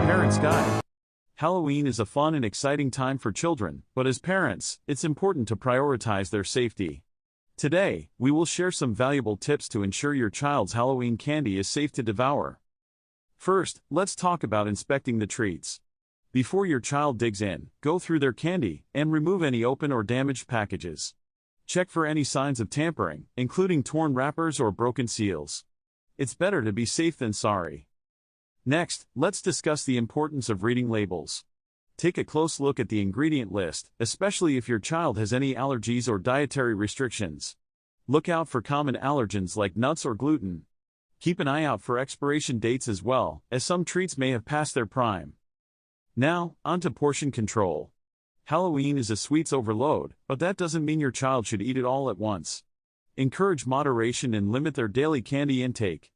Parent's Guide. Halloween is a fun and exciting time for children, but as parents, it's important to prioritize their safety. Today, we will share some valuable tips to ensure your child's Halloween candy is safe to devour. First, let's talk about inspecting the treats. Before your child digs in, go through their candy and remove any open or damaged packages. Check for any signs of tampering, including torn wrappers or broken seals. It's better to be safe than sorry. Next, let's discuss the importance of reading labels. Take a close look at the ingredient list, especially if your child has any allergies or dietary restrictions. Look out for common allergens like nuts or gluten. Keep an eye out for expiration dates as well, as some treats may have passed their prime. Now, onto portion control. Halloween is a sweets overload, but that doesn't mean your child should eat it all at once. Encourage moderation and limit their daily candy intake.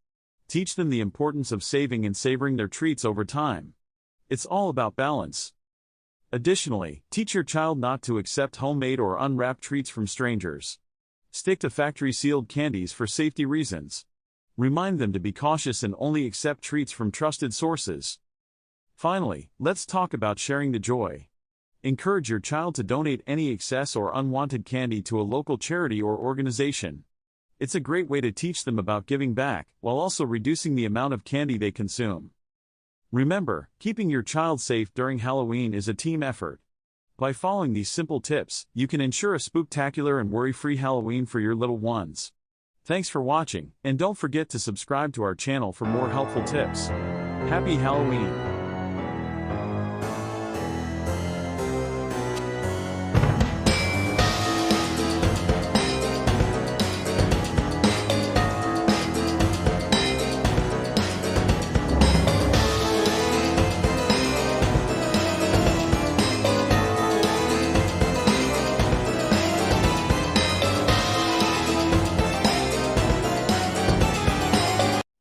Teach them the importance of saving and savoring their treats over time. It's all about balance. Additionally, teach your child not to accept homemade or unwrapped treats from strangers. Stick to factory-sealed candies for safety reasons. Remind them to be cautious and only accept treats from trusted sources. Finally, let's talk about sharing the joy. Encourage your child to donate any excess or unwanted candy to a local charity or organization. It's a great way to teach them about giving back, while also reducing the amount of candy they consume. Remember, keeping your child safe during Halloween is a team effort. By following these simple tips, you can ensure a spooktacular and worry-free Halloween for your little ones. Thanks for watching, and don't forget to subscribe to our channel for more helpful tips. Happy Halloween!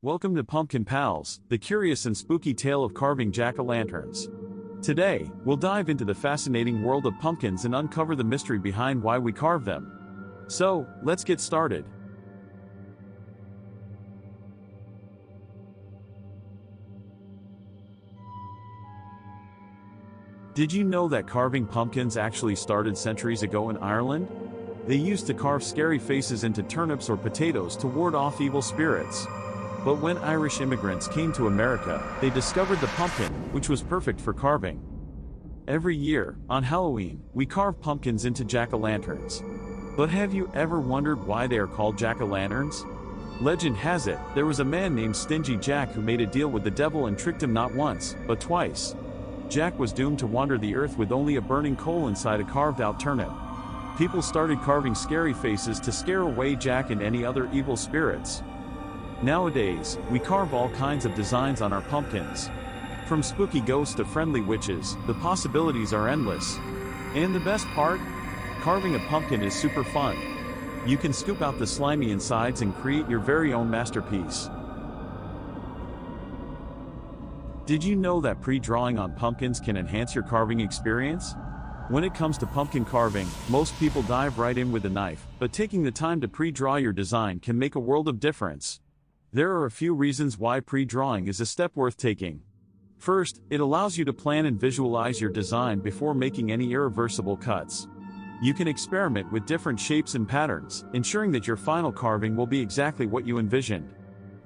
Welcome to Pumpkin Pals, the curious and spooky tale of carving jack-o'-lanterns. Today, we'll dive into the fascinating world of pumpkins and uncover the mystery behind why we carve them. So, let's get started. Did you know that carving pumpkins actually started centuries ago in Ireland? They used to carve scary faces into turnips or potatoes to ward off evil spirits. But when Irish immigrants came to America, they discovered the pumpkin, which was perfect for carving. Every year, on Halloween, we carve pumpkins into jack-o'-lanterns. But have you ever wondered why they are called jack-o'-lanterns? Legend has it, there was a man named Stingy Jack who made a deal with the devil and tricked him not once, but twice. Jack was doomed to wander the earth with only a burning coal inside a carved-out turnip. People started carving scary faces to scare away Jack and any other evil spirits. Nowadays, we carve all kinds of designs on our pumpkins. From spooky ghosts to friendly witches, the possibilities are endless. And the best part? Carving a pumpkin is super fun. You can scoop out the slimy insides and create your very own masterpiece. Did you know that pre-drawing on pumpkins can enhance your carving experience? When it comes to pumpkin carving, most people dive right in with a knife, but taking the time to pre-draw your design can make a world of difference. There are a few reasons why pre-drawing is a step worth taking. First, it allows you to plan and visualize your design before making any irreversible cuts. You can experiment with different shapes and patterns, ensuring that your final carving will be exactly what you envisioned.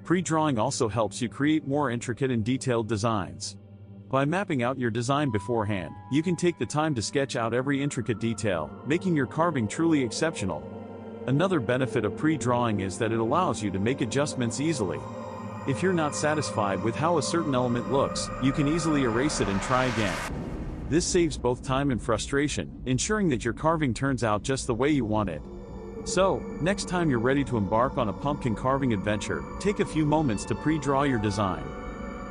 Pre-drawing also helps you create more intricate and detailed designs. By mapping out your design beforehand, you can take the time to sketch out every intricate detail, making your carving truly exceptional. Another benefit of pre-drawing is that it allows you to make adjustments easily. If you're not satisfied with how a certain element looks, you can easily erase it and try again. This saves both time and frustration, ensuring that your carving turns out just the way you want it. So, next time you're ready to embark on a pumpkin carving adventure, take a few moments to pre-draw your design.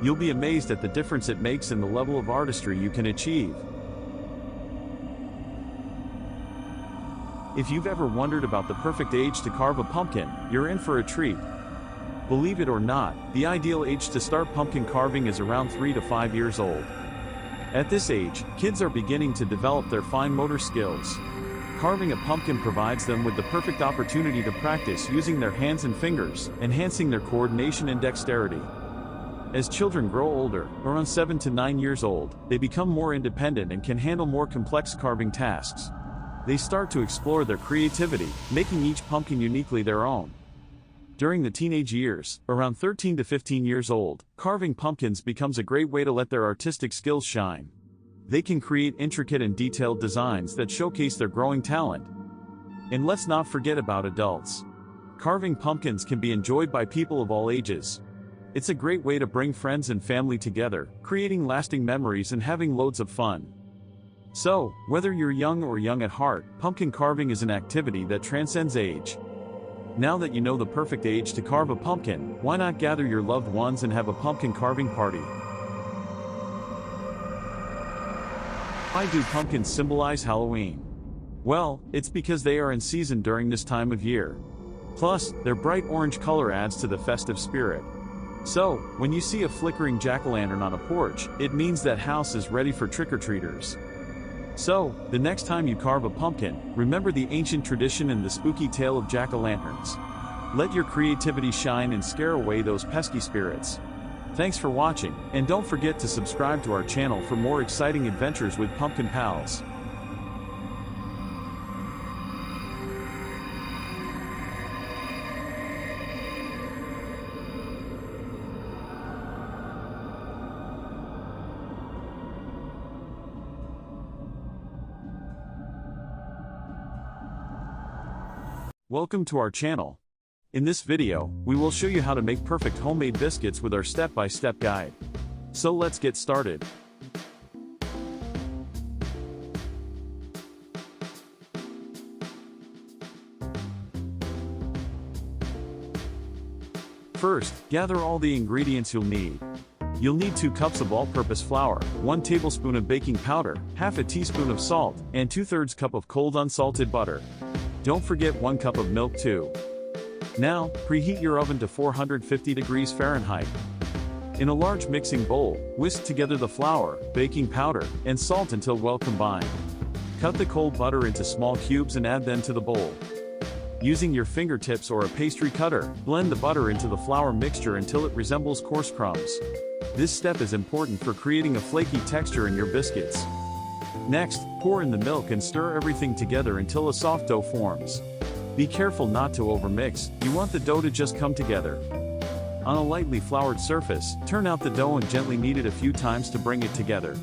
You'll be amazed at the difference it makes in the level of artistry you can achieve. If you've ever wondered about the perfect age to carve a pumpkin, you're in for a treat. Believe it or not, the ideal age to start pumpkin carving is around 3 to 5 years old. At this age, kids are beginning to develop their fine motor skills. Carving a pumpkin provides them with the perfect opportunity to practice using their hands and fingers, enhancing their coordination and dexterity. As children grow older, around 7 to 9 years old, they become more independent and can handle more complex carving tasks. They start to explore their creativity, making each pumpkin uniquely their own. During the teenage years, around 13 to 15 years old, carving pumpkins becomes a great way to let their artistic skills shine. They can create intricate and detailed designs that showcase their growing talent. And let's not forget about adults. Carving pumpkins can be enjoyed by people of all ages. It's a great way to bring friends and family together, creating lasting memories and having loads of fun. So, whether you're young or young at heart, pumpkin carving is an activity that transcends age. Now that you know the perfect age to carve a pumpkin, why not gather your loved ones and have a pumpkin carving party? Why do pumpkins symbolize Halloween? Well, it's because they are in season during this time of year. Plus, their bright orange color adds to the festive spirit. So, when you see a flickering jack-o'-lantern on a porch, it means that house is ready for trick-or-treaters. So, the next time you carve a pumpkin, remember the ancient tradition and the spooky tale of jack-o'-lanterns. Let your creativity shine and scare away those pesky spirits. Thanks for watching, and don't forget to subscribe to our channel for more exciting adventures with Pumpkin Pals. Welcome to our channel. In this video, we will show you how to make perfect homemade biscuits with our step-by-step guide. So let's get started. First, gather all the ingredients you'll need. You'll need 2 cups of all-purpose flour, 1 tablespoon of baking powder, half a teaspoon of salt, and 2/3 cup of cold unsalted butter. Don't forget 1 cup of milk too. Now, preheat your oven to 450 degrees Fahrenheit. In a large mixing bowl, whisk together the flour, baking powder, and salt until well combined. Cut the cold butter into small cubes and add them to the bowl. Using your fingertips or a pastry cutter, blend the butter into the flour mixture until it resembles coarse crumbs. This step is important for creating a flaky texture in your biscuits. Next, pour in the milk and stir everything together until a soft dough forms. Be careful not to overmix, you want the dough to just come together. On a lightly floured surface, turn out the dough and gently knead it a few times to bring it together.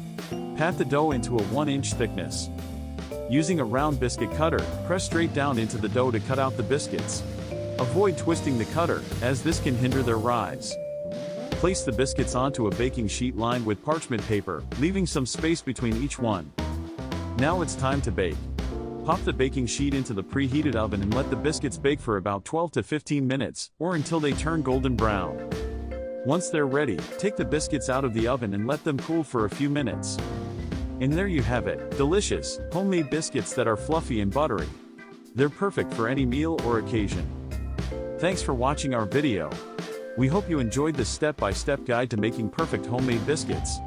Pat the dough into a 1-inch thickness. Using a round biscuit cutter, press straight down into the dough to cut out the biscuits. Avoid twisting the cutter, as this can hinder their rise. Place the biscuits onto a baking sheet lined with parchment paper, leaving some space between each one. Now it's time to bake. Pop the baking sheet into the preheated oven and let the biscuits bake for about 12 to 15 minutes, or until they turn golden brown. Once they're ready, take the biscuits out of the oven and let them cool for a few minutes. And there you have it, delicious, homemade biscuits that are fluffy and buttery. They're perfect for any meal or occasion. Thanks for watching our video. We hope you enjoyed this step-by-step guide to making perfect homemade biscuits.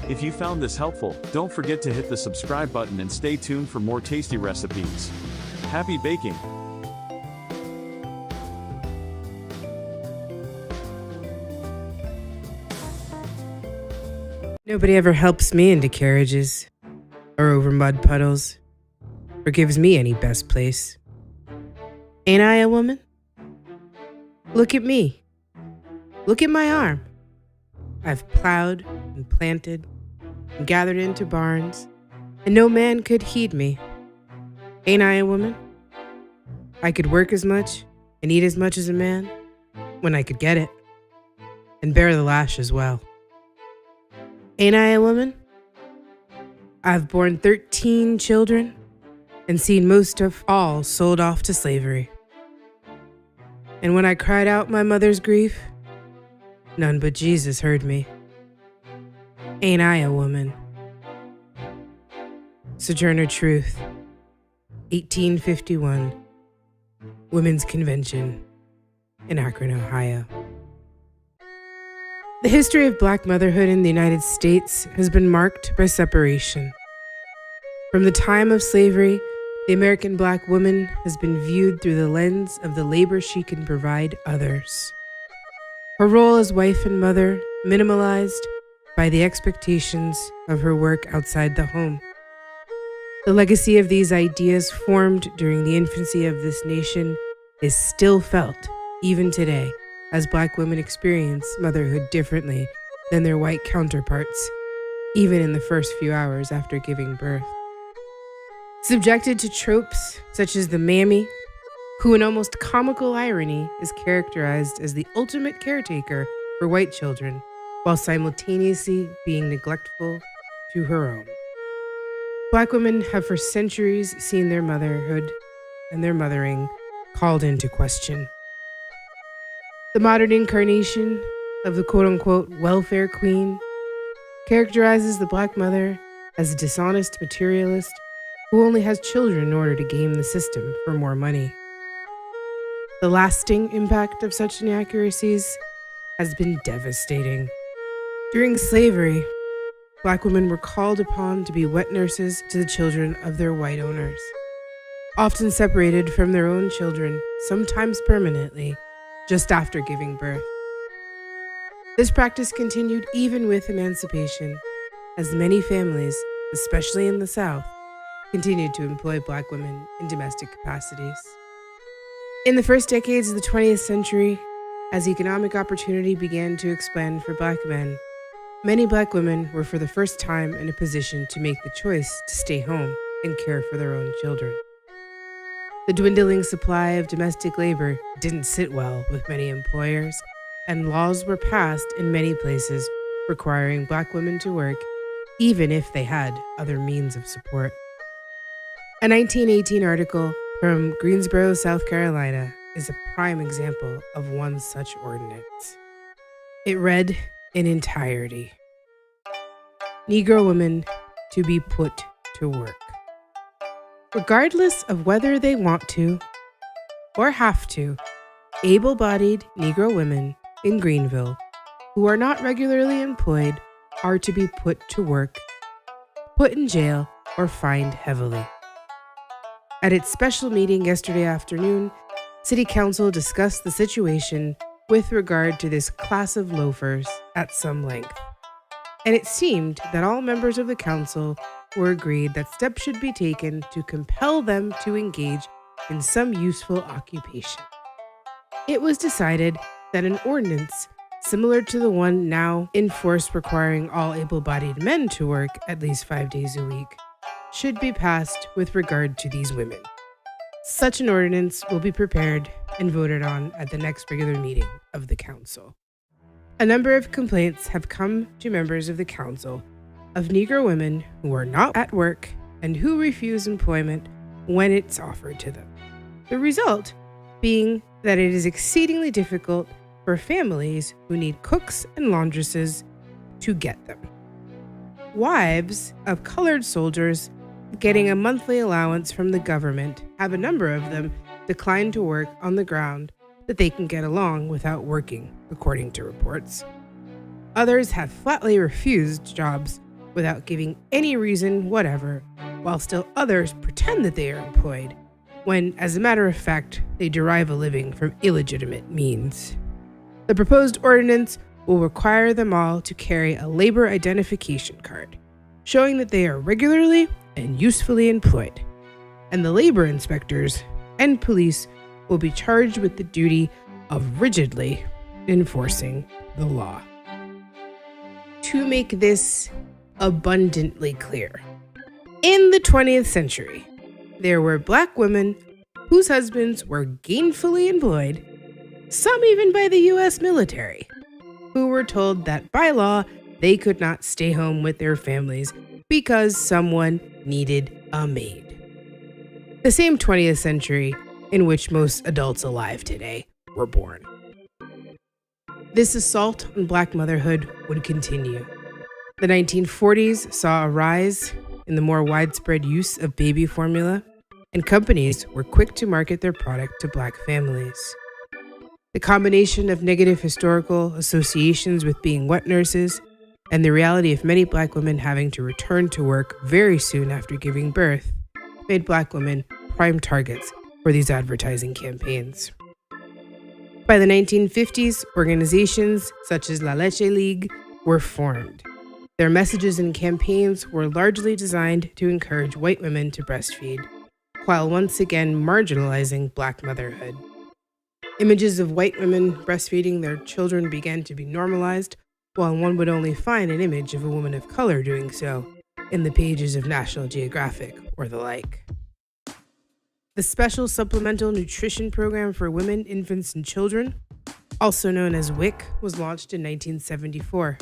If you found this helpful, don't forget to hit the subscribe button and stay tuned for more tasty recipes. Happy baking! Nobody ever helps me into carriages, or over mud puddles, or gives me any best place. Ain't I a woman? Look at me. Look at my arm. I've plowed and planted and gathered into barns, and no man could heed me. Ain't I a woman? I could work as much and eat as much as a man when I could get it, and bear the lash as well. Ain't I a woman? I've borne 13 children and seen most of all sold off to slavery. And when I cried out my mother's grief, none but Jesus heard me. Ain't I a woman? Sojourner Truth, 1851, Women's Convention in Akron, Ohio. The history of black motherhood in the United States has been marked by separation. From the time of slavery, the American black woman has been viewed through the lens of the labor she can provide others. her role as wife and mother minimalized by the expectations of her work outside the home. The legacy of these ideas formed during the infancy of this nation is still felt, even today, as Black women experience motherhood differently than their white counterparts, even in the first few hours after giving birth. Subjected to tropes such as the mammy, who in almost comical irony is characterized as the ultimate caretaker for white children, while simultaneously being neglectful to her own. Black women have for centuries seen their motherhood and their mothering called into question. The modern incarnation of the quote-unquote welfare queen characterizes the Black mother as a dishonest materialist who only has children in order to game the system for more money. The lasting impact of such inaccuracies has been devastating. During slavery, Black women were called upon to be wet nurses to the children of their white owners, often separated from their own children, sometimes permanently, just after giving birth. This practice continued even with emancipation, as many families, especially in the South, continued to employ Black women in domestic capacities. In the first decades of the 20th century, as economic opportunity began to expand for Black men, many Black women were for the first time in a position to make the choice to stay home and care for their own children. The dwindling supply of domestic labor didn't sit well with many employers, and laws were passed in many places requiring Black women to work, even if they had other means of support. A 1918 article from Greensboro, South Carolina, is a prime example of one such ordinance. It read in entirety: Negro women to be put to work. Regardless of whether they want to or have to, able-bodied Negro women in Greenville who are not regularly employed are to be put to work, put in jail, or fined heavily. At its special meeting yesterday afternoon, City Council discussed the situation with regard to this class of loafers at some length. And it seemed that all members of the council were agreed that steps should be taken to compel them to engage in some useful occupation. It was decided that an ordinance similar to the one now in force requiring all able-bodied men to work at least 5 days a week should be passed with regard to these women. Such an ordinance will be prepared and voted on at the next regular meeting of the council. A number of complaints have come to members of the council of Negro women who are not at work and who refuse employment when it's offered to them. The result being that it is exceedingly difficult for families who need cooks and laundresses to get them. Wives of colored soldiers getting a monthly allowance from the government have a number of them declined to work on the ground that they can get along without working, according to reports. Others have flatly refused jobs without giving any reason whatever, while still others pretend that they are employed, when, as a matter of fact, they derive a living from illegitimate means. The proposed ordinance will require them all to carry a labor identification card, showing that they are regularly and usefully employed, and the labor inspectors and police will be charged with the duty of rigidly enforcing the law. To make this abundantly clear, in the 20th century, there were Black women whose husbands were gainfully employed, some even by the U.S. military, who were told that by law they could not stay home with their families because someone needed a maid. The same 20th century in which most adults alive today were born. This assault on Black motherhood would continue. The 1940s saw a rise in the more widespread use of baby formula, and companies were quick to market their product to Black families. The combination of negative historical associations with being wet nurses and the reality of many Black women having to return to work very soon after giving birth made Black women prime targets for these advertising campaigns. By the 1950s, organizations such as La Leche League were formed. Their messages and campaigns were largely designed to encourage white women to breastfeed, while once again marginalizing Black motherhood. Images of white women breastfeeding their children began to be normalized, while one would only find an image of a woman of color doing so in the pages of National Geographic or the like. The Special Supplemental Nutrition Program for Women, Infants, and Children, also known as WIC, was launched in 1974.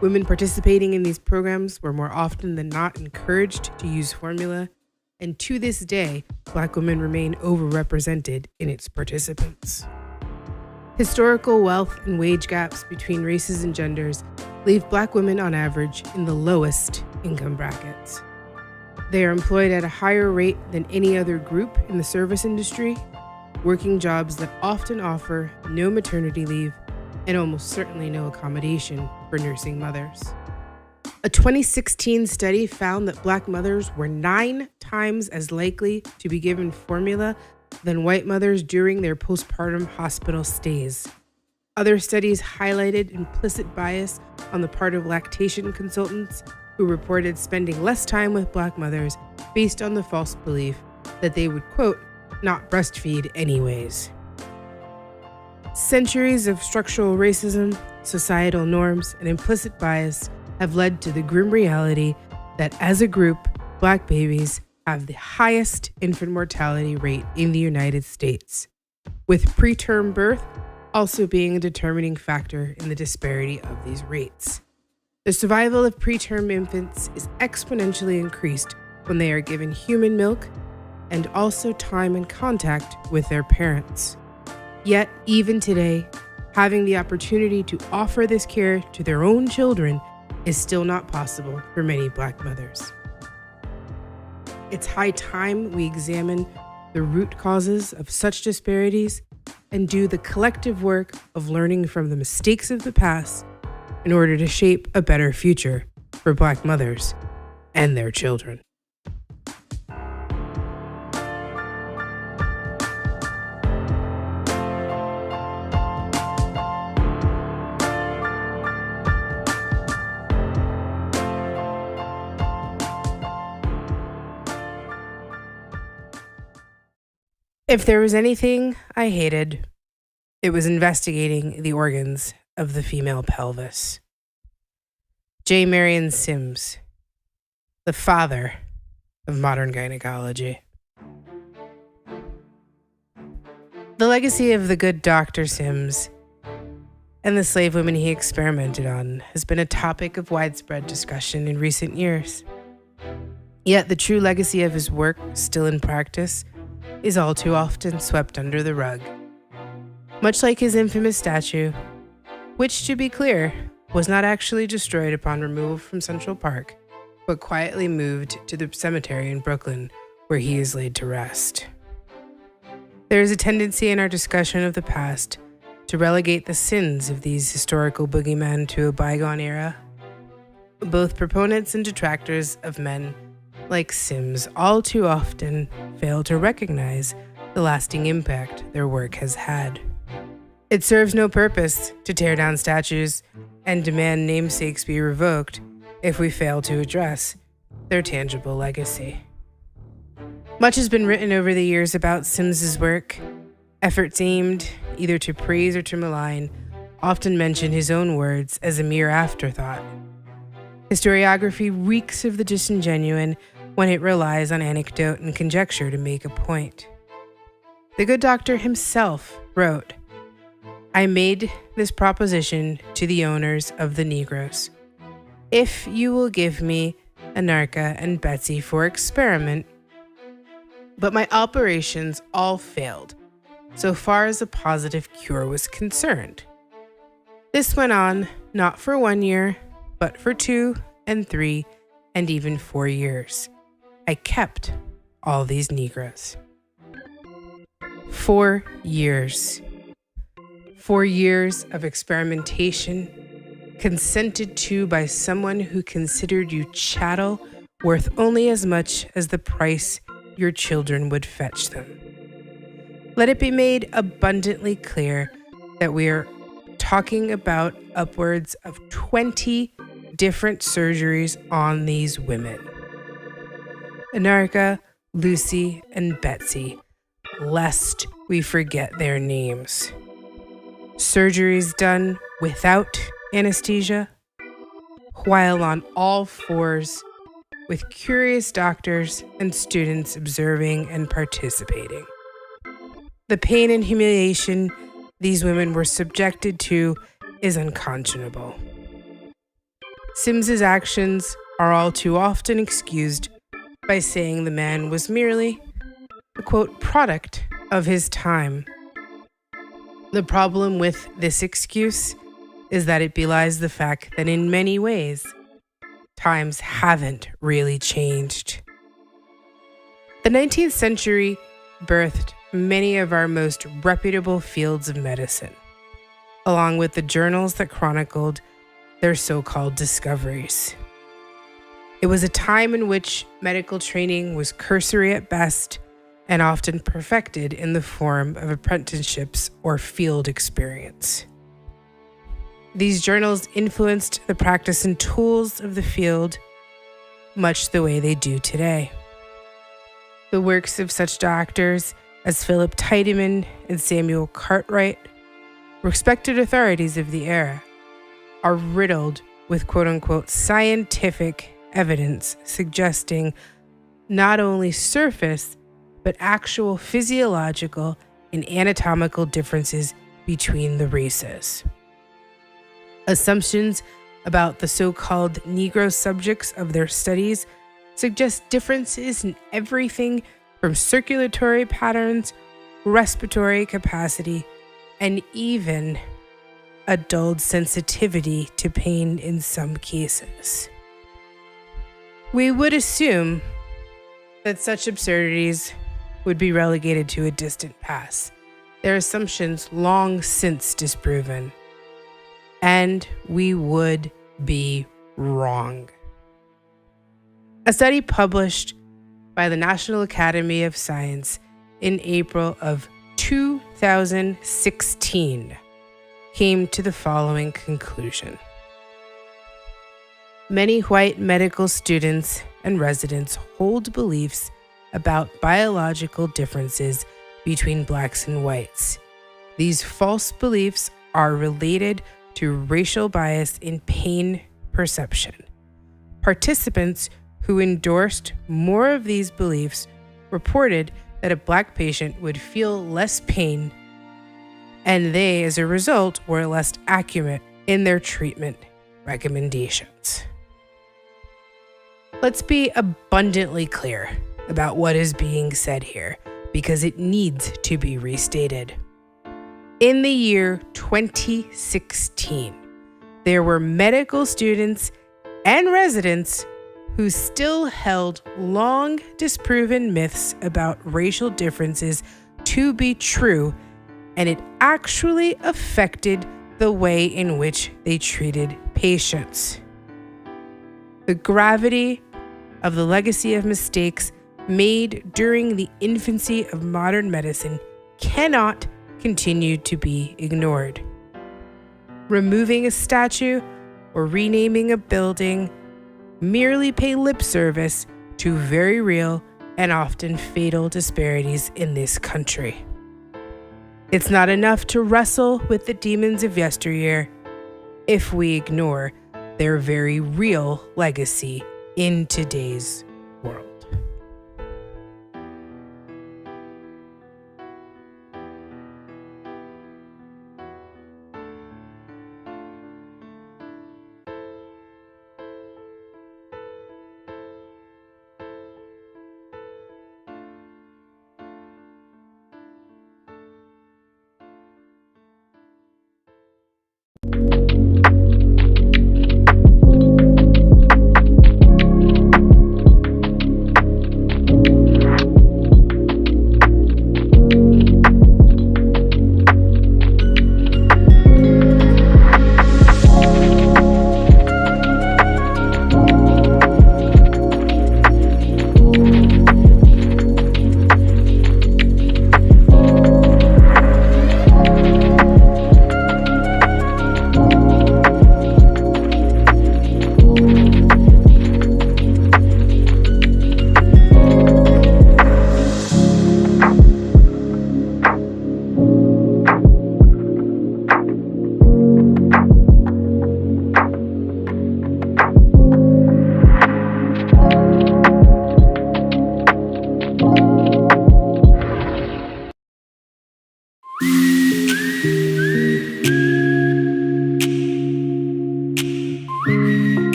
Women participating in these programs were more often than not encouraged to use formula, and to this day, Black women remain overrepresented in its participants. Historical wealth and wage gaps between races and genders leave Black women on average in the lowest income brackets. They are employed at a higher rate than any other group in the service industry, working jobs that often offer no maternity leave and almost certainly no accommodation for nursing mothers. A 2016 study found that Black mothers were 9 times as likely to be given formula than white mothers during their postpartum hospital stays. Other studies highlighted implicit bias on the part of lactation consultants who reported spending less time with Black mothers based on the false belief that they would, quote, not breastfeed anyways. Centuries of structural racism, societal norms, and implicit bias have led to the grim reality that as a group, Black babies have the highest infant mortality rate in the United States, with preterm birth also being a determining factor in the disparity of these rates. The survival of preterm infants is exponentially increased when they are given human milk and also time and contact with their parents. Yet, even today, having the opportunity to offer this care to their own children is still not possible for many Black mothers. It's high time we examine the root causes of such disparities and do the collective work of learning from the mistakes of the past in order to shape a better future for Black mothers and their children. If there was anything I hated, it was investigating the organs of the female pelvis. J. Marion Sims, the father of modern gynecology. The legacy of the good Dr. Sims and the slave women he experimented on has been a topic of widespread discussion in recent years. Yet the true legacy of his work, still in practice, is all too often swept under the rug. Much like his infamous statue, which, to be clear, was not actually destroyed upon removal from Central Park, but quietly moved to the cemetery in Brooklyn, where he is laid to rest. There is a tendency in our discussion of the past to relegate the sins of these historical boogeymen to a bygone era. Both proponents and detractors of men like Sims all too often fail to recognize the lasting impact their work has had. It serves no purpose to tear down statues and demand namesakes be revoked if we fail to address their tangible legacy. Much has been written over the years about Sims's work. Efforts aimed either to praise or to malign often mention his own words as a mere afterthought. Historiography reeks of the disingenuine when it relies on anecdote and conjecture to make a point. The good doctor himself wrote, "I made this proposition to the owners of the Negroes. If you will give me Anarcha and Betsy for experiment, but my operations all failed, so far as a positive cure was concerned. This went on not for 1 year, but for 2 and 3 and even 4 years. I kept all these Negroes." 4 years. 4 years of experimentation, consented to by someone who considered you chattel worth only as much as the price your children would fetch them. Let it be made abundantly clear that we are talking about upwards of 20 different surgeries on these women. Anarcha, Lucy, and Betsy, lest we forget their names. Surgeries done without anesthesia, while on all fours, with curious doctors and students observing and participating. The pain and humiliation these women were subjected to is unconscionable. Sims's actions are all too often excused by saying the man was merely a, quote, product of his time. The problem with this excuse is that it belies the fact that in many ways, times haven't really changed. The 19th century birthed many of our most reputable fields of medicine, along with the journals that chronicled their so-called discoveries. It was a time in which medical training was cursory at best and often perfected in the form of apprenticeships or field experience. These journals influenced the practice and tools of the field much the way they do today. The works of such doctors as Philip Tiedemann and Samuel Cartwright, respected authorities of the era, are riddled with quote-unquote scientific evidence suggesting not only surface, but actual physiological and anatomical differences between the races. Assumptions about the so-called Negro subjects of their studies suggest differences in everything from circulatory patterns, respiratory capacity, and even a dulled sensitivity to pain in some cases. We would assume that such absurdities would be relegated to a distant past, their assumptions long since disproven. And we would be wrong. A study published by the National Academy of Science in April of 2016 came to the following conclusion. Many white medical students and residents hold beliefs about biological differences between blacks and whites. These false beliefs are related to racial bias in pain perception. Participants who endorsed more of these beliefs reported that a black patient would feel less pain, and they, as a result, were less accurate in their treatment recommendations. Let's be abundantly clear about what is being said here, because it needs to be restated. In the year 2016, there were medical students and residents who still held long disproven myths about racial differences to be true, and it actually affected the way in which they treated patients. The gravity of the legacy of mistakes made during the infancy of modern medicine cannot continue to be ignored. Removing a statue or renaming a building merely pay lip service to very real and often fatal disparities in this country. It's not enough to wrestle with the demons of yesteryear if we ignore their very real legacy in today's world.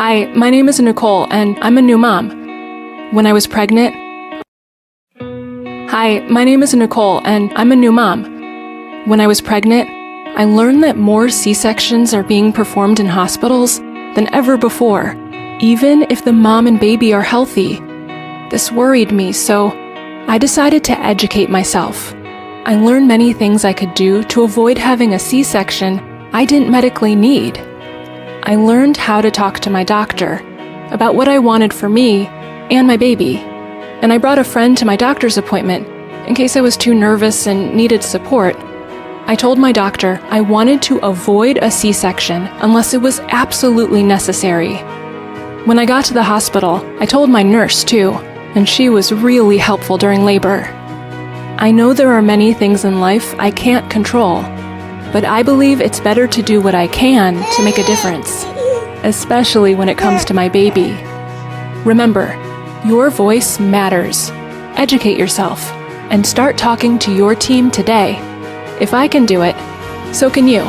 Hi, my name is Nicole, and I'm a new mom. When I was pregnant... Hi, my name is Nicole, and I'm a new mom. When I was pregnant, I learned that more C-sections are being performed in hospitals than ever before, even if the mom and baby are healthy. This worried me, so I decided to educate myself. I learned many things I could do to avoid having a C-section I didn't medically need. I learned how to talk to my doctor about what I wanted for me and my baby, and I brought a friend to my doctor's appointment in case I was too nervous and needed support. I told my doctor I wanted to avoid a C-section unless it was absolutely necessary. When I got to the hospital, I told my nurse too, and she was really helpful during labor. I know there are many things in life I can't control, but I believe it's better to do what I can to make a difference, especially when it comes to my baby. Remember, your voice matters. Educate yourself and start talking to your team today. If I can do it, so can you.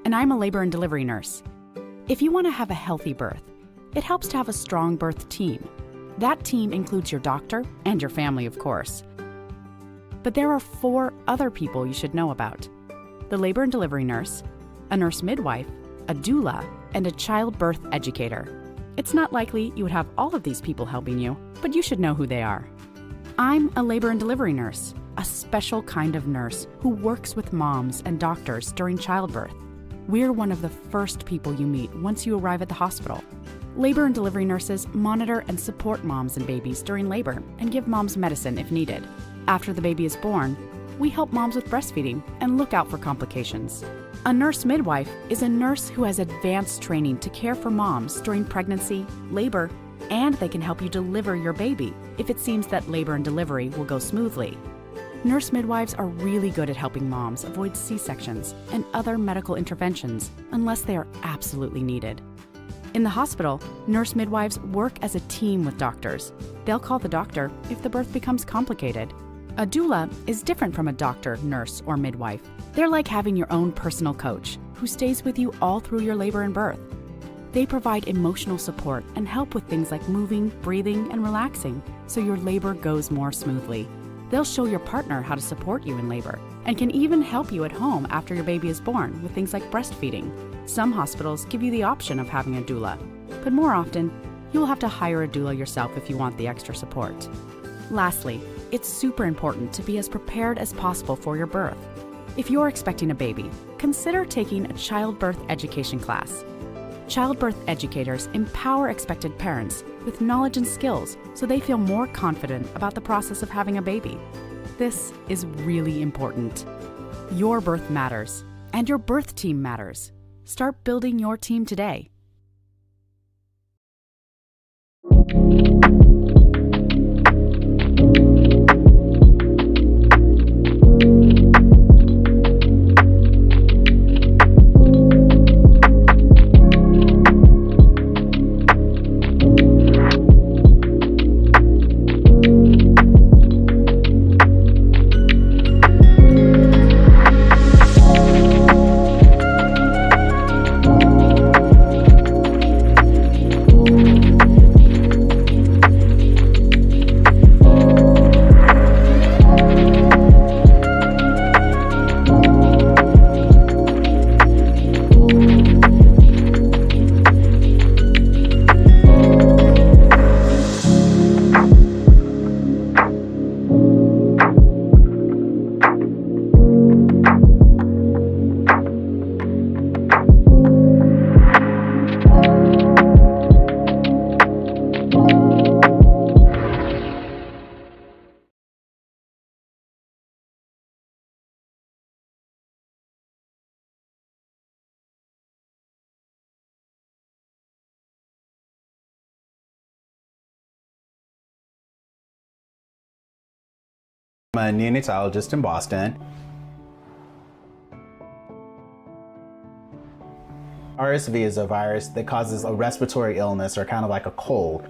And I'm a labor and delivery nurse. If you want to have a healthy birth, it helps to have a strong birth team. That team includes your doctor and your family, of course. But there are 4 other people you should know about: the labor and delivery nurse, a nurse midwife, a doula, and a childbirth educator. It's not likely you would have all of these people helping you, but you should know who they are. I'm a labor and delivery nurse, a special kind of nurse who works with moms and doctors during childbirth. We're one of the first people you meet once you arrive at the hospital. Labor and delivery nurses monitor and support moms and babies during labor and give moms medicine if needed. After the baby is born, we help moms with breastfeeding and look out for complications. A nurse midwife is a nurse who has advanced training to care for moms during pregnancy, labor, and they can help you deliver your baby if it seems that labor and delivery will go smoothly. Nurse midwives are really good at helping moms avoid C-sections and other medical interventions unless they are absolutely needed. In the hospital, nurse midwives work as a team with doctors. They'll call the doctor if the birth becomes complicated. A doula is different from a doctor, nurse, or midwife. They're like having your own personal coach who stays with you all through your labor and birth. They provide emotional support and help with things like moving, breathing, and relaxing so your labor goes more smoothly. They'll show your partner how to support you in labor and can even help you at home after your baby is born with things like breastfeeding. Some hospitals give you the option of having a doula, but more often, you'll have to hire a doula yourself if you want the extra support. Lastly, it's super important to be as prepared as possible for your birth. If you're expecting a baby, consider taking a childbirth education class. Childbirth educators empower expected parents with knowledge and skills so they feel more confident about the process of having a baby. This is really important. Your birth matters, and your birth team matters. Start building your team today. I'm a neonatologist in Boston. RSV is a virus that causes a respiratory illness or kind of like a cold.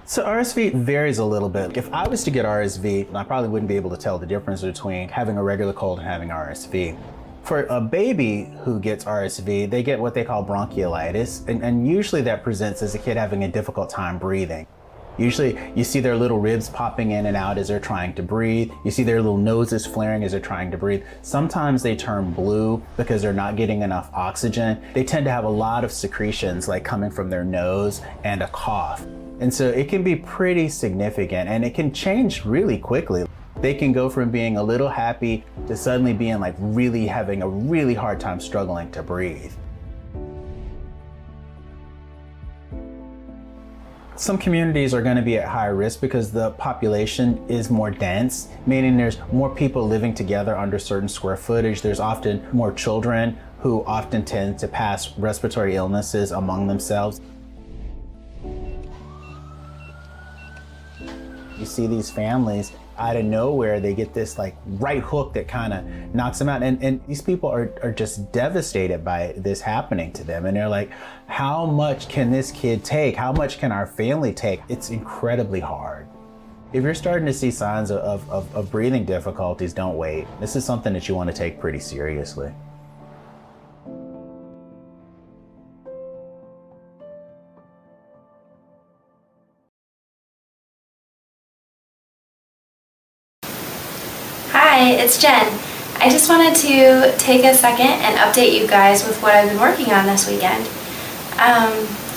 So RSV varies a little bit. If I was to get RSV, I probably wouldn't be able to tell the difference between having a regular cold and having RSV. For a baby who gets RSV, they get what they call bronchiolitis, and usually that presents as a kid having a difficult time breathing. Usually you see their little ribs popping in and out as they're trying to breathe. You see their little noses flaring as they're trying to breathe. Sometimes they turn blue because they're not getting enough oxygen. They tend to have a lot of secretions like coming from their nose and a cough. And so it can be pretty significant and it can change really quickly. They can go from being a little happy to suddenly being like really having a really hard time struggling to breathe. Some communities are going to be at higher risk because the population is more dense, meaning there's more people living together under certain square footage. There's often more children who often tend to pass respiratory illnesses among themselves. You see these families out of nowhere, they get this like right hook that kind of knocks them out. And these people are just devastated by this happening to them. And they're like, how much can this kid take? How much can our family take? It's incredibly hard. If you're starting to see signs of breathing difficulties, don't wait. This is something that you want to take pretty seriously. Hi, it's Jen. I just wanted to take a second and update you guys with what I've been working on this weekend.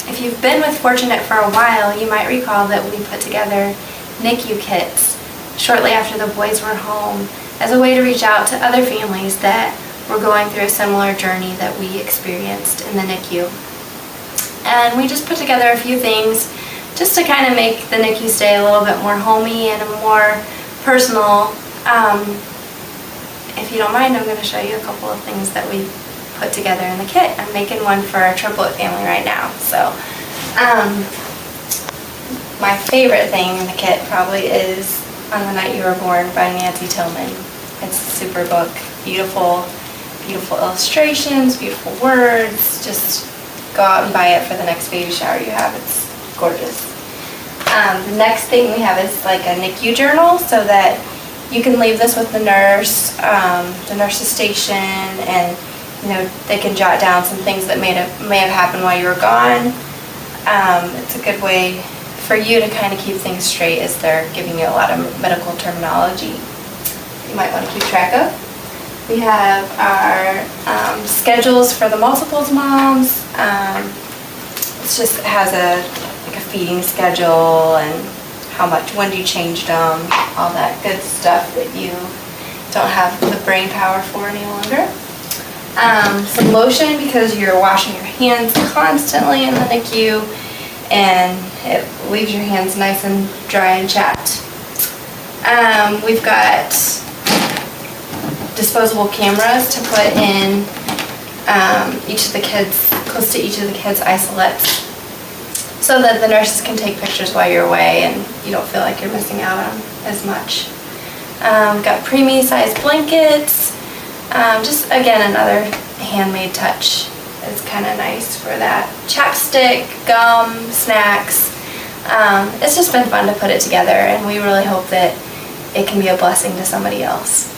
If you've been with Fortunate for a while, you might recall that we put together NICU kits shortly after the boys were home as a way to reach out to other families that were going through a similar journey that we experienced in the NICU. And we just put together a few things just to kind of make the NICU stay a little bit more homey and more personal. If you don't mind, I'm going to show you a couple of things that we put together in the kit. I'm making one for our triplet family right now. So, my favorite thing in the kit probably is On the Night You Were Born by Nancy Tillman. It's a super book. Beautiful, beautiful illustrations, beautiful words. Just go out and buy it for the next baby shower you have. It's gorgeous. The next thing we have is like a NICU journal so that you can leave this with the nurse's station, and they can jot down some things that may have happened while you were gone. It's a good way for you to kind of keep things straight as they're giving you a lot of medical terminology you might want to keep track of. We have our schedules for the multiples moms. It has a feeding schedule and when do you change them, all that good stuff that you don't have the brain power for any longer. Some lotion because you're washing your hands constantly in the NICU and it leaves your hands nice and dry and chapped. We've got disposable cameras to put in close to each of the kids' isolates, so that the nurses can take pictures while you're away and you don't feel like you're missing out on as much. We've got preemie sized blankets. Just again, another handmade touch. It's kind of nice for that. Chapstick, gum, snacks. It's just been fun to put it together, and we really hope that it can be a blessing to somebody else.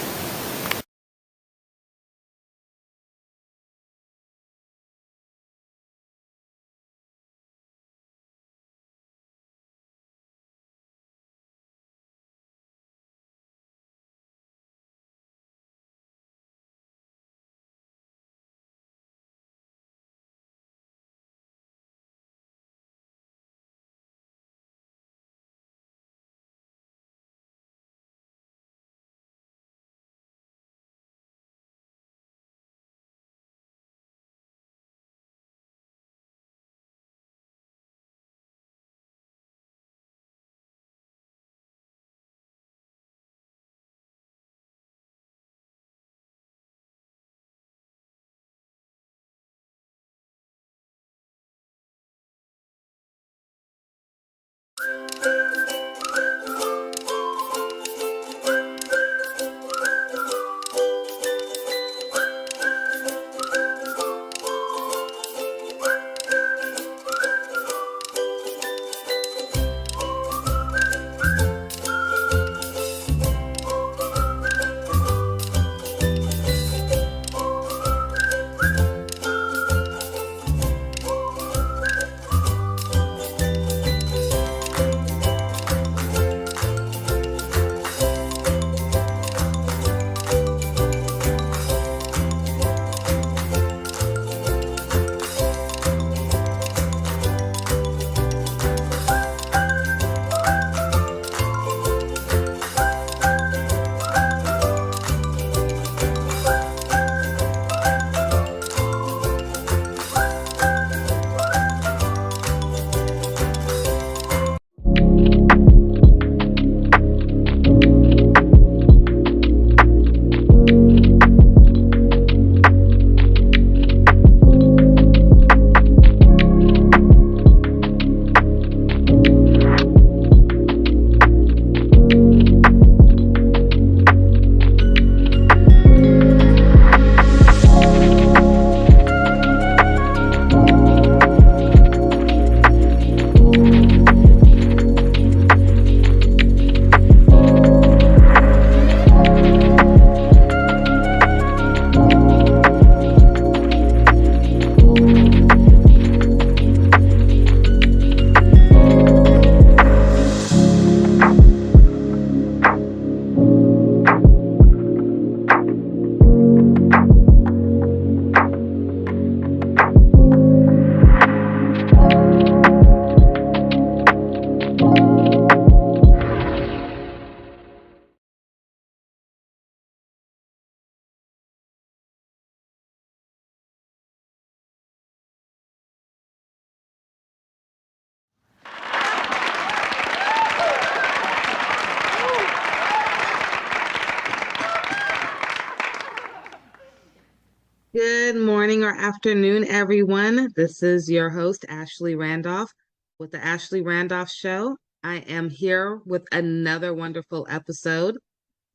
Good morning or afternoon, everyone. This is your host, Ashley Randolph, with the Ashley Randolph Show. I am here with another wonderful episode.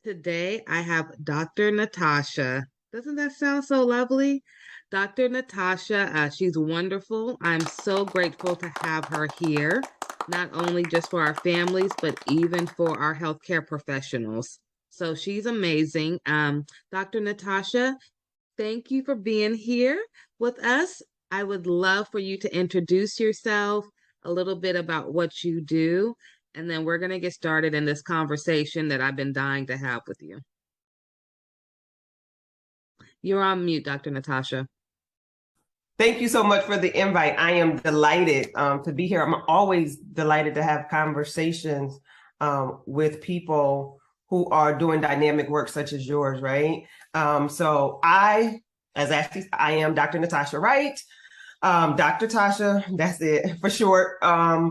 Today, I have Dr. Natasha. Doesn't that sound so lovely? Dr. Natasha, she's wonderful. I'm so grateful to have her here, not only just for our families, but even for our healthcare professionals. So she's amazing. Dr. Natasha, thank you for being here with us. I would love for you to introduce yourself, a little bit about what you do, and then we're going to get started in this conversation that I've been dying to have with you. You're on mute, Dr. Natasha. Thank you so much for the invite. I am delighted to be here. I'm always delighted to have conversations with people who are doing dynamic work such as yours, right? So I am Dr. Natasha Wright. Dr. Tasha, that's it for short. I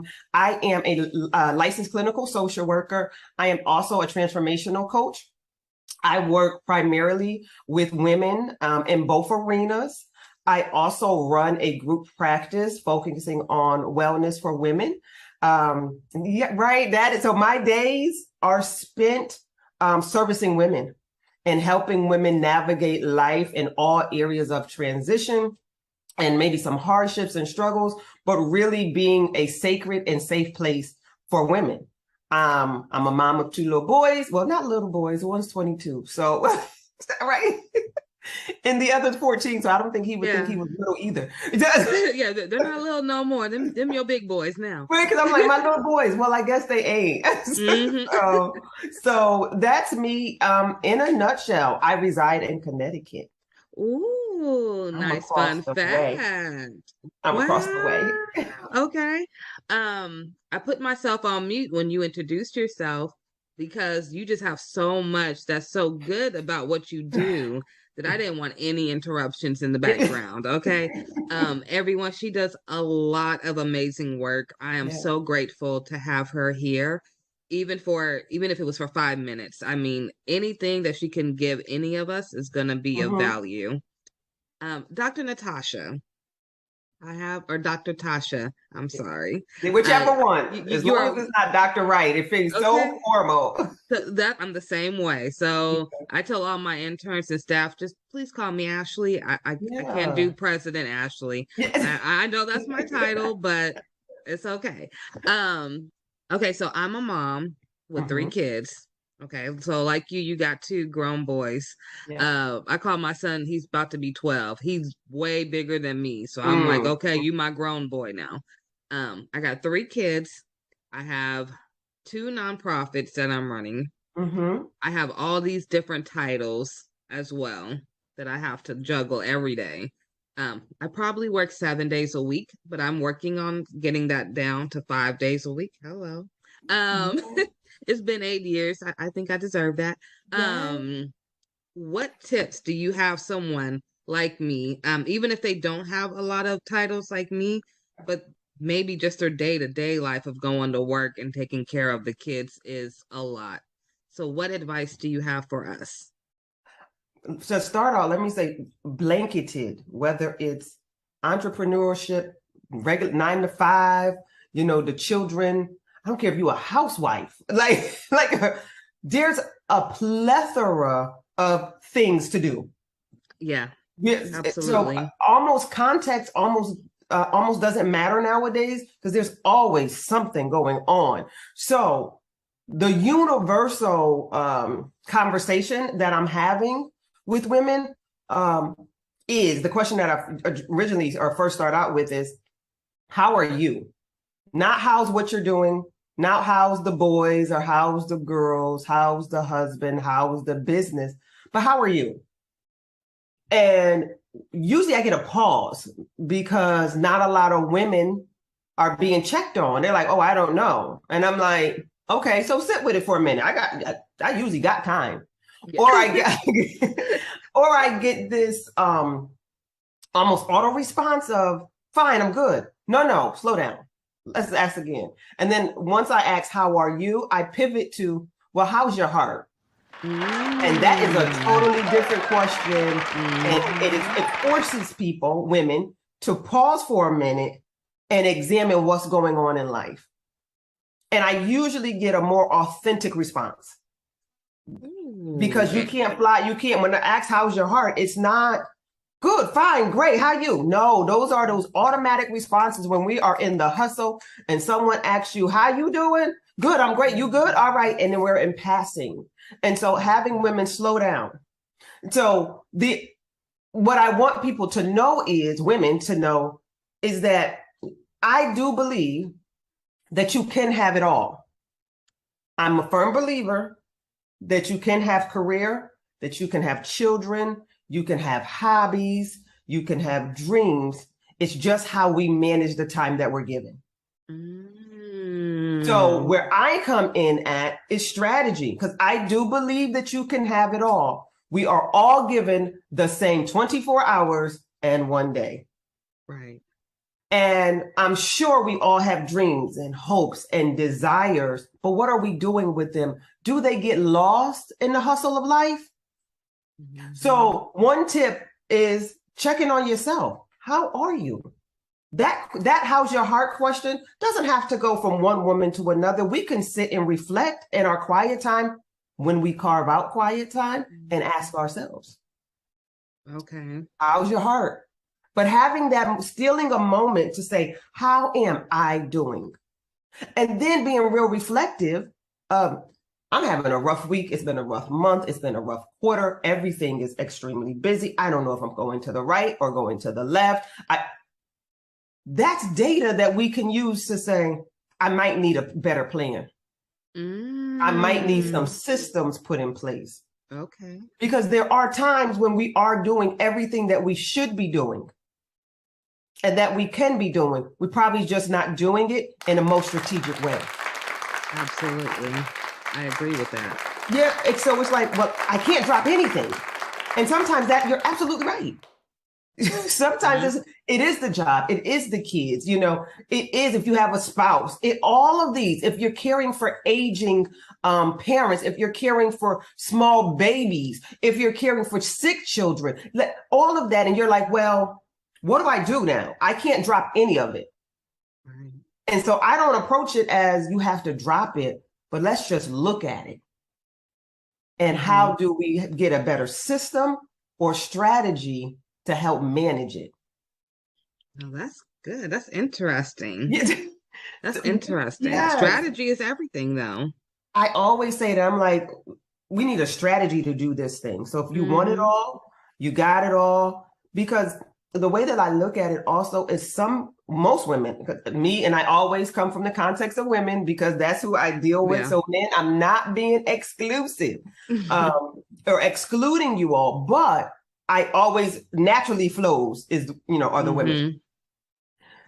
am a licensed clinical social worker. I am also a transformational coach. I work primarily with women in both arenas. I also run a group practice focusing on wellness for women. Yeah, right. So my days are spent servicing women and helping women navigate life in all areas of transition and maybe some hardships and struggles, but really being a sacred and safe place for women. I'm a mom of 2 little boys. Well, not little boys. One's 22. So, right. And the other's 14. So I don't think he would think he was little either. Yeah, they're not little no more. Them your big boys now. Right, because I'm like, my little boys. Well, I guess they ain't. So that's me in a nutshell. I reside in Connecticut. Ooh, nice fun fact. I'm across the way. Okay. I put myself on mute when you introduced yourself because you just have so much that's so good about what you do that I didn't want any interruptions in the background. Okay. Everyone, she does a lot of amazing work. I am so grateful to have her here. Even if it was for 5 minutes. I mean, anything that she can give any of us is going to be of value. Dr. Natasha, or Dr. Tasha, I'm sorry. Whichever one. As long as it's not Dr. Wright, it feels so formal. That I'm the same way. So I tell all my interns and staff, just please call me Ashley. I can't do President Ashley. I know that's my title, but it's okay. Okay, so I'm a mom with 3 kids. Okay, so like you got 2 grown boys. I call my son, he's about to be 12. He's way bigger than me. So I'm like, okay, you my grown boy now. I got 3 kids. I have 2 nonprofits that I'm running. I have all these different titles as well that I have to juggle every day. I probably work 7 days a week, but I'm working on getting that down to 5 days a week. Hello. It's been 8 years. I think I deserve that. What tips do you have someone like me, even if they don't have a lot of titles like me, but maybe just their day-to-day life of going to work and taking care of the kids is a lot. So what advice do you have for us? To start off, let me say blanketed, whether it's entrepreneurship, regular 9 to 5, the children. I don't care if you're a housewife, there's a plethora of things to do. Yeah, absolutely. So almost context almost doesn't matter nowadays because there's always something going on. So the universal conversation that I'm having with women is the question that I originally or first start out with is, how are you? Not how's what you're doing, not how's the boys or how's the girls, how's the husband, how's the business, but how are you? And usually I get a pause because not a lot of women are being checked on. They're like, oh, I don't know. And I'm like, okay, so sit with it for a minute. I usually got time. Yeah. Or I get this almost auto response of, fine, I'm good. No, slow down. Let's ask again. And then once I ask, how are you? I pivot to, well, how's your heart? And that is a totally different question. And it forces people, women, to pause for a minute and examine what's going on in life. And I usually get a more authentic response. Because you can't fly, when I ask how's your heart, it's not good, fine, great, how you? No, those are those automatic responses when we are in the hustle and someone asks you, how you doing? Good, I'm great, you good? All right, and then we're in passing. And so having women slow down. So what I want people to know is, women to know, is that I do believe that you can have it all. I'm a firm believer that you can have career, that you can have children, you can have hobbies, you can have dreams. It's just how we manage the time that we're given. So where I come in at is strategy, because I do believe that you can have it all. We are all given the same 24 hours and 1 day. Right. And I'm sure we all have dreams and hopes and desires, but what are we doing with them? Do they get lost in the hustle of life? So one tip is checking on yourself. How are you? That how's your heart question doesn't have to go from one woman to another. We can sit and reflect in our quiet time when we carve out quiet time and ask ourselves, Okay. how's your heart? But having that, stealing a moment to say, how am I doing? And then being real reflective. I'm having a rough week. It's been a rough month. It's been a rough quarter. Everything is extremely busy. I don't know if I'm going to the right or going to the left. That's data that we can use to say, I might need a better plan. I might need some systems put in place. Okay. Because there are times when we are doing everything that we should be doing and that we can be doing. We're probably just not doing it in a most strategic way. Absolutely. I agree with that. Yeah. So it's like, well, I can't drop anything. And sometimes you're absolutely right. Sometimes it is the job. It is the kids. It is if you have a spouse. All of these, if you're caring for aging parents, if you're caring for small babies, if you're caring for sick children, all of that. And you're like, well, what do I do now? I can't drop any of it. Right. And so I don't approach it as you have to drop it, but let's just look at it. And how do we get a better system or strategy to help manage it? Oh, that's good. That's interesting. Yeah. That's interesting. Yes. Strategy is everything, though. I always say that, I'm like, we need a strategy to do this thing. So if you want it all, you got it all. Because the way that I look at it also is most women, me, and I always come from the context of women because that's who I deal with. Yeah. So men, I'm not being exclusive or excluding you all, but I always naturally flows are the women.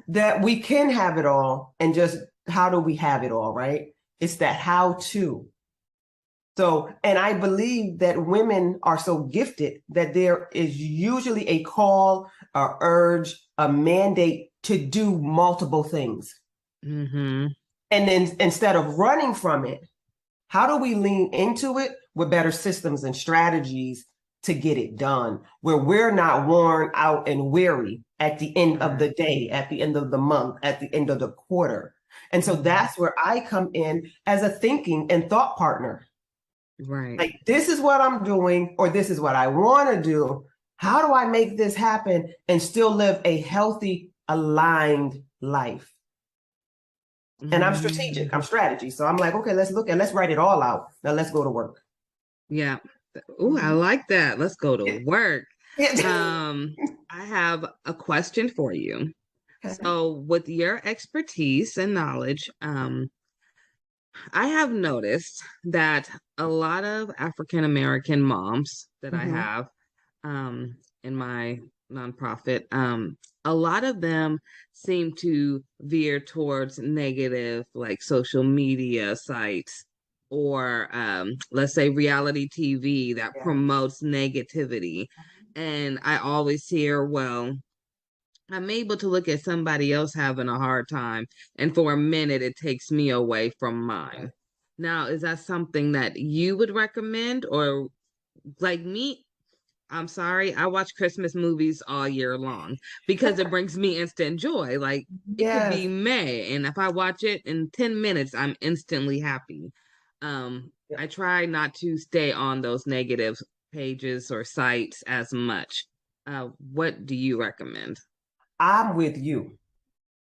That we can have it all, and just how do we have it all, right? It's that how to. So, and I believe that women are so gifted that there is usually a call, a urge, a mandate to do multiple things. And then instead of running from it, how do we lean into it with better systems and strategies to get it done, where we're not worn out and weary at the end of the day, at the end of the month, at the end of the quarter. And so that's where I come in as a thinking and thought partner. Right. Like, this is what I'm doing, or this is what I want to do. How do I make this happen and still live a healthy, aligned life? And I'm strategic, I'm strategy. So I'm like, okay, let's write it all out. Now let's go to work. Yeah. Oh, I like that. Let's go to work. I have a question for you. So with your expertise and knowledge, I have noticed that a lot of African-American moms that I have in my nonprofit, a lot of them seem to veer towards negative, like social media sites or let's say reality TV that promotes negativity. And I always hear, well, I'm able to look at somebody else having a hard time, and for a minute, it takes me away from mine. Now, is that something that you would recommend, or like me? I'm sorry, I watch Christmas movies all year long because it brings me instant joy. Like it could be Yes. May, and if I watch it in 10 minutes, I'm instantly happy. I try not to stay on those negative pages or sites as much. What do you recommend? I'm with you.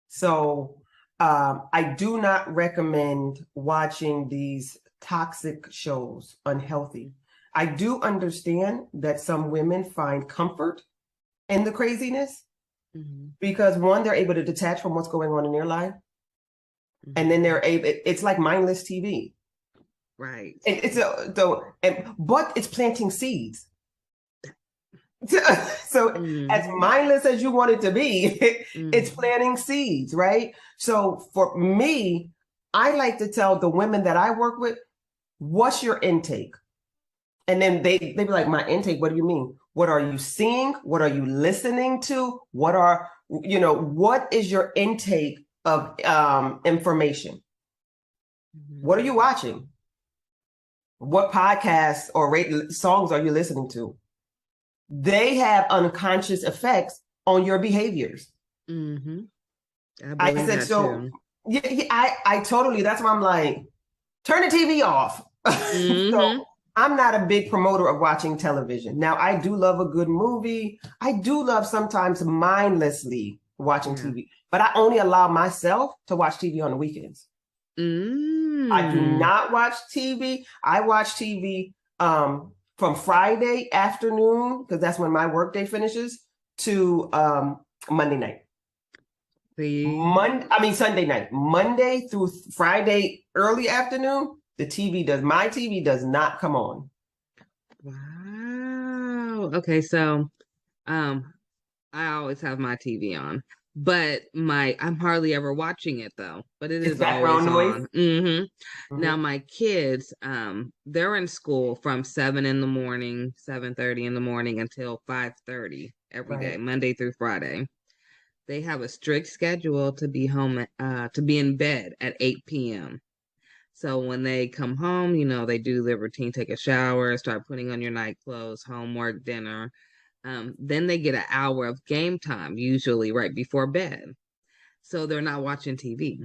So I do not recommend watching these toxic shows, unhealthy. I do understand that some women find comfort in the craziness because one, they're able to detach from what's going on in their life. And then they're able, it's like mindless TV. Right. And but it's planting seeds. So as mindless as you want it to be, it's planting seeds, right? So for me, I like to tell the women that I work with, what's your intake? And then they be like, my intake, what do you mean? What are you seeing? What are you listening to? What is your intake of information? What are you watching? What podcasts or songs are you listening to? They have unconscious effects on your behaviors. I said so. Yeah, I totally. That's why I'm like, turn the TV off. So I'm not a big promoter of watching television. Now, I do love a good movie. I do love sometimes mindlessly watching TV, but I only allow myself to watch TV on the weekends. I do not watch TV. I watch TV from Friday afternoon, because that's when my workday finishes, to Monday night. Sunday night. Monday through Friday early afternoon, my TV does not come on. Wow. Okay, so I always have my TV on, but I'm hardly ever watching it though. But it's background always noise. on. Now my kids, they're in school from 7 in the morning, 7:30 in the morning until 5:30 every day, Monday through Friday. They have a strict schedule to be home, to be in bed at 8 p.m. So when they come home, they do their routine, take a shower, start putting on your night clothes, homework, dinner. Then they get an hour of game time, usually right before bed. So they're not watching TV.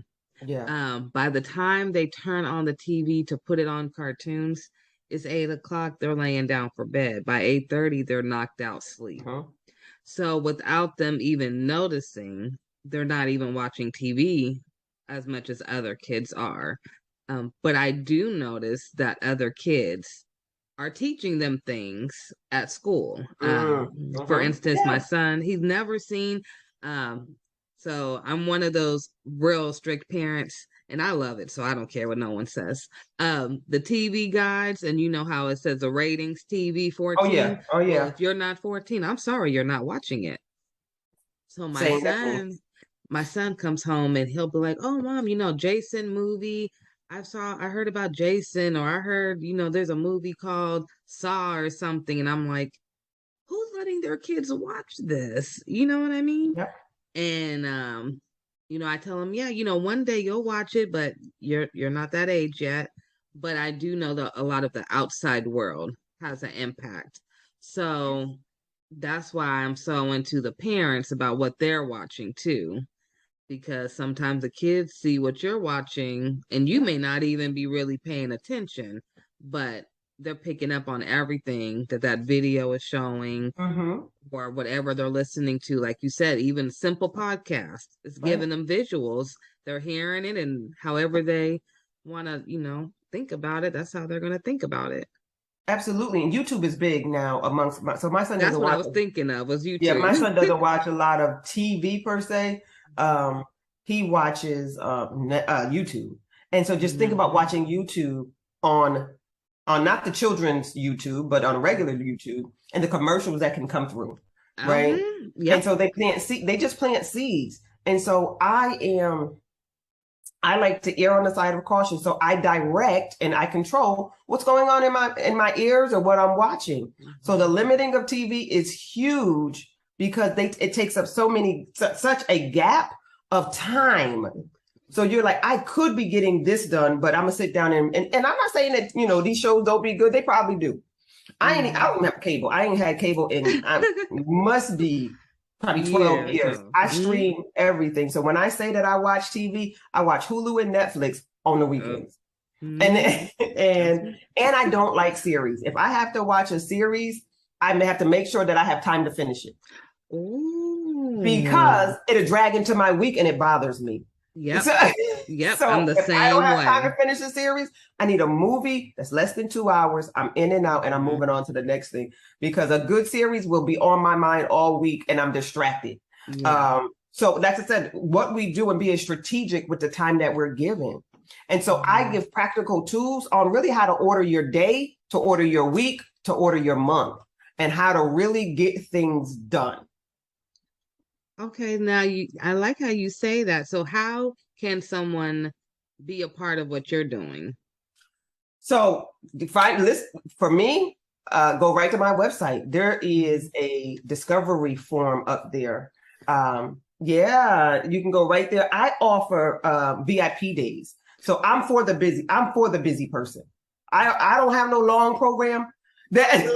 Yeah. By the time they turn on the TV to put it on cartoons, it's 8 o'clock. They're laying down for bed. By 8:30, they're knocked out sleep. So without them even noticing, they're not even watching TV as much as other kids are. But I do notice that other kids are teaching them things at school. For instance, my son, he's never seen. So I'm one of those real strict parents, and I love it. So I don't care what no one says. The TV guides, and you know how it says the ratings TV 14. Oh yeah. Well, if you're not 14, I'm sorry, you're not watching it. So my son comes home and he'll be like, "Oh, mom, Jason movie. I heard about Jason, or I heard, there's a movie called Saw or something." And I'm like, who's letting their kids watch this? You know what I mean? Yep. And, I tell them, one day you'll watch it, but you're not that age yet. But I do know that a lot of the outside world has an impact. So that's why I'm so into the parents about what they're watching too. Because sometimes the kids see what you're watching and you may not even be really paying attention, but they're picking up on everything that video is showing or whatever they're listening to. Like you said, even simple podcasts, it's giving them visuals. They're hearing it, and however they want to, think about it, that's how they're going to think about it. Absolutely. And YouTube is big now amongst my son doesn't That's what I was thinking of, was YouTube. Yeah, my son doesn't watch a lot of TV per se. He watches YouTube. And so just think about watching YouTube on not the children's YouTube, but on regular YouTube, and the commercials that can come through. Right. And so they just plant seeds. And so I like to err on the side of caution. So I direct and I control what's going on in my ears or what I'm watching. So the limiting of TV is huge because it takes up such a gap of time So you're like, I could be getting this done, but I'm gonna sit down and I'm not saying that, you know, these shows don't be good. They probably do. I don't have cable. I ain't had cable in must be probably 12 years. I stream everything. So when I say that I watch TV, I watch Hulu and Netflix on the weekends. And I don't like series. If I have to watch a series, I may have to make sure that I have time to finish it. Because it'll drag into my week and it bothers me. Yep. So I'm the if same I don't have way. time to finish a series, I need a movie that's less than 2 hours. I'm in and out and I'm moving on to the next thing, because a good series will be on my mind all week and I'm distracted. So that's I said, what we do and being strategic with the time that we're given. And so I give practical tools on really how to order your day, to order your week, to order your month, and how to really get things done. Okay, now I like how you say that. So how can someone be a part of what you're doing? So for me, go right to my website. There is a discovery form up there. You can go right there. I offer VIP days. So I'm for the busy person. I don't have no long program because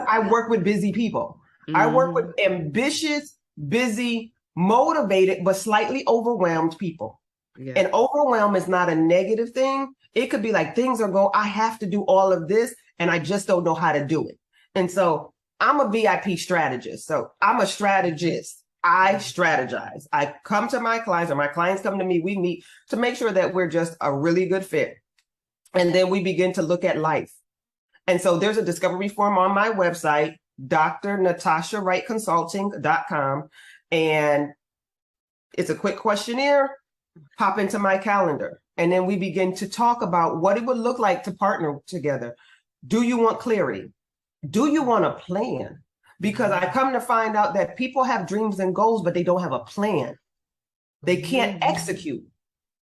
I work with busy people. I work with ambitious, busy, motivated, but slightly overwhelmed people. And overwhelm is not a negative thing. It could be like things are going, I have to do all of this and I just don't know how to do it. And so I'm a VIP strategist. So I'm a strategist. I strategize. I come to my clients or my clients come to me. We meet to make sure that we're just a really good fit. And then we begin to look at life. And so there's a discovery form on my website, drnatashawrightconsulting.com. And it's a quick questionnaire. Pop into my calendar. And then we begin to talk about what it would look like to partner together. Do you want clarity? Do you want a plan? Because I come to find out that people have dreams and goals, but they don't have a plan. They can't execute.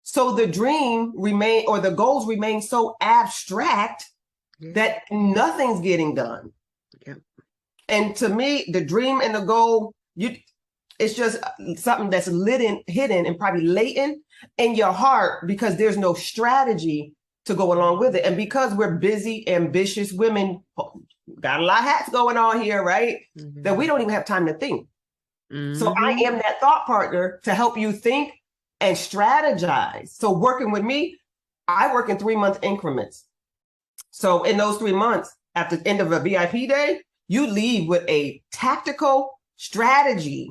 So the dream the goals remain so abstract that nothing's getting done. And to me, the dream and the goal, it's just something that's hidden and probably latent in your heart because there's no strategy to go along with it. And because we're busy, ambitious women, got a lot of hats going on here, right? That we don't even have time to think. So I am that thought partner to help you think and strategize. So working with me, I work in 3-month increments. So in those 3 months, at the end of a VIP day, you leave with a tactical strategy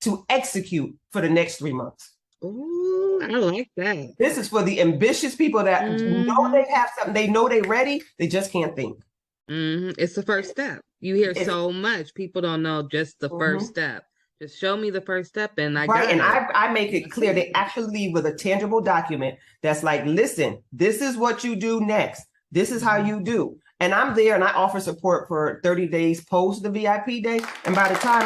to execute for the next 3 months. Ooh, I like that. This is for the ambitious people that know they have something, they know they're ready, they just can't think. It's the first step. You hear so much. People don't know just the first step. Just show me the first step and I got it. I make it clear. They actually leave with a tangible document that's like, listen, this is what you do next. This is how you do. And I'm there and I offer support for 30 days post the VIP day. And by the time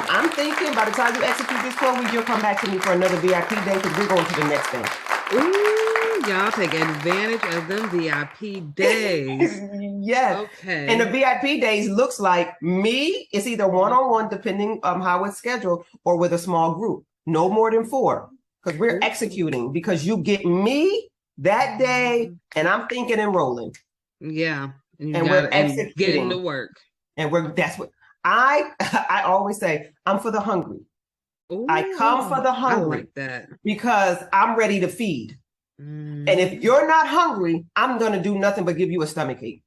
you execute this quote, you'll come back to me for another VIP day because we're going to the next thing. Ooh, y'all take advantage of them VIP days. Yes. Okay. And the VIP days looks like me. It's either one-on-one, depending on how it's scheduled, or with a small group. No more than 4, because we're executing. Because you get me that day, and I'm thinking and rolling. Yeah. And we're executing. Getting to work. And that's what I always say. I'm for the hungry. Ooh, I come for the hungry. I like that. Because I'm ready to feed. And if you're not hungry, I'm going to do nothing but give you a stomach ache.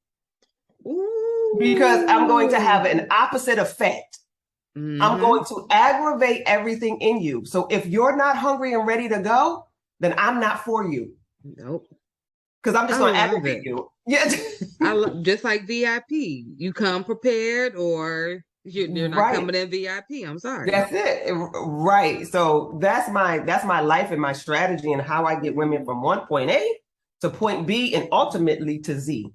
Ooh. Because I'm going to have an opposite effect. I'm going to aggravate everything in you. So if you're not hungry and ready to go, then I'm not for you. Nope. Because I'm just going to aggravate you. Yeah. Just like VIP. You come prepared or you're not coming in VIP. I'm sorry. That's it. Right. So that's my life and my strategy and how I get women from point A to point B and ultimately to Z.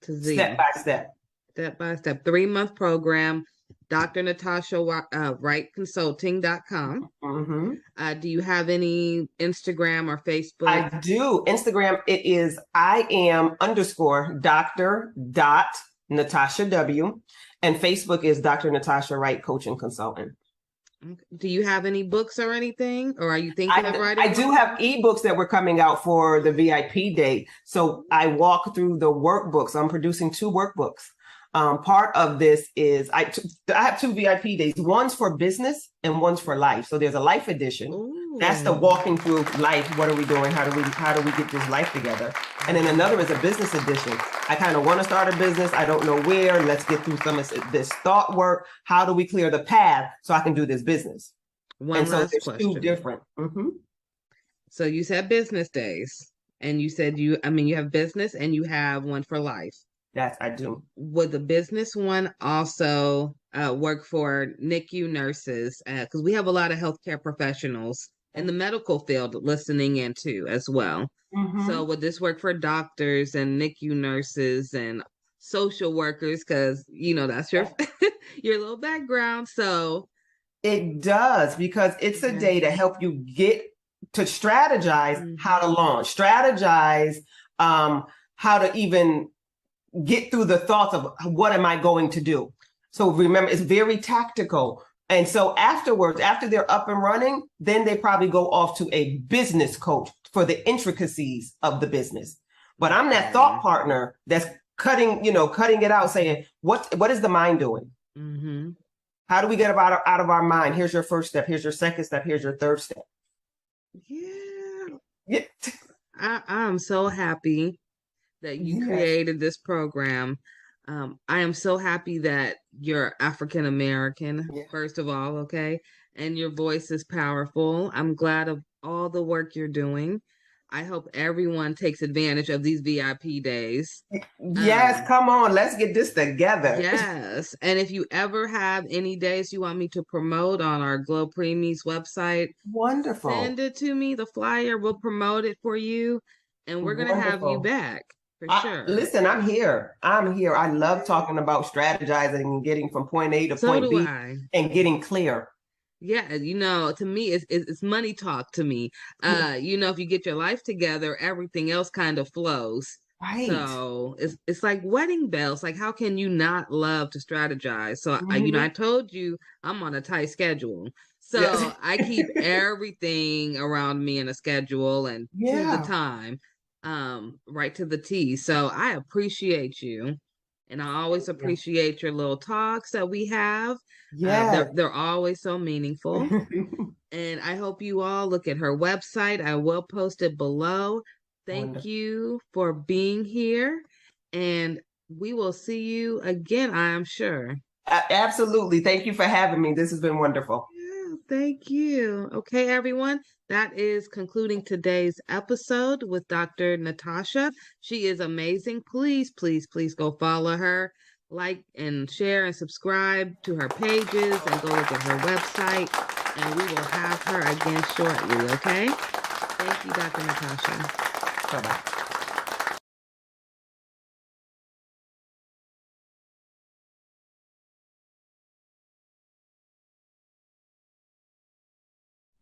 Step by step. Step by step. 3-month program. drnatashawrightconsulting.com. Do you have any Instagram or Facebook? I do. Instagram, it is IAM_Dr.Natasha W. And Facebook is Dr. Natasha Wright Coaching Consultant. Do you have any books or anything, or are you thinking of writing? I do have ebooks that were coming out for the VIP day. So I walk through the workbooks. I'm producing 2 workbooks. Part of this is I have 2 VIP days. One's for business and one's for life. So there's a life edition. Ooh. That's the walking through life. What are we doing? How do we get this life together? And then another is a business edition. I kind of want to start a business. I don't know where. Let's get through some of this thought work. How do we clear the path so I can do this business? One last there's question. 2 different. So you said business days, and you said you have business and you have one for life. Yes, I do. Would the business one also work for NICU nurses? Because we have a lot of healthcare professionals in the medical field listening in too as well. So would this work for doctors and NICU nurses and social workers? Because that's your your little background. So it does, because it's a day to help you get to strategize how to launch, strategize how to even get through the thoughts of what am I going to do? So remember, it's very tactical. And so afterwards, after they're up and running, then they probably go off to a business coach for the intricacies of the business. But I'm that thought partner that's cutting it out, saying, what is the mind doing? How do we get out of our mind? Here's your first step. Here's your second step. Here's your third step. Yeah. I'm so happy that you created this program. I am so happy that you're African American, first of all, okay? And your voice is powerful. I'm glad of all the work you're doing. I hope everyone takes advantage of these VIP days. Yes, come on, let's get this together. Yes. And if you ever have any days you want me to promote on our GLO Preemies website, wonderful. Send it to me, the flyer, we'll promote it for you, and we're going to have you back. Sure. Listen, I'm here. I love talking about strategizing and getting from point A to point B and getting clear. Yeah, to me, it's money talk to me. If you get your life together, everything else kind of flows. Right. So it's like wedding bells. Like, how can you not love to strategize? So, I told you I'm on a tight schedule. So I keep everything around me in a schedule and to the time. Right to the T. So I appreciate you, and I always appreciate your little talks that we have. They're always so meaningful. And I hope you all look at her website. I will post it below. Thank you for being here, and we will see you again, I am sure. Absolutely. Thank you for having me. This has been wonderful. Yeah, thank you. Okay, everyone. That is concluding today's episode with Dr. Natasha. She is amazing. Please, please, please go follow her, like and share and subscribe to her pages, and go look at her website. And we will have her again shortly, okay? Thank you, Dr. Natasha. Bye-bye.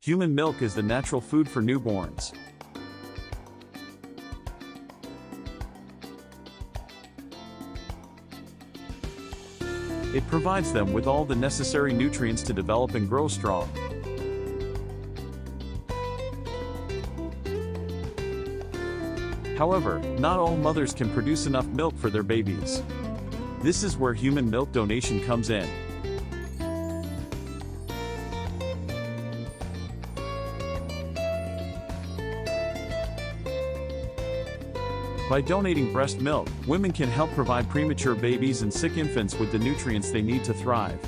Human milk is the natural food for newborns. It provides them with all the necessary nutrients to develop and grow strong. However, not all mothers can produce enough milk for their babies. This is where human milk donation comes in. By donating breast milk, women can help provide premature babies and sick infants with the nutrients they need to thrive.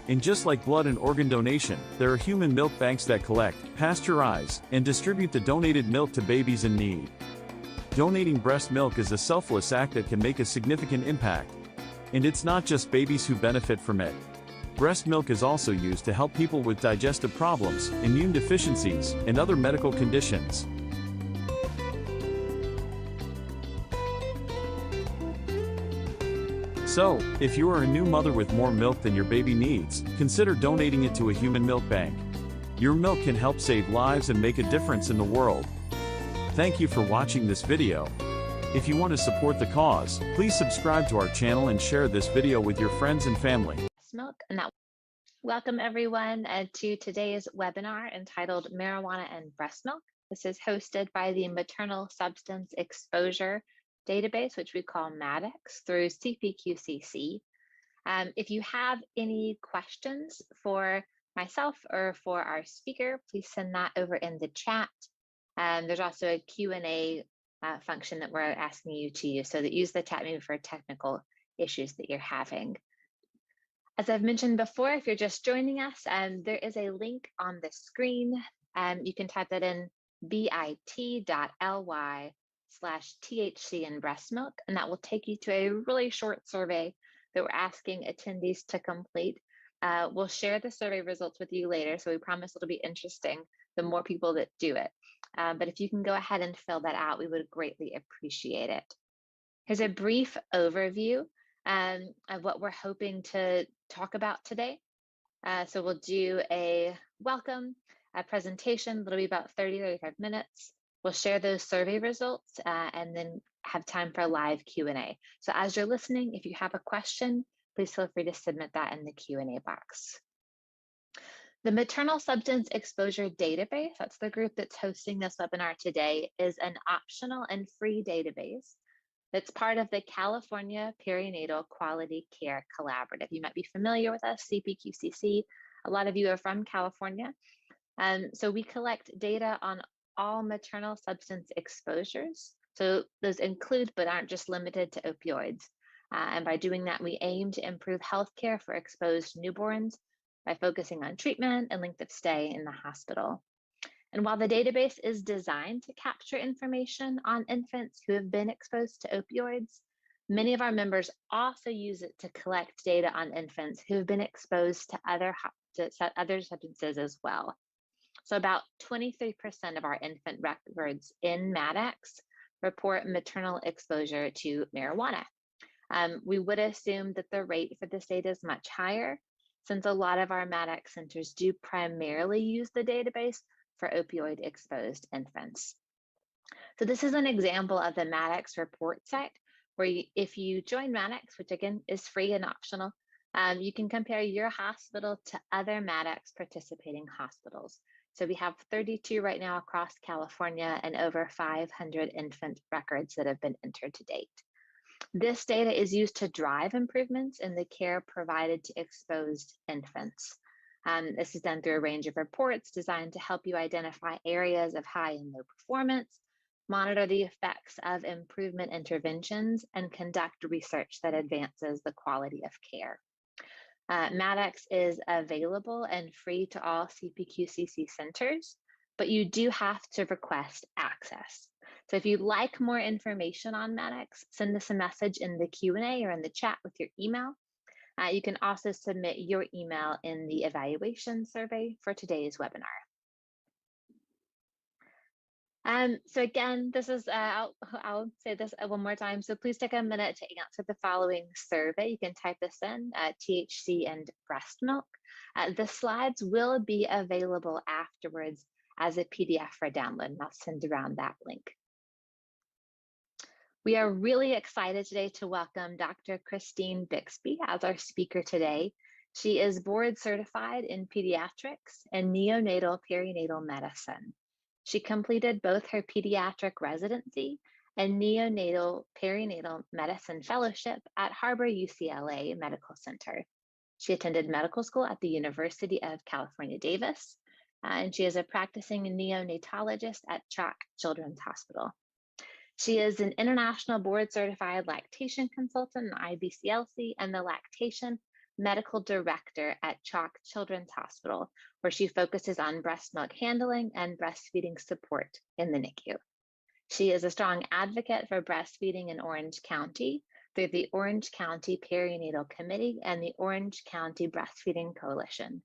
And just like blood and organ donation, there are human milk banks that collect, pasteurize, and distribute the donated milk to babies in need. Donating breast milk is a selfless act that can make a significant impact. And it's not just babies who benefit from it. Breast milk is also used to help people with digestive problems, immune deficiencies, and other medical conditions. So, if you are a new mother with more milk than your baby needs, consider donating it to a human milk bank. Your milk can help save lives and make a difference in the world. Thank you for watching this video. If you want to support the cause, please subscribe to our channel and share this video with your friends and family. Milk and that. Welcome everyone to today's webinar entitled Marijuana and Breast Milk. This is hosted by the Maternal Substance Exposure Database, which we call MADEX, through CPQCC. If you have any questions for myself or for our speaker, please send that over in the chat. There's also a Q&A function that we're asking you to use, so that use the chat maybe for technical issues that you're having. As I've mentioned before, if you're just joining us, there is a link on the screen. You can type that in bit.ly/THC and breast milk, and that will take you to a really short survey that we're asking attendees to complete. We'll share the survey results with you later, so we promise it'll be interesting the more people that do it. But if you can go ahead and fill that out, we would greatly appreciate it. Here's a brief overview of what we're hoping to talk about today. So we'll do a welcome, a presentation that'll be about 30-35 minutes. We'll share those survey results and then have time for live Q&A. So as you're listening, if you have a question, please feel free to submit that in the Q&A box. The Maternal Substance Exposure Database, that's the group that's hosting this webinar today, is an optional and free database that's part of the California Perinatal Quality Care Collaborative. You might be familiar with us, CPQCC. A lot of you are from California. So we collect data on all maternal substance exposures. So those include, but aren't just limited to, opioids. And by doing that, we aim to improve healthcare for exposed newborns by focusing on treatment and length of stay in the hospital. And while the database is designed to capture information on infants who have been exposed to opioids, many of our members also use it to collect data on infants who have been exposed to other substances as well. So about 23% of our infant records in MADEX report maternal exposure to marijuana. We would assume that the rate for this data is much higher, since a lot of our MADEX centers do primarily use the database for opioid exposed infants. So this is an example of the MADEX report site, where if you join MADEX, which again is free and optional, you can compare your hospital to other MADEX participating hospitals. So we have 32 right now across California and over 500 infant records that have been entered to date. This data is used to drive improvements in the care provided to exposed infants. This is done through a range of reports designed to help you identify areas of high and low performance, monitor the effects of improvement interventions, and conduct research that advances the quality of care. MADEX is available and free to all CPQCC centers, but you do have to request access. So if you'd like more information on MADEX, send us a message in the Q&A or in the chat with your email. You can also submit your email in the evaluation survey for today's webinar. So again, this is, I'll say this one more time. So please take a minute to answer the following survey. You can type this in, THC and breast milk. The slides will be available afterwards as a PDF for download, and I'll send around that link. We are really excited today to welcome Dr. Christine Bixby as our speaker today. She is board certified in pediatrics and neonatal perinatal medicine. She completed both her pediatric residency and neonatal perinatal medicine fellowship at Harbor UCLA Medical Center. She attended medical school at the University of California, Davis, and she is a practicing neonatologist at CHOC Children's Hospital. She is an international board certified lactation consultant in IBCLC and the lactation medical director at CHOC Children's Hospital, where she focuses on breast milk handling and breastfeeding support in the NICU. She is a strong advocate for breastfeeding in Orange County through the Orange County Perinatal Committee and the Orange County Breastfeeding Coalition.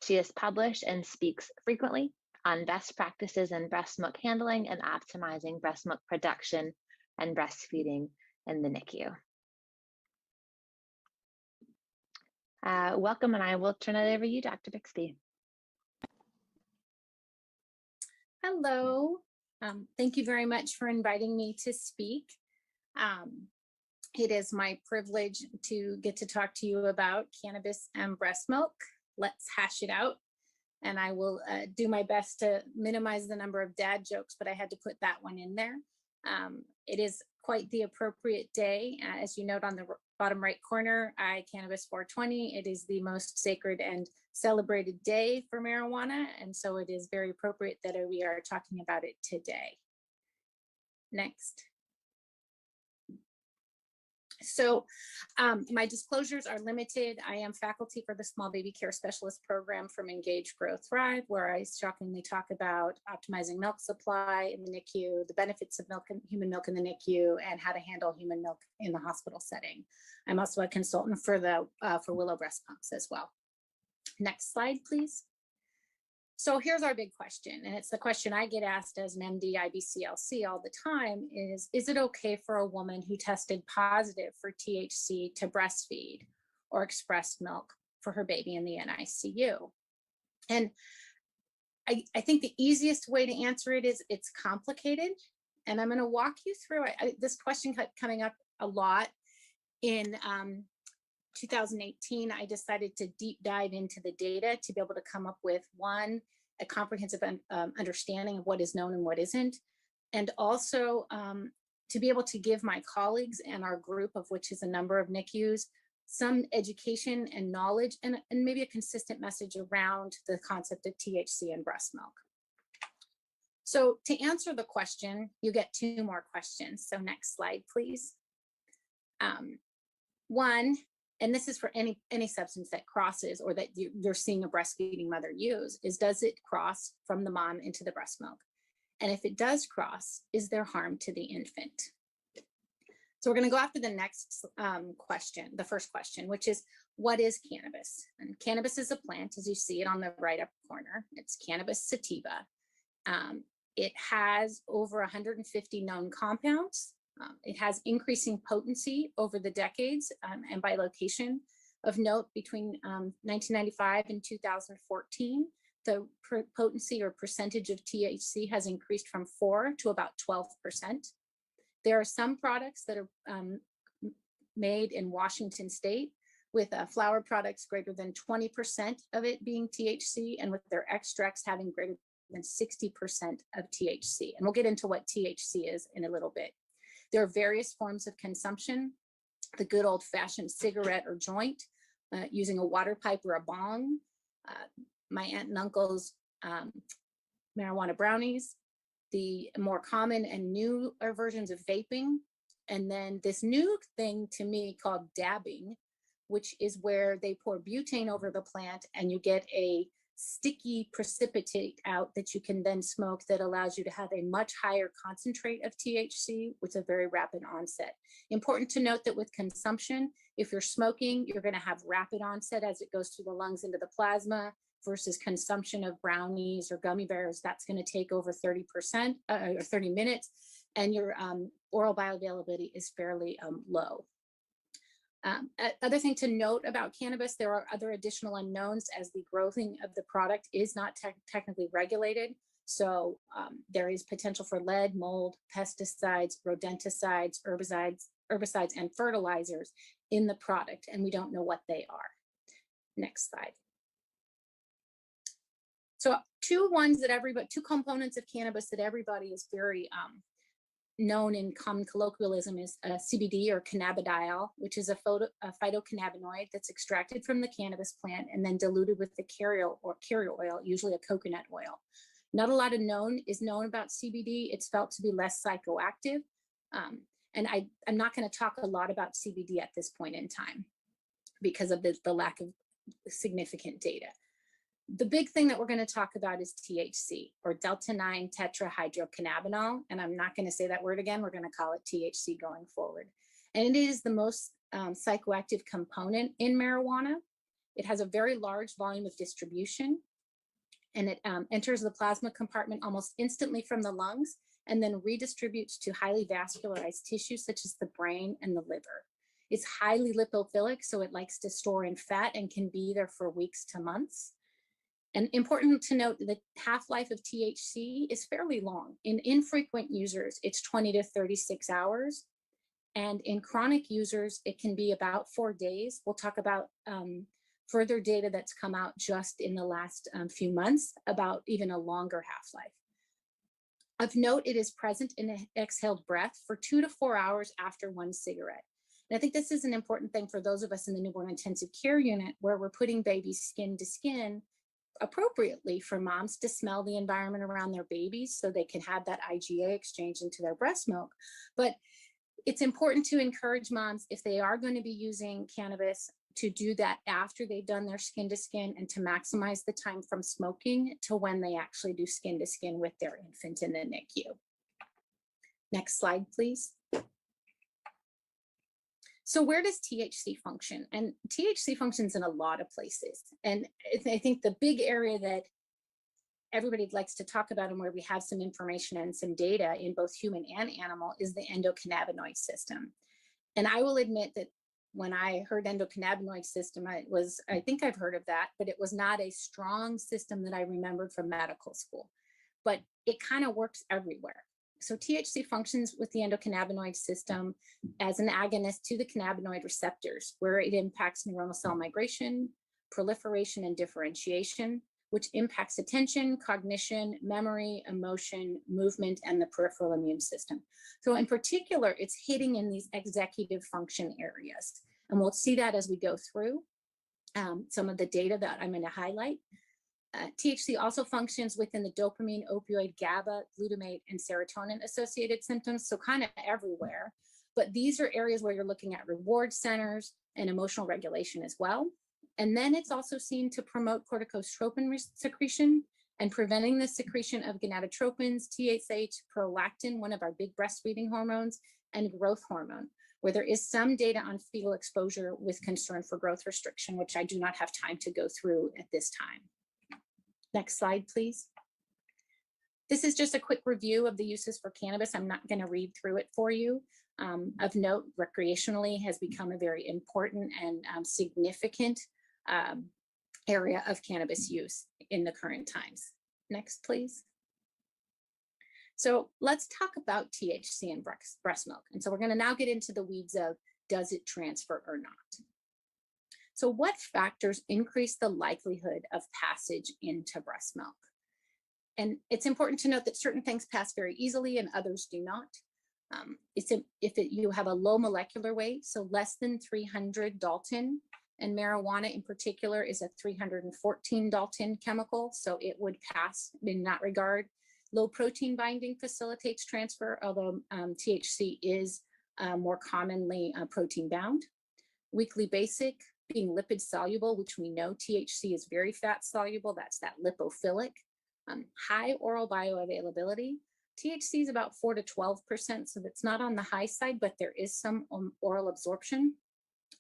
She has published and speaks frequently on best practices in breast milk handling and optimizing breast milk production and breastfeeding in the NICU. Welcome, and I will turn it over to you, Dr. Bixby. Hello. Thank you very much for inviting me to speak. It is my privilege to get to talk to you about cannabis and breast milk. Let's hash it out. And I will do my best to minimize the number of dad jokes, but I had to put that one in there. It is quite the appropriate day. As you note on the bottom right corner, Cannabis 420. It is the most sacred and celebrated day for marijuana. And so it is very appropriate that we are talking about it today. Next. So my disclosures are limited. I am faculty for the Small Baby Care Specialist Program from Engage, Grow, Thrive, where I shockingly talk about optimizing milk supply in the NICU, the benefits of human milk in the NICU, and how to handle human milk in the hospital setting. I'm also a consultant for Willow breast pumps as well. Next slide, please. So here's our big question, and it's the question I get asked as an MD IBCLC all the time is it okay for a woman who tested positive for THC to breastfeed or express milk for her baby in the NICU? And I think the easiest way to answer it is it's complicated, and I'm going to walk you through it. This question kept coming up a lot. In 2018, I decided to deep dive into the data to be able to come up with a comprehensive understanding of what is known and what isn't, and also to be able to give my colleagues and our group, of which is a number of NICUs, some education and knowledge and maybe a consistent message around the concept of THC and breast milk. So to answer the question, you get two more questions. So next slide, please. One, and this is for any substance that crosses or that you're seeing a breastfeeding mother use, is does it cross from the mom into the breast milk? And if it does cross, is there harm to the infant? So we're going to go after the next question, the first question, which is, what is cannabis? And cannabis is a plant, as you see it on the right upper corner. It's cannabis sativa. It has over 150 known compounds. It has increasing potency over the decades and by location. Of note, between 1995 and 2014, the potency or percentage of THC has increased from 4 to about 12%. There are some products that are made in Washington State with flower products greater than 20% of it being THC, and with their extracts having greater than 60% of THC. And we'll get into what THC is in a little bit. There are various forms of consumption, the good old-fashioned cigarette or joint, using a water pipe or a bong, my aunt and uncle's marijuana brownies, the more common and newer versions of vaping, and then this new thing to me called dabbing, which is where they pour butane over the plant and you get a sticky precipitate out that you can then smoke that allows you to have a much higher concentrate of THC with a very rapid onset. Important to note that with consumption, if you're smoking, you're going to have rapid onset as it goes through the lungs into the plasma, versus consumption of brownies or gummy bears, that's going to take over 30% or 30 minutes, and your oral bioavailability is fairly low. Other thing to note about cannabis, there are other additional unknowns as the growing of the product is not technically regulated. So there is potential for lead, mold, pesticides, rodenticides, herbicides, and fertilizers in the product, and we don't know what they are. Next slide. So two components of cannabis that everybody is very known in common colloquialism is CBD or cannabidiol, which is a phytocannabinoid that's extracted from the cannabis plant and then diluted with the carrier oil, usually a coconut oil. Not a lot is known about CBD. It's felt to be less psychoactive. And I'm not going to talk a lot about CBD at this point in time because of the lack of significant data. The big thing that we're going to talk about is THC, or delta-9 tetrahydrocannabinol, and I'm not going to say that word again. We're going to call it THC going forward. And it is the most psychoactive component in marijuana. It has a very large volume of distribution, and it enters the plasma compartment almost instantly from the lungs and then redistributes to highly vascularized tissues such as the brain and the liver. It's highly lipophilic, so it likes to store in fat and can be there for weeks to months. And important to note, the half-life of THC is fairly long. In infrequent users, it's 20 to 36 hours. And in chronic users, it can be about 4 days. We'll talk about further data that's come out just in the last few months about even a longer half-life. Of note, it is present in an exhaled breath for 2 to 4 hours after one cigarette. And I think this is an important thing for those of us in the newborn intensive care unit where we're putting babies skin to skin appropriately for moms to smell the environment around their babies so they can have that IgA exchange into their breast milk. But it's important to encourage moms, if they are going to be using cannabis, to do that after they've done their skin to skin and to maximize the time from smoking to when they actually do skin to skin with their infant in the NICU. Next slide, please. So where does THC function? And THC functions in a lot of places. And I think the big area that everybody likes to talk about and where we have some information and some data in both human and animal is the endocannabinoid system. And I will admit that when I heard endocannabinoid system, I think I've heard of that, but it was not a strong system that I remembered from medical school, but it kind of works everywhere. So THC functions with the endocannabinoid system as an agonist to the cannabinoid receptors, where it impacts neuronal cell migration, proliferation, and differentiation, which impacts attention, cognition, memory, emotion, movement, and the peripheral immune system. So in particular, it's hitting in these executive function areas. And we'll see that as we go through some of the data that I'm going to highlight. THC also functions within the dopamine, opioid, GABA, glutamate, and serotonin associated symptoms, so kind of everywhere. But these are areas where you're looking at reward centers and emotional regulation as well. And then it's also seen to promote corticotropin secretion and preventing the secretion of gonadotropins, TSH, prolactin, one of our big breastfeeding hormones, and growth hormone, where there is some data on fetal exposure with concern for growth restriction, which I do not have time to go through at this time. Next slide, please. This is just a quick review of the uses for cannabis. I'm not going to read through it for you. Of note, recreationally has become a very important and significant area of cannabis use in the current times. Next, please. So let's talk about THC in breast milk. And so we're going to now get into the weeds of, does it transfer or not? So what factors increase the likelihood of passage into breast milk? And it's important to note that certain things pass very easily and others do not. You have a low molecular weight, so less than 300 Dalton, and marijuana in particular is a 314 Dalton chemical, so it would pass in that regard. Low protein binding facilitates transfer, although THC is more commonly protein bound. Weakly basic, being lipid soluble, which we know THC is very fat soluble, that's that lipophilic. High oral bioavailability. THC is about 4 to 12%, so that's not on the high side, but there is some oral absorption.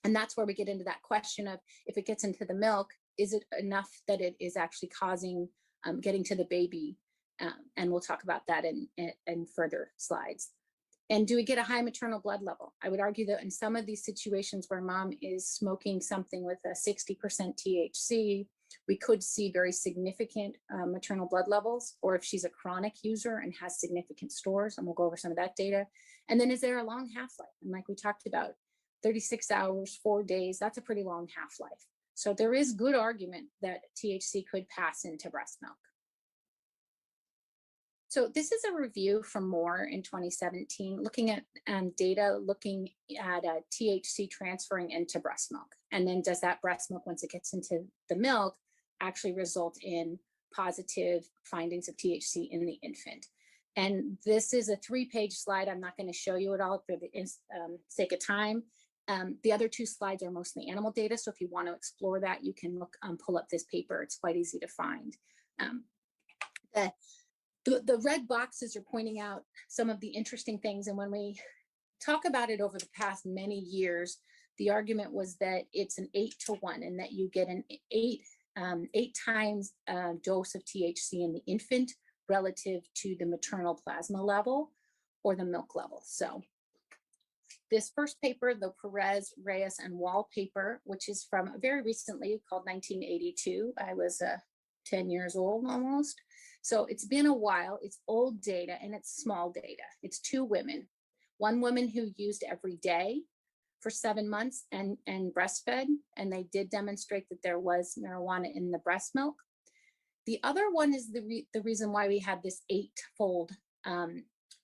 And that's where we get into that question of, if it gets into the milk, is it enough that it is actually causing getting to the baby? And we'll talk about that in further slides. And do we get a high maternal blood level? I would argue that in some of these situations where mom is smoking something with a 60% THC, we could see very significant maternal blood levels, or if she's a chronic user and has significant stores, and we'll go over some of that data. And then is there a long half-life? And like we talked about, 36 hours, 4 days, that's a pretty long half-life. So there is good argument that THC could pass into breast milk. So this is a review from Moore in 2017, looking at data, looking at THC transferring into breast milk. And then does that breast milk, once it gets into the milk, actually result in positive findings of THC in the infant? And this is a 3-page slide. I'm not going to show you it all for the sake of time. The other 2 slides are mostly animal data. So if you want to explore that, you can look, pull up this paper. It's quite easy to find. The red boxes are pointing out some of the interesting things. And when we talk about it over the past many years, the argument was that it's an 8-to-1 and that you get an 8 times dose of THC in the infant relative to the maternal plasma level or the milk level. So this first paper, the Perez, Reyes, and Wall paper, which is from very recently, called 1982. I was 10 years old almost. So it's been a while, it's old data and it's small data. It's 2 women. one woman who used every day for 7 months and breastfed, and they did demonstrate that there was marijuana in the breast milk. The other one is the reason why we had this 8-fold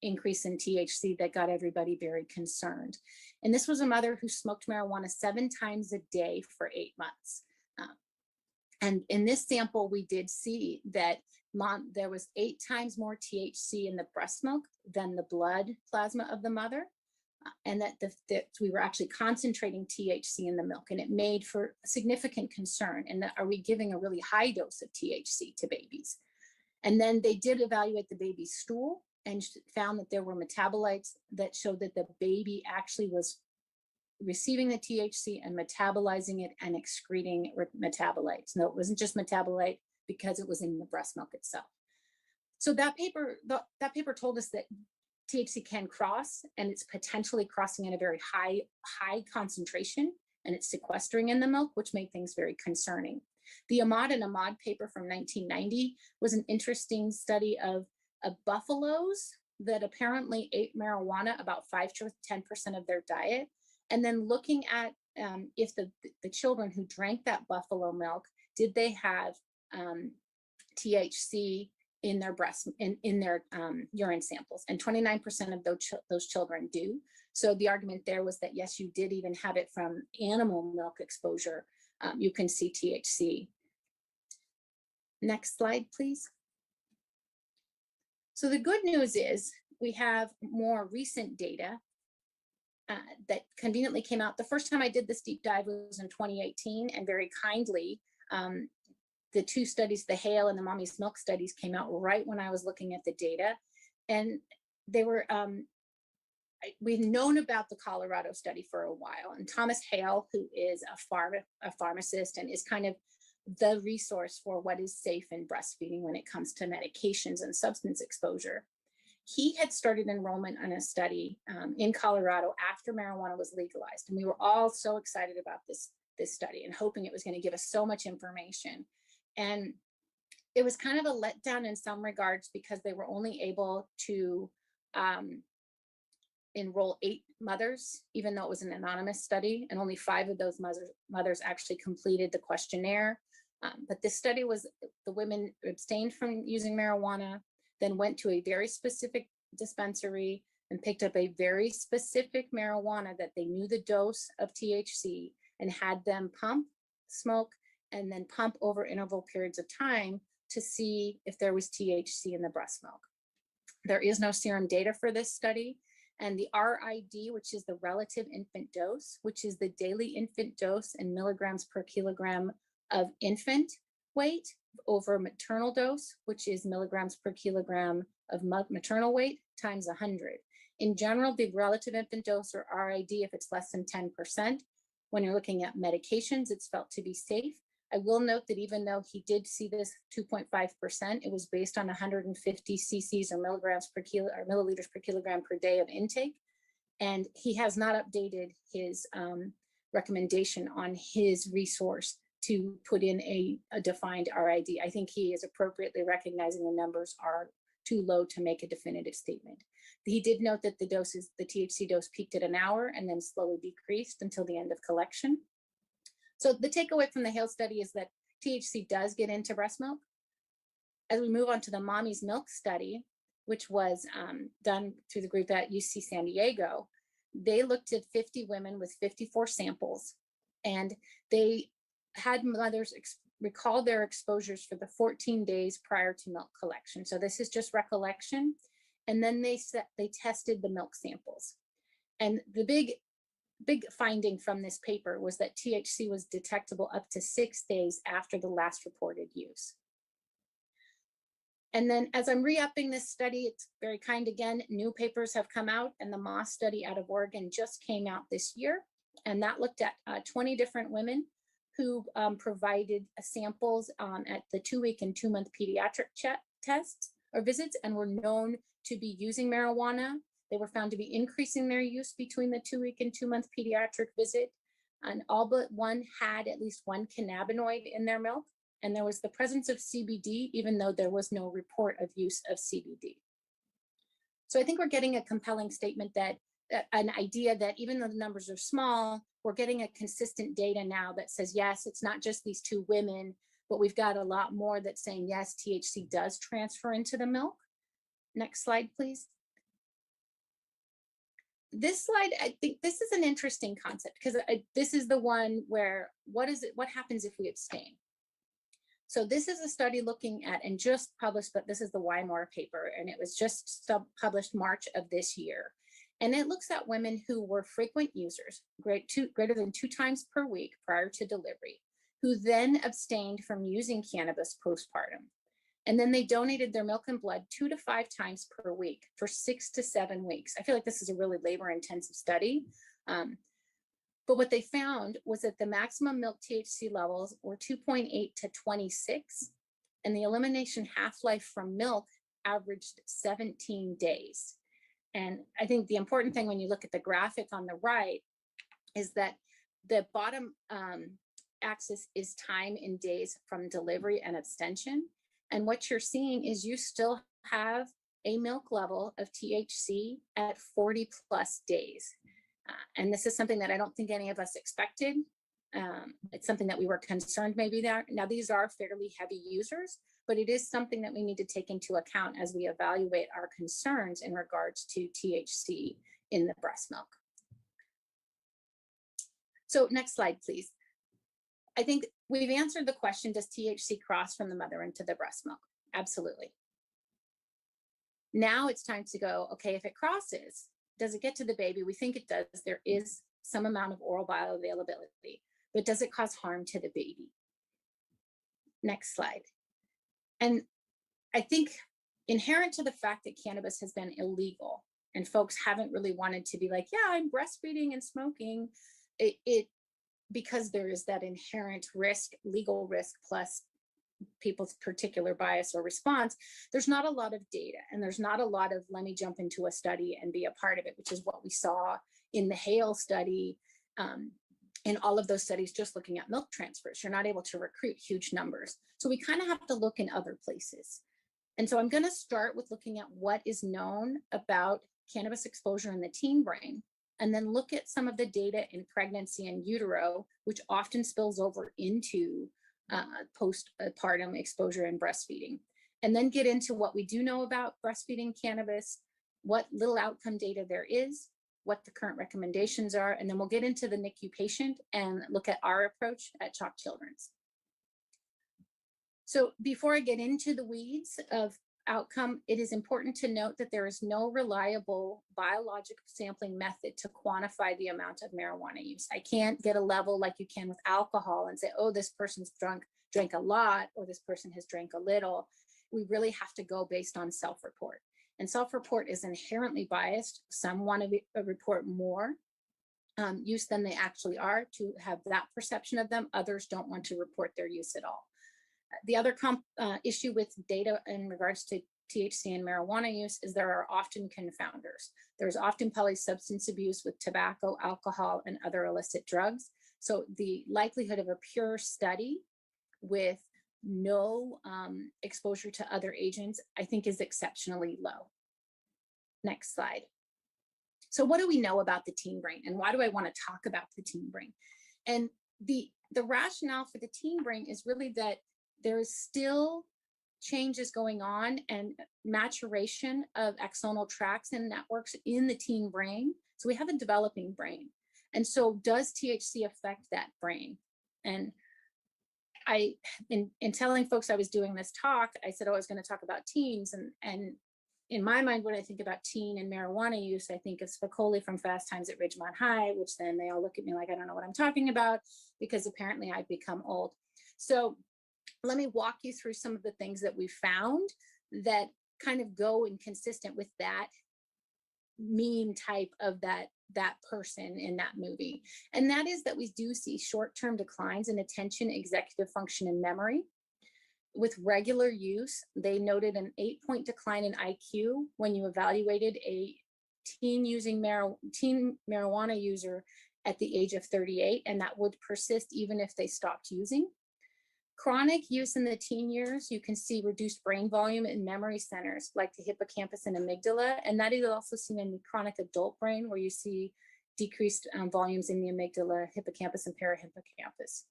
increase in THC that got everybody very concerned. And this was a mother who smoked marijuana 7 times a day for 8 months. And in this sample, we did see that there was 8 times more THC in the breast milk than the blood plasma of the mother. And that we were actually concentrating THC in the milk, and it made for significant concern. And that, are we giving a really high dose of THC to babies? And then they did evaluate the baby's stool and found that there were metabolites that showed that the baby actually was receiving the THC and metabolizing it and excreting metabolites. No, it wasn't just metabolite because it was in the breast milk itself. So that paper told us that THC can cross, and it's potentially crossing at a very high concentration, and it's sequestering in the milk, which made things very concerning. The Ahmad and Ahmad paper from 1990 was an interesting study of buffaloes that apparently ate marijuana about 5 to 10% of their diet, and then looking at if the children who drank that buffalo milk, did they have THC in their in their urine samples, and 29% of those children do. So the argument there was that yes, you did even have it from animal milk exposure. You can see THC. Next slide, please. So the good news is we have more recent data that conveniently came out. The first time I did this deep dive was in 2018, and very kindly, the 2 studies, the Hale and the Mommy's Milk studies, came out right when I was looking at the data. And they were, we've known about the Colorado study for a while. And Thomas Hale, who is a pharmacist and is kind of the resource for what is safe in breastfeeding when it comes to medications and substance exposure, he had started enrollment on a study in Colorado after marijuana was legalized. And we were all so excited about this study and hoping it was going to give us so much information. And it was kind of a letdown in some regards because they were only able to enroll 8 mothers, even though it was an anonymous study, and only 5 of those mothers actually completed the questionnaire. But this study was, the women abstained from using marijuana, then went to a very specific dispensary and picked up a very specific marijuana that they knew the dose of THC, and had them pump, smoke, and then pump over interval periods of time to see if there was THC in the breast milk. There is no serum data for this study. And the RID, which is the relative infant dose, which is the daily infant dose in milligrams per kilogram of infant weight over maternal dose, which is milligrams per kilogram of maternal weight times 100. In general, the relative infant dose, or RID, if it's less than 10%, when you're looking at medications, it's felt to be safe. I will note that even though he did see this 2.5%, it was based on 150 cc's or milligrams per kilo or milliliters per kilogram per day of intake. And he has not updated his recommendation on his resource to put in a defined RID. I think he is appropriately recognizing the numbers are too low to make a definitive statement. He did note that the THC dose peaked at an hour and then slowly decreased until the end of collection. So the takeaway from the Hale study is that THC does get into breast milk. As we move on to the Mommy's Milk study, which was done through the group at UC San Diego, they looked at 50 women with 54 samples, and they had mothers recall their exposures for the 14 days prior to milk collection. So this is just recollection. And then they tested the milk samples. And the big finding from this paper was that THC was detectable up to 6 days after the last reported use. And then as I'm re-upping this study, it's very kind again, new papers have come out, and the Moss study out of Oregon just came out this year. And that looked at 20 different women who provided samples at the 2-week and 2-month pediatric tests or visits and were known to be using marijuana. They were found to be increasing their use between the 2-week and 2-month pediatric visit. And all but one had at least one cannabinoid in their milk. And there was the presence of CBD, even though there was no report of use of CBD. So I think we're getting a compelling statement that an idea that even though the numbers are small, we're getting a consistent data now that says, yes, it's not just these 2 women, but we've got a lot more that's saying, yes, THC does transfer into the milk. Next slide, please. This slide, I think this is an interesting concept because this is the one where what happens if we abstain? So this is a study looking at, and just published, but this is the Weimar paper, and it was just published March of this year. And it looks at women who were frequent users, greater than 2 times per week prior to delivery, who then abstained from using cannabis postpartum. And then they donated their milk and blood 2 to 5 times per week for 6 to 7 weeks. I feel like this is a really labor-intensive study. But what they found was that the maximum milk THC levels were 2.8 to 26, and the elimination half-life from milk averaged 17 days. And I think the important thing when you look at the graphic on the right is that the bottom axis is time in days from delivery and abstention. And what you're seeing is you still have a milk level of THC at 40 plus days. And this is something that I don't think any of us expected. It's something that we were concerned maybe there. Now, these are fairly heavy users, but it is something that we need to take into account as we evaluate our concerns in regards to THC in the breast milk. So next slide, please. I think we've answered the question, does THC cross from the mother into the breast milk? Absolutely. Now it's time to go, okay, if it crosses, does it get to the baby? We think it does. There is some amount of oral bioavailability, but does it cause harm to the baby? Next slide. And I think inherent to the fact that cannabis has been illegal and folks haven't really wanted to be like, yeah, I'm breastfeeding and smoking, because there is that inherent risk, legal risk, plus people's particular bias or response, there's not a lot of data, and there's not a lot of let me jump into a study and be a part of it, which is what we saw in the Hale study, in all of those studies just looking at milk transfers. You're not able to recruit huge numbers. So we kind of have to look in other places. And so I'm going to start with looking at what is known about cannabis exposure in the teen brain, and then look at some of the data in pregnancy and utero, which often spills over into postpartum exposure and breastfeeding. And then get into what we do know about breastfeeding cannabis, what little outcome data there is, what the current recommendations are, and then we'll get into the NICU patient and look at our approach at Chalk Children's. So before I get into the weeds of outcome, it is important to note that there is no reliable biologic sampling method to quantify the amount of marijuana use. I can't get a level like you can with alcohol and say, oh, this person's drank a lot, or this person has drank a little. We really have to go based on self-report. And self-report is inherently biased. Some want to report more use than they actually are to have that perception of them. Others don't want to report their use at all. The other issue with data in regards to THC and marijuana use is there are often confounders. There's often polysubstance abuse with tobacco, alcohol, and other illicit drugs. So the likelihood of a pure study with no exposure to other agents, I think, is exceptionally low. Next slide. So what do we know about the teen brain, and why do I want to talk about the teen brain? And the rationale for the teen brain is really that there is still changes going on and maturation of axonal tracts and networks in the teen brain. So we have a developing brain. And so does THC affect that brain? And in telling folks I was doing this talk, I said, oh, I was going to talk about teens. And in my mind, when I think about teen and marijuana use, I think of Spicoli from Fast Times at Ridgemont High, which then they all look at me like I don't know what I'm talking about, because apparently I've become old. So let me walk you through some of the things that we found that kind of go inconsistent with that meme type of that person in that movie. And that is that we do see short-term declines in attention, executive function, and memory. With regular use, they noted an 8-point decline in IQ when you evaluated a teen marijuana user at the age of 38, and that would persist even if they stopped using. Chronic use in the teen years, you can see reduced brain volume in memory centers like the hippocampus and amygdala. And that is also seen in the chronic adult brain, where you see decreased volumes in the amygdala, hippocampus, and parahippocampus.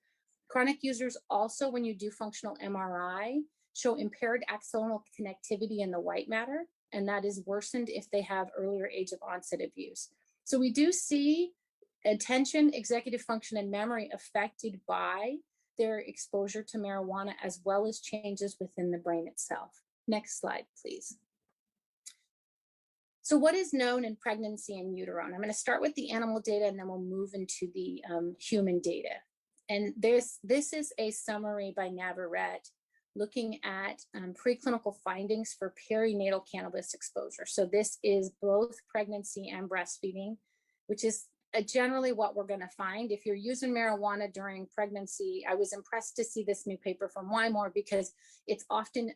Chronic users also, when you do functional MRI, show impaired axonal connectivity in the white matter, and that is worsened if they have earlier age of onset of use. So we do see attention, executive function, and memory affected by their exposure to marijuana, as well as changes within the brain itself. Next slide, please. So what is known in pregnancy in utero? And I'm going to start with the animal data, and then we'll move into the human data. And this is a summary by Navarrete looking at preclinical findings for perinatal cannabis exposure. So this is both pregnancy and breastfeeding, which is generally what we're going to find. If you're using marijuana during pregnancy, I was impressed to see this new paper from Wymore, because it's often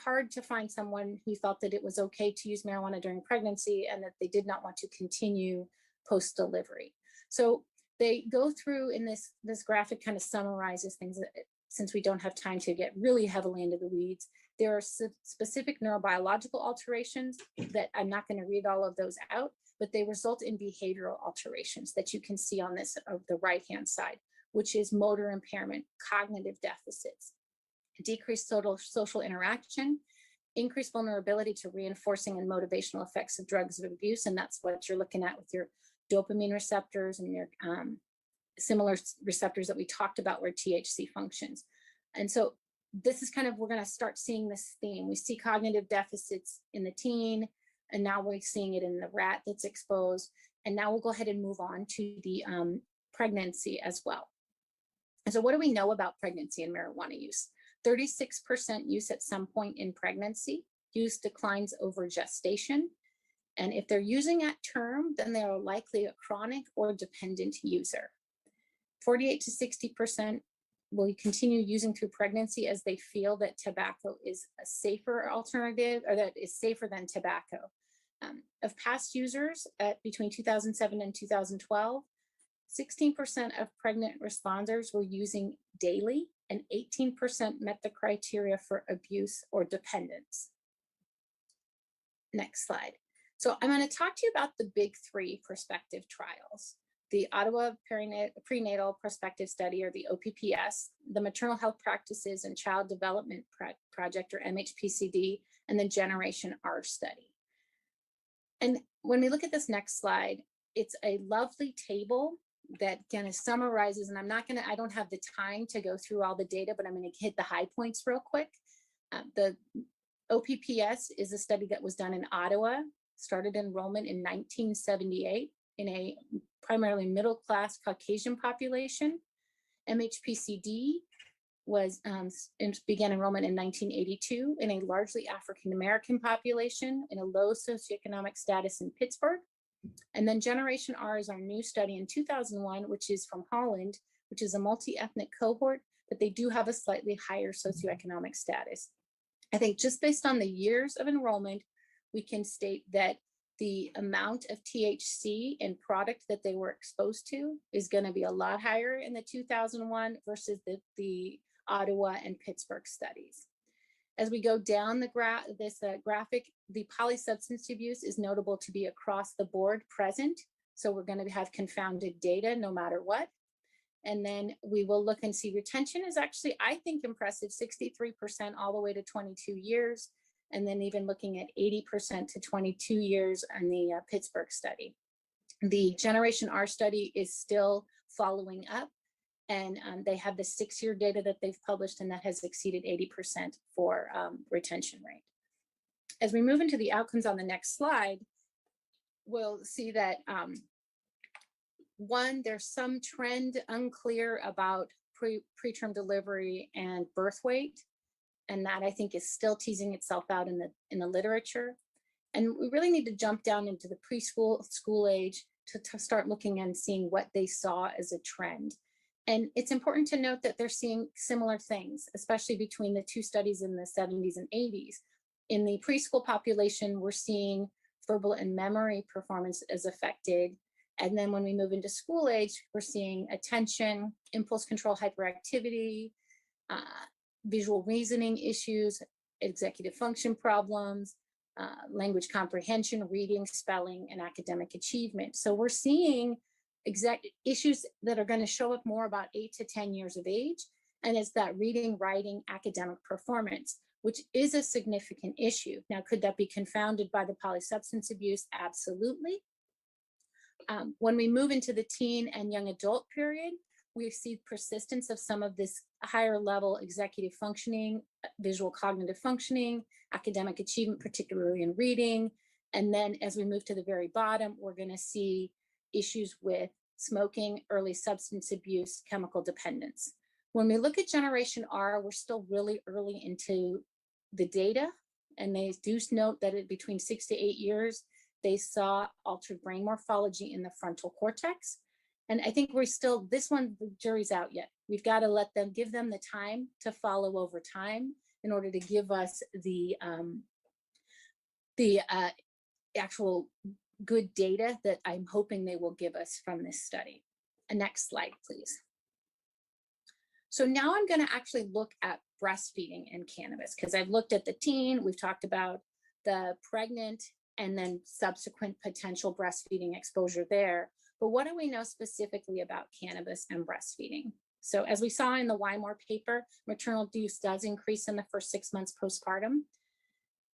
hard to find someone who thought that it was okay to use marijuana during pregnancy and that they did not want to continue post-delivery. So they go through in this graphic, kind of summarizes things that, since we don't have time to get really heavily into the weeds. There are specific neurobiological alterations that I'm not going to read all of those out, but they result in behavioral alterations that you can see on this of the right-hand side, which is motor impairment, cognitive deficits, decreased social interaction, increased vulnerability to reinforcing and motivational effects of drugs of abuse. And that's what you're looking at with your dopamine receptors and your similar receptors that we talked about where THC functions. And so this is kind of, we're going to start seeing this theme. We see cognitive deficits in the teen, and now we're seeing it in the rat that's exposed. And now we'll go ahead and move on to the pregnancy as well. And so what do we know about pregnancy and marijuana use? 36% use at some point in pregnancy. Use declines over gestation. And if they're using at term, then they are likely a chronic or dependent user. 48 to 60% will continue using through pregnancy as they feel that tobacco is a safer alternative, or that is safer than tobacco. Of past users at between 2007 and 2012, 16% of pregnant responders were using daily, and 18% met the criteria for abuse or dependence. Next slide. So I'm going to talk to you about the big three prospective trials: the Ottawa Prenatal Prospective Study, or the OPPS, the Maternal Health Practices and Child Development Project, or MHPCD, and the Generation R study. And when we look at this next slide, it's a lovely table that kind of summarizes, and I don't have the time to go through all the data, but I'm going to hit the high points real quick. The OPPS is a study that was done in Ottawa, started enrollment in 1978 in a primarily middle-class Caucasian population. MHPCD began enrollment in 1982 in a largely African-American population in a low socioeconomic status in Pittsburgh. And then Generation R is our new study in 2001, which is from Holland, which is a multi-ethnic cohort, but they do have a slightly higher socioeconomic status. I think just based on the years of enrollment, we can state that the amount of THC in product that they were exposed to is going to be a lot higher in the 2001 versus the Ottawa and Pittsburgh studies. As we go down the graphic, the polysubstance abuse is notable to be across the board present. So we're going to have confounded data no matter what. And then we will look and see retention is actually, I think, impressive, 63% all the way to 22 years. And then even looking at 80% to 22 years on the Pittsburgh study. The Generation R study is still following up, and they have the 6-year data that they've published, and that has exceeded 80% for retention rate. As we move into the outcomes on the next slide, we'll see that one, there's some trend unclear about preterm delivery and birth weight. And that, I think, is still teasing itself out in the literature. And we really need to jump down into the preschool, school age to start looking and seeing what they saw as a trend. And it's important to note that they're seeing similar things, especially between the two studies in the 70s and 80s. In the preschool population, we're seeing verbal and memory performance as affected. And then when we move into school age, we're seeing attention, impulse control, hyperactivity, visual reasoning issues, executive function problems, language comprehension, reading, spelling, and academic achievement. So we're seeing issues that are going to show up more about 8 to 10 years of age. And it's that reading, writing, academic performance, which is a significant issue. Now, could that be confounded by the polysubstance abuse? Absolutely. When we move into the teen and young adult period, we see persistence of some of this higher level executive functioning, visual cognitive functioning, academic achievement, particularly in reading. And then as we move to the very bottom, we're going to see issues with smoking, early substance abuse, chemical dependence. When we look at Generation R, we're still really early into the data, and they do note that between 6 to 8 years, they saw altered brain morphology in the frontal cortex. And I think we're still, this one, the jury's out yet. We've got to give them the time to follow over time in order to give us the actual good data that I'm hoping they will give us from this study. Next slide, please. So now I'm going to actually look at breastfeeding and cannabis, because I've looked at the teen, we've talked about the pregnant, and then subsequent potential breastfeeding exposure there. But what do we know specifically about cannabis and breastfeeding? So as we saw in the Wymore paper, maternal use does increase in the first 6 months postpartum.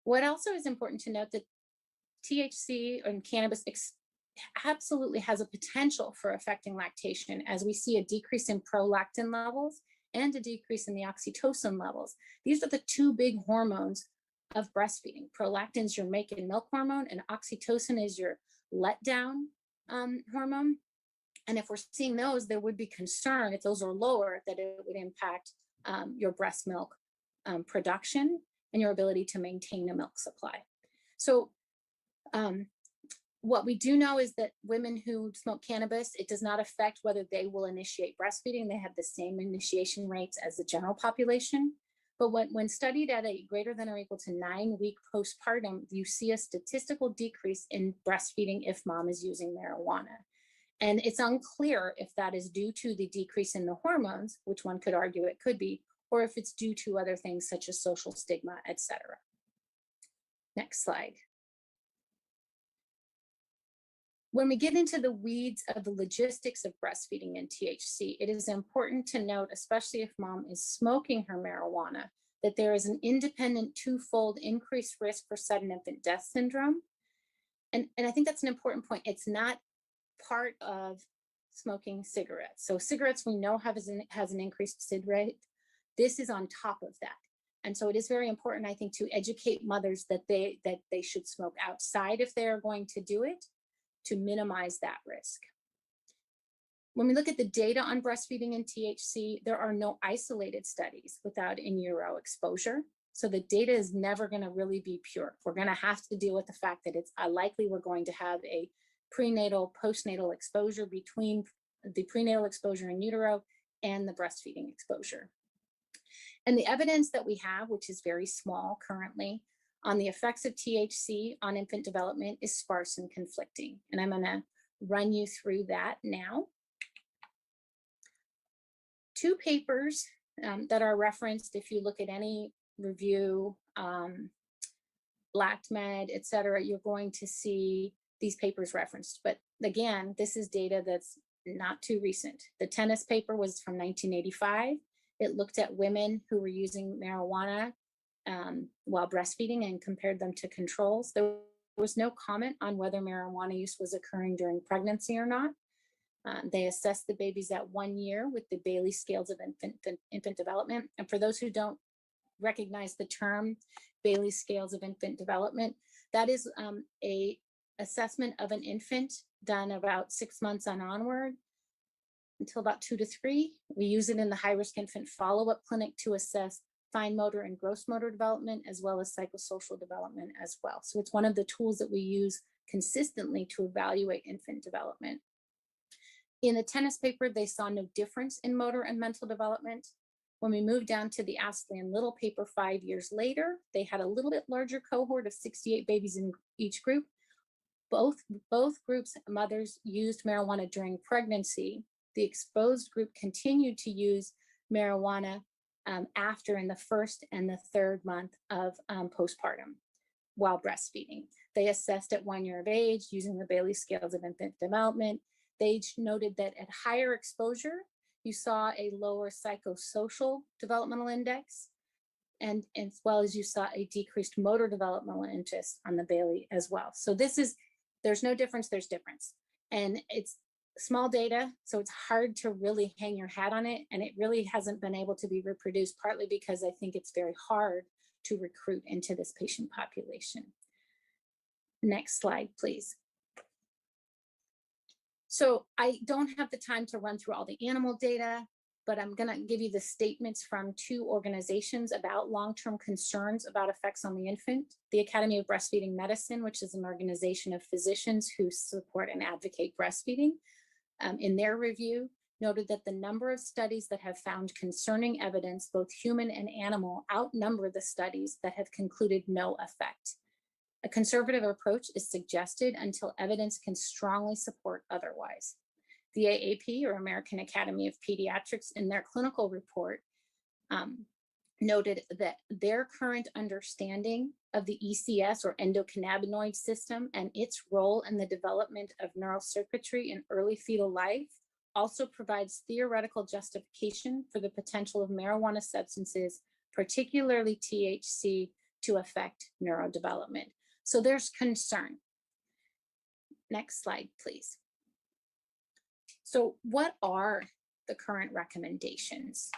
What also is important to note that THC and cannabis absolutely has a potential for affecting lactation, as we see a decrease in prolactin levels and a decrease in the oxytocin levels. These are the two big hormones of breastfeeding. Prolactin is your make and milk hormone, and oxytocin is your letdown hormone. And if we're seeing those, there would be concern if those are lower that it would impact your breast milk production and your ability to maintain a milk supply. So what we do know is that women who smoke cannabis, it does not affect whether they will initiate breastfeeding. They have the same initiation rates as the general population. But when studied at a greater than or equal to 9-week postpartum, you see a statistical decrease in breastfeeding if mom is using marijuana. And it's unclear if that is due to the decrease in the hormones, which one could argue it could be, or if it's due to other things such as social stigma, etc. Next slide. When we get into the weeds of the logistics of breastfeeding and THC, it is important to note, especially if mom is smoking her marijuana, that there is an independent twofold increased risk for sudden infant death syndrome. And I think that's an important point. It's not part of smoking cigarettes. So cigarettes we know has an increased SID rate. This is on top of that. And so it is very important, I think, to educate mothers that they should smoke outside if they are going to do it, to minimize that risk. When we look at the data on breastfeeding and THC, there are no isolated studies without in utero exposure. So the data is never going to really be pure. We're going to have to deal with the fact that it's likely we're going to have a prenatal, postnatal exposure between the prenatal exposure in utero and the breastfeeding exposure. And the evidence that we have, which is very small currently, on the effects of THC on infant development is sparse and conflicting. And I'm going to run you through that now. 2 papers that are referenced, if you look at any review, LactMed, et cetera, you're going to see these papers referenced. But again, this is data that's not too recent. The tennis paper was from 1985. It looked at women who were using marijuana while breastfeeding and compared them to controls. There was no comment on whether marijuana use was occurring during pregnancy or not. They assessed the babies at 1 year with the Bailey scales of infant development. And for those who don't recognize the term Bailey scales of infant development, that is a assessment of an infant done about 6 months on onward until about 2 to 3. We use it in the high-risk infant follow-up clinic to assess fine motor and gross motor development, as well as psychosocial development as well. So it's one of the tools that we use consistently to evaluate infant development. In the tennis paper, they saw no difference in motor and mental development. When we moved down to the Astley and Little paper 5 years later, they had a little bit larger cohort of 68 babies in each group. Both groups, mothers used marijuana during pregnancy. The exposed group continued to use marijuana after in the first and the third month of postpartum while breastfeeding. They assessed at 1 year of age using the Bailey scales of infant development. They noted that at higher exposure, you saw a lower psychosocial developmental index, and as well as you saw a decreased motor developmental interest on the Bailey as well. So there's no difference, there's difference. And it's small data, so it's hard to really hang your hat on it. And it really hasn't been able to be reproduced, partly because I think it's very hard to recruit into this patient population. Next slide, please. So I don't have the time to run through all the animal data, but I'm gonna give you the statements from 2 organizations about long-term concerns about effects on the infant. The Academy of Breastfeeding Medicine, which is an organization of physicians who support and advocate breastfeeding, in their review, noted that the number of studies that have found concerning evidence, both human and animal, outnumber the studies that have concluded no effect. A conservative approach is suggested until evidence can strongly support otherwise. The AAP, or American Academy of Pediatrics, in their clinical report, noted that their current understanding of the ECS, or endocannabinoid system, and its role in the development of neurocircuitry in early fetal life also provides theoretical justification for the potential of marijuana substances, particularly THC, to affect neurodevelopment. So there's concern. Next slide, please. So what are the current recommendations?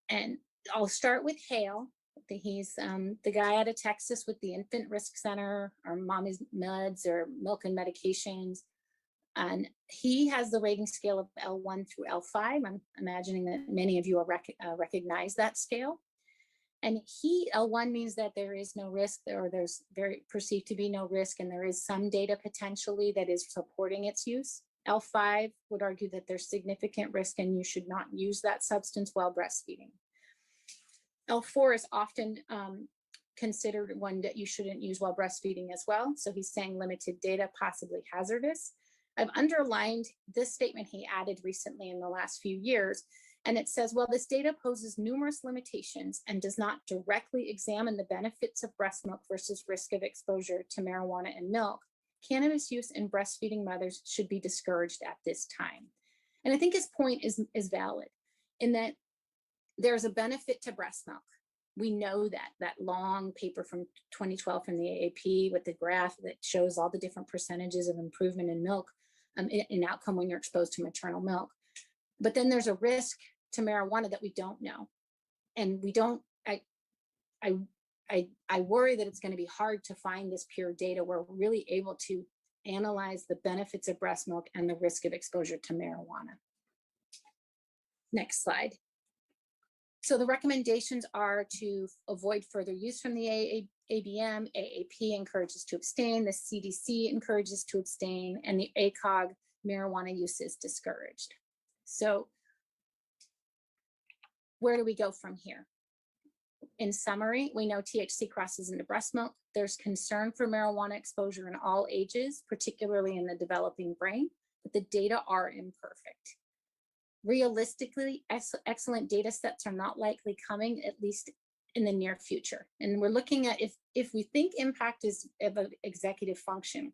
And I'll start with Hale. He's the guy out of Texas with the Infant Risk Center, or Mommy's Meds, or Milk and Medications. And he has the rating scale of L1 through L5. I'm imagining that many of you are recognize that scale. And L1 means that there is no risk, or there's perceived to be no risk, and there is some data potentially that is supporting its use. L5 would argue that there's significant risk and you should not use that substance while breastfeeding. L4 is often considered one that you shouldn't use while breastfeeding as well. So he's saying limited data, possibly hazardous. I've underlined this statement he added recently in the last few years. And it says, well, this data poses numerous limitations and does not directly examine the benefits of breast milk versus risk of exposure to marijuana and milk. Cannabis use in breastfeeding mothers should be discouraged at this time. And I think his point is valid in that there's a benefit to breast milk. We know that long paper from 2012 from the AAP with the graph that shows all the different percentages of improvement in milk in outcome when you're exposed to maternal milk. But then there's a risk to marijuana that we don't know. And we don't, I worry that it's going to be hard to find this pure data where we're really able to analyze the benefits of breast milk and the risk of exposure to marijuana. Next slide. So the recommendations are to avoid further use from the ABM, AAP encourages to abstain, the CDC encourages to abstain, and the ACOG, marijuana use is discouraged. So where do we go from here? In summary, we know THC crosses into breast milk. There's concern for marijuana exposure in all ages, particularly in the developing brain, but the data are imperfect. Realistically, excellent data sets are not likely coming, at least in the near future. And we're looking at if we think impact is of executive function,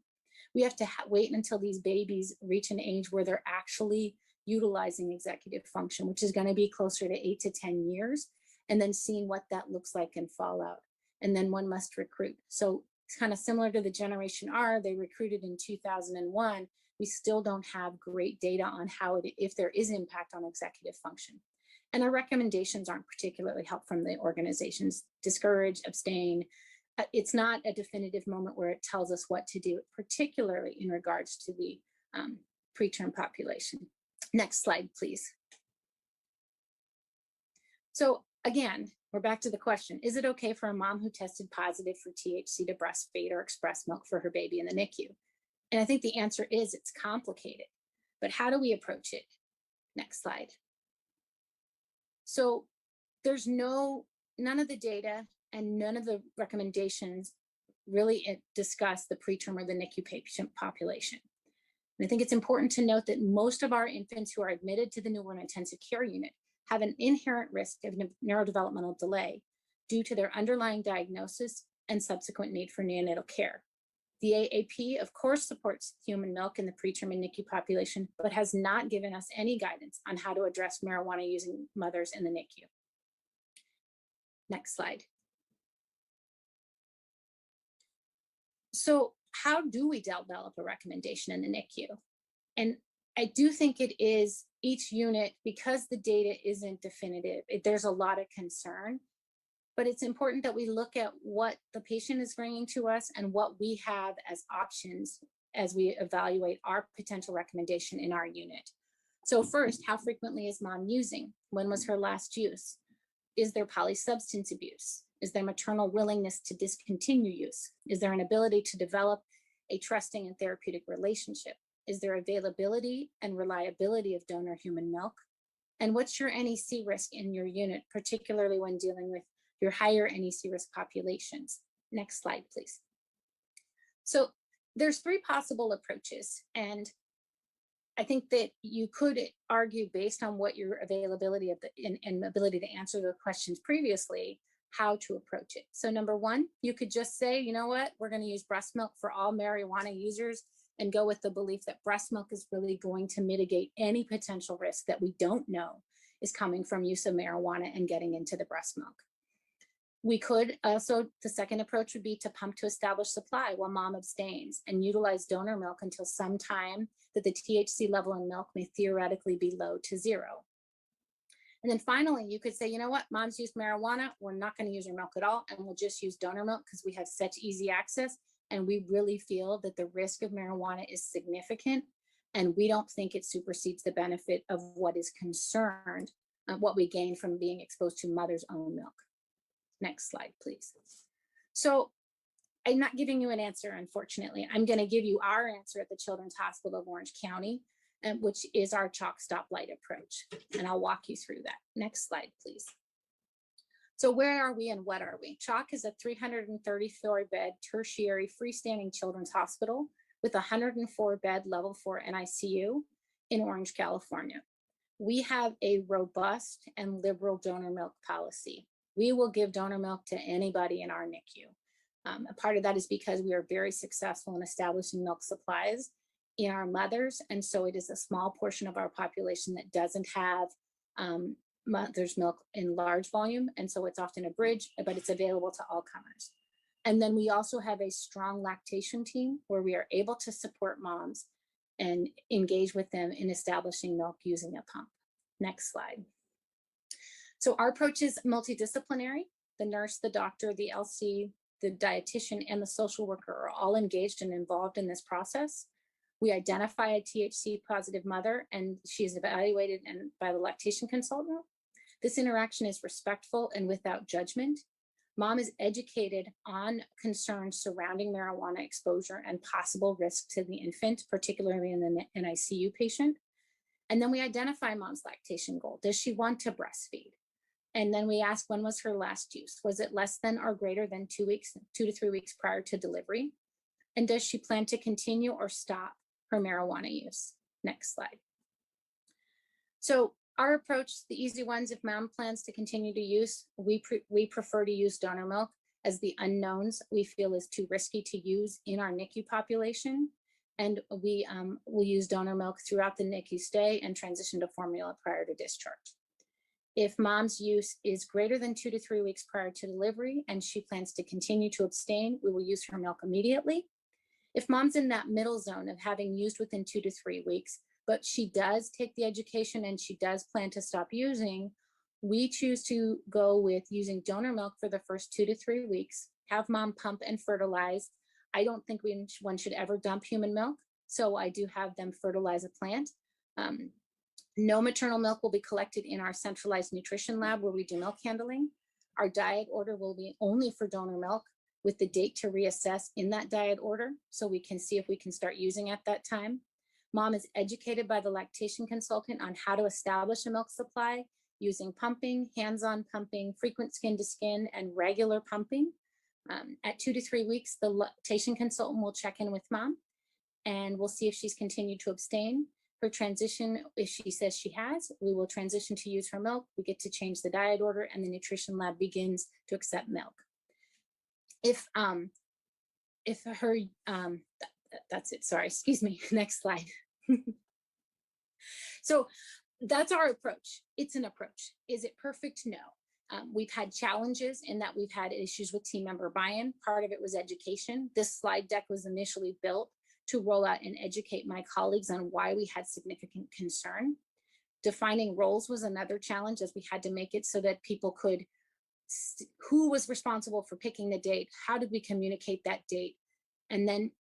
we have to wait until these babies reach an age where they're actually utilizing executive function, which is going to be closer to 8 to 10 years, and then seeing what that looks like in fallout. And then one must recruit. So it's kind of similar to the Generation R. They recruited in 2001. We still don't have great data on how if there is impact on executive function. And our recommendations aren't particularly helpful from the organizations. Discourage, abstain. It's not a definitive moment where it tells us what to do, particularly in regards to the preterm population. Next slide, please. So again, we're back to the question, is it okay for a mom who tested positive for THC to breastfeed or express milk for her baby in the NICU? And I think the answer is it's complicated, but how do we approach it? Next slide. So there's none of the data and none of the recommendations really discuss the preterm or the NICU patient population. And I think it's important to note that most of our infants who are admitted to the newborn intensive care unit have an inherent risk of neurodevelopmental delay due to their underlying diagnosis and subsequent need for neonatal care. The AAP, of course, supports human milk in the preterm and NICU population, but has not given us any guidance on how to address marijuana-using mothers in the NICU. Next slide. So how do we develop a recommendation in the NICU? And I do think it is each unit, because the data isn't definitive, there's a lot of concern, but it's important that we look at what the patient is bringing to us and what we have as options as we evaluate our potential recommendation in our unit. So first, how frequently is mom using? When was her last use? Is there polysubstance abuse? Is there maternal willingness to discontinue use? Is there an ability to develop a trusting and therapeutic relationship? Is there availability and reliability of donor human milk? And what's your NEC risk in your unit, particularly when dealing with your higher NEC risk populations? Next slide, please. So there's 3 possible approaches. And I think that you could argue, based on what your availability of and ability to answer the questions previously, how to approach it. So number 1, you could just say, you know what, we're going to use breast milk for all marijuana users and go with the belief that breast milk is really going to mitigate any potential risk that we don't know is coming from use of marijuana and getting into the breast milk. We could also, the second approach would be to pump to establish supply while mom abstains and utilize donor milk until some time that the THC level in milk may theoretically be low to 0. And then finally, you could say, you know what, mom's used marijuana, we're not going to use her milk at all, and we'll just use donor milk because we have such easy access, and we really feel that the risk of marijuana is significant, and we don't think it supersedes the benefit of what is concerned, what we gain from being exposed to mother's own milk. Next slide, please. So I'm not giving you an answer, unfortunately. I'm going to give you our answer at the Children's Hospital of Orange County, which is our chalk stoplight approach. And I'll walk you through that. Next slide, please. So where are we and what are we? Chalk is a 334-bed tertiary freestanding children's hospital with a 104-bed level 4 NICU in Orange, California. We have a robust and liberal donor milk policy. We will give donor milk to anybody in our NICU. A part of that is because we are very successful in establishing milk supplies in our mothers, and so it is a small portion of our population that doesn't have mother's milk in large volume, and so it's often a bridge, but it's available to all comers. And then we also have a strong lactation team where we are able to support moms and engage with them in establishing milk using a pump. Next slide. So our approach is multidisciplinary. The nurse, the doctor, the LC, the dietitian, and the social worker are all engaged and involved in this process. We identify a THC positive mother, and she is evaluated by the lactation consultant. This interaction is respectful and without judgment. Mom is educated on concerns surrounding marijuana exposure and possible risk to the infant, particularly in the NICU patient. And then we identify mom's lactation goal. Does she want to breastfeed? And then we ask, when was her last use? Was it less than or greater than 2 to 3 weeks prior to delivery? And does she plan to continue or stop her marijuana use? Next slide. So our approach, the easy ones, if mom plans to continue to use, we prefer to use donor milk, as the unknowns we feel is too risky to use in our NICU population. And we will use donor milk throughout the NICU stay and transition to formula prior to discharge. If mom's use is greater than 2 to 3 weeks prior to delivery and she plans to continue to abstain, we will use her milk immediately. If mom's in that middle zone of having used within 2 to 3 weeks, but she does take the education and she does plan to stop using, we choose to go with using donor milk for the first 2 to 3 weeks, have mom pump and fertilize. I don't think one should ever dump human milk, so I do have them fertilize a plant. No maternal milk will be collected in our centralized nutrition lab where we do milk handling. Our diet order will be only for donor milk, with the date to reassess in that diet order, so we can see if we can start using at that time. Mom is educated by the lactation consultant on how to establish a milk supply using pumping, hands-on pumping, frequent skin-to-skin, and regular pumping. At 2 to 3 weeks, the lactation consultant will check in with mom, and we'll see if she's continued to abstain. Her transition, if she says she has, we will transition to use her milk. We get to change the diet order, and the nutrition lab begins to accept milk. If her, that's it, sorry, excuse me, next slide. So that's our approach. It's an approach. Is it perfect? No. We've had challenges in that we've had issues with team member buy-in. Part of it was education. This slide deck was initially built to roll out and educate my colleagues on why we had significant concern. Defining roles was another challenge, as we had to make it so that people could, who was responsible for picking the date, how did we communicate that date, and then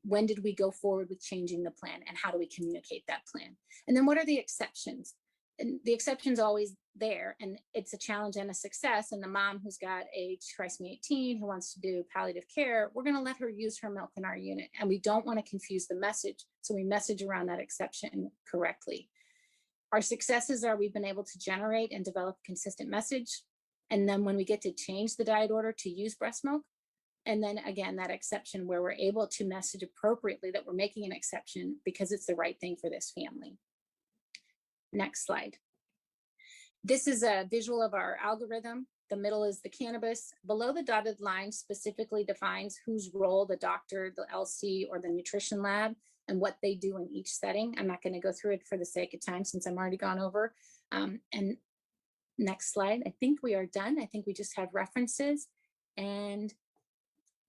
when did we go forward with changing the plan, and how do we communicate that plan? And then what are the exceptions? And the exception's always there, and it's a challenge and a success. And the mom who's got a trisomy 18 who wants to do palliative care, we're going to let her use her milk in our unit, and we don't want to confuse the message, so we message around that exception correctly. Our successes are we've been able to generate and develop a consistent message, and then when we get to change the diet order to use breast milk, and then again that exception where we're able to message appropriately that we're making an exception because it's the right thing for this family. Next slide. This is a visual of our algorithm. The middle is the cannabis. Below the dotted line specifically defines whose role the doctor, the LC, or the nutrition lab, and what they do in each setting. I'm not going to go through it for the sake of time since I'm already gone over. And next slide. I think we are done. I think we just have references and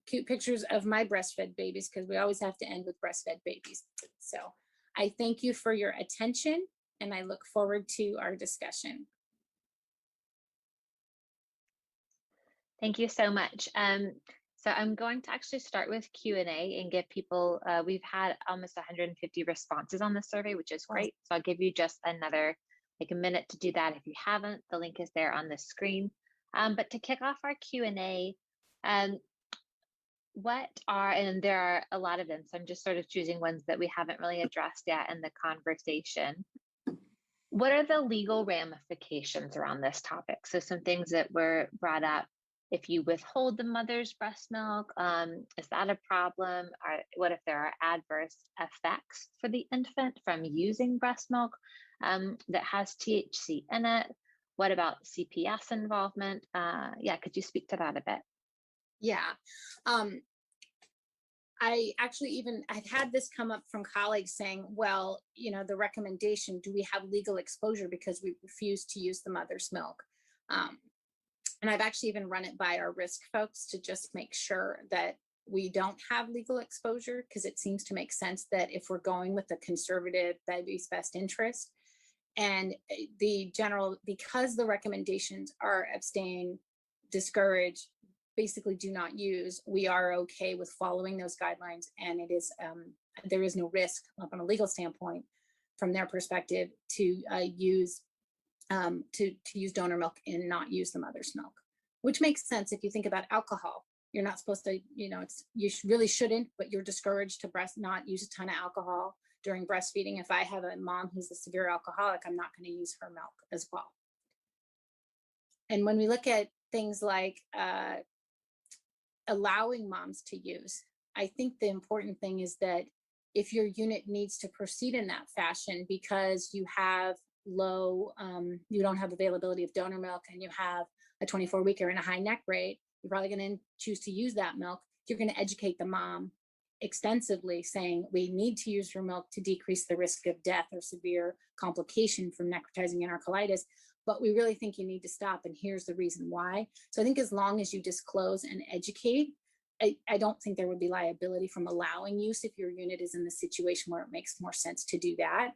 cute pictures of my breastfed babies, because we always have to end with breastfed babies. So I thank you for your attention, and I look forward to our discussion. Thank you so much. So I'm going to actually start with Q&A and give people, we've had almost 150 responses on the survey, which is great. So I'll give you just another, like a minute to do that if you haven't. The link is there on the screen. But to kick off our Q&A, what are, and there are a lot of them, so I'm just sort of choosing ones that we haven't really addressed yet in the conversation. What are the legal ramifications around this topic? So some things that were brought up. If you withhold the mother's breast milk, is that a problem? Or what if there are adverse effects for the infant from using breast milk that has THC in it? What about CPS involvement? Yeah, could you speak to that a bit? Yeah. I actually I've had this come up from colleagues saying, well, you know, the recommendation, do we have legal exposure because we refuse to use the mother's milk? And I've actually even run it by our risk folks to just make sure that we don't have legal exposure, because it seems to make sense that if we're going with the conservative baby's best interest, and the general, because the recommendations are abstain, discourage, basically do not use, we are okay with following those guidelines, and it is there is no risk from a legal standpoint from their perspective to use donor milk and not use the mother's milk, which makes sense if you think about alcohol. You're not supposed to, you know, really shouldn't, but you're discouraged to not use a ton of alcohol during breastfeeding. If I have a mom who's a severe alcoholic, I'm not going to use her milk as well. And when we look at things like allowing moms to use, I think the important thing is that if your unit needs to proceed in that fashion because you have low, you don't have availability of donor milk, and you have a 24-weeker and a high neck rate, you're probably going to choose to use that milk. You're going to educate the mom extensively, saying we need to use your milk to decrease the risk of death or severe complication from necrotizing enterocolitis, but we really think you need to stop, and here's the reason why. So I think as long as you disclose and educate, I don't think there would be liability from allowing use if your unit is in the situation where it makes more sense to do that.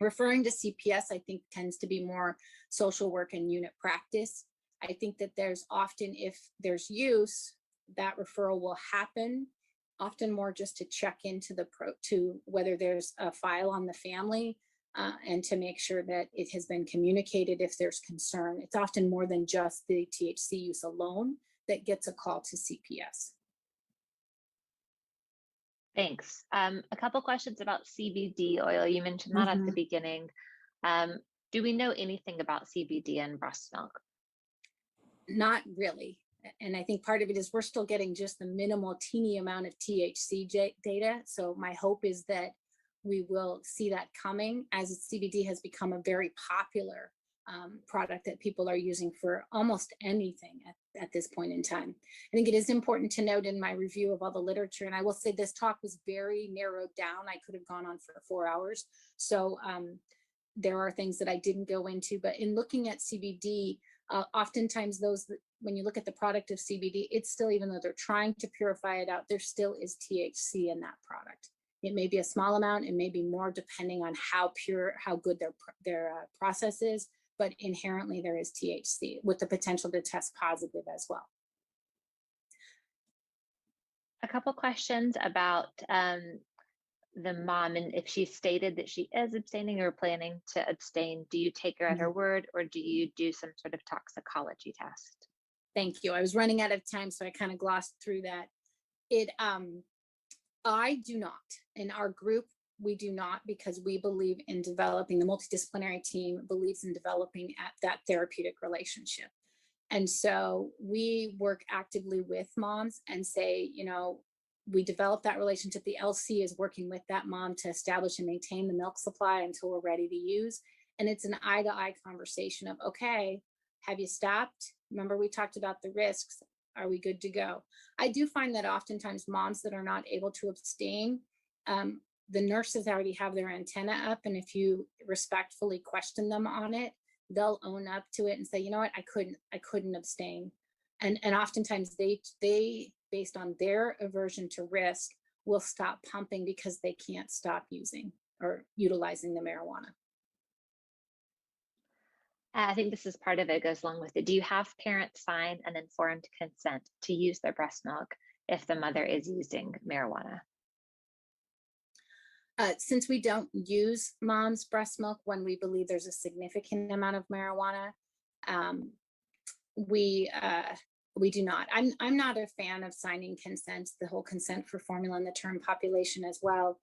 Referring to CPS, I think, tends to be more social work and unit practice. I think that there's often, if there's use, that referral will happen, often more just to check into to whether there's a file on the family, and to make sure that it has been communicated if there's concern. It's often more than just the THC use alone that gets a call to CPS. Thanks. A couple questions about CBD oil. You mentioned that at the beginning. Do we know anything about CBD in breast milk? Not really. And I think part of it is we're still getting just the minimal teeny amount of THC data. So my hope is that we will see that coming as CBD has become a very popular product that people are using for almost anything at this point in time. I think it is important to note in my review of all the literature, and I will say this talk was very narrowed down. I could have gone on for 4 hours. So there are things that I didn't go into, but in looking at CBD, oftentimes when you look at the product of CBD, it's still, even though they're trying to purify it out, there still is THC in that product. It may be a small amount, it may be more depending on how pure, how good their process is, but inherently there is THC with the potential to test positive as well. A couple questions about the mom, and if she stated that she is abstaining or planning to abstain, do you take her at her word, or do you do some sort of toxicology test? Thank you. I was running out of time, so I kind of glossed through that. I do not. In our group, we do not, because we believe in developing, the multidisciplinary team believes in developing at that therapeutic relationship. And so we work actively with moms and say, you know, we develop that relationship. The LC is working with that mom to establish and maintain the milk supply until we're ready to use. And it's an eye-to-eye conversation of, okay, have you stopped? Remember, we talked about the risks. Are we good to go? I do find that oftentimes moms that are not able to abstain, the nurses already have their antenna up. And if you respectfully question them on it, they'll own up to it and say, you know what, I couldn't abstain. And oftentimes they, based on their aversion to risk, will stop pumping because they can't stop using or utilizing the marijuana. I think this is part of it, goes along with it. Do you have parents sign an informed consent to use their breast milk if the mother is using marijuana? Since we don't use mom's breast milk when we believe there's a significant amount of marijuana, we do not. I'm not a fan of signing consents, the whole consent for formula and the term population as well.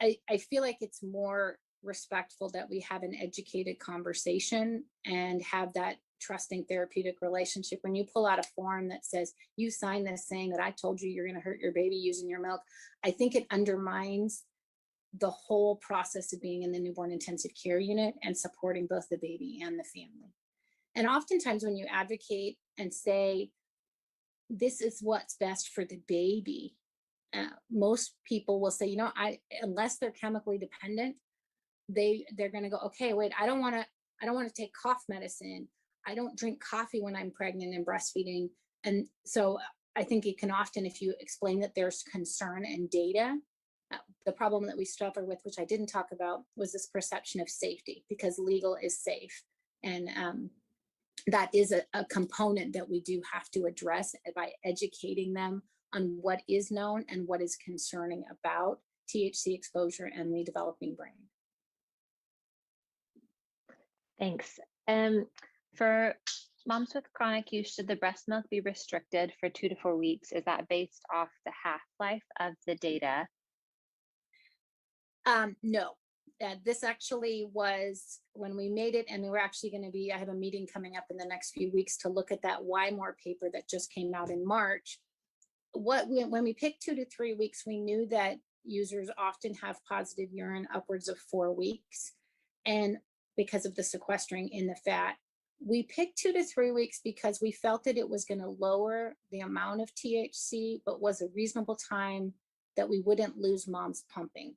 I feel like it's more respectful that we have an educated conversation and have that trusting therapeutic relationship. When you pull out a form that says you sign this saying that I told you you're going to hurt your baby using your milk, I think it undermines the whole process of being in the newborn intensive care unit and supporting both the baby and the family. And oftentimes when you advocate and say, this is what's best for the baby, most people will say, you know, unless they're chemically dependent, they're going to go, okay, wait, I don't want to take cough medicine. I don't drink coffee when I'm pregnant and breastfeeding. And so I think it can often, if you explain that there's concern and data, the problem that we suffer with, which I didn't talk about, was this perception of safety, because legal is safe. And that is a component that we do have to address by educating them on what is known and what is concerning about THC exposure and the developing brain. Thanks. For moms with chronic use, should the breast milk be restricted for 2 to 4 weeks? Is that based off the half-life of the data? No, this actually was when we made it, and we were actually going to be, I have a meeting coming up in the next few weeks to look at that Why More paper that just came out in March. When we picked 2 to 3 weeks, we knew that users often have positive urine upwards of 4 weeks. And because of the sequestering in the fat, we picked 2 to 3 weeks because we felt that it was going to lower the amount of THC, but was a reasonable time that we wouldn't lose mom's pumping.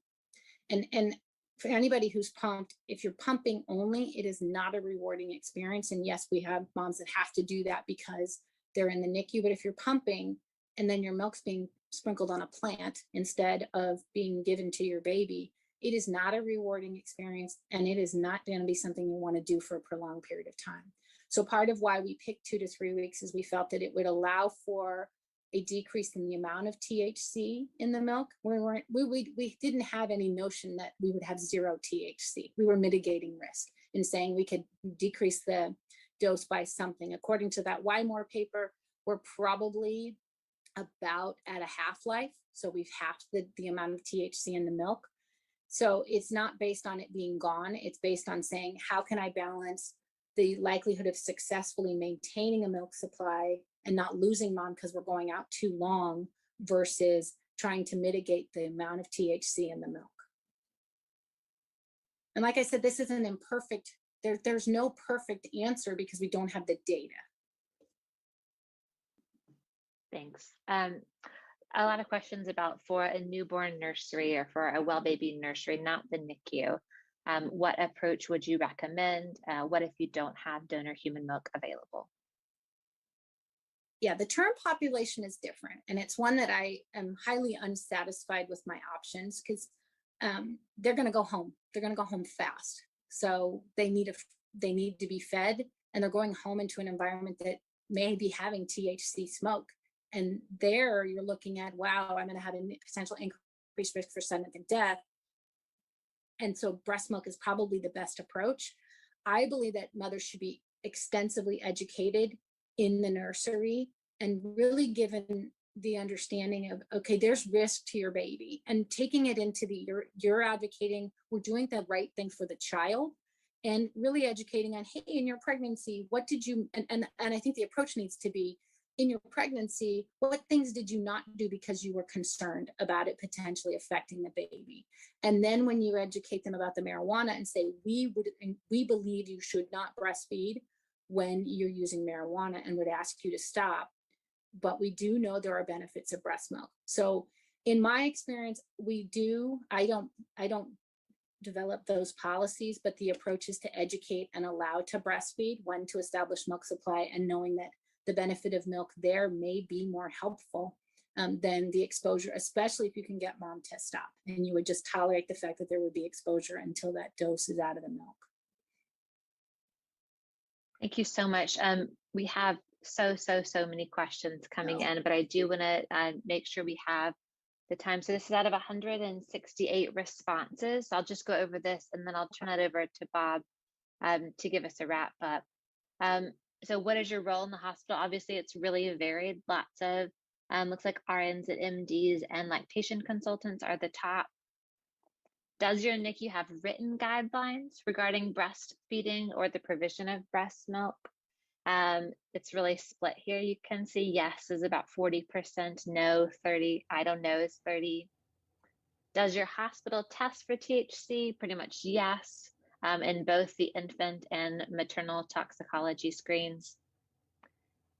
And for anybody who's pumped, if you're pumping only, it is not a rewarding experience. And yes, we have moms that have to do that because they're in the NICU, but if you're pumping and then your milk's being sprinkled on a plant instead of being given to your baby, it is not a rewarding experience, and it is not going to be something you want to do for a prolonged period of time. So part of why we picked 2 to 3 weeks is we felt that it would allow for a decrease in the amount of THC in the milk. We didn't have any notion that we would have 0 THC. We were mitigating risk in saying we could decrease the dose by something. According to that Why More paper, we're probably about at a half-life. So we've halved the amount of THC in the milk. So it's not based on it being gone. It's based on saying, how can I balance the likelihood of successfully maintaining a milk supply and not losing mom because we're going out too long versus trying to mitigate the amount of THC in the milk. And like I said, this isn't imperfect. There's no perfect answer because we don't have the data. Thanks. A lot of questions about for a newborn nursery or for a well baby nursery, not the NICU. What approach would you recommend? What if you don't have donor human milk available? Yeah, the term population is different. And it's one that I am highly unsatisfied with my options because they're going to go home. They're going to go home fast. So they need to be fed, and they're going home into an environment that may be having THC smoke. And there you're looking at, wow, I'm going to have a potential increased risk for sudden death. And so breast milk is probably the best approach. I believe that mothers should be extensively educated in the nursery and really given the understanding of, okay, there's risk to your baby, and taking it into you're advocating, we're doing the right thing for the child, and really educating on, hey, in your pregnancy, what did you, and I think the approach needs to be, in your pregnancy, what things did you not do because you were concerned about it potentially affecting the baby? And then when you educate them about the marijuana and say, we believe you should not breastfeed when you're using marijuana and would ask you to stop, but we do know there are benefits of breast milk. So in my experience, I don't develop those policies, but the approach is to educate and allow to breastfeed, when to establish milk supply, and knowing that the benefit of milk there may be more helpful than the exposure, especially if you can get mom to stop. And you would just tolerate the fact that there would be exposure until that dose is out of the milk. Thank you so much. We have so many questions coming in, but I do want to make sure we have the time. So this is out of 168 responses. So I'll just go over this and then I'll turn it over to Bob to give us a wrap up. So what is your role in the hospital? Obviously, it's really varied. Lots of, looks like RNs and MDs and lactation consultants are the top. Does your NICU have written guidelines regarding breastfeeding or the provision of breast milk? It's really split here. You can see yes is about 40%, no 30, I don't know is 30. Does your hospital test for THC? Pretty much yes. In both the infant and maternal toxicology screens.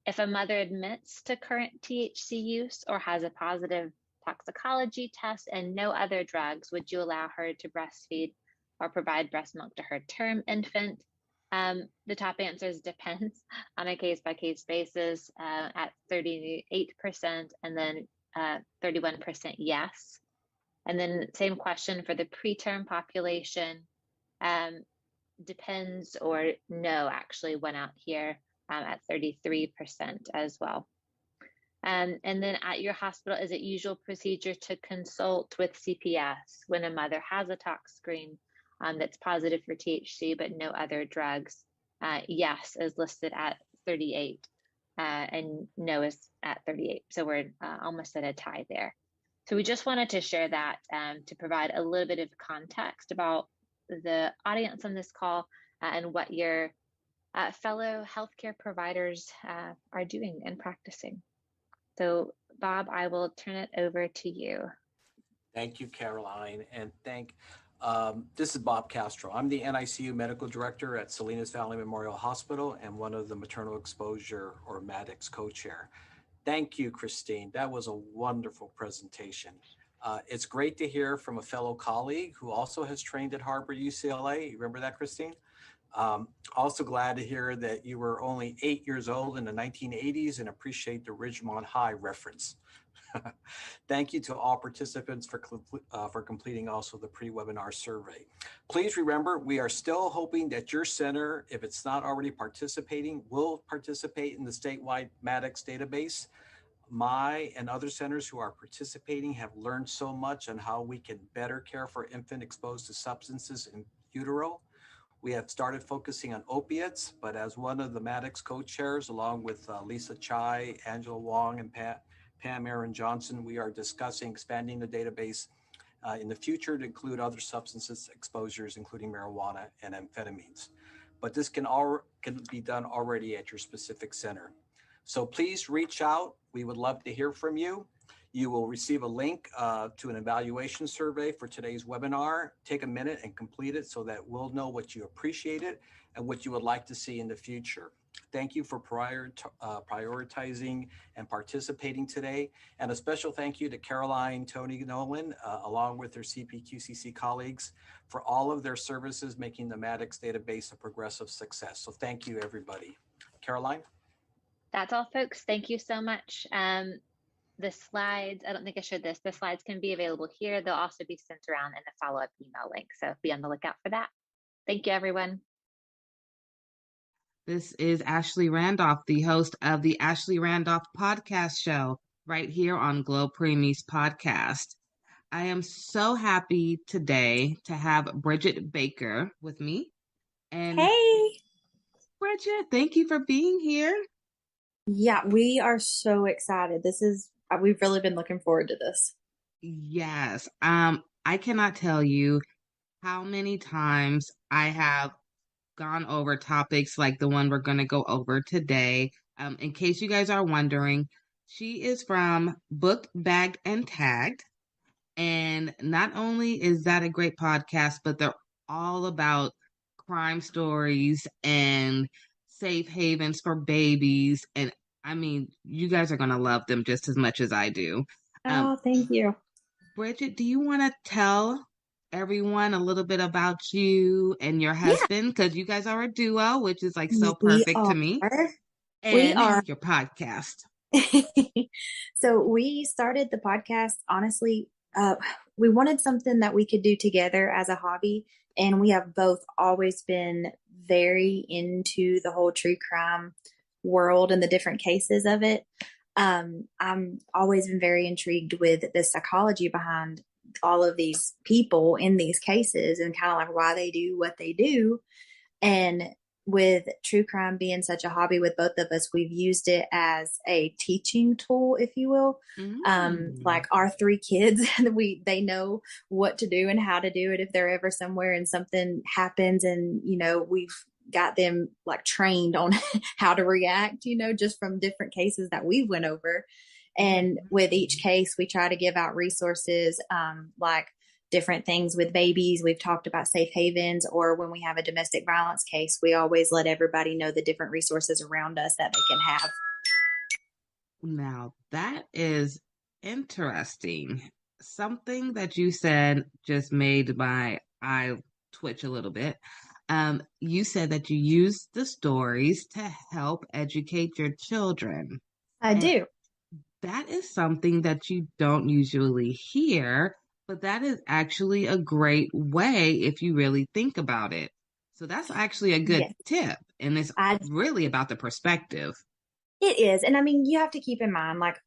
If a mother admits to current THC use or has a positive toxicology test and no other drugs, would you allow her to breastfeed or provide breast milk to her term infant? The top answers depends on a case-by-case basis at 38%, and then 31% yes. And then same question for the preterm population. Depends or no actually went out here at 33% as well. And then at your hospital, is it usual procedure to consult with CPS when a mother has a tox screen that's positive for THC but no other drugs? Yes is listed at 38 and no is at 38. So we're almost at a tie there. So we just wanted to share that to provide a little bit of context about the audience on this call and what your fellow healthcare providers are doing and practicing. So Bob, I will turn it over to you. Thank you, Caroline, and this is Bob Castro. I'm the NICU Medical Director at Salinas Valley Memorial Hospital and one of the maternal exposure or MADEX co-chair. Thank you, Christine. That was a wonderful presentation. It's great to hear from a fellow colleague who also has trained at Harvard UCLA. You remember that, Christine? Also glad to hear that you were only 8 years old in the 1980s and appreciate the Ridgemont High reference. Thank you to all participants for completing also the pre-webinar survey. Please remember, we are still hoping that your center, if it's not already participating, will participate in the statewide MADEX database. My and other centers who are participating have learned so much on how we can better care for infant exposed to substances in utero. We have started focusing on opiates, but as one of the MADEX co-chairs, along with Lisa Chai, Angela Wong, and Pam Aaron Johnson, we are discussing expanding the database in the future to include other substances exposures, including marijuana and amphetamines. But this can be done already at your specific center. So please reach out. We would love to hear from you. You will receive a link to an evaluation survey for today's webinar. Take a minute and complete it so that we'll know what you appreciated and what you would like to see in the future. Thank you for prioritizing and participating today. And a special thank you to Caroline, Tony Nolan, along with their CPQCC colleagues for all of their services, making the Maddox database a progressive success. So thank you, everybody. Caroline? That's all, folks. Thank you so much. The slides, I don't think I showed this, the slides can be available here. They'll also be sent around in a follow-up email link. So be on the lookout for that. Thank you, everyone. This is Ashley Randolph, the host of the Ashley Randolph podcast show right here on Glo Preemies podcast. I am so happy today to have Bridget Baker with me. And hey, Bridget, thank you for being here. Yeah, we are so excited. We've really been looking forward to this. Yes. I cannot tell you how many times I have gone over topics like the one we're going to go over today. In case you guys are wondering, she is from Booked, Bagged, and Tagged. And not only is that a great podcast, but they're all about crime stories and safe havens for babies. And I mean, you guys are going to love them just as much as I do. Oh, thank you. Bridget, do you want to tell everyone a little bit about you and your husband? Because you guys are a duo, which is like so perfect to me. We are. Your podcast. So we started the podcast, honestly, we wanted something that we could do together as a hobby. And we have both always been very into the whole true crime world and the different cases of it. I'm always been very intrigued with the psychology behind all of these people in these cases and kind of like why they do what they do. And with true crime being such a hobby with both of us, we've used it as a teaching tool, if you will. Like our three kids, they know what to do and how to do it if they're ever somewhere and something happens, and we've got them like trained on how to react, just from different cases that we went over. And with each case, we try to give out resources, like different things with babies. We've talked about safe havens, or when we have a domestic violence case, we always let everybody know the different resources around us that they can have. Now, that is interesting. Something that you said just made my eye twitch a little bit. You said that you use the stories to help educate your children. I do. That is something that you don't usually hear, but that is actually a great way if you really think about it. So that's actually a good tip. And it's really about the perspective. It is. And I mean, you have to keep in mind, like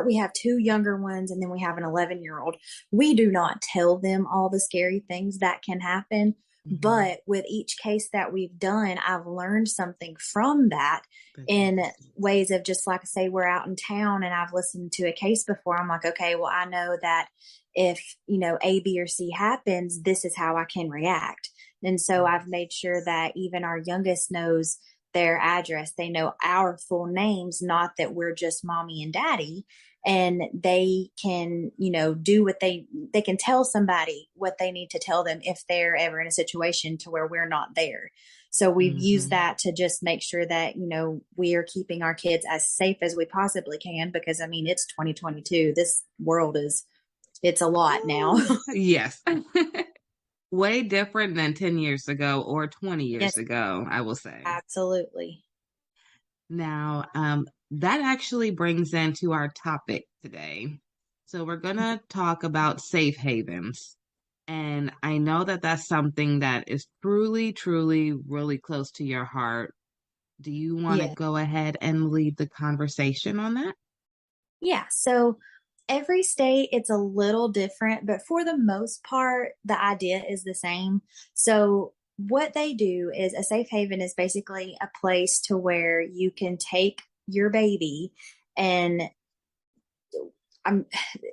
we have two younger ones and then we have an 11-year-old. We do not tell them all the scary things that can happen. But with each case that we've done, I've learned something from that in ways of just like, say, we're out in town and I've listened to a case before. I'm like, okay, well, I know that if, A, B, or C happens, this is how I can react. And so I've made sure that even our youngest knows their address. They know our full names, not that we're just mommy and daddy. And they can, do what they can tell somebody what they need to tell them if they're ever in a situation to where we're not there. So we've used that to just make sure that, we are keeping our kids as safe as we possibly can, because I mean, it's 2022. This world it's a lot now. Yes. Way different than 10 years ago or 20 years ago, I will say. Absolutely. Now, that actually brings into our topic today. So we're going to talk about safe havens. And I know that that's something that is truly, truly, really close to your heart. Do you want to go ahead and lead the conversation on that? Yeah. So every state, it's a little different, but for the most part, the idea is the same. So what they do is a safe haven is basically a place to where you can take your baby, and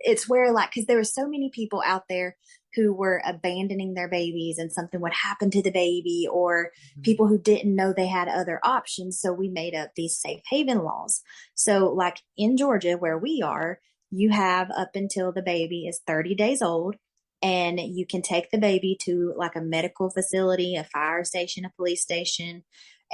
it's where, like, because there were so many people out there who were abandoning their babies and something would happen to the baby, or people who didn't know they had other options. So we made up these safe haven laws. So like in Georgia, where we are, you have up until the baby is 30 days old, and you can take the baby to like a medical facility, a fire station, a police station,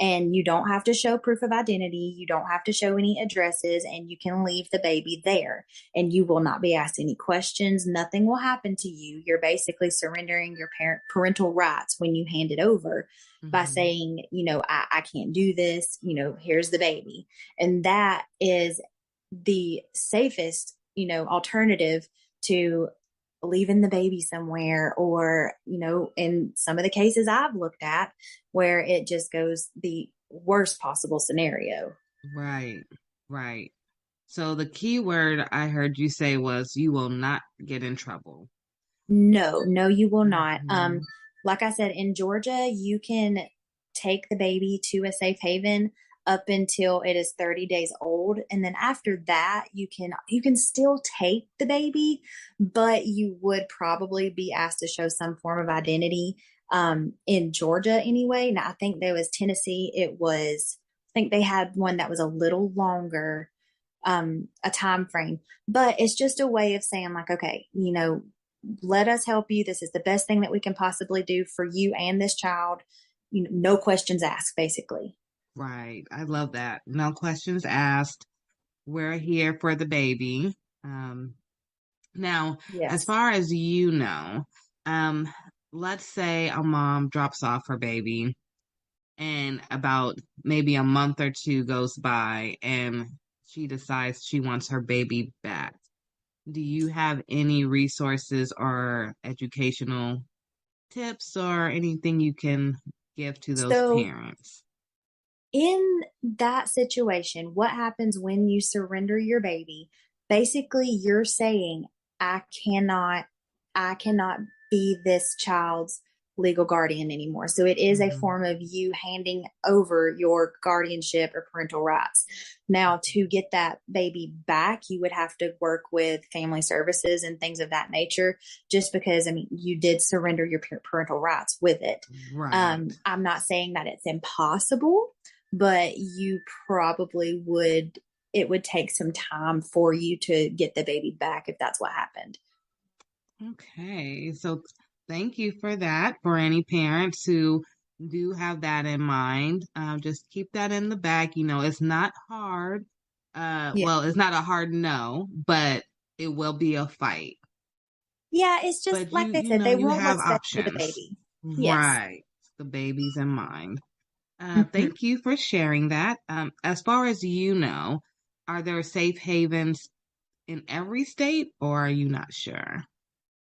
and you don't have to show proof of identity. You don't have to show any addresses, and you can leave the baby there, and you will not be asked any questions. Nothing will happen to you. You're basically surrendering your parental rights when you hand it over by saying, I can't do this, here's the baby. And that is the safest, alternative to leaving the baby somewhere, or, in some of the cases I've looked at where it just goes the worst possible scenario. Right, right. So the key word I heard you say was you will not get in trouble. No, you will not. Like I said, in Georgia, you can take the baby to a safe haven up until it is 30 days old. And then after that, you can still take the baby, but you would probably be asked to show some form of identity. In Georgia anyway. Now I think there was Tennessee. I think they had one that was a little longer, a time frame, but it's just a way of saying like, okay, let us help you. This is the best thing that we can possibly do for you and this child. No questions asked, basically. Right. I love that. No questions asked. We're here for the baby. Now, Yes. as far as let's say a mom drops off her baby and about maybe a month or two goes by and she decides she wants her baby back. Do you have any resources or educational tips or anything you can give to those parents? In that situation, what happens when you surrender your baby? Basically, you're saying, I cannot be this child's legal guardian anymore. So it is a form of you handing over your guardianship or parental rights. Now, to get that baby back, you would have to work with family services and things of that nature, just because, you did surrender your parental rights with it. Right. I'm not saying that it's impossible, but you probably it would take some time for you to get the baby back if that's what happened. Okay, so thank you for that. For any parents who do have that in mind, just keep that in the back. It's not hard. Well, it's not a hard no, but it will be a fight. Yeah, it's just but like they said, they won't have what's best options. for the baby. Right. The baby's in mind. Thank you for sharing that. As far as are there safe havens in every state, or are you not sure?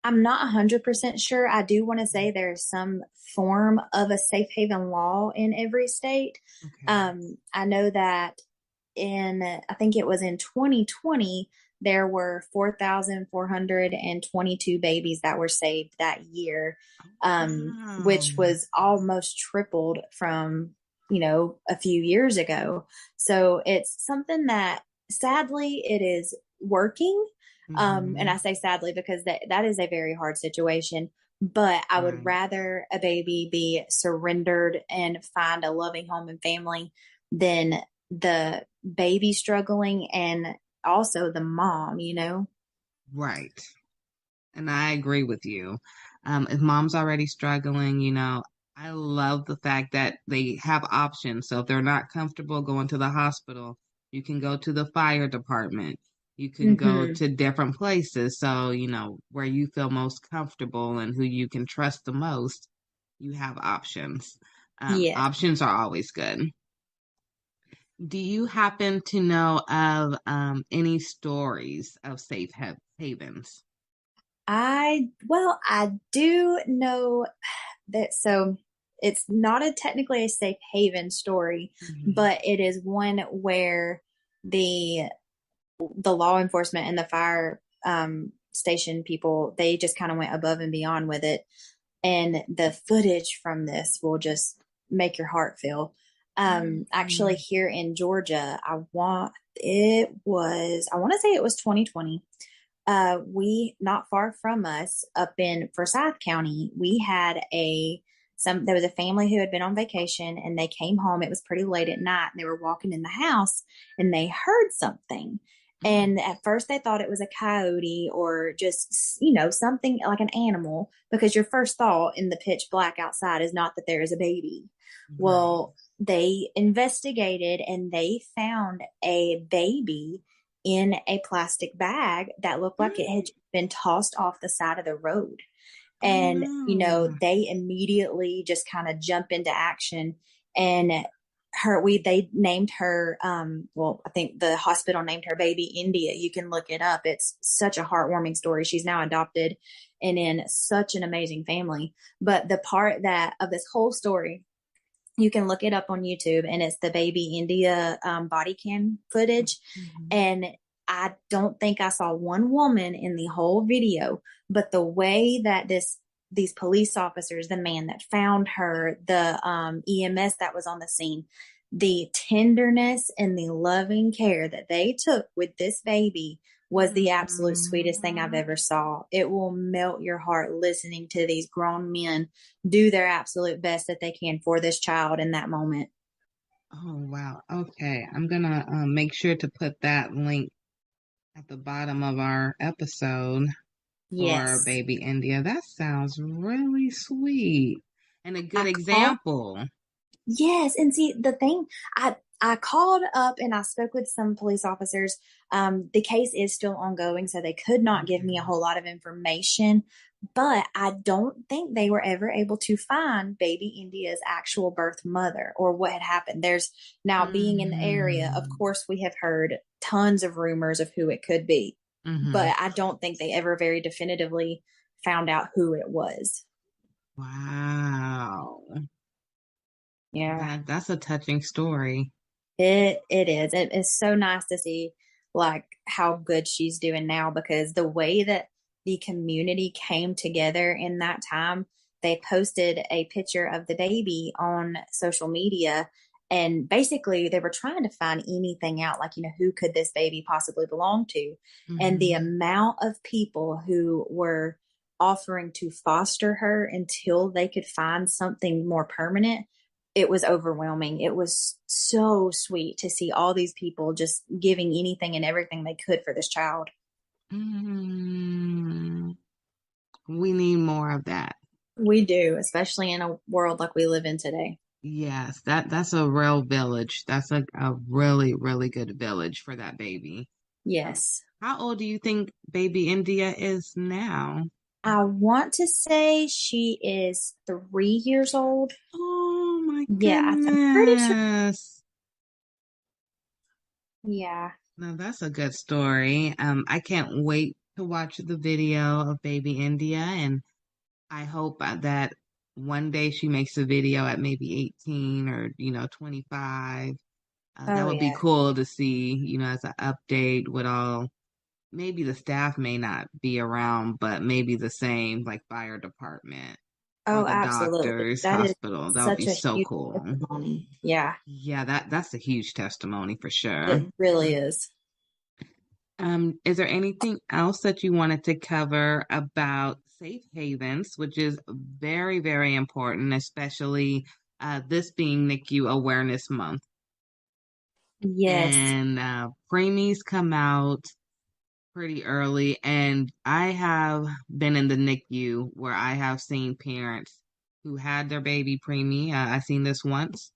I'm not 100% sure. I do want to say there's some form of a safe haven law in every state. Okay. I know that I think it was in 2020, there were 4,422 babies that were saved that year, which was almost tripled from, a few years ago. So it's something that sadly it is working. And I say sadly because that is a very hard situation, but I would rather a baby be surrendered and find a loving home and family than the baby struggling and also the mom, Right. And I agree with you. If mom's already struggling, I love the fact that they have options. So if they're not comfortable going to the hospital, you can go to the fire department. You can go to different places. So, where you feel most comfortable and who you can trust the most, you have options. Options are always good. Do you happen to know of any stories of safe havens? I do know that. So it's not technically a safe haven story, but it is one where the law enforcement and the fire station people, they just kind of went above and beyond with it. And the footage from this will just make your heart feel. Actually here in Georgia, I want to say it was 2020. We, not far from us up in Forsyth County, we had there was a family who had been on vacation and they came home. It was pretty late at night and they were walking in the house and they heard something. And at first they thought it was a coyote or just, something like an animal, because your first thought in the pitch black outside is not that there is a baby. Right. Well, they investigated and they found a baby in a plastic bag that looked like it had been tossed off the side of the road. And, they immediately just kind of jump into action, and they named her, I think the hospital named her baby India. You can look it up. It's such a heartwarming story. She's now adopted and in such an amazing family. But the part that of this whole story, you can look it up on YouTube, and it's the baby India body cam footage. And I don't think I saw one woman in the whole video, but the way that these police officers, the man that found her, the EMS that was on the scene, the tenderness and the loving care that they took with this baby was the absolute sweetest thing I've ever saw. It will melt your heart listening to these grown men do their absolute best that they can for this child in that moment. Oh, wow. Okay. I'm going to make sure to put that link at the bottom of our episode for baby India. That sounds really sweet and a good example. Yes. And see, the thing, I called up and I spoke with some police officers. The case is still ongoing, so they could not give me a whole lot of information, but I don't think they were ever able to find baby India's actual birth mother or what had happened. There's now, being in the area, of course, we have heard tons of rumors of who it could be, but I don't think they ever very definitively found out who it was. Wow. Yeah. That's a touching story. It is. It is so nice to see like how good she's doing now, because the way that the community came together in that time, they posted a picture of the baby on social media, and basically they were trying to find anything out, like, who could this baby possibly belong to? And the amount of people who were offering to foster her until they could find something more permanent, it was overwhelming. It was so sweet to see all these people just giving anything and everything they could for this child. We need more of that. We do, especially in a world like we live in today. Yes, that's a real village. That's a really, really good village for that baby. Yes. How old do you think baby India is now? I want to say she is 3 years old. Oh my goodness. Yeah, I'm pretty sure. Yeah. No, that's a good story. I can't wait to watch the video of baby India, and I hope that one day she makes a video at maybe 18 or 25. That would be cool to see, as an update with all. Maybe the staff may not be around, but maybe the same, like fire department. Oh, or the absolutely. doctors, That hospital. That would be so cool. Testimony. Yeah. Yeah, that's a huge testimony for sure. It really is. Is there anything else that you wanted to cover about safe havens, which is very, very important, especially this being NICU Awareness Month? Yes. And preemies come out pretty early, and I have been in the NICU where I have seen parents who had their baby preemie. I seen this once.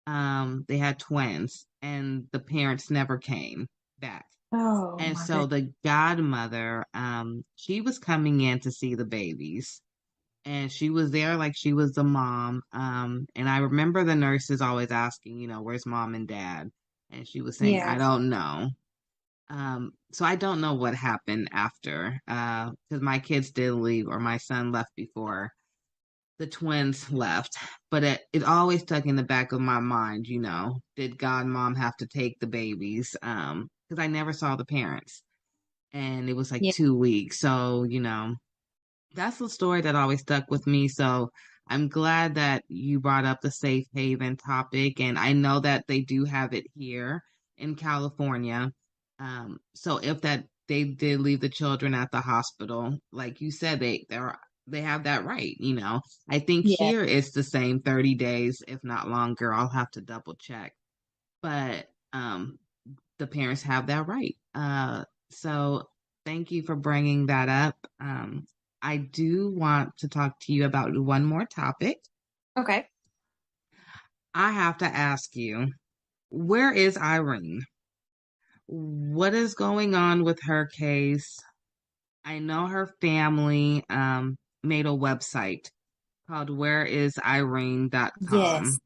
They had twins, and the parents never came back. Oh, and so the godmother, she was coming in to see the babies, and she was there like she was the mom. And I remember the nurses always asking, where's mom and dad? And she was saying, I don't know. So I don't know what happened after, because my kids did leave, or my son left before the twins left. But it always stuck in the back of my mind, did godmom have to take the babies? Because I never saw the parents, and it was like 2 weeks. So, that's the story that always stuck with me. So I'm glad that you brought up the safe haven topic, and I know that they do have it here in California. So if they did leave the children at the hospital, like you said, they have that right, I think here it's the same 30 days, if not longer. I'll have to double check. But the the parents have that right. So thank you for bringing that up. I do want to talk to you about one more topic. Okay. I have to ask you, where is Irene? What is going on with her case? I know her family made a website called whereisirene.com. Yes.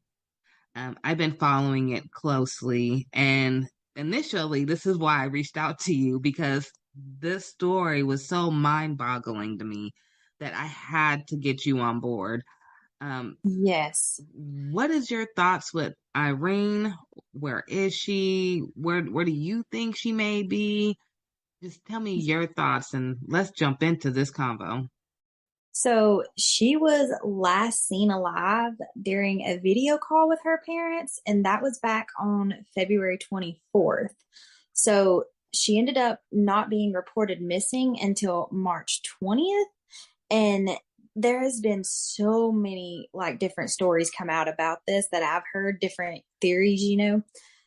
I've been following it closely, and initially, this is why I reached out to you, because this story was so mind-boggling to me that I had to get you on board. Yes. What is your thoughts with Irene? Where is she? Where do you think she may be? Just tell me your thoughts and let's jump into this convo. So she was last seen alive during a video call with her parents, and that was back on February 24th. So she ended up not being reported missing until March 20th. And there has been so many like different stories come out about this that I've heard, different theories,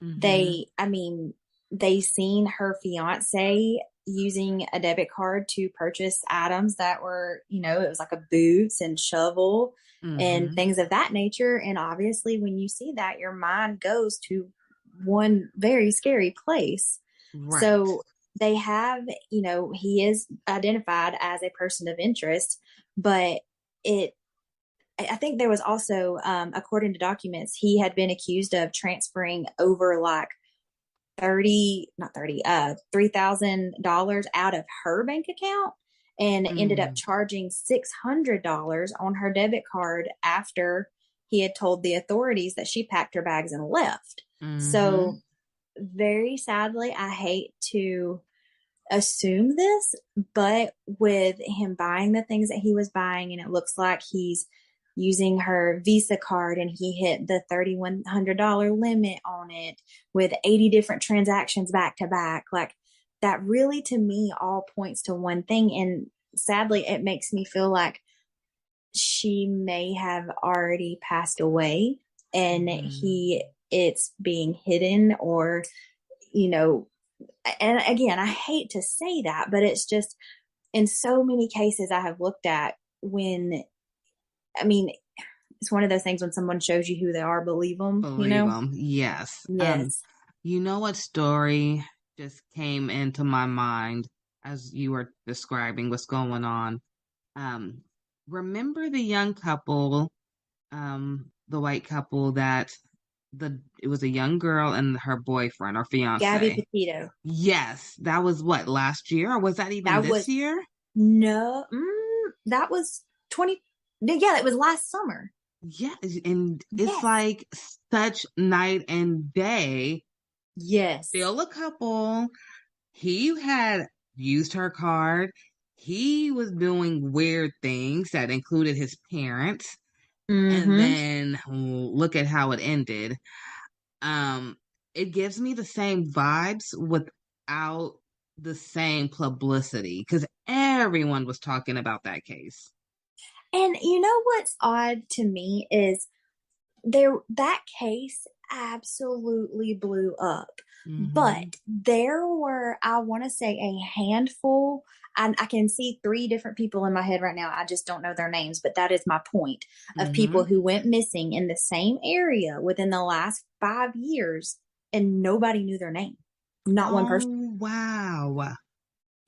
Mm-hmm. They seen her fiance using a debit card to purchase items that were, it was like a boots and shovel and Mm-hmm. things of that nature. And obviously, when you see that, your mind goes to one very scary place. Right. So they have, he is identified as a person of interest, but I think there was also, according to documents, he had been accused of transferring over like $3,000 out of her bank account and ended up charging $600 on her debit card after he had told the authorities that she packed her bags and left. Mm-hmm. So very sadly, I hate to assume this, but with him buying the things that he was buying, and it looks like he's using her Visa card and he hit the $3,100 limit on it with 80 different transactions back to back. Like that really, to me, all points to one thing. And sadly, it makes me feel like she may have already passed away and it's being hidden, or, and again, I hate to say that, but it's just in so many cases I have looked at it's one of those things when someone shows you who they are, believe them, Yes. Yes. You know what story just came into my mind as you were describing what's going on? Remember the young couple, the white couple that it was a young girl and her boyfriend or fiance. Gabby Petito. Yes. That was what, last year? Or was that even this year? No, that was it was last summer. Yeah, and it's like such night and day. Yes. Still a couple. He had used her card. He was doing weird things that included his parents. Mm-hmm. And then look at how it ended. It gives me the same vibes without the same publicity, because everyone was talking about that case. And you know what's odd to me is that case absolutely blew up. Mm-hmm. But there were, I want to say, a handful. I can see 3 different people in my head right now. I just don't know their names, but that is my point, of people who went missing in the same area within the last 5 years, and nobody knew their name. Not one person. Wow.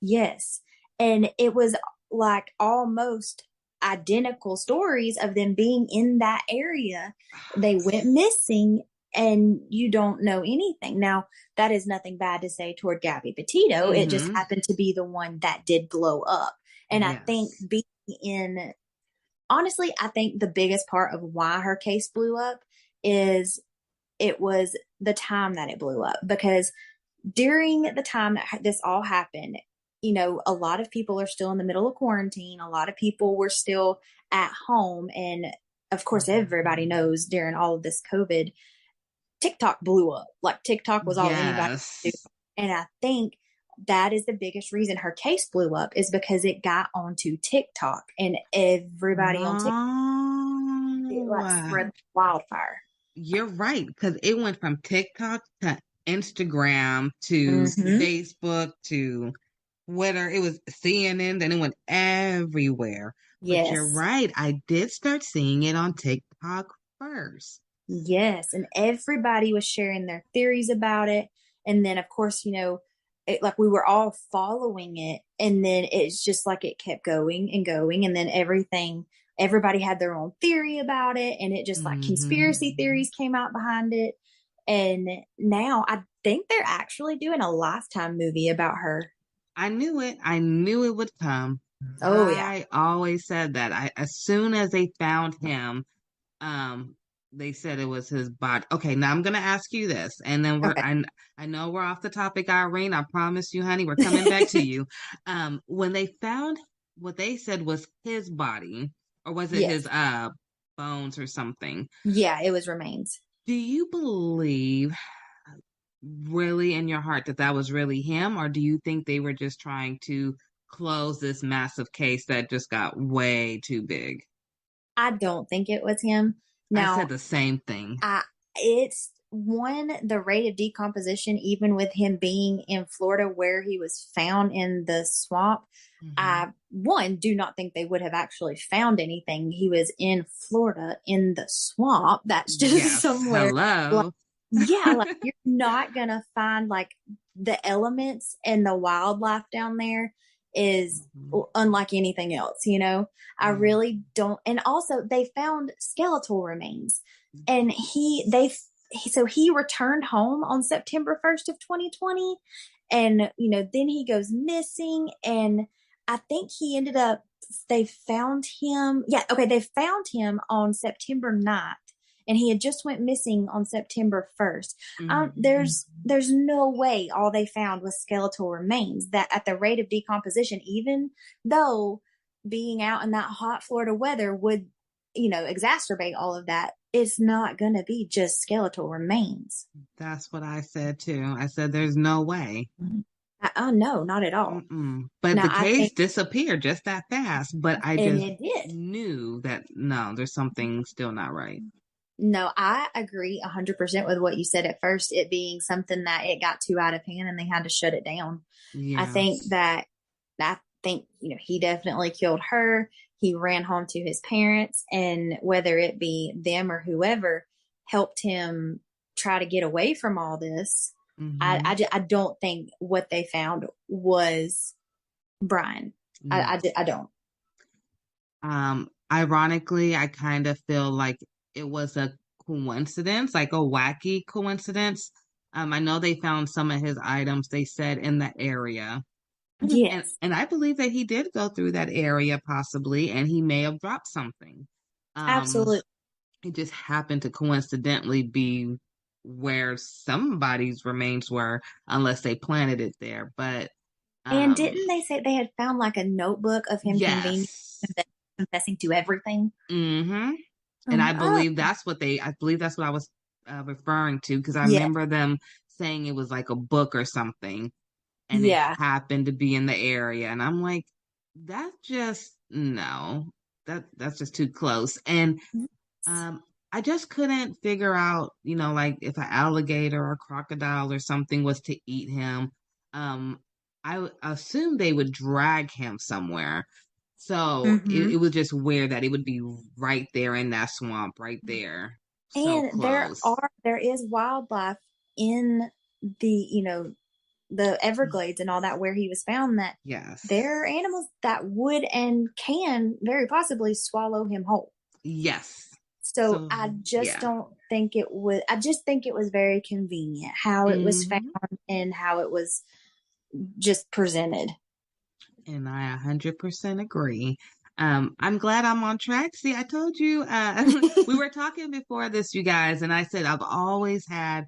Yes. And it was like almost identical stories of them being in that area. They went missing and you don't know anything. Now, that is nothing bad to say toward Gabby Petito. It just happened to be the one that did blow up. And I think honestly, I think the biggest part of why her case blew up is it was the time that it blew up, because during the time that this all happened, a lot of people are still in the middle of quarantine. A lot of people were still at home. And of course, everybody knows during all of this COVID, TikTok blew up. Like TikTok was all anybody could do. And I think that is the biggest reason her case blew up, is because it got onto TikTok and everybody on TikTok, it like spread wildfire. You're right, because it went from TikTok to Instagram to Facebook to Twitter. It was CNN, then it went everywhere. But you're Yes. right. I did start seeing it on TikTok first. Yes. And everybody was sharing their theories about it. And then, of course, like we were all following it. And then it's just like it kept going and going. And then everybody had their own theory about it. And it just like conspiracy theories came out behind it. And now I think they're actually doing a Lifetime movie about her. I knew it. I knew it would come. Oh, yeah. I always said that. As soon as they found him, they said it was his body. Okay, now I'm gonna ask you this, and then I know we're off the topic, Irene. I promise you, honey, we're coming back to you. When they found what they said was his body, or was it his bones or something? Yeah, it was remains. Do you believe really in your heart that was really him, or do you think they were just trying to close this massive case that just got way too big? I don't think it was him. Now, I said the same thing. It's the rate of decomposition, even with him being in Florida where he was found in the swamp. I do not think they would have actually found anything. He was in Florida in the swamp. That's just somewhere. Hello. Like you're not going to find like the elements and the wildlife down there is unlike anything else, I really don't. And also they found skeletal remains, and he returned home on September 1st of 2020. And, then he goes missing, and I think they found him. Yeah. Okay. They found him on September 9th. And he had just went missing on September 1st. There's no way all they found was skeletal remains. That at the rate of decomposition, even though being out in that hot Florida weather would, exacerbate all of that, it's not going to be just skeletal remains. That's what I said too. I said there's no way. No, not at all. But now, the case disappeared just that fast. But I just knew that no, there's something still not right. No, I agree 100% with what you said at first, it being something that it got too out of hand and they had to shut it down. Yes. I think he definitely killed her. He ran home to his parents, and whether it be them or whoever helped him try to get away from all this. I don't think what they found was Brian. Yes. I don't. Ironically, I kind of feel like it was a coincidence, like a wacky coincidence. I know they found some of his items, they said, in the area. Yes. And I believe that he did go through that area possibly, and he may have dropped something. Absolutely. It just happened to coincidentally be where somebody's remains were, unless they planted it there. But and didn't they say they had found like a notebook of him confessing to everything? And I believe that's what I was referring to, because I remember them saying it was like a book or something, and it happened to be in the area. And I'm like, that's just too close. And I just couldn't figure out, like if an alligator or crocodile or something was to eat him. I assumed they would drag him somewhere. So it was just weird that it would be right there in that swamp, right there. So and close. there is wildlife in the Everglades and all that where he was found, that there are animals that would and can very possibly swallow him whole. Yes. So I just don't think it was. I just think it was very convenient how it was found and how it was just presented. And I 100% agree. I'm glad I'm on track. See, I told you, we were talking before this, you guys, and I said I've always had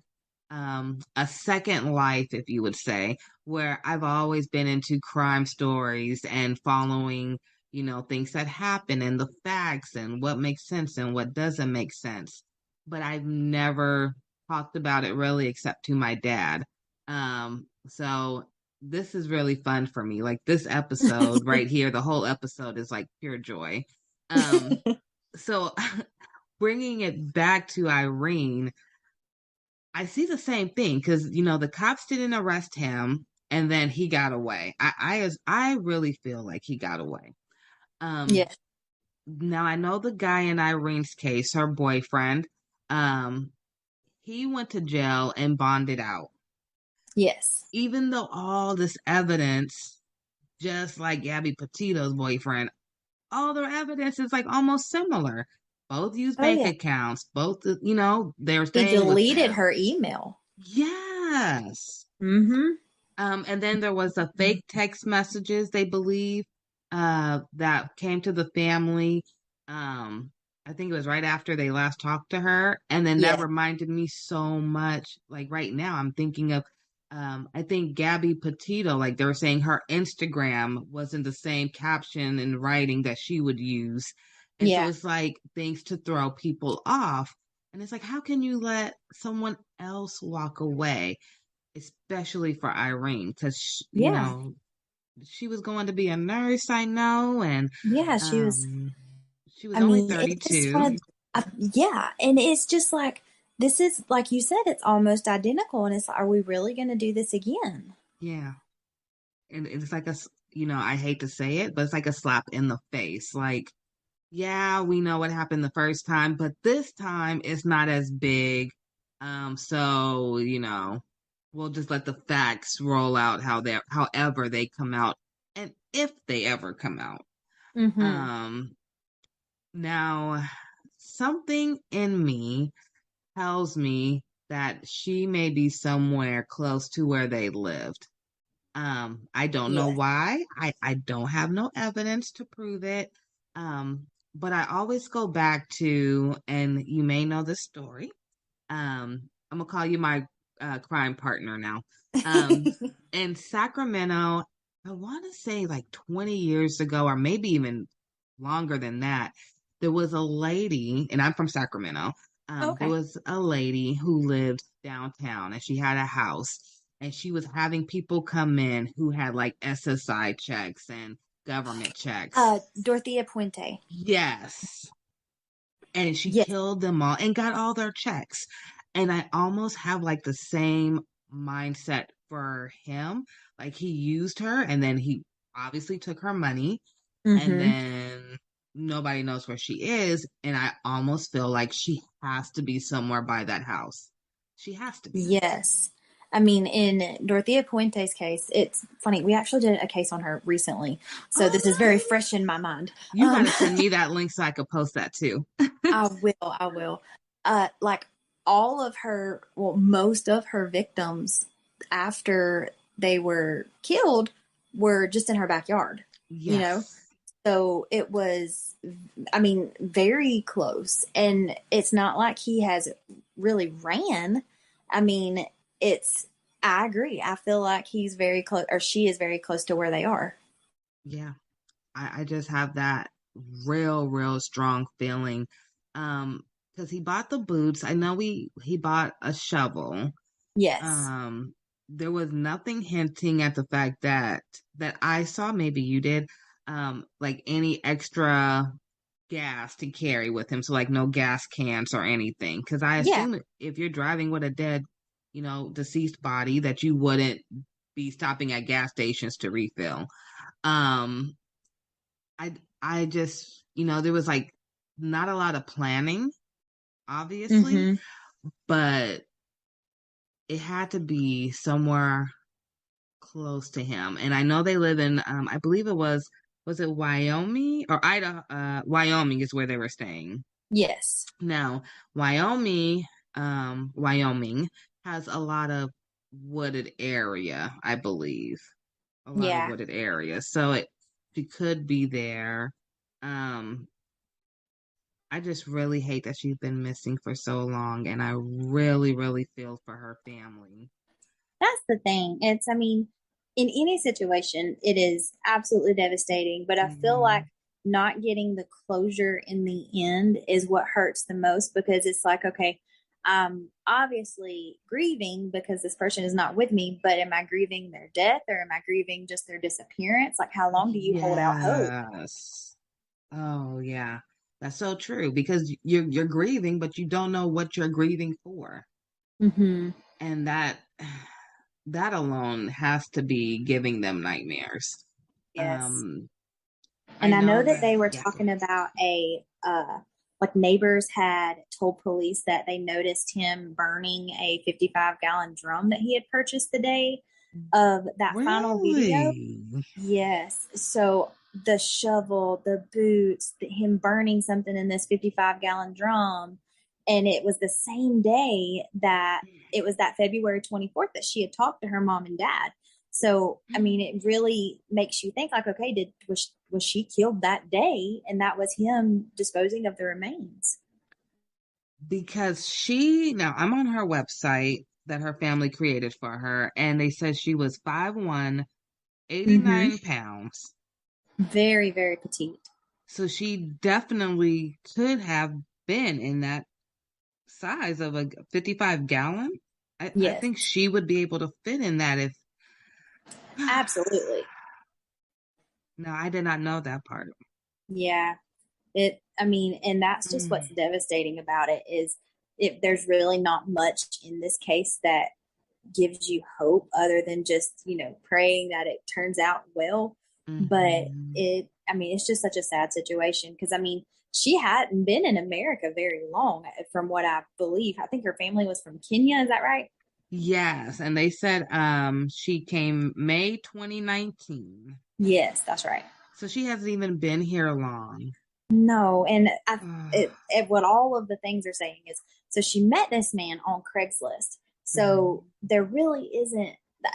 a second life, if you would say, where I've always been into crime stories and following, things that happen and the facts and what makes sense and what doesn't make sense. But I've never talked about it really except to my dad. So this is really fun for me. Like this episode right here, the whole episode is like pure joy. So bringing it back to Irene, I see the same thing because the cops didn't arrest him, and then he got away. I really feel like he got away. Yeah. Now I know the guy in Irene's case, her boyfriend, um, he went to jail and bonded out. Yes. Even though all this evidence, just like Gabby Petito's boyfriend, all their evidence is like almost similar. Both use Oh, bank yeah. accounts. Both, they're He staying with deleted them. her email. Yes. Mm-hmm. And then there was a fake text messages, they believe, that came to the family. I think it was right after they last talked to her. And then that Yeah. reminded me so much. Like right now, I'm thinking of, I think Gabby Petito, like they were saying her Instagram wasn't the same caption and writing that she would use. And so Yeah. it's like things to throw people off. And it's like, how can you let someone else walk away? Especially for Irene, because Yeah. she was going to be a nurse, I know, and Yeah. She was. she was I only mean, it's just 32. yeah, and it's just like this is like you said, it's almost identical, and it's like, are we really going to do this again? Yeah, and it's like I hate to say it, but it's like a slap in the face. Like, yeah, we know what happened the first time, but this time it's not as big. So we'll just let the facts roll out however they come out, and if they ever come out. Mm-hmm. Um, Now, something in me tells me that she may be somewhere close to where they lived. I don't know Yeah. why. I don't have no evidence to prove it. But I always go back to, and you may know this story. I'm gonna call you my crime partner now. In Sacramento, I want to say like 20 years ago, or maybe even longer than that, there was a lady, and I'm from Sacramento. There Okay. was a lady who lived downtown, and she had a house, and she was having people come in who had like SSI checks and government checks. Dorothea Puente. Yes. And she Yes. killed them all and got all their checks. And I almost have like the same mindset for him. Like he used her and then he obviously took her money and Mm-hmm. then nobody knows where she is. And I almost feel like she has to be somewhere by that house. She has to be. Yes. I mean, in Dorothea Puente's case, it's funny. We actually did a case on her recently, so this is very fresh in my mind. You got to send me that link so I could post that too. I will. I will. Like all of her, well, most of her victims after they were killed were just in her backyard. Yes. So it was, I mean, very close. And it's not like he has really ran. I mean, I agree. I feel like he's very close, or she is very close to where they are. Yeah. I just have that real strong feeling. Because he bought the boots. I know he bought a shovel. Yes. There was nothing hinting at the fact that I saw, maybe you did, like any extra gas to carry with him. So like no gas cans or anything. Because I Yeah. assume if you're driving with a dead, deceased body, that you wouldn't be stopping at gas stations to refill. Um, I just, there was like not a lot of planning, obviously, Mm-hmm. but it had to be somewhere close to him. And I know they live in, I believe was it Wyoming or Idaho? Wyoming is where they were staying. Yes. Now, Wyoming has a lot of wooded area, I believe. A lot of Yeah. wooded area. So she could be there. I just really hate that she's been missing for so long, and I really feel for her family. That's the thing. I mean, in any situation, it is absolutely devastating, but I feel like not getting the closure in the end is what hurts the most because it's like, okay, I'm obviously grieving because this person is not with me, but am I grieving their death or am I grieving just their disappearance? Like, how long do you hold out hope? Yes. Oh, yeah. That's so true because you're grieving, but you don't know what you're grieving for. Mm-hmm. And that alone has to be giving them nightmares. Yes. I And I know know that that, they were yeah. talking about like neighbors had told police that they noticed him burning a 55-gallon drum that he had purchased the day of that final video. Really? Yes. So the shovel, the boots, him burning something in this 55-gallon drum. And it was the same day that it was that February 24th that she had talked to her mom and dad. So, I mean, it really makes you think like, okay, was she killed that day? And that was him disposing of the remains. Because now I'm on her website that her family created for her, and they said she was 5'1", 89 pounds. Very, very petite. So she definitely could have been in that size of a 55-gallon. I Yes, think she would be able to fit in that if. absolutely. No, I did not know that part. Yeah. I mean, and that's just what's devastating about it is there's really not much in this case that gives you hope other than just, praying that it turns out well. But it's just such a sad situation because, I mean, she hadn't been in America very long from what I believe. I think her family was from Kenya. Is that right? Yes, and they said she came May 2019. Yes, that's right. So she hasn't even been here long. No, and what all of the things are saying is, so she met this man on Craigslist. So there really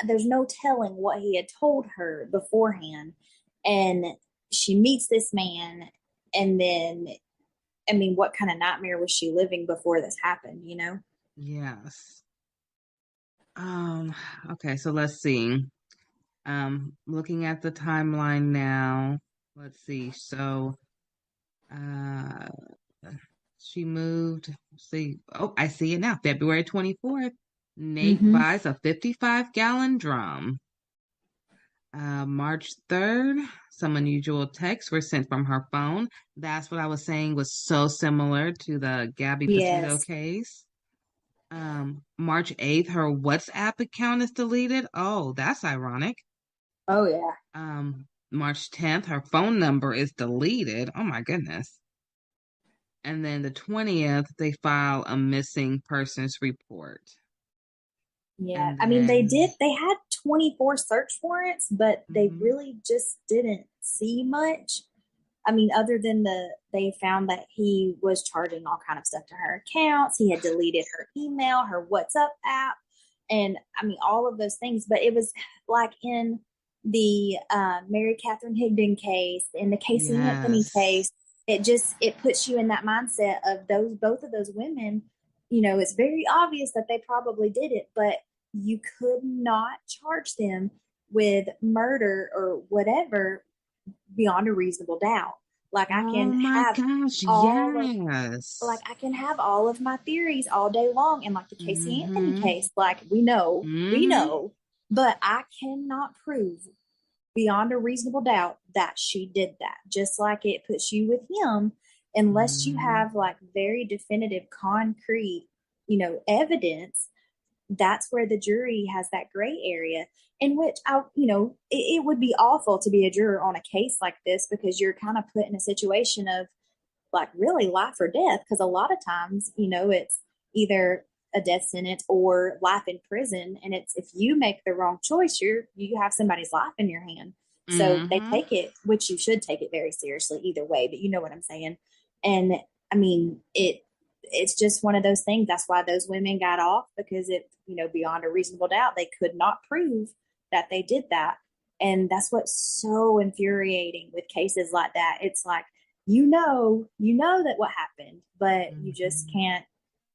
there's no telling what he had told her beforehand. And she meets this man, and then, I mean, what kind of nightmare was she living before this happened, Yes. Okay, so let's see. Looking at the timeline now. Let's see. So, she moved. See, oh, I see it now. February 24th. Nate buys a 55-gallon drum. March 3rd, some unusual texts were sent from her phone. That's what I was saying was so similar to the Gabby Petito case. March 8th, her WhatsApp account is deleted. Oh, that's ironic. Oh, yeah. March 10th, her phone number is deleted. Oh, my goodness. And then the 20th, they file a missing persons report. Yeah, I mean, they had 24 search warrants, but they really just didn't see much. I mean, other than they found that he was charging all kind of stuff to her accounts. He had deleted her email, her WhatsApp app, and I mean, all of those things. But it was like in the Mary Catherine Higdon case, in the Casey Anthony case, it puts you in that mindset of both of those women. It's very obvious that they probably did it, but you could not charge them with murder or whatever beyond a reasonable doubt. Like I can I can have all of my theories all day long, and like the Casey Anthony case, like we know, but I cannot prove beyond a reasonable doubt that she did that. Just like it puts you with him, unless you have like very definitive, concrete, evidence. That's where the jury has that gray area in which it would be awful to be a juror on a case like this because you're kind of put in a situation of like really life or death. Because a lot of times, it's either a death sentence or life in prison. And it's, if you make the wrong choice, you have somebody's life in your hand. So they take it, which you should take it very seriously either way, but you know what I'm saying? And I mean, it's just one of those things. That's why those women got off, because beyond a reasonable doubt, they could not prove that they did that. And that's what's so infuriating with cases like that. It's like, you know that what happened, but you just can't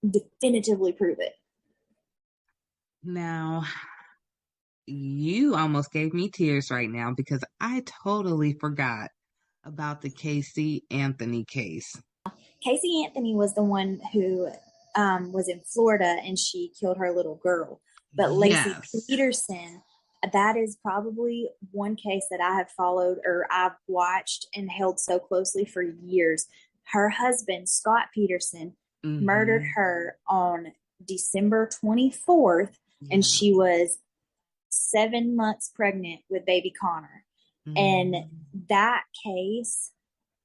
definitively prove it. Now, you almost gave me tears right now because I totally forgot about the Casey Anthony case. Casey Anthony was the one who was in Florida and she killed her little girl. But Lacey Peterson, that is probably one case that I have followed or I've watched and held so closely for years. Her husband, Scott Peterson, murdered her on December 24th, and she was 7 months pregnant with baby Connor. And that case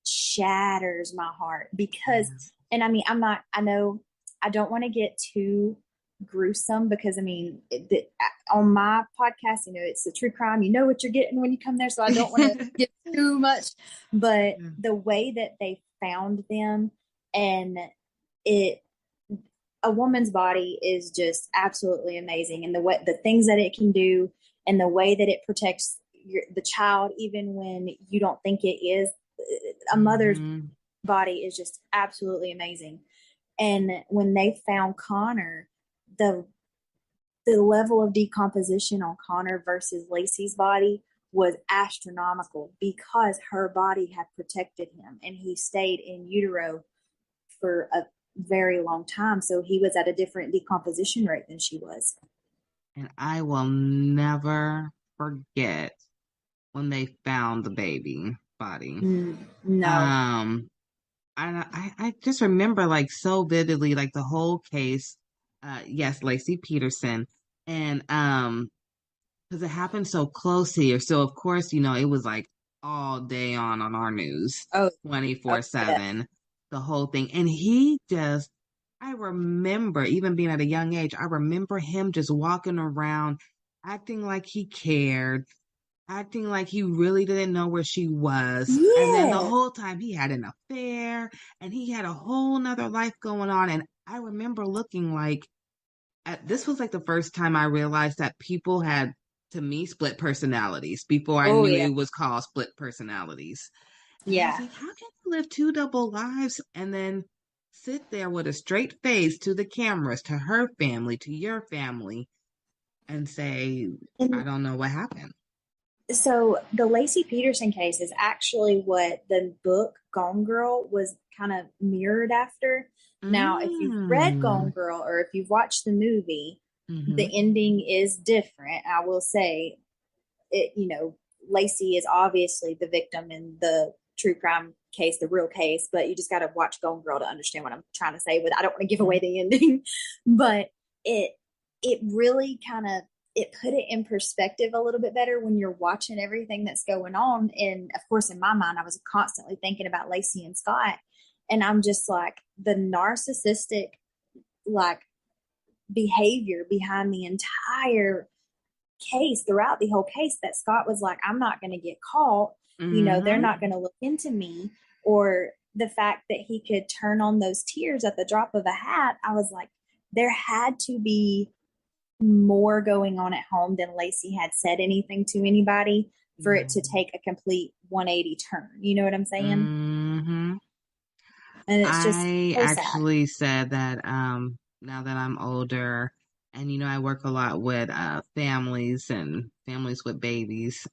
shatters my heart because, and I mean, I know I don't want to get too gruesome because I mean, on my podcast, you know, it's a true crime. You know what you're getting when you come there. So I don't want to get too much, but the way that they found them and a woman's body is just absolutely amazing. And the things that it can do and the way that it protects the child, even when you don't think it is, a mother's body is just absolutely amazing. And when they found Connor, the level of decomposition on Connor versus Lacey's body was astronomical because her body had protected him and he stayed in utero for a very long time. So he was at a different decomposition rate than she was. And I will never forget when they found the baby body. No. I just remember like so vividly, like the whole case. Yes, Lacey Peterson. And because it happened so close here. So of course, you know, it was like all day on our news, 24/7, the whole thing. And I remember even being at a young age, I remember him just walking around acting like he cared, acting like he really didn't know where she was. Yeah. And then the whole time he had an affair and he had a whole nother life going on. And I remember looking like, this was like the first time I realized that people had, to me, split personalities before I knew it was called split personalities. And I was like, how can you live two double lives and then sit there with a straight face to the cameras, to her family, to your family, and say, I don't know what happened? So the Lacey Peterson case is actually what the book Gone Girl was kind of mirrored after. Now, if you've read Gone Girl or if you've watched the movie, the ending is different. I will say it, you know, Lacey is obviously the victim in the true crime case, the real case, but you just got to watch Gone Girl to understand what I'm trying to say, but I don't want to give away the ending, but it really kind of, it put it in perspective a little bit better when you're watching everything that's going on. And of course, in my mind, I was constantly thinking about Lacey and Scott. And I'm just like, the narcissistic, like, behavior behind the entire case, throughout the whole case, that Scott was like, I'm not going to get caught. You know, they're not going to look into me. Or the fact that he could turn on those tears at the drop of a hat. I was like, there had to be more going on at home than Lacey had said anything to anybody for it to take a complete 180 turn. You know what I'm saying? And it's just I so actually said that now that I'm older and, you know, I work a lot with families and families with babies.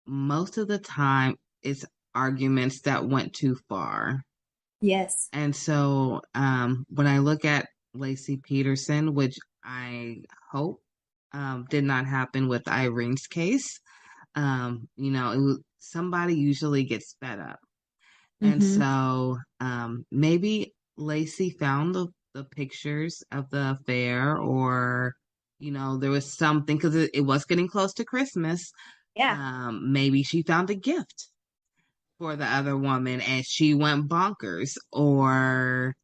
Most of the time it's arguments that went too far. Yes. And so when I look at Lacey Peterson, which I hope did not happen with Irene's case, you know, somebody usually gets fed up. And so maybe Lacey found the pictures of the affair, or, you know, there was something because it was getting close to Christmas. Yeah. Maybe she found a gift for the other woman and she went bonkers, or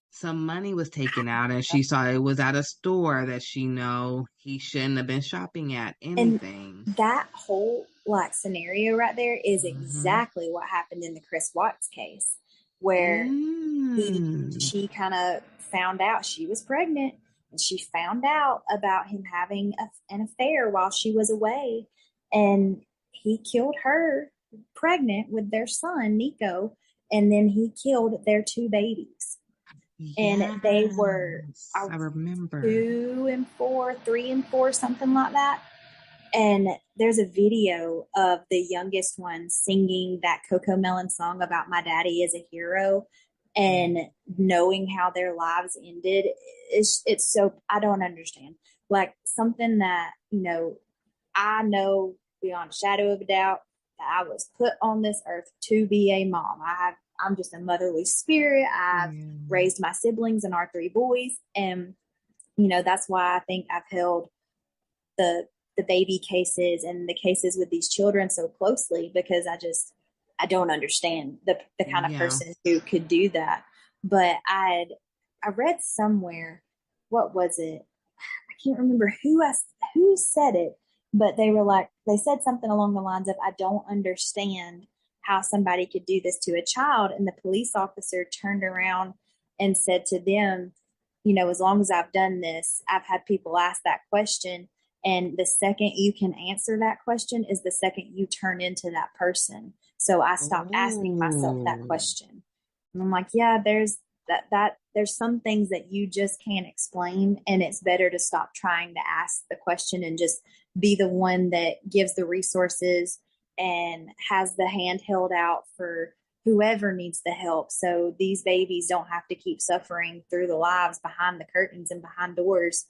some money was taken out and she saw it was at a store that he shouldn't have been shopping at. Anything. And that whole like scenario right there is exactly what happened in the Chris Watts case, where she kind of found out she was pregnant, and she found out about him having an affair while she was away, and he killed her pregnant with their son Nico, and then he killed their two babies. And they were, I remember, 2 and 4, 3 and 4, something like that. And there's a video of the youngest one singing that Coco Melon song about my daddy is a hero, and knowing how their lives ended. It's so, I don't understand. Like, something that, you know, I know beyond a shadow of a doubt that I was put on this earth to be a mom. I have I'm just a motherly spirit. I've raised my siblings and our 3 boys. And, you know, that's why I think I've held the baby cases and the cases with these children so closely, because I don't understand the kind of person who could do that. But I read somewhere, what was it? I can't remember who said it, but they said something along the lines of, I don't understand how somebody could do this to a child. And the police officer turned around and said to them, you know, as long as I've done this, I've had people ask that question. And the second you can answer that question is the second you turn into that person. So I stopped asking myself that question. And I'm like, yeah, there's some things that you just can't explain. And it's better to stop trying to ask the question and just be the one that gives the resources and has the hand held out for whoever needs the help. So these babies don't have to keep suffering through the lives behind the curtains and behind doors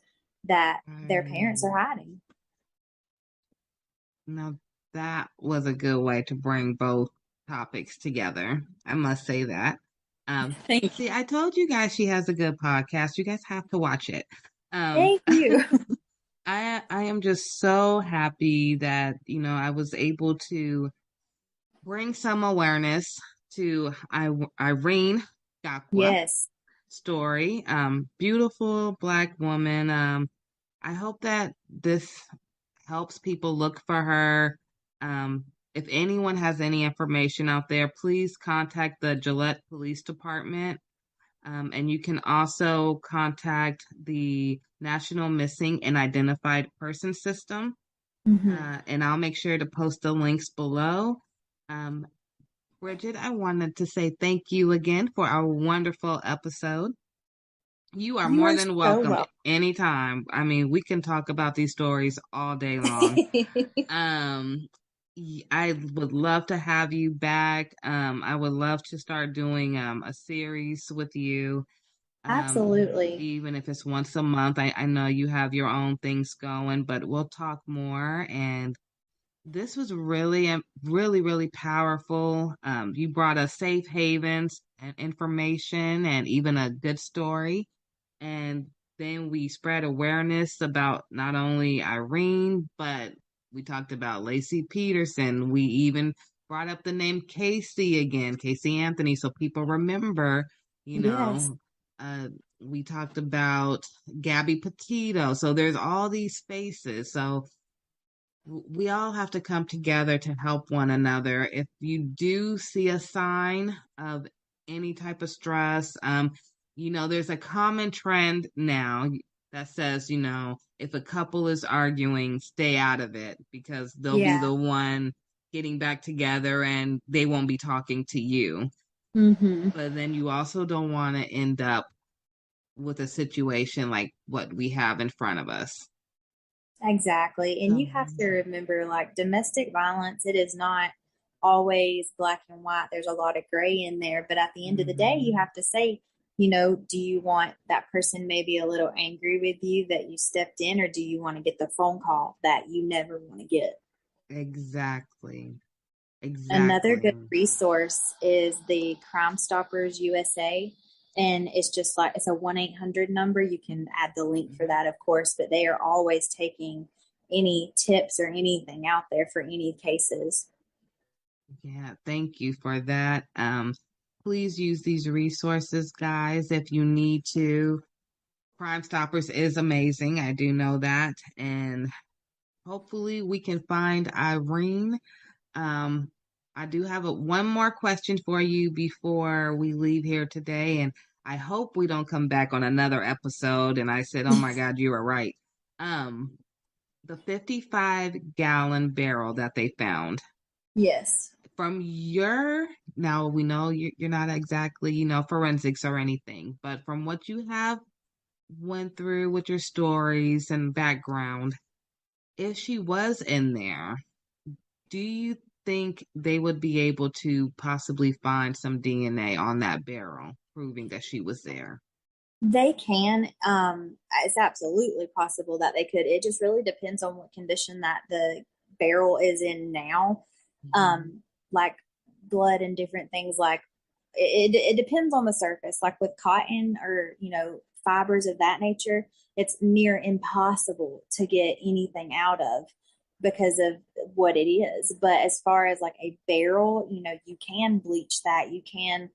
that their parents are hiding. Now, that was a good way to bring both topics together. I must say that. See, I told you guys she has a good podcast. You guys have to watch it. Thank you. I am just so happy that, you know, I was able to bring some awareness to Irene Gakwa story. Beautiful Black woman. I hope that this helps people look for her. If anyone has any information out there, please contact the Gillette Police Department. And you can also contact the National Missing and Identified Person System. And I'll make sure to post the links below. Bridget, I wanted to say thank you again for our wonderful episode. You are more than welcome anytime. I mean, we can talk about these stories all day long. I would love to have you back. I would love to start doing a series with you. Absolutely. Even if it's once a month. I know you have your own things going, but we'll talk more. And this was really, really powerful. You brought us safe havens and information and even a good story. And then we spread awareness about not only Irene, but we talked about Lacey Peterson. We even brought up the name Casey again, Casey Anthony, so people remember, you know. We talked about Gabby Petito. So there's all these faces. So we all have to come together to help one another. If you do see a sign of any type of stress, you know, there's a common trend now that says, you know, if a couple is arguing, stay out of it because they'll be the one getting back together and they won't be talking to you. But then you also don't want to end up with a situation like what we have in front of us. Exactly. And you have to remember, like, domestic violence, it is not always black and white. There's a lot of gray in there. But at the end of the day, you have to say, you know, do you want that person maybe a little angry with you that you stepped in, or do you want to get the phone call that you never want to get? Exactly. Another good resource is the Crime Stoppers USA. And it's just like, it's a 1-800 number. You can add the link for that, of course, but they are always taking any tips or anything out there for any cases. Yeah, thank you for that. Please use these resources, guys, if you need to. Crime Stoppers is amazing. I do know that. And hopefully we can find Irene. I do have one more question for you before we leave here today. And I hope we don't come back on another episode. And I said, oh my God, you were right. The 55-gallon barrel that they found. Yes. From now we know you're not exactly, you know, forensics or anything, but from what you have went through with your stories and background, if she was in there, do you think they would be able to possibly find some DNA on that barrel proving that she was there? They can. It's absolutely possible that they could. It just really depends on what condition that the barrel is in now. Like blood and different things like it depends on the surface. Like with cotton or, fibers of that nature, it's near impossible to get anything out of because of what it is. But as far as like a barrel, you can bleach that, you can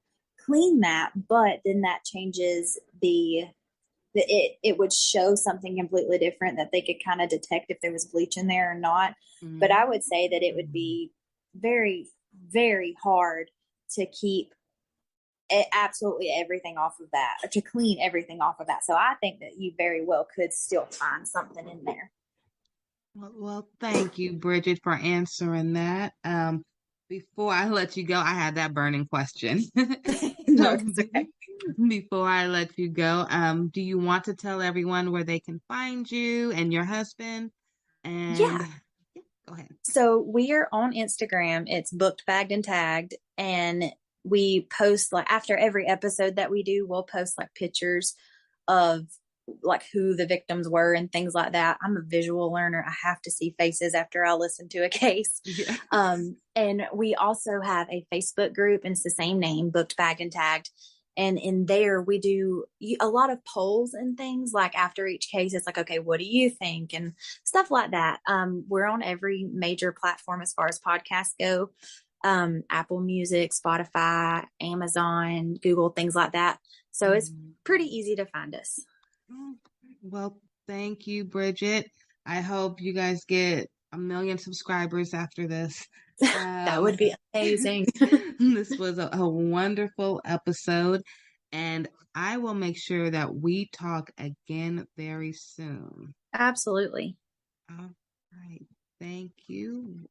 clean that, but then that changes it would show something completely different that they could kind of detect if there was bleach in there or not. Mm-hmm. But I would say that it would be very, very hard to keep absolutely everything off of that, or to clean everything off of that. So I think that you very well could still find something in there. Well, thank you, Bridget, for answering that. Before I let you go, I had that burning question. No, it's okay. Before I let you go, do you want to tell everyone where they can find you and your husband? And Yeah. Go ahead. So we are on Instagram. It's Booked, Bagged, and Tagged. And we post, like, after every episode that we do, we'll post like pictures of like who the victims were and things like that. I'm a visual learner. I have to see faces after I listen to a case. Yeah. And we also have a Facebook group, and it's the same name, Booked, Bagged, and Tagged. And in there, we do a lot of polls and things. Like after each case, it's like, okay, what do you think? And stuff like that. We're on every major platform as far as podcasts go. Apple Music, Spotify, Amazon, Google, things like that. So it's pretty easy to find us. Well, thank you, Bridget. I hope you guys get 1 million subscribers after this. That would be amazing. This was a wonderful episode, and I will make sure that we talk again very soon. Absolutely. All right. Thank you.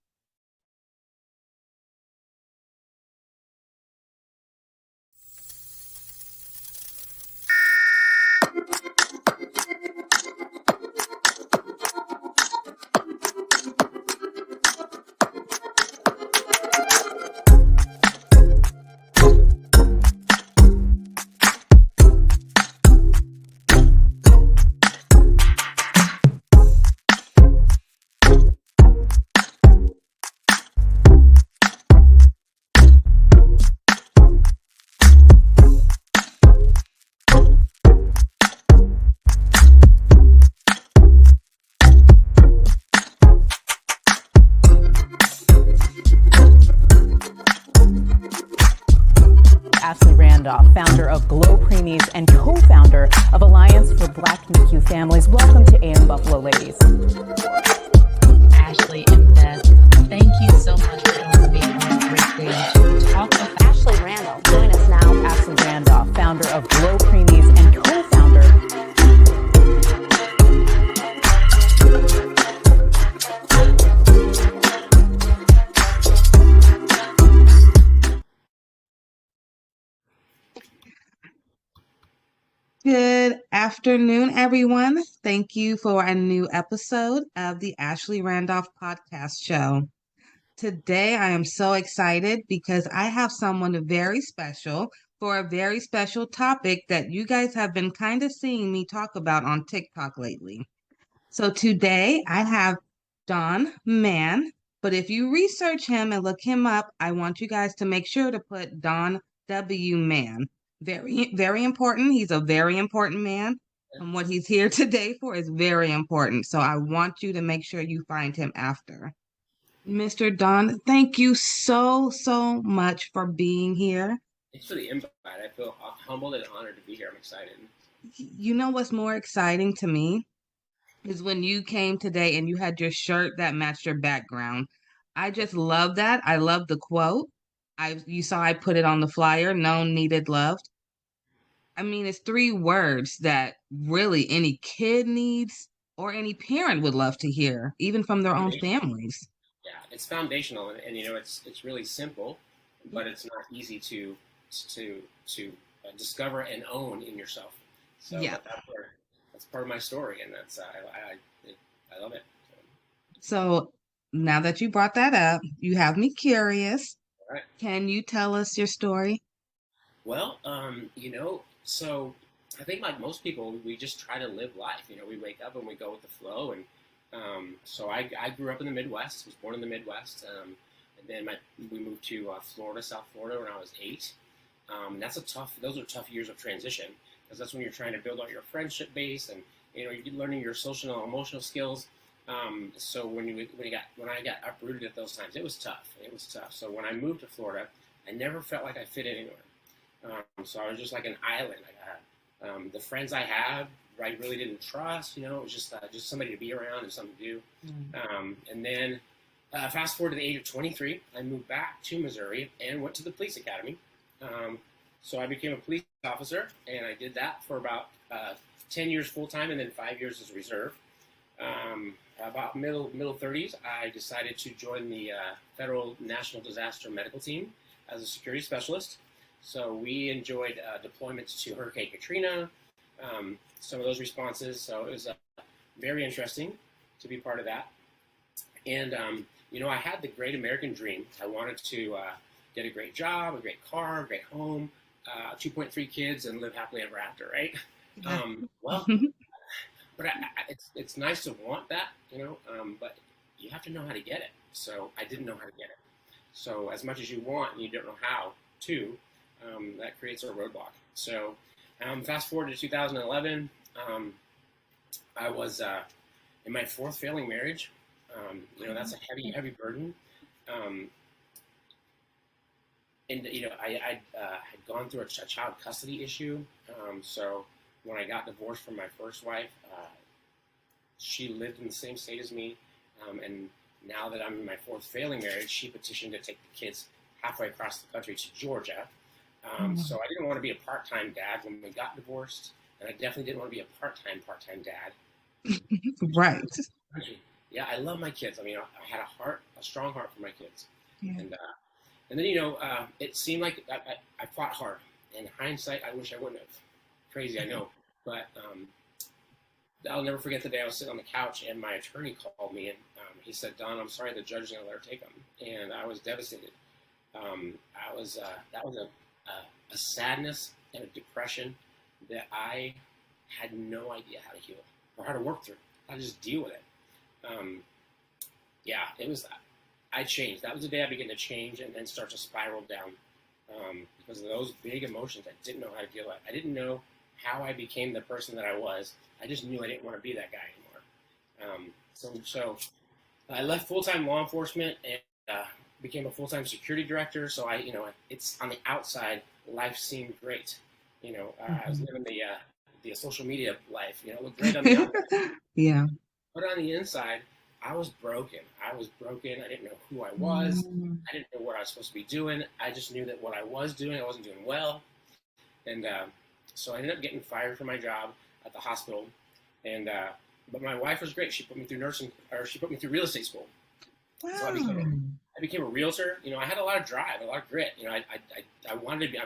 Founder of GLO Preemies and co-founder of Alliance for Black NICU Families. Welcome to AM Buffalo, ladies. Ashley and Beth, thank you so much for being on this great stage to talk about Ashley Randolph. Join us now. Ashley Randolph, founder of GLO Preemies and co-founder. Good afternoon, everyone. Thank you for a new episode of the Ashley Randolph podcast show. Today, I am so excited because I have someone very special for a very special topic that you guys have been kind of seeing me talk about on TikTok lately. So today, I have Don Mann, but if you research him and look him up, I want you guys to make sure to put Don W. Mann. Very, very important. He's a very important man. And what he's here today for is very important. So I want you to make sure you find him after. Mr. Don, thank you so much for being here. Thanks for the invite. I feel humbled and honored to be here. I'm excited. You know what's more exciting to me is when you came today and you had your shirt that matched your background. I just love that. I love the quote. You saw I put it on the flyer, known, needed, loved. I mean, it's 3 words that really any kid needs or any parent would love to hear, even from their own families. Yeah, it's foundational, and it's really simple, but it's not easy to discover and own in yourself. So yeah, that's part of my story, and that's I love it. So now that you brought that up, you have me curious. All right. Can you tell us your story? Well, so I think like most people, we just try to live life. We wake up and we go with the flow. And so I grew up in the Midwest, was born in the Midwest. And then we moved to Florida, South Florida, when I was 8. Those are tough years of transition, because that's when you're trying to build out your friendship base, and you're learning your social and emotional skills. So when I got uprooted at those times, it was tough. It was tough. So when I moved to Florida, I never felt like I fit anywhere. So I was just like an island. The friends I had, I really didn't trust. It was just somebody to be around and something to do. And then fast forward to the age of 23, I moved back to Missouri and went to the police academy. So I became a police officer, and I did that for about 10 years full time, and then 5 years as reserve. About middle 30s, I decided to join the Federal National Disaster Medical Team as a security specialist. So we enjoyed deployments to Hurricane Katrina, some of those responses. So it was very interesting to be part of that. And, I had the great American dream. I wanted to get a great job, a great car, a great home, 2.3 kids, and live happily ever after, right? But it's nice to want that, but you have to know how to get it. So I didn't know how to get it. So as much as you want and you don't know how to, that creates a roadblock. So fast forward to 2011, I was in my fourth failing marriage. That's a heavy burden. And I had gone through a child custody issue. So when I got divorced from my first wife, she lived in the same state as me. And now that I'm in my fourth failing marriage, she petitioned to take the kids halfway across the country to Georgia. So I didn't want to be a part-time dad when we got divorced, and I definitely didn't want to be a part-time dad. Right. Yeah, I love my kids. I mean, I had a strong heart for my kids. Yeah. And then, it seemed like I fought hard. In hindsight, I wish I wouldn't have. Crazy, I know. But I'll never forget the day I was sitting on the couch and my attorney called me, and he said, "Don, I'm sorry, the judge is going to let her take them." And I was devastated. That was a sadness and a depression that I had no idea how to heal or how to work through, how to just deal with it. It was that. I changed. That was the day I began to change and then start to spiral down because of those big emotions I didn't know how to deal with. I didn't know how I became the person that I was. I just knew I didn't want to be that guy anymore. So I left full-time law enforcement and became a full-time security director. So it's on the outside, life seemed great. I was living the social media life. Looked great on the outside. Yeah. But on the inside, I was broken. I didn't know who I was. I didn't know what I was supposed to be doing. I just knew that what I was doing, I wasn't doing well. And so I ended up getting fired from my job at the hospital. And but my wife was great. She put me through she put me through real estate school. Wow. So I became a realtor. I had a lot of drive, a lot of grit. I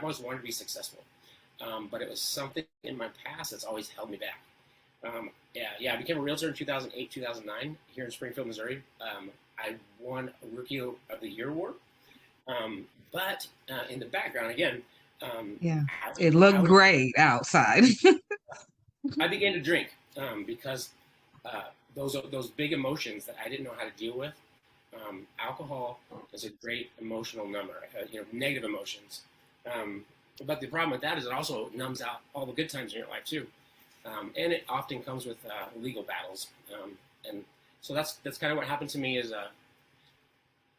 always wanted to be successful. But it was something in my past that's always held me back. I became a realtor in 2008, 2009 here in Springfield, Missouri. I won a Rookie of the Year award. But in the background, again, it looked great outside. I began to drink because those big emotions that I didn't know how to deal with. Alcohol is a great emotional number, negative emotions. But the problem with that is it also numbs out all the good times in your life too. And it often comes with legal battles. And so that's kind of what happened to me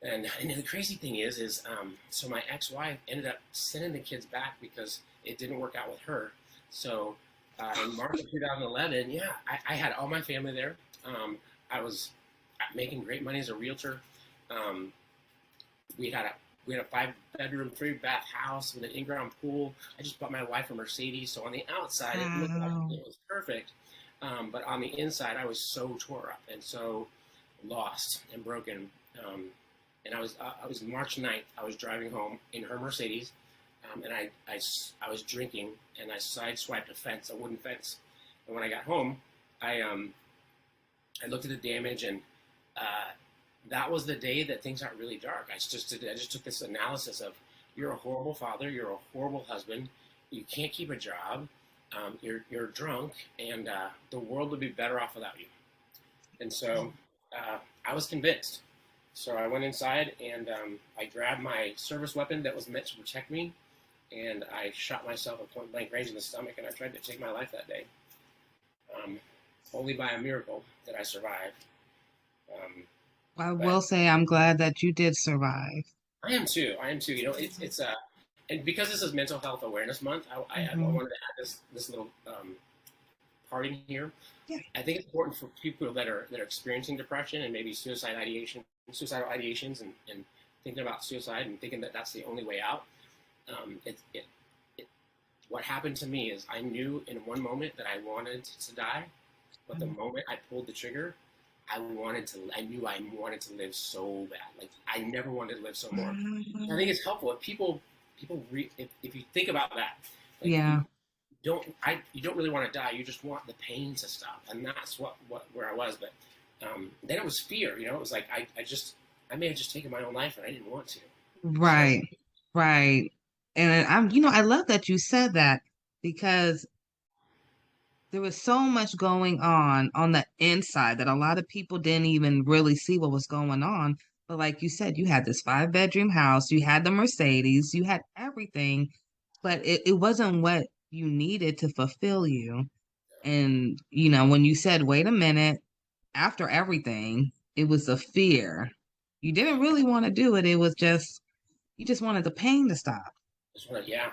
and the crazy thing is so my ex-wife ended up sending the kids back because it didn't work out with her. So in March of 2011, I had all my family there. I was making great money as a realtor. We had a 5-bedroom, 3-bath house with an in-ground pool. I just bought my wife a Mercedes. So on the outside, it looked like it was perfect. But on the inside, I was so tore up and so lost and broken. And I was March 9th. I was driving home in her Mercedes, and I was drinking, and I sideswiped a wooden fence. And when I got home, I looked at the damage, and that was the day that things got really dark. I just took this analysis of, you're a horrible father, you're a horrible husband, you can't keep a job, you're drunk, and the world would be better off without you. And so I was convinced. So I went inside and I grabbed my service weapon that was meant to protect me, and I shot myself at point blank range in the stomach, and I tried to take my life that day. Only by a miracle did I survive. I will say I'm glad that you did survive. I am too. You know, it's and because this is Mental Health Awareness Month, I wanted to add this little part in here. Yeah. I think it's important for people that are experiencing depression and maybe suicidal ideations, and thinking about suicide and thinking that that's the only way out. What happened to me is I knew in one moment that I wanted to die, but the moment I pulled the trigger, I knew I wanted to live so bad. Like I never wanted to live so more. I think it's helpful if if you think about that. Like, yeah. You don't really want to die. You just want the pain to stop, and that's where I was. But then it was fear. You know, it was like I may have just taken my own life, and I didn't want to. Right, right. And I love that you said that, because there was so much going on the inside that a lot of people didn't even really see what was going on. But like you said, you had this 5-bedroom house, you had the Mercedes, you had everything, but it wasn't what you needed to fulfill you. And, when you said, wait a minute, after everything, it was the fear. You didn't really want to do it. It was just, you just wanted the pain to stop. Yeah.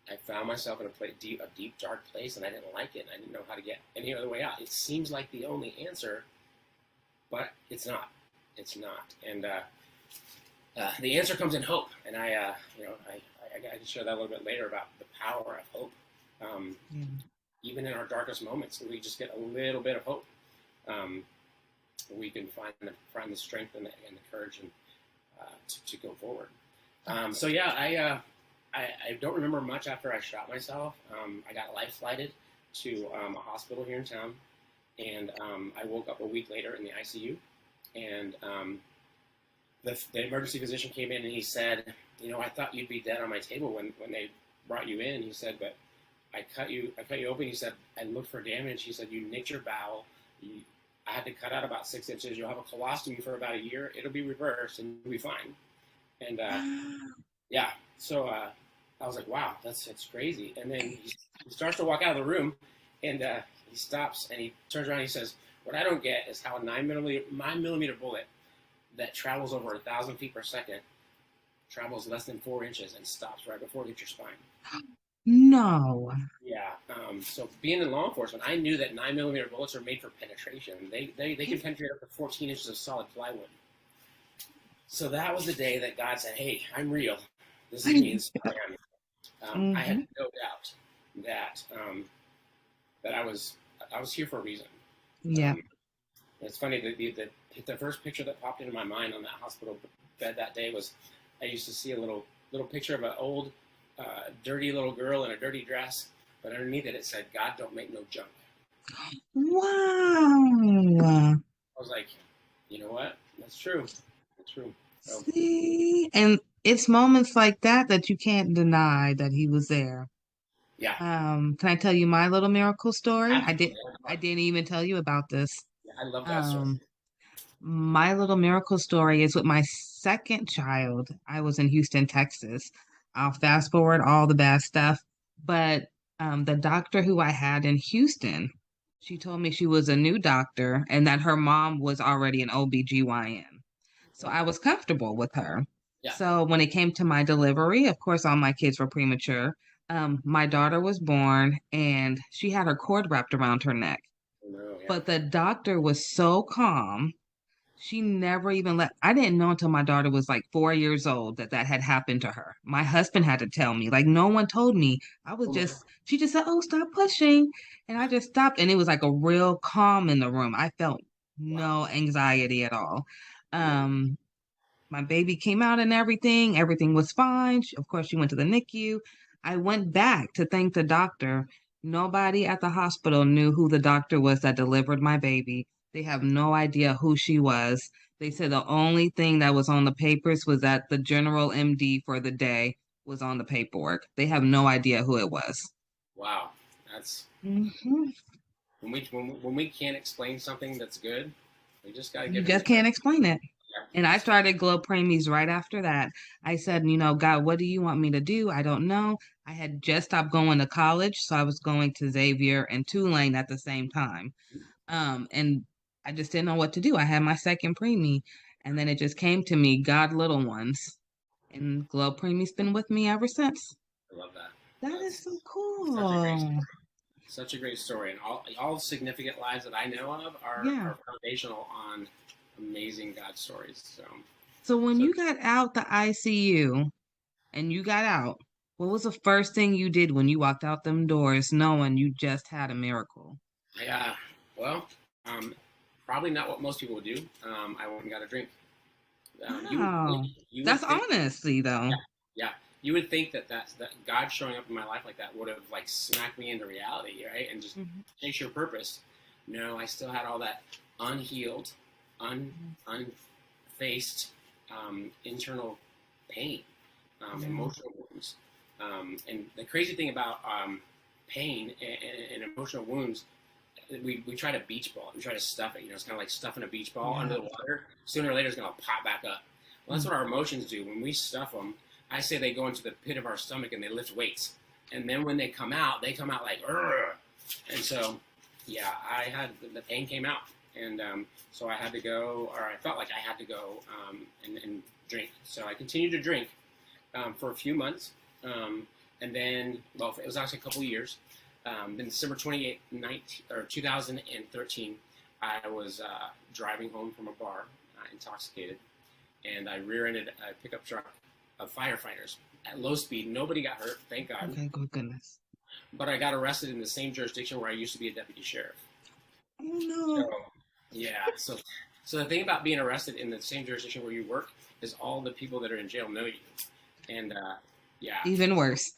I found myself in a deep, dark place, and I didn't like it. I didn't know how to get any other way out. It seems like the only answer, but it's not. It's not. And the answer comes in hope. And I can share that a little bit later about the power of hope. Even in our darkest moments, we just get a little bit of hope. We can find the strength and the courage and to go forward. I don't remember much after I shot myself. I got life flighted to a hospital here in town, and I woke up a week later in the ICU. And the emergency physician came in and he said, I thought you'd be dead on my table when they brought you in. He said, but I cut you open. He said, I looked for damage. He said, you nicked your bowel. I had to cut out about 6 inches. You'll have a colostomy for about a year. It'll be reversed and you'll be fine. And so I was like, wow, that's crazy. And then he starts to walk out of the room, and he stops and he turns around and he says, what I don't get is how a 9mm bullet that travels over 1,000 feet per second travels less than 4 inches and stops right before it hits your spine. No. Yeah. So being in law enforcement, I knew that 9mm bullets are made for penetration. They can penetrate up to 14 inches of solid plywood. So that was the day that God said, hey, I'm real. This is me. This is who I am. I had no doubt that I was here for a reason. Yeah. It's funny, the first picture that popped into my mind on that hospital bed that day was, I used to see a little picture of an old, dirty little girl in a dirty dress, but underneath it said, God don't make no junk. Wow. I was like, you know what? That's true. That's true. So, see, and it's moments like that you can't deny that he was there. Yeah. Can I tell you my little miracle story? Absolutely. I didn't even tell you about this. Yeah, I love that story. My little miracle story is with my second child. I was in Houston, Texas. I'll fast forward all the bad stuff, but the doctor who I had in Houston, she told me she was a new doctor and that her mom was already an OBGYN. So I was comfortable with her. Yeah. So when it came to my delivery, of course, all my kids were premature. My daughter was born and she had her cord wrapped around her neck. No, yeah. But the doctor was so calm. She never even I didn't know until my daughter was like 4 years old that had happened to her. My husband had to tell me, like no one told me. She just said, oh, stop pushing. And I just stopped. And it was like a real calm in the room. I felt no anxiety at all. My baby came out and everything. Everything was fine. Of course, she went to the NICU. I went back to thank the doctor. Nobody at the hospital knew who the doctor was that delivered my baby. They have no idea who she was. They said the only thing that was on the papers was that the general MD for the day was on the paperwork. They have no idea who it was. Wow. That's when we can't explain something that's good, we just gotta give You just can't explain it. And I started Glo Preemies right after that. I said, God, what do you want me to do? I don't know. I had just stopped going to college, so I was going to Xavier and Tulane at the same time. And I just didn't know what to do. I had my second preemie, and then it just came to me, God, little ones. And Glo Preemie's been with me ever since. I love that. That is so Such a great cool. story. Such a great story. And all significant lives that I know of are foundational on amazing God stories. So when you got out the ICU and you got out, what was the first thing you did when you walked out them doors knowing you just had a miracle? Well, probably not what most people would do. I went and got a drink. Wow. You That's would think, honesty, though. yeah. You would think that God showing up in my life like that would have like smacked me into reality, right? And just chase your purpose. No, I still had all that unhealed, unfaced internal pain, emotional wounds. And the crazy thing about pain and emotional wounds, we try to beach ball. We try to stuff it. It's kind of like stuffing a beach ball under the water. Sooner or later, it's going to pop back up. Well, that's what our emotions do. When we stuff them, I say they go into the pit of our stomach and they lift weights. And then when they come out like, Urgh. And so, the pain came out. And so I had to go, or I felt like I had to go and drink. So I continued to drink for a few months. And then, it was actually a couple of years. Then December 28th, 2013, I was driving home from a bar, intoxicated, and I rear-ended a pickup truck of firefighters at low speed. Nobody got hurt, thank God. Okay, good goodness. But I got arrested in the same jurisdiction where I used to be a deputy sheriff. Oh, no. So the thing about being arrested in the same jurisdiction where you work is all the people that are in jail know you. And, even worse.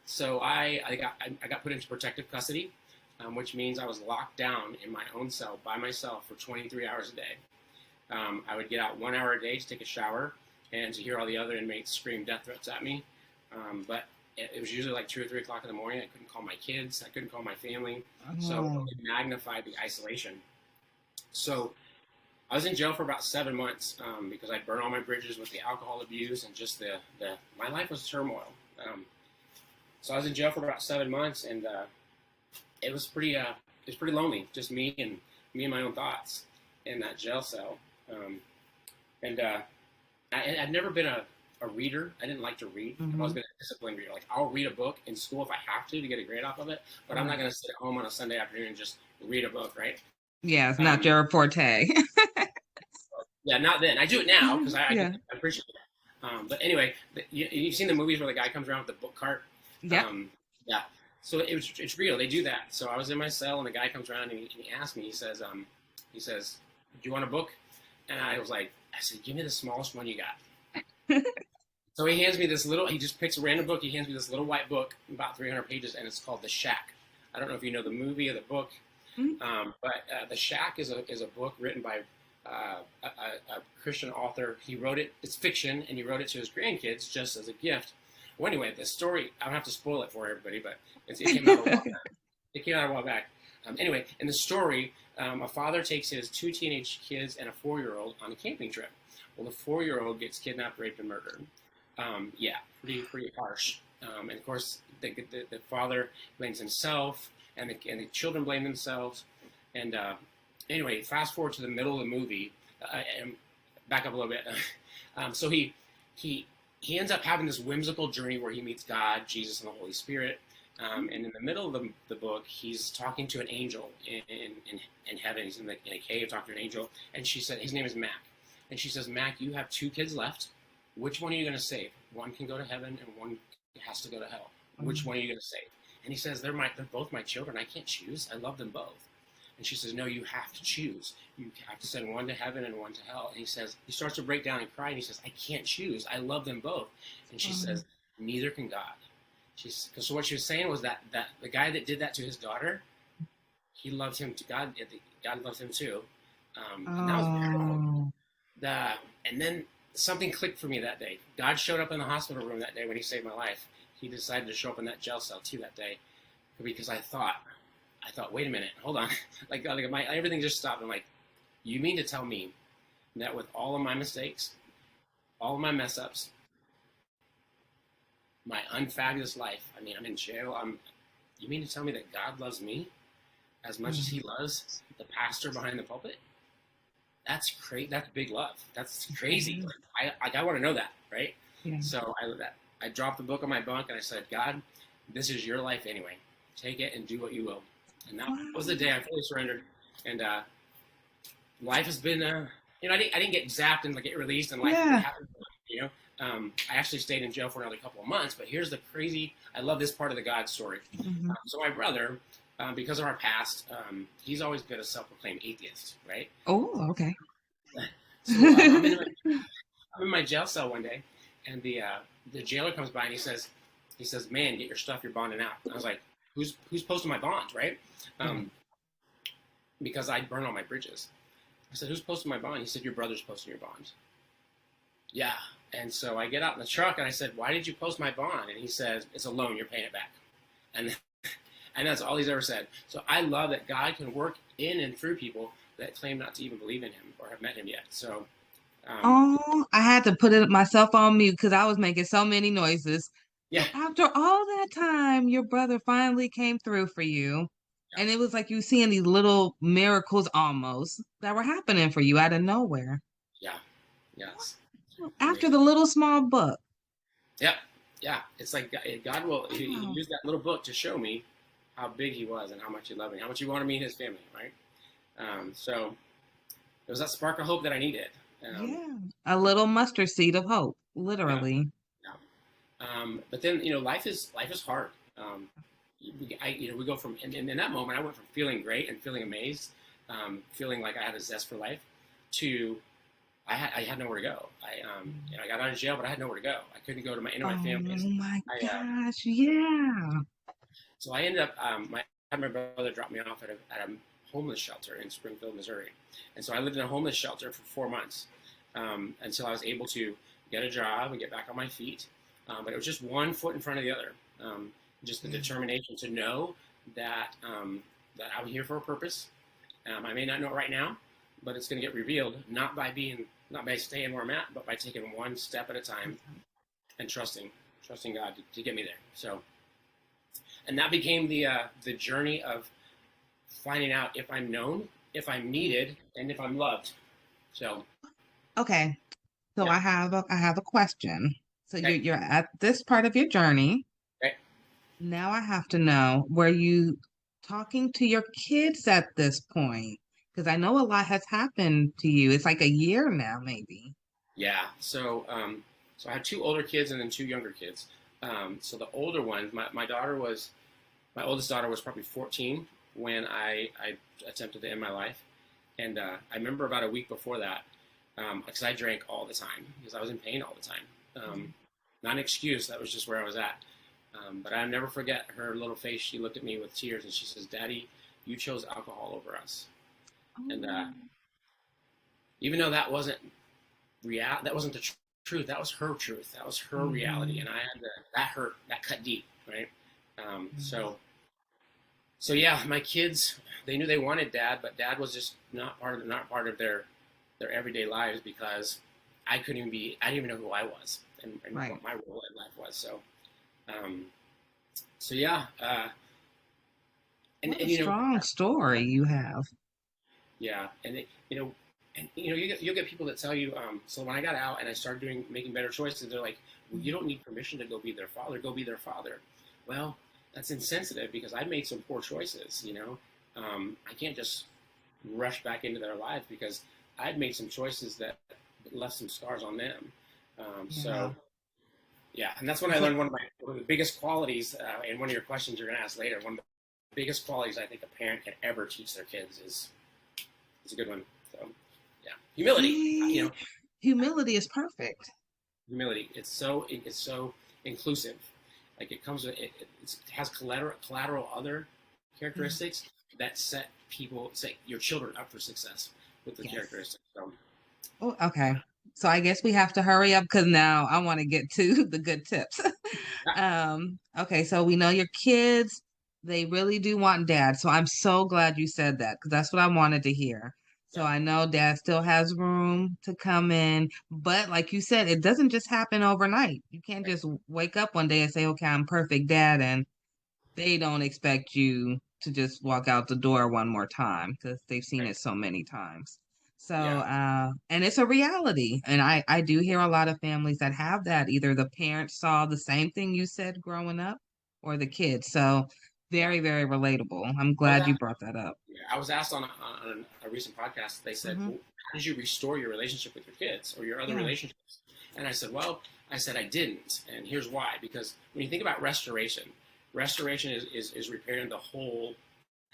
So I got put into protective custody, which means I was locked down in my own cell by myself for 23 hours a day. I would get out 1 hour a day to take a shower and to hear all the other inmates scream death threats at me. But it was usually like 2 or 3 o'clock in the morning. I couldn't call my kids. I couldn't call my family. So it magnified the isolation. So I was in jail for about 7 months because I burned all my bridges with the alcohol abuse and just my life was turmoil. So I was in jail for about 7 months, and it was pretty lonely, just me and my own thoughts in that jail cell. I'd never been a reader. I didn't like to read. I've always been a disciplined reader. Like, I'll read a book in school if I have to get a grade off of it, but I'm not going to sit at home on a Sunday afternoon and just read a book, right? Yeah, it's not your forte. Yeah, not then. I do it now because I appreciate it. But anyway, you've seen the movies where the guy comes around with the book cart. Yeah. So it's real. They do that. So I was in my cell, and the guy comes around and he asked me. He says, "Do you want a book?" And I said, "Give me the smallest one you got." So he hands me this he just picks a random book. He hands me this little white book, about 300 pages, and it's called The Shack. I don't know if you know the movie or the book, but The Shack is a book written by a Christian author. He wrote it. It's fiction, and he wrote it to his grandkids just as a gift. Well, anyway, the story, I don't have to spoil it for everybody, but it came out a while back. It came out a while back. Anyway, in the story, a father takes his 2 teenage kids and a 4-year-old on a camping trip. Well, the 4-year-old gets kidnapped, raped, and murdered. Pretty harsh. And of course, the father blames himself, and the children blame themselves. And anyway, fast forward to the middle of the movie, and back up a little bit. So he ends up having this whimsical journey where he meets God, Jesus, and the Holy Spirit. And in the middle of the book, he's talking to an angel in heaven. He's in a cave talking to an angel. And she said, his name is Mac. And she says, "Mac, you have 2 kids left. Which one are you going to save? One can go to heaven and one has to go to hell. Which one are you going to save?" And he says, they're both my children. I can't choose. I love them both. And she says, "No, you have to choose. You have to send one to heaven and one to hell." And he starts to break down and cry, and he says, "I can't choose. I love them both." And she says, "Neither can God." So what she was saying was that the guy that did that to his daughter, he loved him. God loved him too. And that was beautiful. And then something clicked for me that day. God showed up in the hospital room that day when he saved my life. He decided to show up in that jail cell too that day, because I thought, wait a minute, hold on. like everything just stopped. I'm like, you mean to tell me that with all of my mistakes, all of my mess ups, my unfabulous life. I mean, I'm in jail. You mean to tell me that God loves me as much as he loves the pastor behind the pulpit? That's great. That's big love. That's crazy. I want to know that, right? Yeah. So I dropped the book on my bunk and I said, God, this is your life anyway. Take it and do what you will. And that was the day I fully surrendered. And life has been, I didn't get zapped and get released and life happened. I actually stayed in jail for another couple of months. But here's the crazy. I love this part of the God story. Mm-hmm. So my brother, because of our past, he's always been a self-proclaimed atheist, right? Oh, okay. So I'm in my jail cell one day, and the jailer comes by and he says, "Man, get your stuff. You're bonding out." And I was like, "Who's posting my bond, right?" Because I burn all my bridges. I said, "Who's posting my bond?" He said, "Your brother's posting your bond." Yeah. And so I get out in the truck and I said, "Why did you post my bond?" And he says, "It's a loan. You're paying it back." And that's all he's ever said. So I love that God can work in and through people that claim not to even believe in him or have met him yet. So. I had to put it myself on mute because I was making so many noises. Yeah. After all that time, your brother finally came through for you. Yeah. And it was like you seeing these little miracles almost that were happening for you out of nowhere. Yeah. Yes. After the little small book. Yep. Yeah. It's like God will he used that little book to show me how big he was and how much he loved me, how much he wanted me and his family, right? So it was that spark of hope that I needed. A little mustard seed of hope, literally. Yeah. But then life is hard. We go from in that moment I went from feeling great and feeling amazed, feeling like I had a zest for life, to I had nowhere to go. I got out of jail, but I had nowhere to go. I couldn't go to my family. Oh my gosh! Yeah. So I ended up. I had my brother drop me off at a homeless shelter in Springfield, Missouri, and so I lived in a homeless shelter for 4 months until I was able to get a job and get back on my feet. But it was just one foot in front of the other. Just the determination to know that that I'm here for a purpose. I may not know it right now, but it's going to get revealed not by staying where I'm at, but by taking one step at a time and trusting God to get me there. So, and that became the journey of finding out if I'm known, if I'm needed, and if I'm loved. So, okay. So I have a question. So you're at this part of your journey. Okay. Now I have to know, were you talking to your kids at this point? Because I know a lot has happened to you. It's like a year now, maybe. Yeah. So I had 2 older kids and then 2 younger kids. So the older ones, my oldest daughter was probably 14 when I attempted to end my life. And I remember about a week before that, because I drank all the time because I was in pain all the time. Not an excuse. That was just where I was at. But I'll never forget her little face. She looked at me with tears and she says, "Daddy, you chose alcohol over us." Oh. And even though that wasn't the truth. That was her truth. That was her reality. And I had that hurt. That cut deep, right? So yeah, my kids, they knew they wanted Dad, but Dad was just not part of their everyday lives because I didn't even know who I was and what my role in life was. So yeah. What a strong story you have. Yeah, and you'll get people that tell you. So when I got out and I started making better choices, they're like, "Well, you don't need permission to go be their father. Go be their father." Well, that's insensitive because I made some poor choices. I can't just rush back into their lives because I'd made some choices that left some scars on them. So, yeah, and that's when I learned one of the biggest qualities. And one of your questions you're going to ask later, one of the biggest qualities I think a parent can ever teach their kids is a good one. So, yeah, humility. Humility is perfect. Humility. It's so inclusive. Like it comes with it has collateral other characteristics that set your children up for success with the characteristics. So. Oh, okay. So I guess we have to hurry up because now I want to get to the good tips. Okay, so we know your kids, they really do want Dad. So I'm so glad you said that because that's what I wanted to hear. So I know dad still has room to come in, but like you said, it doesn't just happen overnight. You can't just wake up one day and say, okay, I'm perfect dad, and they don't expect you to just walk out the door one more time because they've seen it so many times. So, and it's a reality. And I do hear a lot of families that have that. Either the parents saw the same thing you said growing up or the kids. So, very, very relatable. I'm glad you brought that up. I was asked on a recent podcast, they said, well, how did you restore your relationship with your kids or your other relationships? And I said, well, I didn't. And here's why. Because when you think about restoration is repairing the whole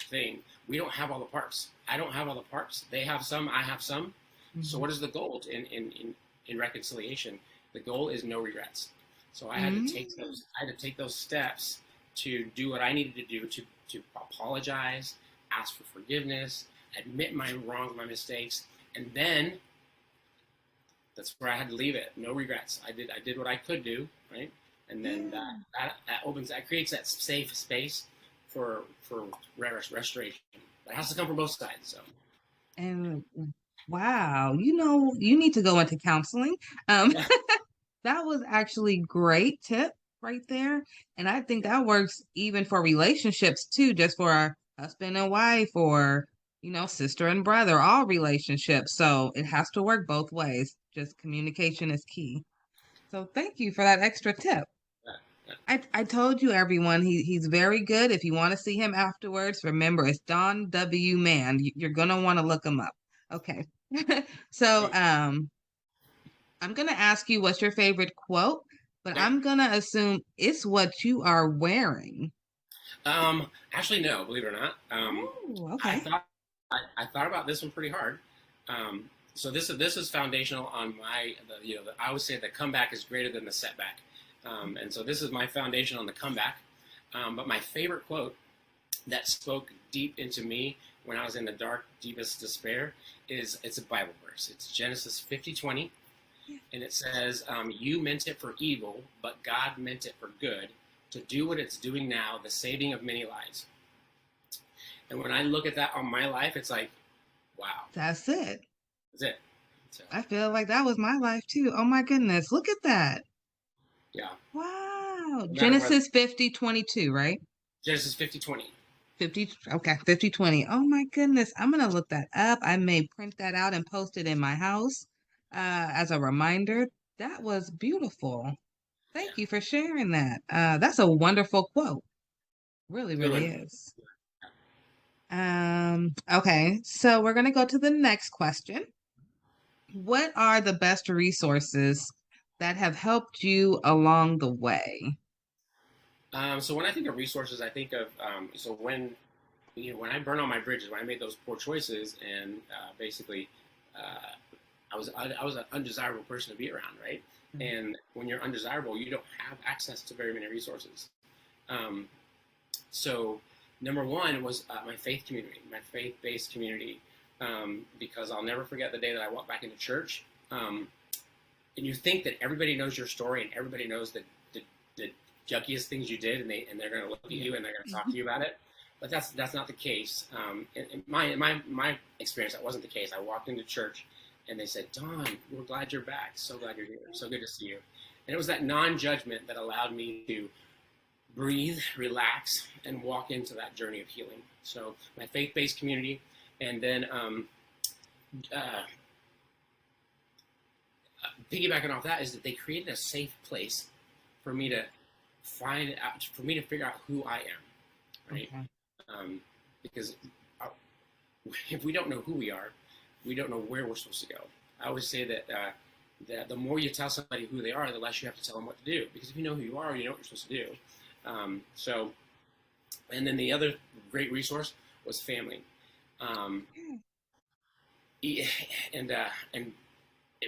thing. We don't have all the parts. I don't have all the parts. They have some, I have some. So what is the goal in reconciliation? The goal is no regrets. So I had to take those steps to do what I needed to do to apologize, ask for forgiveness, admit my wrong, my mistakes, and then that's where I had to leave it. No regrets. I did what I could do, right? And then that creates that safe space for restoration. It has to come from both sides. So. And wow, you need to go into counseling. That was actually great tip right there. And I think that works even for relationships too, just for our husband and wife or, sister and brother, all relationships. So it has to work both ways. Just communication is key. So thank you for that extra tip. I told you, everyone, he's very good. If you want to see him afterwards, remember, it's Don W. Mann. You're going to want to look him up. Okay. So I'm going to ask you what's your favorite quote, but I'm going to assume it's what you are wearing. Actually, no, believe it or not. Okay. I thought about this one pretty hard. So this is foundational on I would say the comeback is greater than the setback. And so this is my foundation on the comeback. But my favorite quote that spoke deep into me when I was in the dark, deepest despair it's a Bible verse. It's Genesis 50:20. And it says, you meant it for evil, but God meant it for good, to do what it's doing now, the saving of many lives. And when I look at that on my life, it's like, wow. That's it. That's it. So. I feel like that was my life too. Oh my goodness. Look at that. Yeah. Wow. Genesis 50:22, right? Genesis 50:20. 50:20. Oh my goodness. I'm going to look that up. I may print that out and post it in my house as a reminder. That was beautiful. Thank you for sharing that. That's a wonderful quote. Really, really is. Okay. So we're going to go to the next question. What are the best resources that have helped you along the way? So when I think of resources, I think of when I burn all my bridges, when I made those poor choices, and basically I was an undesirable person to be around, right? Mm-hmm. And when you're undesirable, you don't have access to very many resources. So number one was my faith community, my faith-based community, because I'll never forget the day that I walked back into church. And you think that everybody knows your story and everybody knows the junkiest things you did, and they're going to look at you and they're going to talk to you about it. But that's not the case. In my experience, that wasn't the case. I walked into church and they said, Don, we're glad you're back. So glad you're here. So good to see you. And it was that non-judgment that allowed me to breathe, relax, and walk into that journey of healing. So my faith-based community, and then piggybacking off that is that they created a safe place for me to find out, for me to figure out who I am, right? Okay. Because if we don't know who we are, we don't know where we're supposed to go. I always say that the more you tell somebody who they are, the less you have to tell them what to do. Because if you know who you are, you know what you're supposed to do. And then the other great resource was family. And it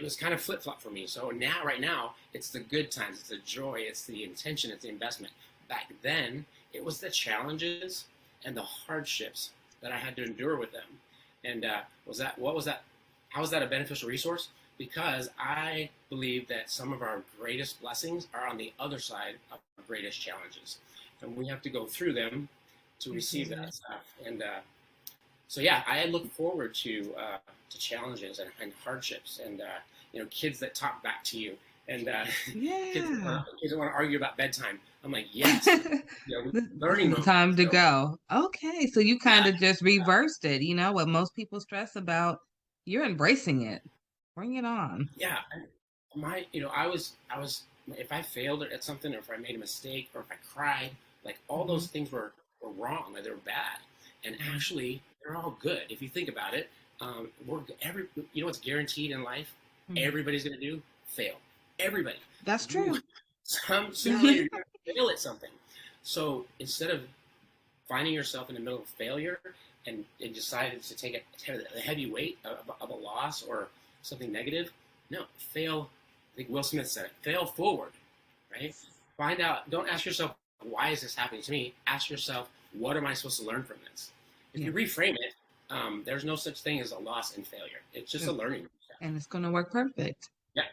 was kind of flip-flop for me. So right now, it's the good times, it's the joy, it's the intention, it's the investment. Back then, it was the challenges and the hardships that I had to endure with them. And how was that a beneficial resource? Because I believe that some of our greatest blessings are on the other side of our greatest challenges. And we have to go through them to receive that stuff. And So yeah, I look forward to challenges and hardships and kids that talk back to you and kids that want to argue about bedtime. I'm like, yes, learning This is the moment. time to go. Okay, so you kind of just reversed it. You know what most people stress about, you're embracing it. Bring it on. Yeah, I was if I failed at something or if I made a mistake or if I cried, like all those things were wrong, like they were bad, and actually they're all good if you think about it. What's guaranteed in life? Everybody's gonna do fail. Everybody. That's true. Sooner or later you're gonna fail at something. So instead of finding yourself in the middle of failure and decided to take a heavy weight of a loss or something negative, no, fail. I think Will Smith said it, fail forward, right? Find out, don't ask yourself, why is this happening to me? Ask yourself, what am I supposed to learn from this? If you reframe it, there's no such thing as a loss and failure. It's just a learning. And it's going to work perfect. Yeah.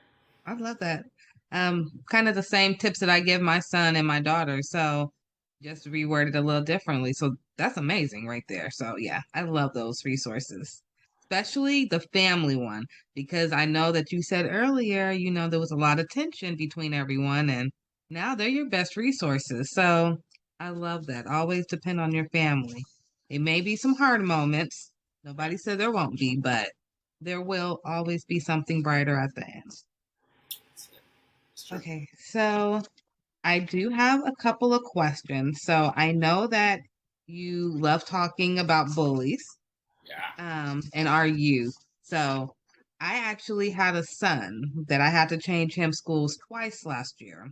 I love that. Kind of the same tips that I give my son and my daughter. So just reworded a little differently. So that's amazing right there. So yeah, I love those resources, especially the family one, because I know that you said earlier, there was a lot of tension between everyone and now they're your best resources. So I love that. Always depend on your family. It may be some hard moments. Nobody said there won't be, but there will always be something brighter at the end. Okay, so I do have a couple of questions. So I know that you love talking about bullies. Yeah. And our youth. So I actually had a son that I had to change him schools twice last year.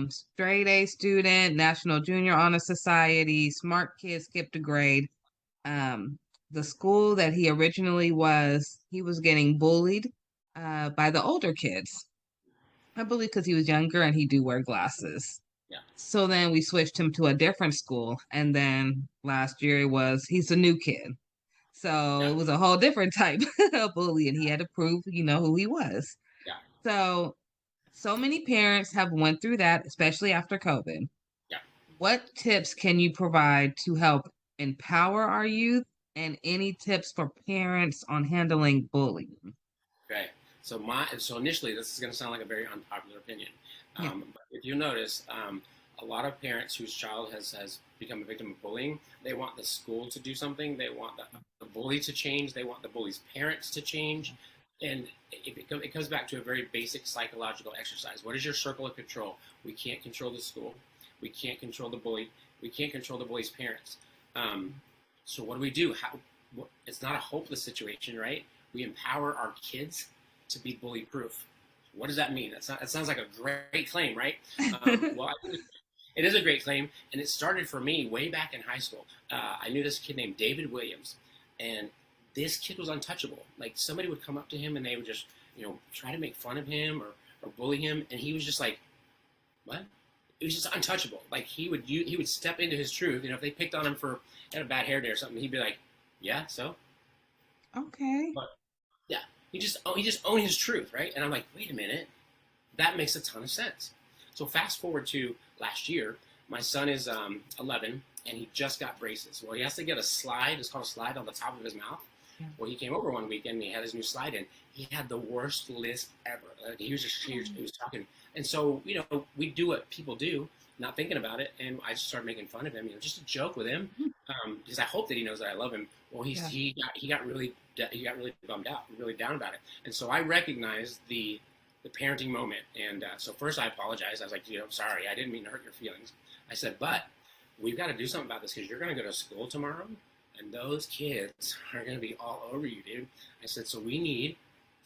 Straight A student, National Junior Honor Society, smart kid, skipped a grade. The school that he originally was, he was getting bullied by the older kids. I believe because he was younger and he do wear glasses. Yeah. So then we switched him to a different school. And then last year he's a new kid. So it was a whole different type of bully and he had to prove, who he was. Yeah. So many parents have went through that, especially after COVID. Yeah. What tips can you provide to help empower our youth and any tips for parents on handling bullying? Okay. So initially, this is going to sound like a very unpopular opinion. But if you notice, a lot of parents whose child has become a victim of bullying, they want the school to do something. They want the bully to change. They want the bully's parents to change. And it comes back to a very basic psychological exercise. What is your circle of control? We can't control the school. We can't control the bully. We can't control the bully's parents. So what do? It's not a hopeless situation, right? We empower our kids to be bully proof. What does that mean? That sounds like a great claim, right? Well, it is a great claim, and it started for me way back in high school. I knew this kid named David Williams, and this kid was untouchable. Like somebody would come up to him and they would just, try to make fun of him or bully him, and he was just like, what? It was just untouchable. Like he would step into his truth. If they picked on him for had a bad hair day or something, he'd be like, yeah, so. Okay. But yeah, he just owned his truth, right? And I'm like, wait a minute, that makes a ton of sense. So fast forward to last year, my son is 11 and he just got braces. Well, he has to get a slide. It's called a slide on the top of his mouth. Yeah. Well, he came over one weekend and he had his new slide in. He had the worst lisp ever. He was talking. And so, we do what people do, not thinking about it. And I just started making fun of him, just a joke with him, because I hope that he knows that I love him. Well, he got really bummed out, really down about it. And so I recognized the parenting moment. And so first I apologized. I was like, I'm sorry. I didn't mean to hurt your feelings. I said, but we've got to do something about this because you're going to go to school tomorrow and those kids are going to be all over you, dude. I said, so we need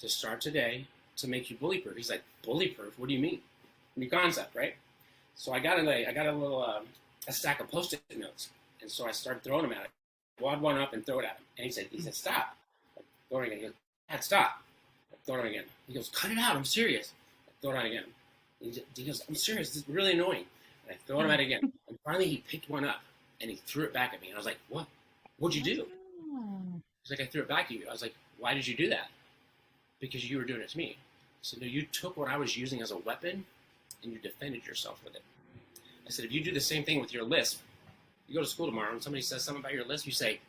to start today to make you bully proof. He's like, bully proof? What do you mean? New concept, right? So I got a little a stack of Post-it notes. And so I started throwing them at him. Wad one up and throw it at him. And he said, stop. Throw it again. He goes, Dad, stop. Throw it again. He goes, cut it out. I'm serious. Throw it out again. He goes, I'm serious. This is really annoying. And I throw it at again. And finally he picked one up and he threw it back at me. And I was like, what? What'd you do? He's like, I threw it back at you. I was like, why did you do that? Because you were doing it to me. So no, you took what I was using as a weapon and you defended yourself with it. I said, if you do the same thing with your lisp, you go to school tomorrow and somebody says something about your lisp, you say,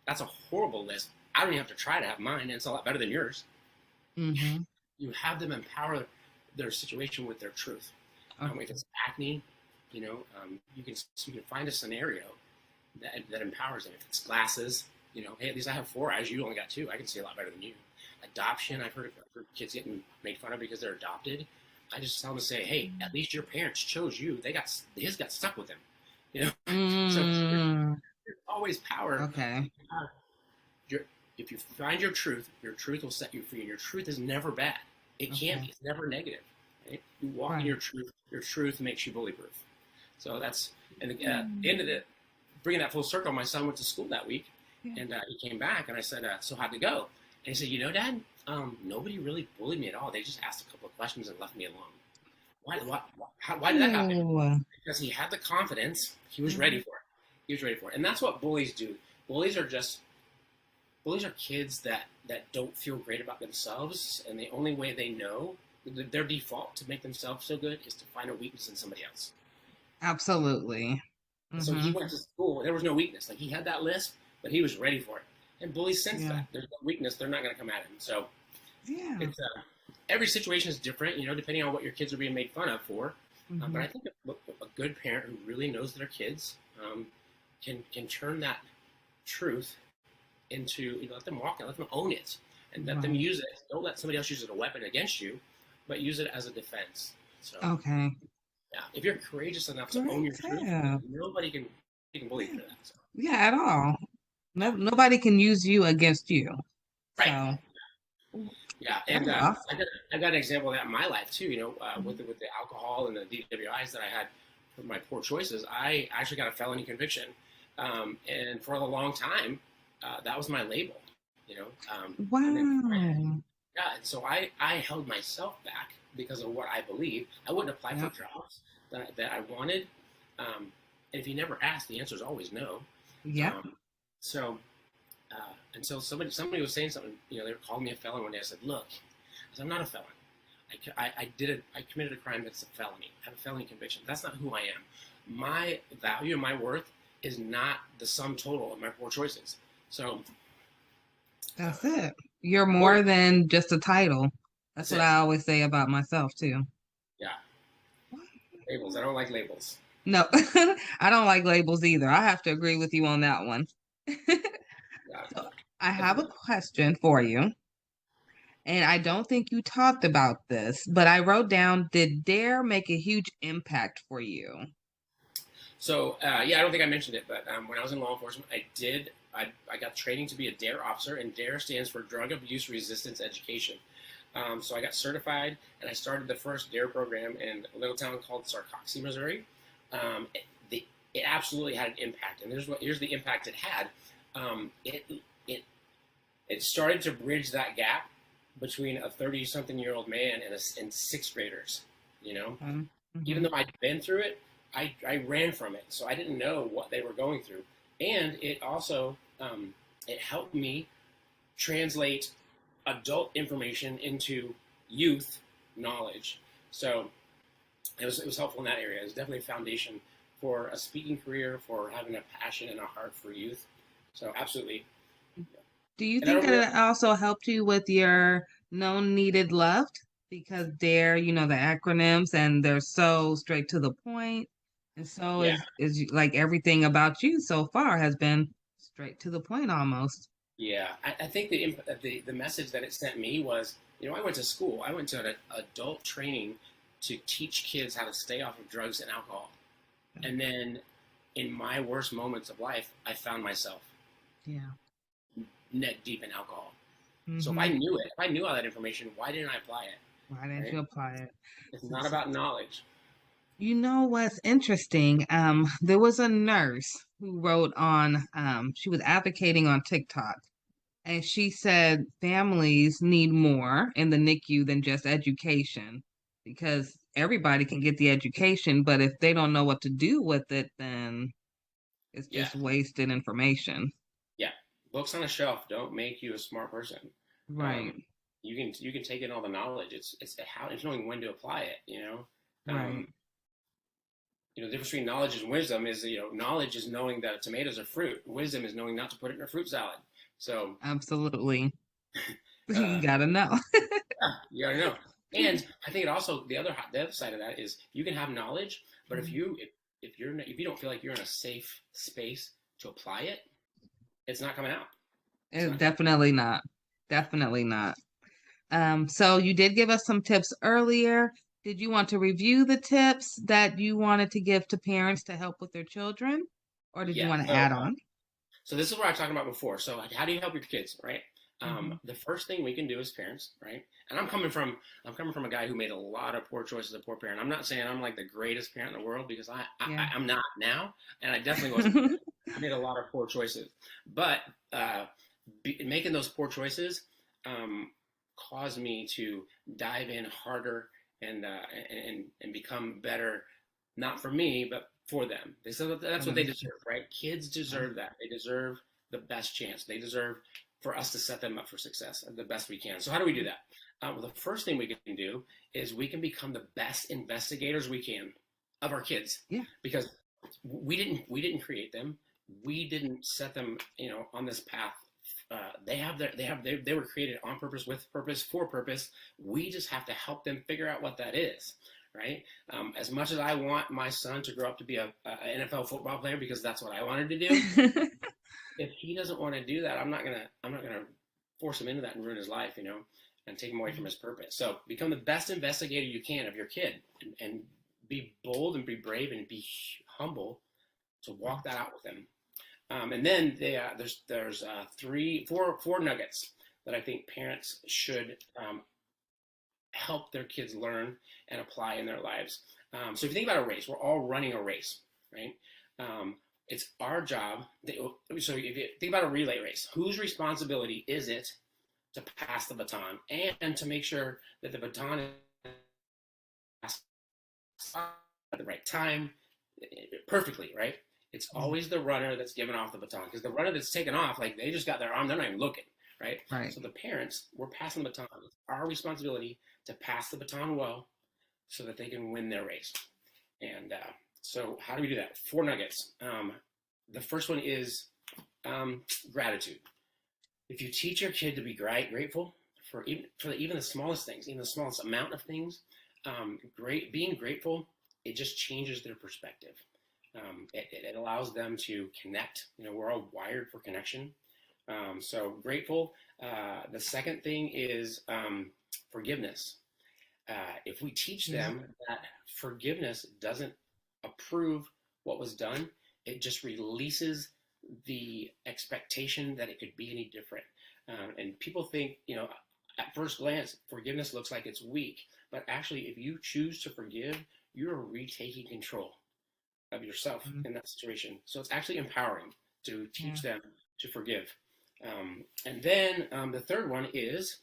that's a horrible list. I don't even have to try to have mine, and it's a lot better than yours. Mm-hmm. You have them empower their situation with their truth. If it's acne, you can find a scenario that empowers them. If it's glasses, hey, at least I have 4 eyes. You only got 2. I can see a lot better than you. Adoption, I've heard kids getting made fun of because they're adopted. I just tell them to say, hey, at least your parents chose you. His got stuck with them. So there's always power. Okay. If you find your truth will set you free, and your truth is never bad. It can't be. It's never negative. Right? You walk in your truth. Your truth makes you bully-proof. So that's, and at the end of it, bringing that full circle, my son went to school that week, and he came back, and I said, so how'd it go? And he said, Dad, nobody really bullied me at all. They just asked a couple of questions and left me alone. Why did that happen? Because he had the confidence. He was ready for it. And that's what bullies do. Bullies are kids that don't feel great about themselves, and the only way they know, their default to make themselves feel good, is to find a weakness in somebody else. Absolutely. So he went to school. There was no weakness. Like, he had that list, but he was ready for it. And bullies sense that there's no weakness. They're not going to come at him. So it's every situation is different, depending on what your kids are being made fun of for. But I think a good parent who really knows their kids can turn that truth into, let them walk it, let them own it, and let them use it. Don't let somebody else use it as a weapon against you, but use it as a defense. So if you're courageous enough to own your truth, nobody can bully you for that. So. Yeah, at all. Nobody can use you against you. Right. So. Yeah, and I got an example of that in my life too. With the alcohol and the DWIs that I had for my poor choices, I actually got a felony conviction, and for a long time, that was my label. Wow. And so I held myself back because of what I believed. I wouldn't apply for jobs that I wanted, and if you never ask, the answer is always no. Yeah. Until somebody was saying something, they were calling me a felon one day. I said, look, I'm not a felon. I committed a crime that's a felony. I have a felony conviction. That's not who I am. My value and my worth is not the sum total of my poor choices. So that's it. You're more than just a title. That's what I always say about myself too. Yeah. Labels. I don't like labels. No, I don't like labels either. I have to agree with you on that one. So I have a question for you. And I don't think you talked about this, but I wrote down, did DARE make a huge impact for you? So, I don't think I mentioned it, but when I was in law enforcement, I got training to be a DARE officer, and DARE stands for Drug Abuse Resistance Education. So I got certified, and I started the first DARE program in a little town called Sarcoxie, Missouri. It absolutely had an impact, and here's the impact it had. It started to bridge that gap between a 30-something-year-old man and sixth graders. Even though I'd been through it, I ran from it, so I didn't know what they were going through. And it also it helped me translate adult information into youth knowledge. So it was helpful in that area. It was definitely a foundation for a speaking career, for having a passion and a heart for youth. So absolutely. Do you think that it also helped you with your known needed loved? Because DARE, the acronyms, and they're so straight to the point. And so is like everything about you so far has been straight to the point almost. Yeah, I think the message that it sent me was, I went to school. I went to an adult training to teach kids how to stay off of drugs and alcohol. And then in my worst moments of life, I found myself neck deep in alcohol. So if I knew it, if I knew all that information, why didn't I apply it? Why didn't you apply it? It's not about knowledge. You know what's interesting? There was a nurse who wrote on, she was advocating on TikTok, and she said families need more in the NICU than just education, because everybody can get the education, but if they don't know what to do with it, then it's just wasted information. Yeah. Books on a shelf don't make you a smart person. Right. You can take in all the knowledge. It's knowing when to apply it, Right. the difference between knowledge and wisdom is, knowledge is knowing that tomatoes are fruit. Wisdom is knowing not to put it in a fruit salad. So absolutely, you gotta know. yeah, you gotta know. And I think it also the other side of that is you can have knowledge, but if you don't feel like you're in a safe space to apply it, it's not coming out. Definitely not. Definitely not. So you did give us some tips earlier. Did you want to review the tips that you wanted to give to parents to help with their children, or did you want to add on? So this is what I was talking about before. So how do you help your kids, right? The first thing we can do as parents, right? And I'm coming from a guy who made a lot of poor choices as a poor parent. I'm not saying I'm like the greatest parent in the world, because I'm not now, and I definitely wasn't. I made a lot of poor choices, but making those poor choices caused me to dive in harder and become better, not for me, but for them. That's what they deserve, right? Kids deserve that. They deserve the best chance. They deserve for us to set them up for success the best we can. So how do we do that? Well, the first thing we can do is we can become the best investigators we can of our kids. Yeah. Because we didn't create them. We didn't set them, on this path. They were created on purpose, with purpose, for purpose. We just have to help them figure out what that is, right? As much as I want my son to grow up to be a NFL football player, because that's what I wanted to do. If he doesn't want to do that, I'm not gonna force him into that and ruin his life, and take him away from his purpose. So become the best investigator you can of your kid, and be bold and be brave and be humble to walk that out with them. And then there's 4 nuggets that I think parents should help their kids learn and apply in their lives. So if you think about a race, we're all running a race, right? It's our job. So if you think about a relay race, whose responsibility is it to pass the baton and to make sure that the baton is passed at the right time, perfectly, right? It's always the runner that's giving off the baton, because the runner that's taken off, like, they just got their arm, they're not even looking, right? So the parents, we're passing the baton. It's our responsibility to pass the baton well so that they can win their race. And so how do we do that? 4 nuggets. The first one is gratitude. If you teach your kid to be grateful for even the smallest things, even the smallest amount of things, being grateful, it just changes their perspective. It allows them to connect. We're all wired for connection. So grateful. The second thing is forgiveness. If we teach them that forgiveness doesn't approve what was done, it just releases the expectation that it could be any different. And people think, at first glance, forgiveness looks like it's weak, but actually, if you choose to forgive, you're retaking control of yourself in that situation. So it's actually empowering to teach them to forgive. And then the third one is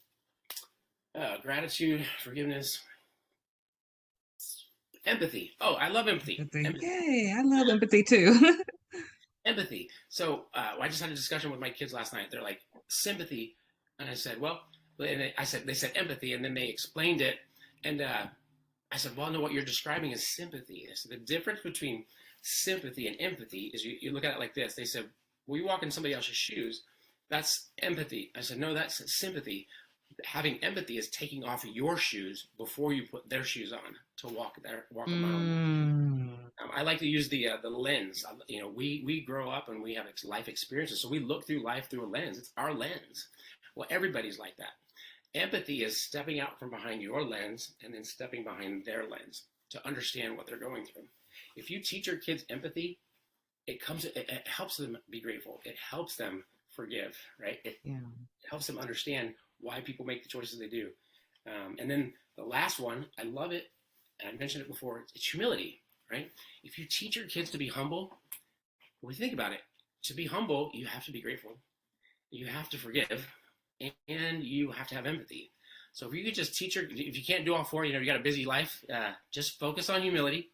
gratitude, forgiveness, empathy. Oh, I love empathy. Yay, I love empathy too. Empathy. So I just had a discussion with my kids last night. They're like, sympathy. And I said, well, and they said empathy, and then they explained it. And I said, well, no, what you're describing is sympathy. So the difference between sympathy and empathy is you look at it like this. They said, well, you walk in somebody else's shoes. That's empathy. I said, no, that's sympathy. Having empathy is taking off your shoes before you put their shoes on to walk around. I like to use the lens. We grow up and we have life experiences, so we look through life through a lens. It's our lens. Well, everybody's like that. Empathy is stepping out from behind your lens and then stepping behind their lens to understand what they're going through. If you teach your kids empathy, it helps them be grateful. It helps them forgive, right? It helps them understand why people make the choices they do. And then the last one, I love it, and I mentioned it before, it's humility, right? If you teach your kids to be humble, when you think about it, to be humble, you have to be grateful. You have to forgive, and you have to have empathy. So if you could just teach if you can't do all 4, you got a busy life, just focus on humility,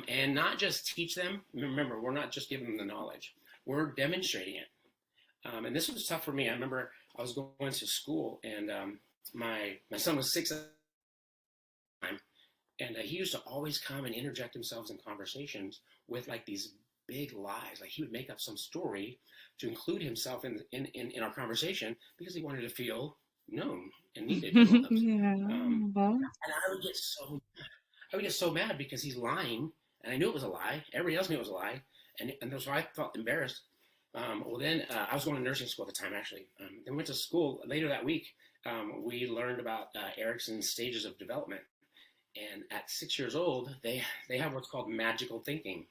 and not just teach them. Remember, we're not just giving them the knowledge. We're demonstrating it. And this was tough for me. I remember I was going to school, and my son was 6 at the time, And he used to always come and interject himself in conversations with like these big lies. Like he would make up some story to include himself in our conversation because he wanted to feel known and needed and loved. Yeah. And I would get so mad because he's lying, and I knew it was a lie. Everybody else knew it was a lie, and so I felt embarrassed. Well, then I was going to nursing school at the time, actually. Then went to school later that week. We learned about Erickson's stages of development, and at 6 years old, they have what's called magical thinking,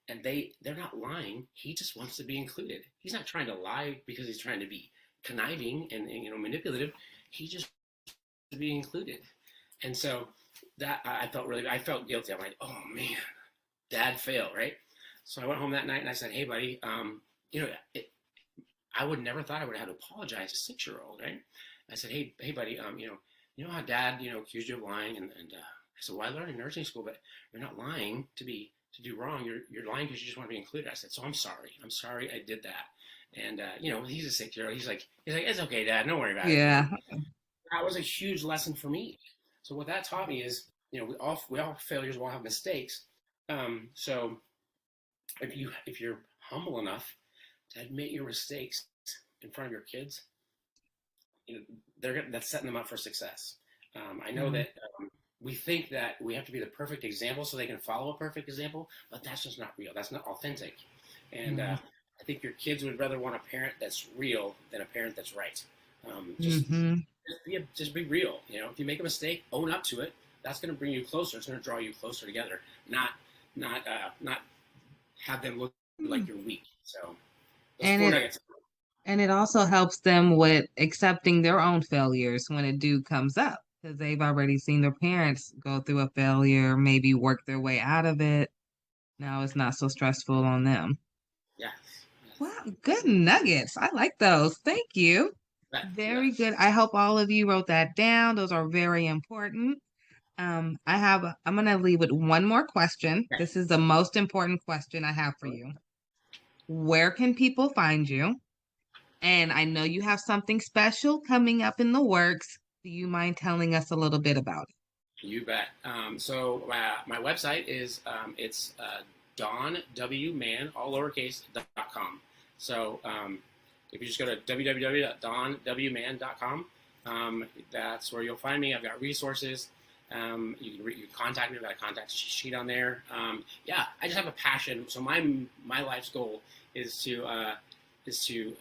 and they're not lying. He just wants to be included. He's not trying to lie because he's trying to be conniving and manipulative. He just wants to be included, and so that I felt guilty. I'm like, oh man, Dad failed, right? So I went home that night and I said, hey, buddy, I would never thought I would have to apologize to a 6-year-old, right? I said, hey, buddy, you know how Dad, accused you of lying, and I said, well, I learned in nursing school, but you're not lying to do wrong. You're lying because you just want to be included. I said, so I'm sorry I did that. And he's a 6-year-old. He's like, it's okay, Dad, don't worry about it. Yeah. That was a huge lesson for me. So what that taught me is, we all have failures, we all have mistakes. So if you're humble enough to admit your mistakes in front of your kids, that's setting them up for success. I know that we think that we have to be the perfect example so they can follow a perfect example, but that's just not real. That's not authentic. And I think your kids would rather want a parent that's real than a parent that's right. Just be real. If you make a mistake, own up to it. That's going to bring you closer. It's going to draw you closer together. Not have them look like you're weak. So, and it also helps them with accepting their own failures when it comes up, because they've already seen their parents go through a failure, maybe work their way out of it. Now it's not so stressful on them. Yes. Wow, good nuggets. I like those. Thank you. Very good. I hope all of you wrote that down. Those are very important. I'm going to leave with one more question. This is the most important question I have for you. Where can people find you? And I know you have something special coming up in the works. Do you mind telling us a little bit about it? You bet. So my website is it's DonWman, all lowercase, .com. So if you just go to www.donwman.com, that's where you'll find me. I've got resources. You can contact me. I've got a contact sheet on there. I just have a passion. So my life's goal is to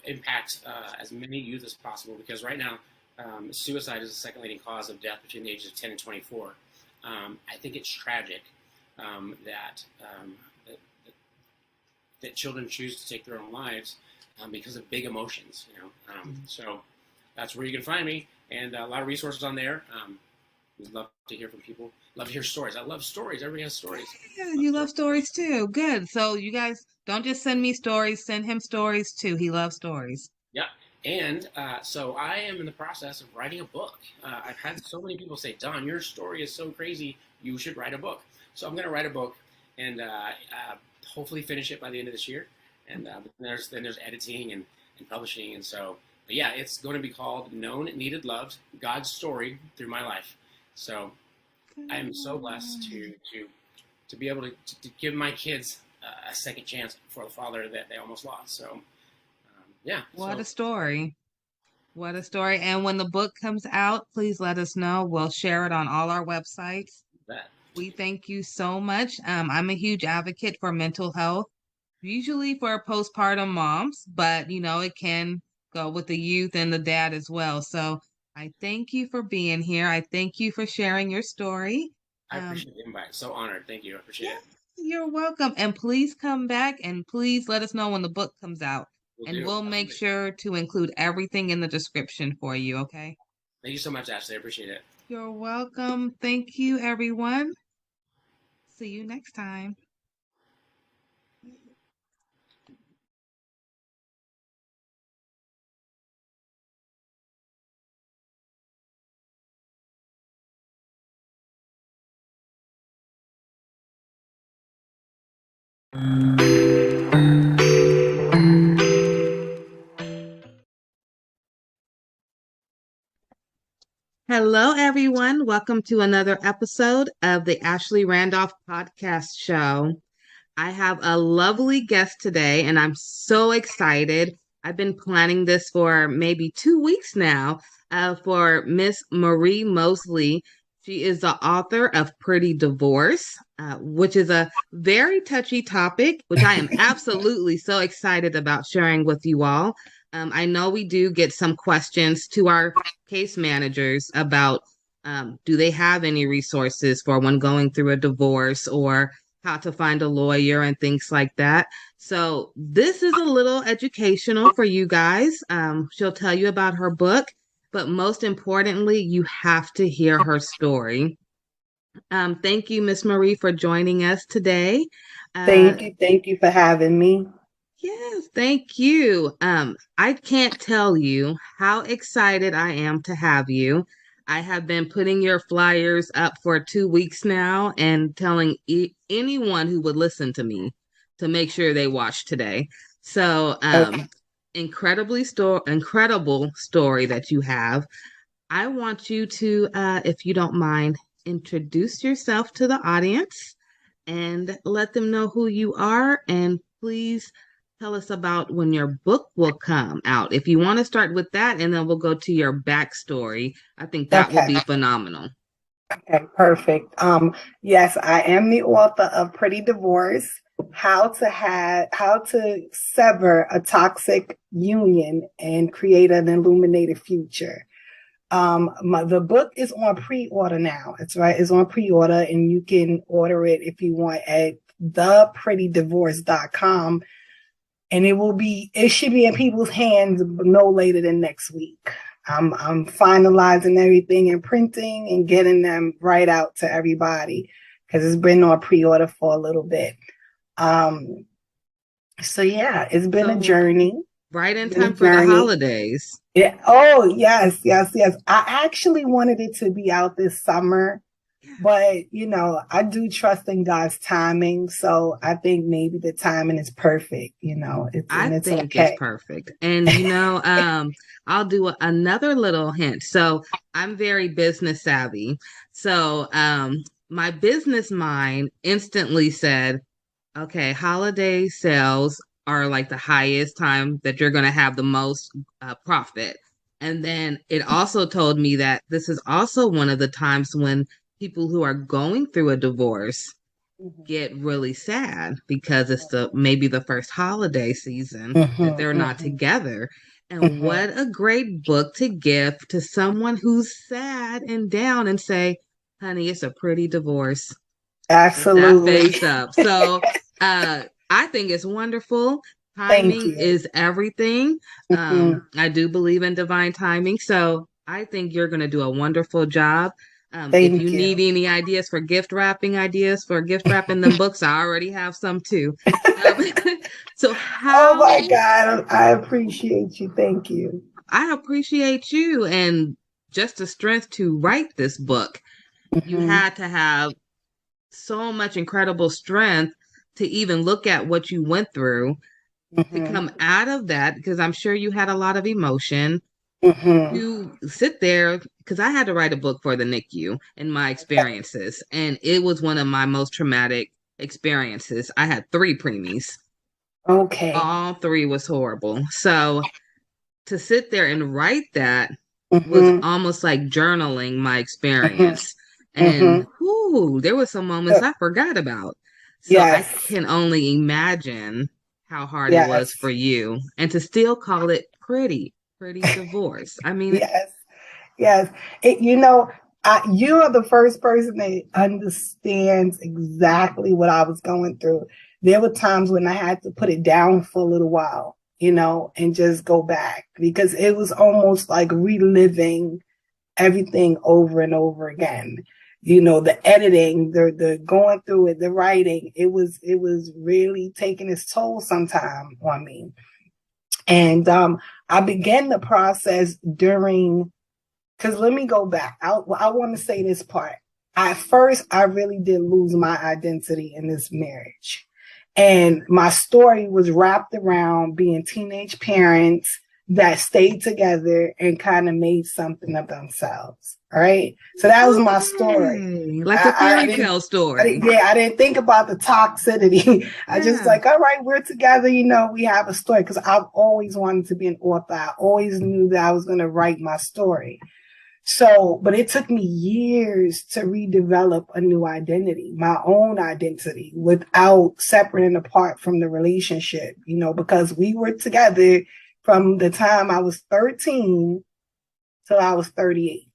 impact as many youth as possible, because right now suicide is the second leading cause of death between the ages of 10 and 24. I think it's tragic that children choose to take their own lives because of big emotions. So that's where you can find me, and a lot of resources on there. We'd love to hear from people. Love to hear stories. I love stories. Everybody has stories. Yeah, you love stories too. Good. So you guys don't just send me stories, send him stories too. He loves stories. Yeah. And so I am in the process of writing a book. I've had so many people say, Don, your story is so crazy, you should write a book. So I'm going to write a book and hopefully finish it by the end of this year. And then there's editing and publishing. And so, but yeah, it's going to be called Known, Needed, Loved, God's Story Through My Life. So I am so blessed to be able to give my kids a second chance for the father that they almost lost. So, What a story. What a story. And when the book comes out, please let us know. We'll share it on all our websites. We thank you so much. I'm a huge advocate for mental health, usually for postpartum moms, but it can go with the youth and the dad as well. So I thank you for being here. I thank you for sharing your story. I appreciate the invite. So honored. Thank you. I appreciate it. You're welcome. And please come back and please let us know when the book comes out. We'll make sure to include everything in the description for you, okay? Thank you so much, Ashley. I appreciate it. You're welcome. Thank you, everyone. See you next time. Hello, everyone. Welcome to another episode of the Ashley Randolph Podcast Show. I have a lovely guest today, and I'm so excited. I've been planning this for maybe 2 weeks now for Miss Marie Mosley. She is the author of Pretty Divorce, which is a very touchy topic, which I am absolutely so excited about sharing with you all. I know we do get some questions to our case managers about do they have any resources for when going through a divorce or how to find a lawyer and things like that. So this is a little educational for you guys. She'll tell you about her book, but most importantly, you have to hear her story. Thank you, Miss Marie, for joining us today. Thank you for having me. Yes, thank you. I can't tell you how excited I am to have you. I have been putting your flyers up for 2 weeks now and telling anyone who would listen to me to make sure they watch today. So, incredible story that you have. I want you to, if you don't mind, introduce yourself to the audience and let them know who you are. And please tell us about when your book will come out. If you want to start with that, and then we'll go to your backstory. I think that will be phenomenal. Okay, perfect. Yes, I am the author of Pretty Divorce, how to sever a toxic union and create an illuminated future. The book is on pre-order now. It's on pre-order, and you can order it if you want at theprettydivorce.com. And it should be in people's hands no later than next week. I'm finalizing everything and printing and getting them right out to everybody because it's been on pre-order for a little bit. So yeah, it's been a journey. Right in time for the holidays. Yeah. Oh, yes. I actually wanted it to be out this summer, but I do trust in God's timing. So I think maybe the timing is perfect. I think it's perfect. And I'll do another little hint. So I'm very business savvy. So my business mind instantly said, okay, holiday sales are like the highest time that you're going to have the most profit. And then it also told me that this is also one of the times when people who are going through a divorce get really sad because it's maybe the first holiday season that they're not together. And what a great book to give to someone who's sad and down and say, honey, it's a pretty divorce. Absolutely. That face up. So I think it's wonderful. Timing is everything. I do believe in divine timing. So I think you're going to do a wonderful job. If you need any ideas for gift wrapping them books, I already have some too. So oh my God, I appreciate you. Thank you. I appreciate you. And just the strength to write this book. You had to have so much incredible strength to even look at what you went through to come out of that, because I'm sure you had a lot of emotion. You sit there, because I had to write a book for the NICU and my experiences, and it was one of my most traumatic experiences. I had 3 preemies. Okay. All 3 was horrible. So to sit there and write that was almost like journaling my experience. And there were some moments I forgot about. So I can only imagine how hard it was for you, and to still call it pretty divorce. I mean, yes. You are the first person that understands exactly what I was going through. There were times when I had to put it down for a little while, and just go back, because it was almost like reliving everything over and over again. The editing, the going through it, the writing, it was really taking its toll sometime on me. And I began the process because let me go back. I want to say this part. At first, I really did lose my identity in this marriage. And my story was wrapped around being teenage parents, that stayed together and kind of made something of themselves. All right. So that was my story. Like a fairy tale story. I didn't think about the toxicity. I just like, all right, we're together. You know, we have a story, because I've always wanted to be an author. I always knew that I was going to write my story. So, but it took me years to redevelop a new identity, my own identity, without separating apart from the relationship, you know, because we were together from the time I was 13 till I was 38.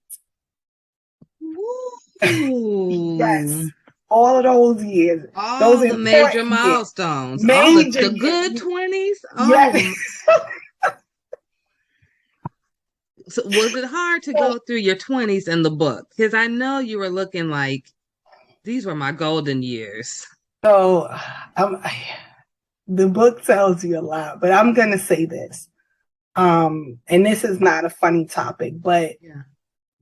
Yes. All of those years. All those the major milestones. Major, all the good 20s. Oh. Yes. So was it hard to go through your 20s in the book? Because I know you were looking like, these were my golden years. So the book tells you a lot, but I'm going to say this. And this is not a funny topic, but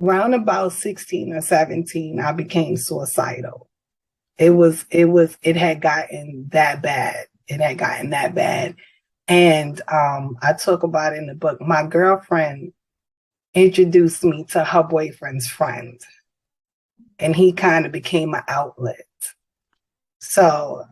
around about 16 or 17, I became suicidal. It had gotten that bad. It had gotten that bad. And I talk about it in the book. My girlfriend introduced me to her boyfriend's friend, and he kind of became an outlet. So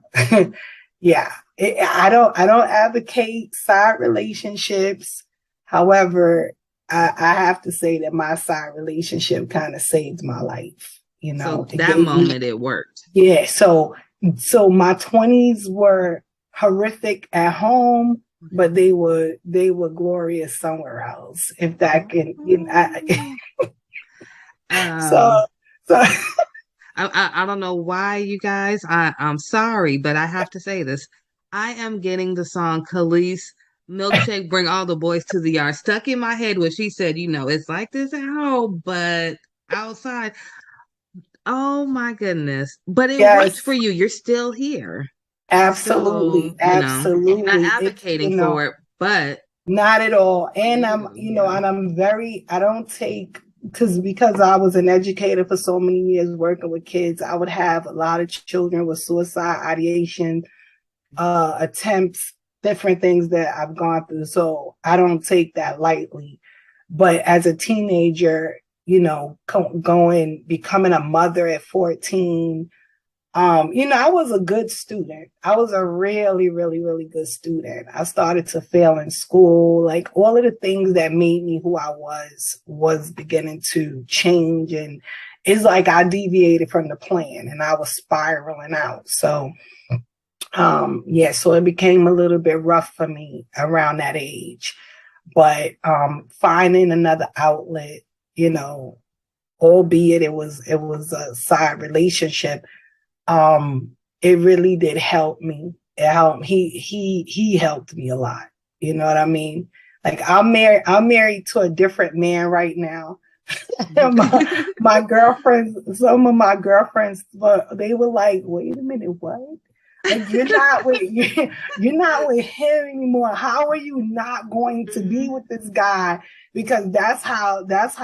yeah, I don't advocate side relationships. However, I have to say that my side relationship kind of saved my life. You know, so that moment it worked. Yeah. So my 20s were horrific at home, but they were glorious somewhere else. If that can, you know. So I don't know why, you guys. I'm sorry, but I have to say this. I am getting the song Khalees Milkshake Bring All the Boys to the Yard stuck in my head when she said, you know, it's like this at home, but outside. Oh my goodness. But it worked for you. You're still here. Absolutely. So, absolutely. Not advocating for it, but not at all. And I'm, you know, and I don't take, because I was an educator for so many years working with kids, I would have a lot of children with suicide ideation, attempts, different things that I've gone through. So I don't take that lightly. But as a teenager, you know, becoming a mother at 14, you know, I was a good student. I was a really, really, really good student. I started to fail in school. Like all of the things that made me who I was beginning to change. And it's like I deviated from the plan and I was spiraling out. So, so it became a little bit rough for me around that age. But finding another outlet, you know, albeit it was a side relationship, it really did help me. It helped. He helped me a lot. You know what I mean? Like I'm married to a different man right now. my girlfriends, some of my girlfriends, they were like, wait a minute, what? Like you're not with him anymore. How are you not going to be with this guy? Because that's how it was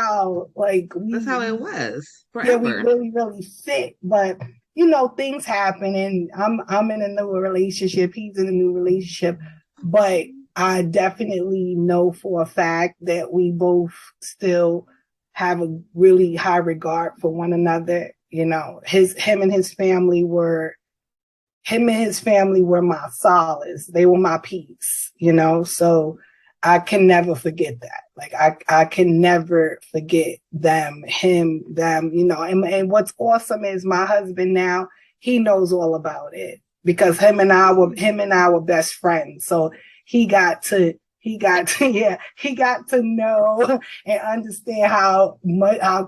forever. Yeah, we really, really fit. But you know, things happen, and I'm in a new relationship. He's in a new relationship, but I definitely know for a fact that we both still have a really high regard for one another. You know, him and his family were my solace. They were my peace, you know, so I can never forget that. Like I can never forget them, you know, and what's awesome is my husband now, he knows all about it because him and I were best friends. So he got to know and understand how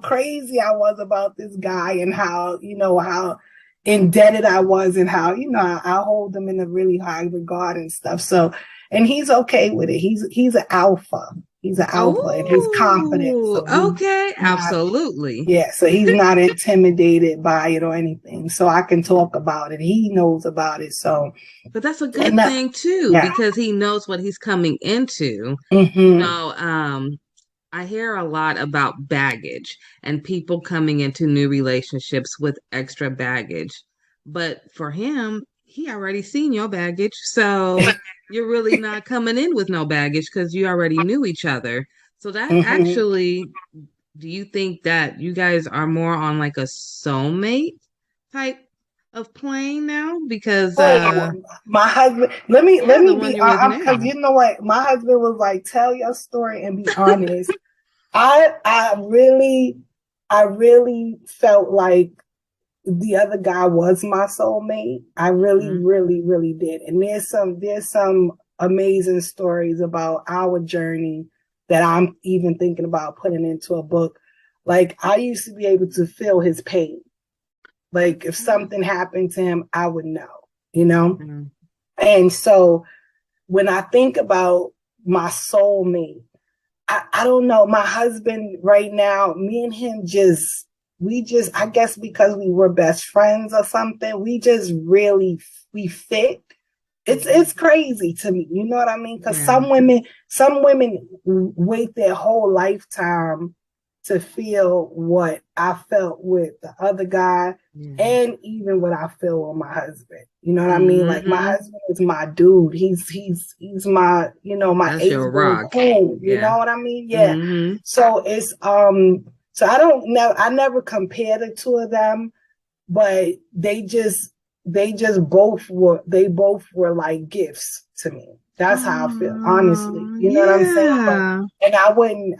crazy I was about this guy and how indebted I was and how, you know, I hold him in a really high regard and stuff. So, and he's okay with it. He's an alpha. He's an alpha and he's confident. So okay, absolutely. Yeah, so he's not intimidated by it or anything. So I can talk about it. He knows about it. So, but that's a good thing too, because he knows what he's coming into. Mm-hmm. You know, I hear a lot about baggage and people coming into new relationships with extra baggage. But for him, he already seen your baggage. So you're really not coming in with no baggage because you already knew each other. So that Mhm. actually, do you think that you guys are more on like a soulmate type of plane now? Because Oh, my husband. Let me yeah, let the me one be. you're with Because now. you know what, my husband was like, "Tell your story and be honest." I really felt like the other guy was my soulmate. I really, Mhm. really, really did. And there's some amazing stories about our journey that I'm even thinking about putting into a book. Like I used to be able to feel his pain. Like if something happened to him, I would know, you know? Mhm. And so when I think about my soulmate, I don't know. My husband right now, me and him I guess because we were best friends or something, we fit. It's crazy to me. You know what I mean? Because Yeah. some women wait their whole lifetime to feel what I felt with the other guy and even what I feel with my husband. You know what I mean? Like my Mhm. husband is my dude. He's my, my That's ace your boon rock. coon. You Yeah. know what I mean? Yeah. Hmm. So it's so I never compare the two of them, but they both were like gifts to me. That's how I feel, honestly. You know what I'm saying? But Yeah. and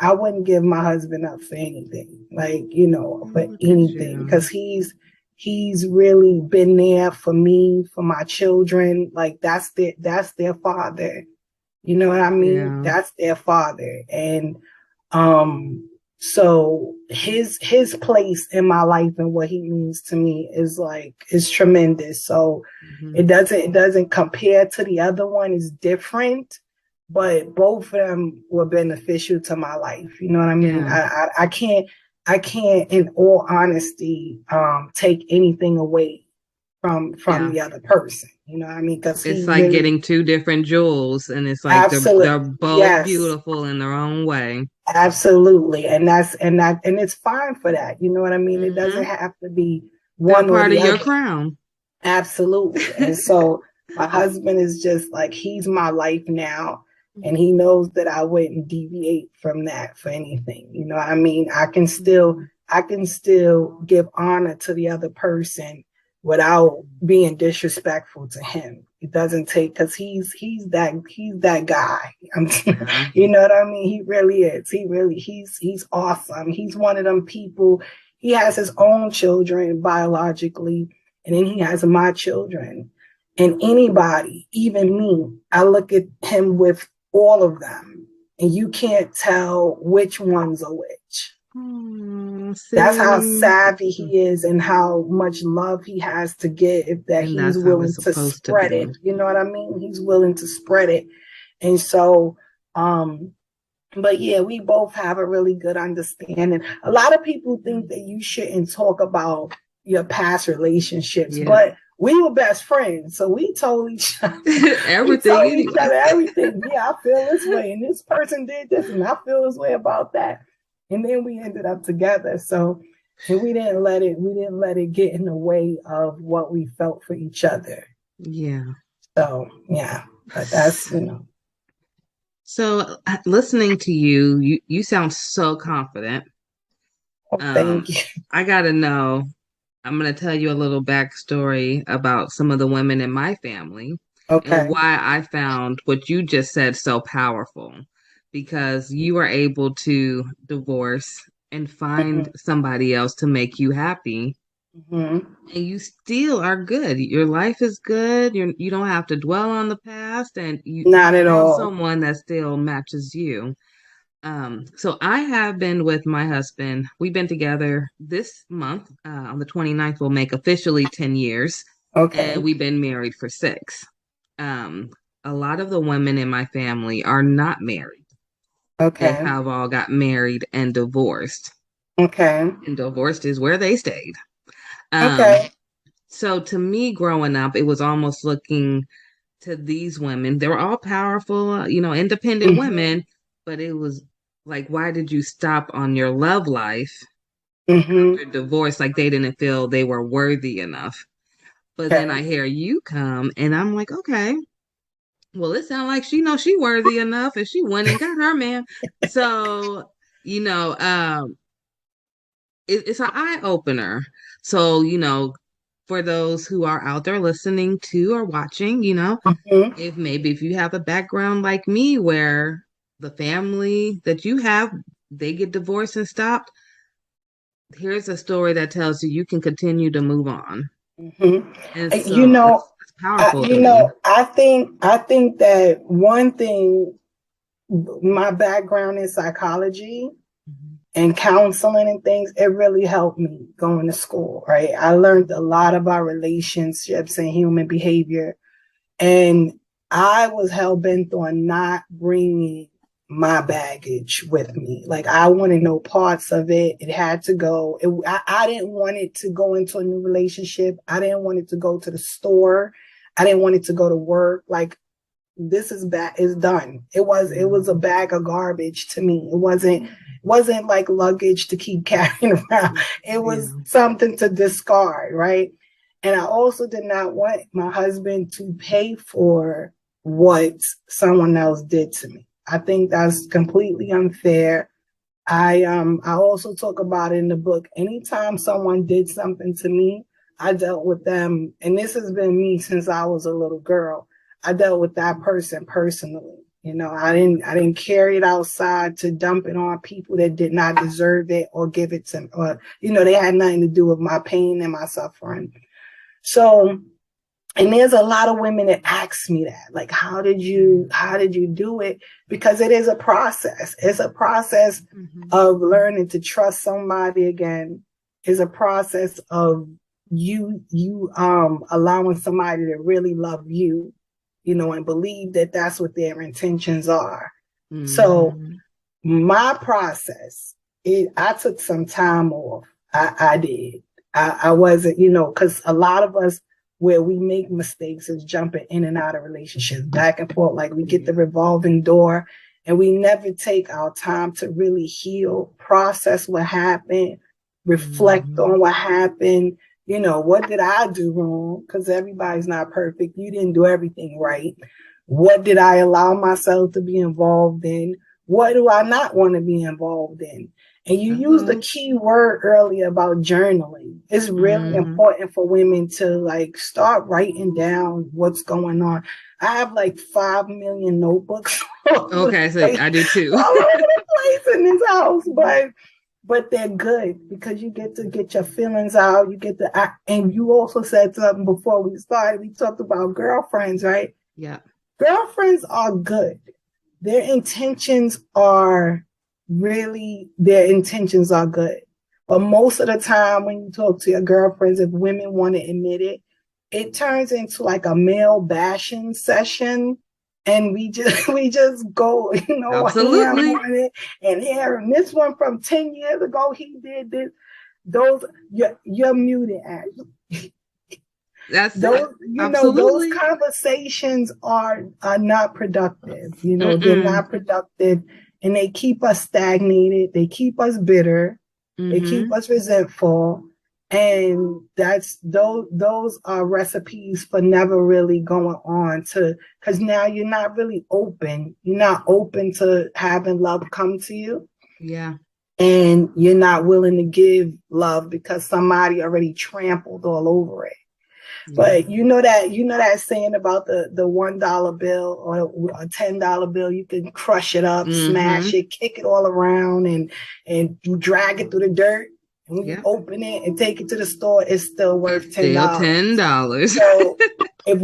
I wouldn't give my husband up for anything. Like, for Look at anything. you. Because he's really been there for me, for my children. Like that's their father. You know what I mean? Yeah. That's their father. And um so his place in my life and what he means to me is tremendous. So Mhm. it doesn't compare to the other one. It's different, but both of them were beneficial to my life. You know what I mean? Yeah. I can't in all honesty take anything away from Yeah. the other person. You know what I mean? Because It's he like really getting two different jewels, and it's like they're absolutely both yes. beautiful in their own way. Absolutely. And it's fine for that. You know what I mean? It doesn't Hmm. have to be They're one or part of the your other. crown. Absolutely. And so my husband is just like, he's my life now. And he knows that I wouldn't deviate from that for anything. You know what I mean? I can still give honor to the other person without being disrespectful to him. It doesn't take because he's that guy. Yeah. You know what I mean? He really is. He's awesome. He's one of them people. He has his own children biologically, and then he has my children. And anybody, even me, I look at him with all of them, and you can't tell which one's a which. That's how See, savvy he is and how much love he has to give, that and he's that's how it's willing to supposed to spread it. be. You know what I mean? He's willing to spread it. And so, but yeah, we both have a really good understanding. A lot of people think that you shouldn't talk about your past relationships, Yeah. but we were best friends. So we told each other, Everything anyway. everything. Yeah, I feel this way, and this person did this, and I feel this way about that. And then we ended up together. So, and we didn't let it get in the way of what we felt for each other. Yeah. So yeah, but that's So listening to you sound so confident. thank you. I gotta know. I'm gonna tell you a little backstory about some of the women in my family and Okay. why I found what you just said so powerful. Because you are able to divorce and find somebody else to make you happy, Mm-hmm. and you still are good. Your life is good. You don't have to dwell on the past, and you Not at found all. someone that still matches you. So I have been with my husband. We've been together this month. On the 29th, we'll make officially 10 years. Okay. And we've been married for 6. Um, a lot of the women in my family are not married. They Okay. have all got married and divorced. Okay. And divorced is where they stayed. Okay. So to me, growing up, it was almost looking to these women. They were all powerful, independent Mm-hmm. women, but it was like, why did you stop on your love life Mm-hmm. after divorce? Like they didn't feel they were worthy enough. But then Okay. I hear you come and I'm like, okay, Well, it sounds like she worthy enough, and she went and got her man. So, it's an eye opener. So, for those who are out there listening to or watching, if you have a background like me where the family that you have, they get divorced and stopped, here's a story that tells you can continue to move on. Mm-hmm. And so it's powerful. I think that one thing, my background in psychology and counseling and things, it really helped me going to school, right? I learned a lot about relationships and human behavior. And I was hell-bent on not bringing my baggage with me. Like, I wanted no parts of it. It had to go. I didn't want it to go into a new relationship. I didn't want it to go to the store. I didn't want it to go to work. Like, this is done. It was a bag of garbage to me. It wasn't like luggage to keep carrying around. It was something to discard, right? And I also did not want my husband to pay for what someone else did to me. I think that's completely unfair. I also talk about it in the book. Anytime someone did something to me, I dealt with them, and this has been me since I was a little girl. I dealt with that person personally. I didn't carry it outside to dump it on people that did not deserve it or give it to, or they had nothing to do with my pain and my suffering. So, and there's a lot of women that ask me that, like, how did you do it? Because it is a process. It's a process of learning to trust somebody again. It's a process of you allowing somebody to really love you, and believe that that's what their intentions are. So my process, I took some time off. I did. I wasn't, because a lot of us, where we make mistakes is jumping in and out of relationships, back and forth. Like, we get the revolving door, and we never take our time to really heal, process what happened, reflect on what happened. What did I do wrong? Because everybody's not perfect. You didn't do everything right. What did I allow myself to be involved in? What do I not want to be involved in? And you used the key word earlier about journaling. It's really important for women to start writing down what's going on. I have 5 million notebooks. Okay, so I do too. All over the place in this house, but they're good because you get to get your feelings out. You get to act, and you also said something before we started. We talked about girlfriends, right? Yeah. Girlfriends are good. Their intentions are good. But most of the time when you talk to your girlfriends, if women want to admit it, it turns into a male bashing session. And we just go, Absolutely. And here, and this one from 10 years ago, he did this. Those, you're muted, Ashley. That's those, Absolutely. Those conversations are not productive. They're not productive, and they keep us stagnated. They keep us bitter. They keep us resentful. And those are recipes for never really going on because now you're not really open. You're not open to having love come to you. Yeah. And you're not willing to give love because somebody already trampled all over it. Yeah. But that saying about the $1 bill or a $10 bill, you can crush it up, smash it, kick it all around, and you drag it through the dirt. When you open it and take it to the store, it's still worth $10. Still $10. So if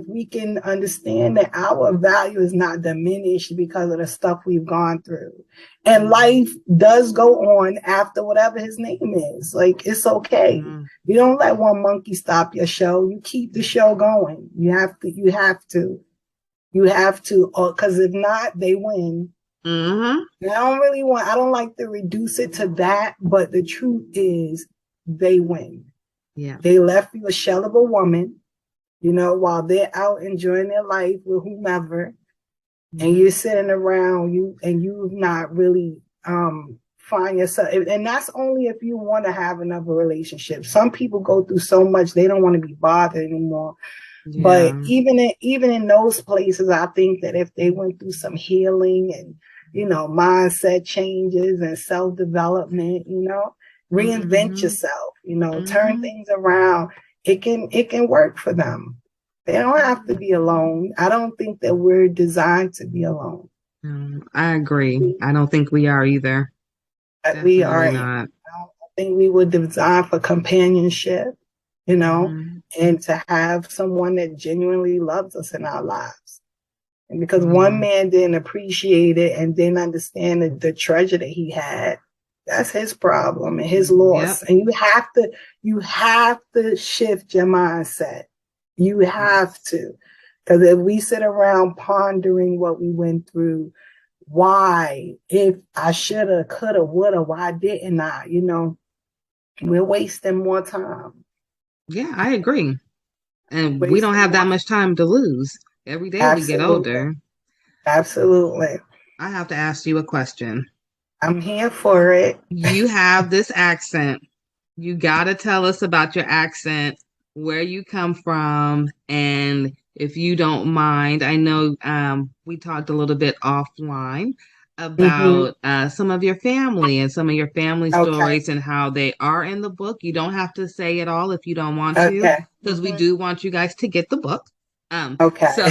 we can understand that our value is not diminished because of the stuff we've gone through. And life does go on after whatever his name is. It's okay. You don't let one monkey stop your show. You keep the show going. You have to, because if not, they win. I don't like to reduce it to that, but the truth is they win. Yeah. They left you a shell of a woman, while they're out enjoying their life with whomever, and you're sitting around and you've not really find yourself, and that's only if you want to have another relationship. Some people go through so much they don't want to be bothered anymore. But Yeah. even in those places, I think that if they went through some healing and, mindset changes and self-development, reinvent yourself, turn things around, it can work for them. They don't have to be alone. I don't think that we're designed to be alone. I agree. I don't think we are either. We Definitely are. not. I think we were designed for companionship, and to have someone that genuinely loves us in our lives. And because one man didn't appreciate it and didn't understand the treasure that he had, that's his problem and his loss. And you have to shift your mindset. You have to. Because if we sit around pondering what we went through, why, if I shoulda, coulda, woulda, why didn't I, we're wasting more time. Yeah, I agree. And we don't have that much time to lose. Every day we get older. Absolutely. I have to ask you a question. I'm here for it. You have this accent. You got to tell us about your accent, where you come from, and if you don't mind, I know we talked a little bit offline about some of your family and some of your family stories and how they are in the book. You don't have to say it all if you don't want to, because we do want you guys to get the book. So,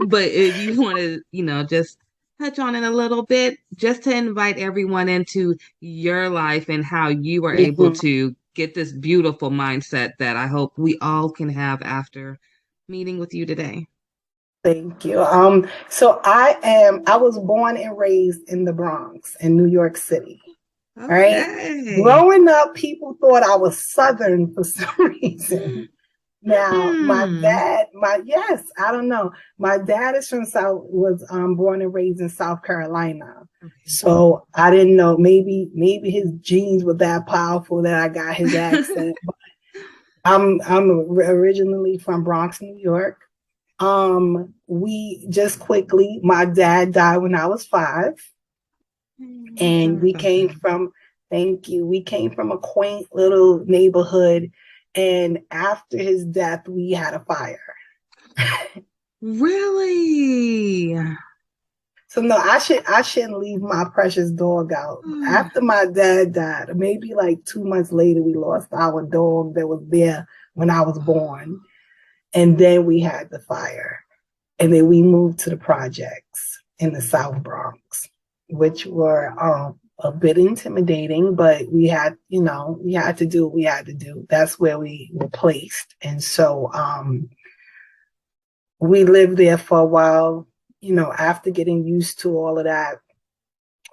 but if you want to, just touch on it a little bit, just to invite everyone into your life and how you were able to get this beautiful mindset that I hope we all can have after meeting with you today. Thank you. So I was born and raised in the Bronx in New York City. Right? Growing up, people thought I was Southern for some reason. Now, my dad, I don't know. My dad is was born and raised in South Carolina. So I didn't know, maybe his genes were that powerful that I got his accent. But I'm originally from Bronx, New York. We just quickly, my dad died when I was 5. And we came from, we came from a quaint little neighborhood. And after his death, we had a fire. Really? So no, I shouldn't leave my precious dog out. After my dad died, maybe like 2 months later, we lost our dog that was there when I was born. And then we had the fire. And then we moved to the projects in the South Bronx, which were a bit intimidating, but we had to do what we had to do. That's where we were placed. And so we lived there for a while, after getting used to all of that.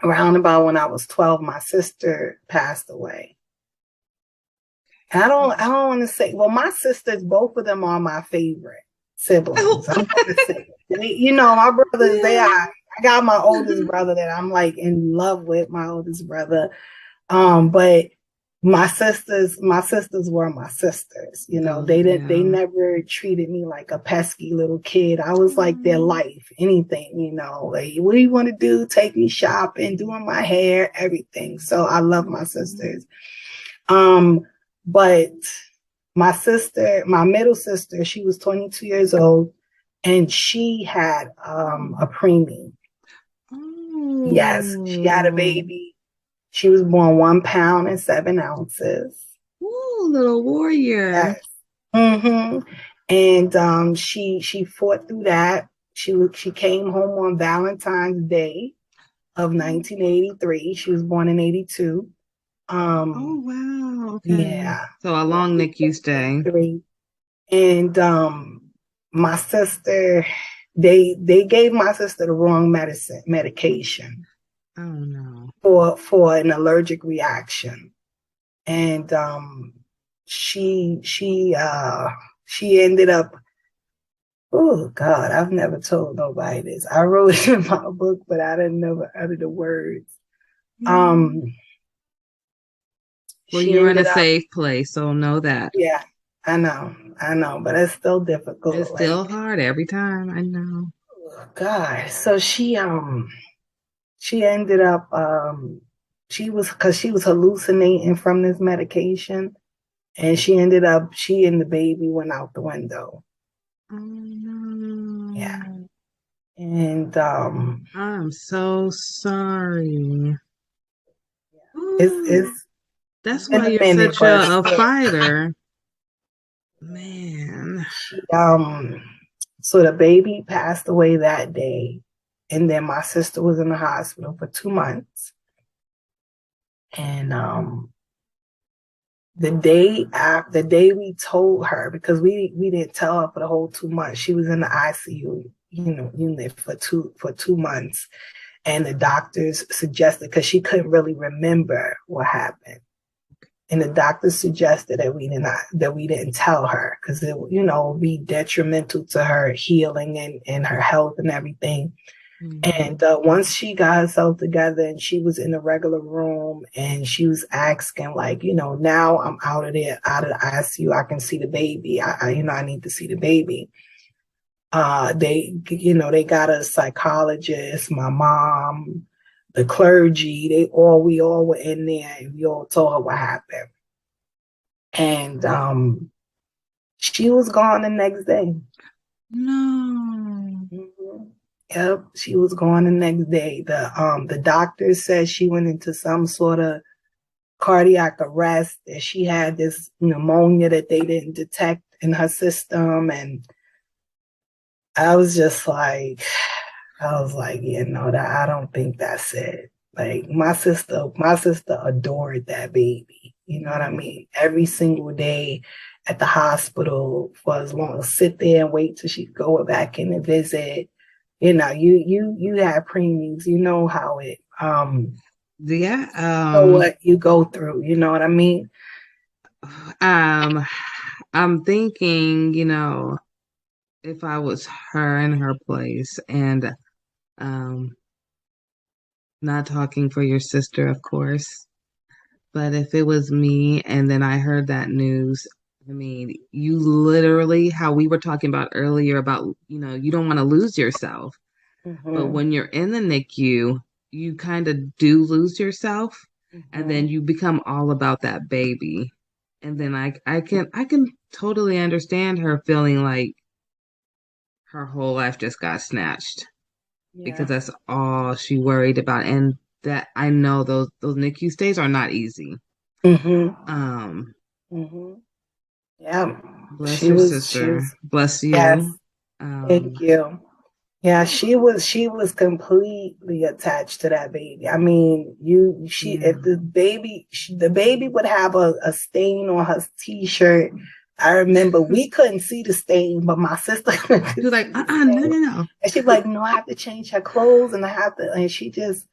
Around about when I was 12, my sister passed away. And I don't want to say, well, my sisters, both of them are my favorite siblings. I'm going to say, my brothers, I got my oldest brother that I'm like in love with, my oldest brother. But my sisters were my sisters. They never treated me like a pesky little kid. I was like their life, anything, like, what do you want to do? Take me shopping, doing my hair, everything. So I love my sisters. But my middle sister, she was 22 years old and she had a preemie. Yes, she had a baby. She was born 1 pound and 7 ounces. Ooh, little warrior. Yes. And she fought through that. She came home on Valentine's Day of 1983. She was born in 82. Oh wow. Okay. Yeah. So a long NICU stay. And my sister, they gave my sister the wrong medication. Oh no. For an allergic reaction. And she ended up, oh God, I've never told nobody this. I wrote it in my book, but I didn't never utter the words. Well, you're in a safe place, so know that. Yeah, I know, but it's still difficult. It's still hard every time, I know. Oh God. So she ended up, she was hallucinating from this medication, and she and the baby went out the window. Oh, no. Yeah. And I'm so sorry. it's That's been why a you're minute, such but a still, fighter. Man. so the baby passed away that day, and then my sister was in the hospital for 2 months. And the day we told her, because we didn't tell her for the whole 2 months, she was in the ICU, unit for 2 months, and the doctors suggested, because she couldn't really remember what happened, and the doctors suggested that we didn't tell her, because it would be detrimental to her healing and her health and everything. And once she got herself together and she was in the regular room and she was asking, like, now I'm out of the ICU, I can see the baby. I need to see the baby. They got a psychologist, my mom, the clergy, we all were in there, and we all told her what happened. And she was gone the next day. No. Yep, she was gone the next day. The doctor said she went into some sort of cardiac arrest, that she had this pneumonia that they didn't detect in her system. And I was like, yeah, no, I don't think that's it. Like, my sister adored that baby. You know what I mean? Every single day at the hospital, for as long as sit there and wait till she go back in and visit. You have preemies, you know how it know what you go through, you know what I mean? I'm thinking, if I was her in her place, and not talking for your sister, of course, but if it was me and then I heard that news, I mean, you literally, how we were talking about earlier about, you don't want to lose yourself. But when you're in the NICU, you kind of do lose yourself, and then you become all about that baby. And then I can totally understand her feeling like her whole life just got snatched, because that's all she worried about. And that, I know those NICU stays are not easy. Yeah. Bless your sister. Bless you. Yes. Thank you. Yeah, she was completely attached to that baby. I mean, if the baby would have a stain on her t-shirt. I remember we couldn't see the stain, but my sister she was like, no. And she's like, no, I have to change her clothes, and and she just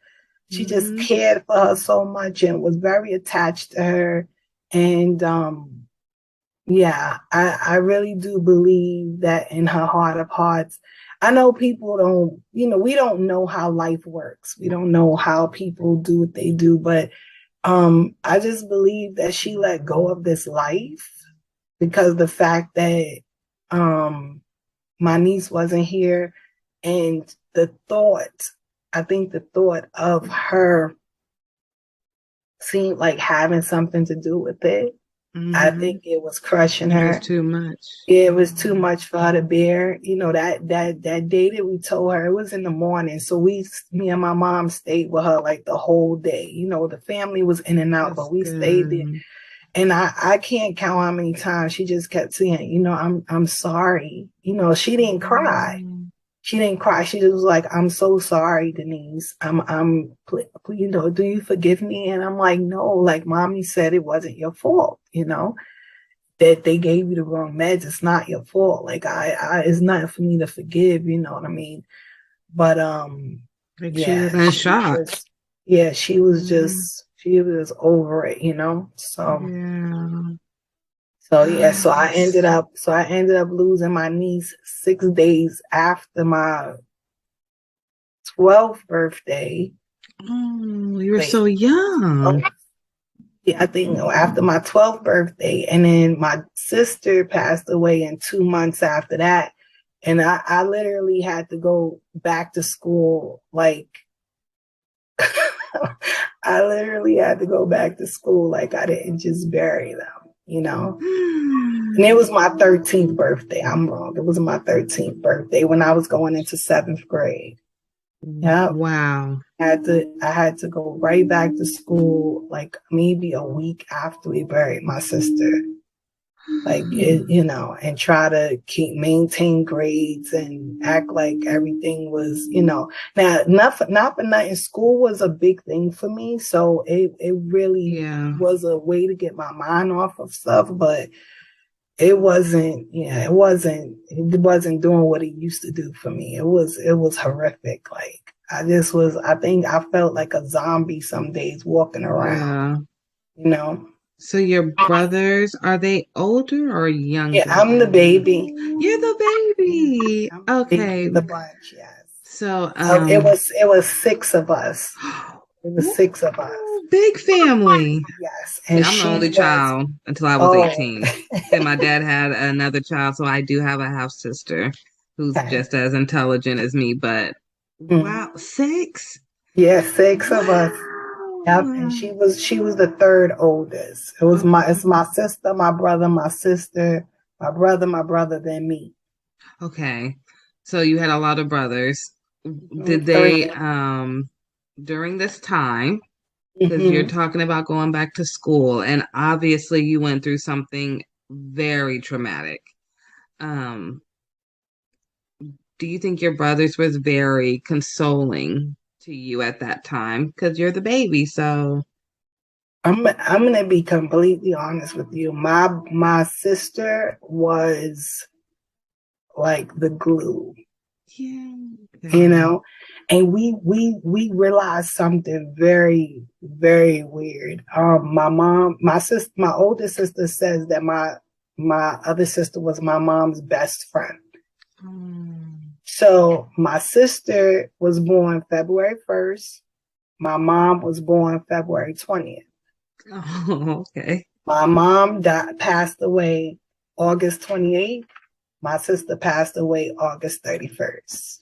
cared for her so much and was very attached to her. And yeah, I really do believe that in her heart of hearts. I know people don't, we don't know how life works. We don't know how people do what they do, but I just believe that she let go of this life, because the fact that my niece wasn't here, and I think the thought of her seemed like having something to do with it. I think it was crushing her. It was too much. It was too much for her to bear. That day that we told her, it was in the morning. So me and my mom stayed with her like the whole day. The family was in and out, but we stayed there. And I can't count how many times she just kept saying, I'm sorry. She didn't cry. She didn't cry. She just was like, I'm so sorry, Denise. Do you forgive me? And I'm like, no, like mommy said, it wasn't your fault, that they gave you the wrong meds. It's not your fault. Like it's nothing for me to forgive, you know what I mean? But, she was in shock. She was she was over it, So I ended up losing my niece 6 days after my 12th birthday. Oh, you were so young. Yeah, I think after my 12th birthday, and then my sister passed away in 2 months after that. And I literally had to go back to school. Like, I literally had to go back to school. Like, I didn't just bury them. you know. And it was my 13th birthday. I'm wrong. It was my 13th birthday when I was going into 7th grade. Yeah. Wow. I had to go right back to school, like maybe a week after we buried my sister. Like, you know, and try to maintain grades and act like everything was, you know. Now, not for nothing, school was a big thing for me. So it really was a way to get my mind off of stuff, but it wasn't doing what it used to do for me. It was horrific. Like, I think I felt like a zombie some days walking around, you know. So your brothers, are they older or younger? Yeah, I'm the baby. You're the baby. Okay. The bunch, yes. So it was 6 of us. It was 6 of us. Big family. Yes. And I'm the only child until I was 18. And my dad had another child, so I do have a half sister who's just as intelligent as me, but wow, 6? Yeah, 6 of us. Yep, and she was the 3rd oldest. It's my sister, my brother, my sister, my brother, then me. Okay. So you had a lot of brothers. Did they during this time, because you're talking about going back to school, and obviously you went through something very traumatic. Do you think your brothers was very consoling to you at that time? Because you're the baby, so I'm gonna be completely honest with you. My sister was like the glue. Yeah. You know, and we realized something very, very weird. My oldest sister says that my other sister was my mom's best friend. So my sister was born February 1st. My mom was born February 20th. Oh, okay. My mom passed away August 28th. My sister passed away August 31st.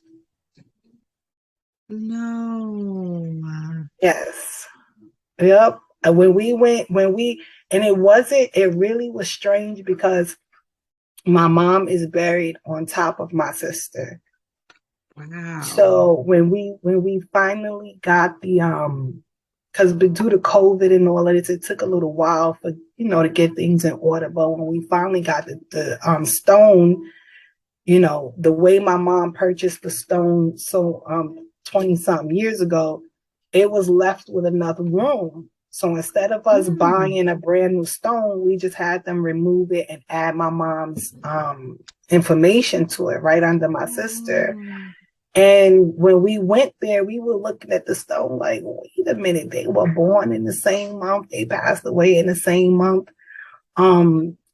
No. Yes. Yep. And it really was strange because my mom is buried on top of my sister. Wow. So when we finally got because due to COVID and all of this, it took a little while for, you know, to get things in order. But when we finally got the stone, you know, the way my mom purchased the stone, so 20-something years ago, it was left with enough room. So instead of us buying a brand new stone, we just had them remove it and add my mom's information to it right under my sister. And when we went there, we were looking at the stone like, wait a minute, they were born in the same month. They passed away in the same month.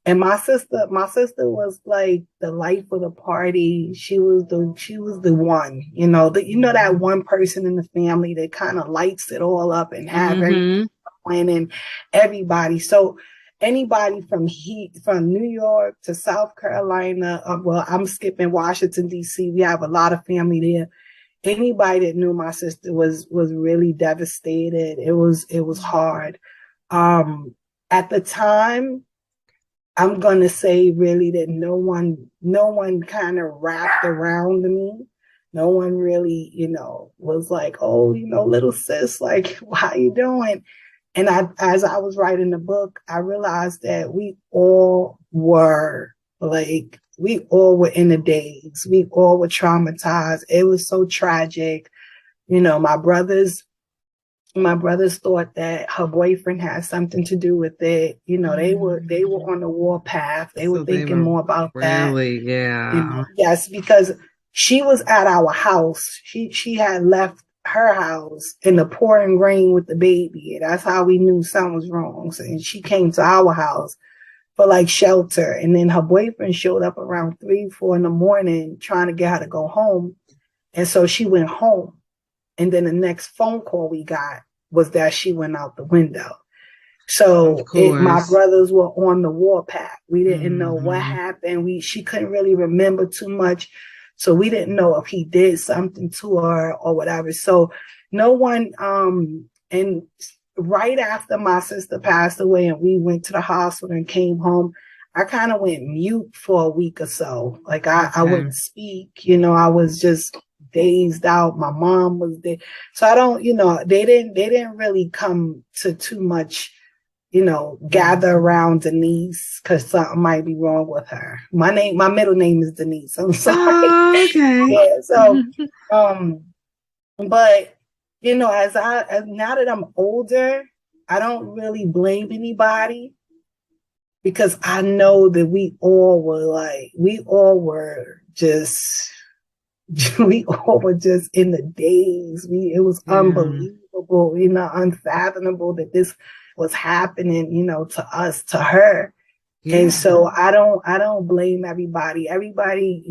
And my sister was like the life of the party. She was the one, you know, that one person in the family that kind of lights it all up and have everything and everybody. So anybody from New York to South Carolina, well, I'm skipping Washington, D.C. We have a lot of family there. Anybody that knew my sister was really devastated. It was hard. At the time, I'm going to say really that no one kind of wrapped around me. No one really, you know, was like, oh, you know, little sis, like, how you doing? And as I was writing the book, I realized that we all were in the daze. We all were traumatized. It was so tragic. You know, my brothers thought that her boyfriend had something to do with it. You know, they were on the warpath. They were thinking more about that. Really, yeah. You know, yes, because she was at our house. She had left her house in the pouring rain with the baby. And that's how we knew something was wrong. So, and she came to our house for like shelter. And then her boyfriend showed up around 3-4 in the morning trying to get her to go home. And so she went home. And then the next phone call we got was that she went out the window. So my brothers were on the warpath. We didn't know what happened. She couldn't really remember too much. So we didn't know if he did something to her or whatever. So no one, and right after my sister passed away and we went to the hospital and came home, I kind of went mute for a week or so. Like I wouldn't speak, I was just dazed out. My mom was there. So I don't, they didn't really come to too much, gather around Denise because something might be wrong with her. My middle name is Denise. I'm sorry. Oh, okay. Yeah. So, but as now that I'm older, I don't really blame anybody because I know that we all were just in the daze. It was unbelievable, unfathomable that this was happening, to us, to her. Yeah. And so I don't blame everybody. Everybody,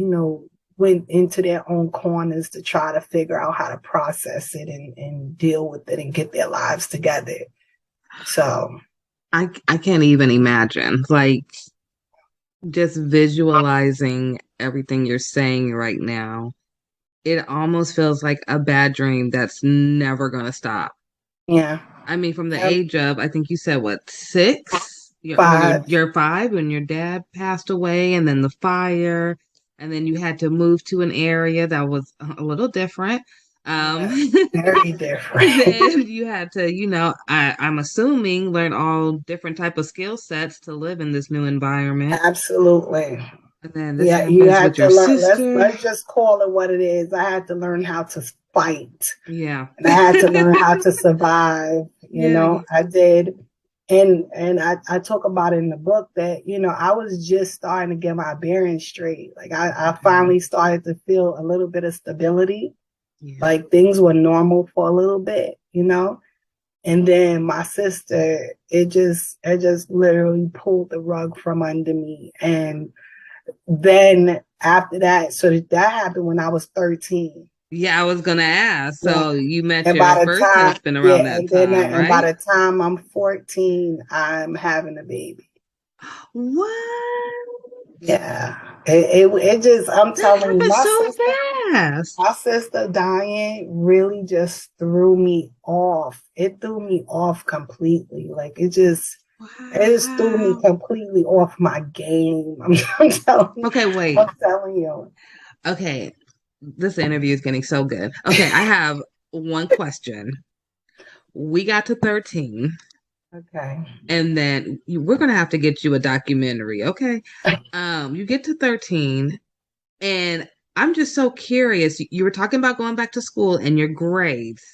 went into their own corners to try to figure out how to process it and deal with it and get their lives together. So I can't even imagine, like, just visualizing everything you're saying right now. It almost feels like a bad dream that's never going to stop. Yeah. I mean, from the age of, I think you said, what, 6? You're 5 when your dad passed away, and then the fire, and then you had to move to an area that was a little different. Very different. Then you had to, I'm assuming, learn all different type of skill sets to live in this new environment. Absolutely. And then this you had with to your learn. sister. Let's just call it what it is. I had to learn how to fight. Yeah. And I had to learn how to survive. I did. And I talk about it in the book that, I was just starting to get my bearings straight. Like I finally started to feel a little bit of stability. Yeah. Like things were normal for a little bit, and then my sister, it just literally pulled the rug from under me. And then after that, so that happened when I was 13. Yeah, I was gonna ask. So you met and your first husband around that time, right? And by the time I'm 14, I'm having a baby. What? Yeah. It just, I'm telling you, my sister dying really just threw me off. It threw me off completely. Like it just threw me completely off my game. I'm telling you. Okay, wait. I'm telling you. Okay. This interview is getting so good. Okay, I have one question. We got to 13. Okay. And then we're going to have to get you a documentary, okay? You get to 13, and I'm just so curious. You were talking about going back to school and your grades.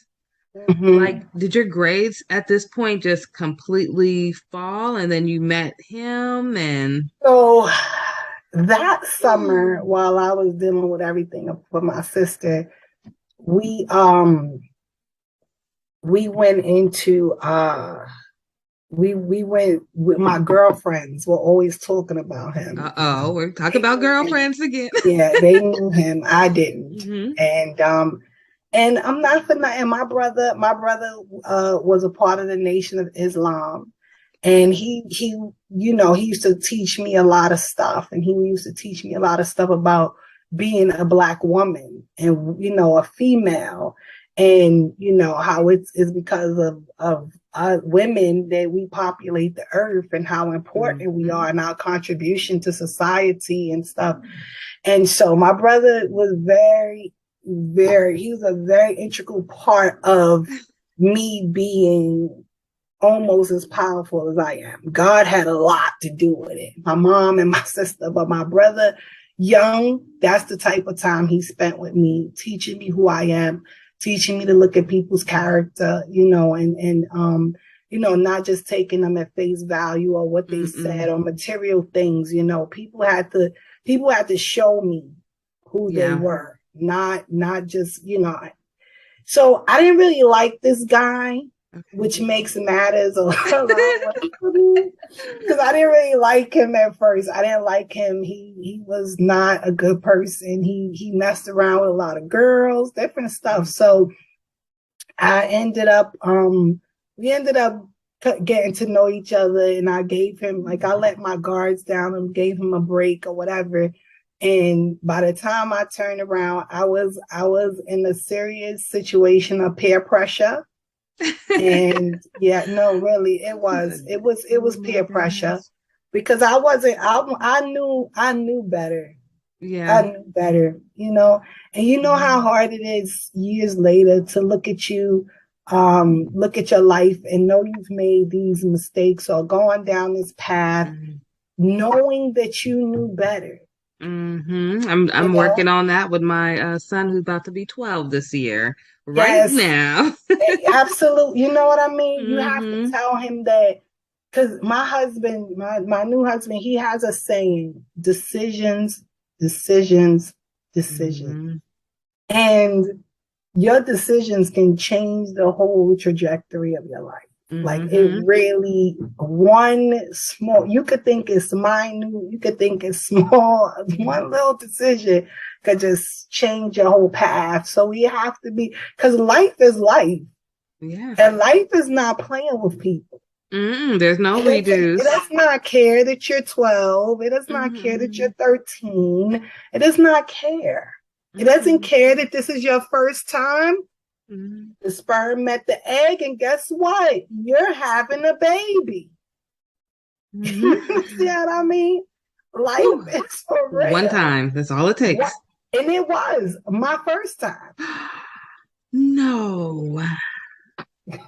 Mm-hmm. Like, did your grades at this point just completely fall, and then you met him? And so that summer, while I was dealing with everything with my sister, we went into we went with my girlfriends. Were always talking about him. We're talking about girlfriends again. Yeah, they knew him. I didn't. Mm-hmm. And I'm not for nothing. My brother was a part of the Nation of Islam. And he used to teach me a lot of stuff. And he used to teach me a lot of stuff about being a Black woman and, a female. And, how it's because of women that we populate the earth and how important we are and our contribution to society and stuff. And so my brother was he was a very integral part of me being almost as powerful as I am. God had a lot to do with it. My mom and my sister, but my brother, young, that's the type of time he spent with me, teaching me who I am, teaching me to look at people's character, and not just taking them at face value or what they said or material things. People had to show me who they were, not just, So I didn't really like this guy, which makes matters a lot because I didn't really like him at first. I didn't like him. He was not a good person. He messed around with a lot of girls, different stuff. So I ended up, we ended up getting to know each other, and I gave him, I let my guards down and gave him a break or whatever. And by the time I turned around, I was in a serious situation of peer pressure. And yeah, no, really, it was peer pressure because I knew better. Yeah. I knew better, and you know how hard it is years later to look at you, look at your life and know you've made these mistakes or gone down this path, knowing that you knew better. I'm working on that with my son who's about to be 12 this year. Right Yes. now. Absolutely. You know what I mean? You have to tell him that, because my husband, my new husband, he has a saying: decisions, decisions, decisions. And your decisions can change the whole trajectory of your life. Like it really, one small, you could think it's minute, you could think it's small, one little decision could just change your whole path. So we have to be, because life is life. Yeah. And life is not playing with people. There's no redos. It does not care that you're 12. It does not care that you're 13. It does not care. It doesn't care that this is your first time. The sperm met the egg, and guess what? You're having a baby. See what I mean? Life is for real. One time. That's all it takes. And it was my first time. No.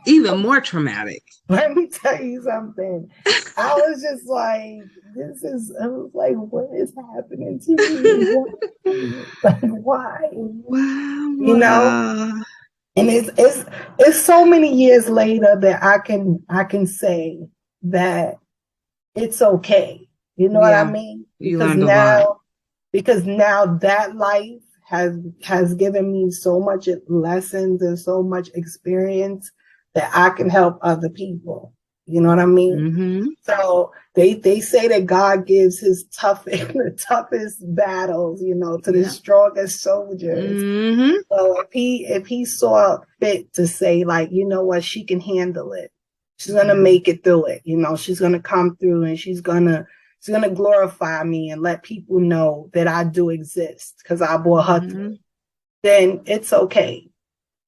Even more traumatic. Let me tell you something. I was just like, I was like, what is happening to me? Like, why? Wow. You know? And it's so many years later that I can say that it's okay. You know what I mean? You learned a lot. Because now that life has given me so much lessons and so much experience that I can help other people. You know what I mean? So they say that God gives his the toughest battles, to the strongest soldiers. So if he saw fit to say, like, you know what, she can handle it. She's gonna make it through it. She's gonna come through and she's gonna glorify me and let people know that I do exist because I brought her through. Then it's okay.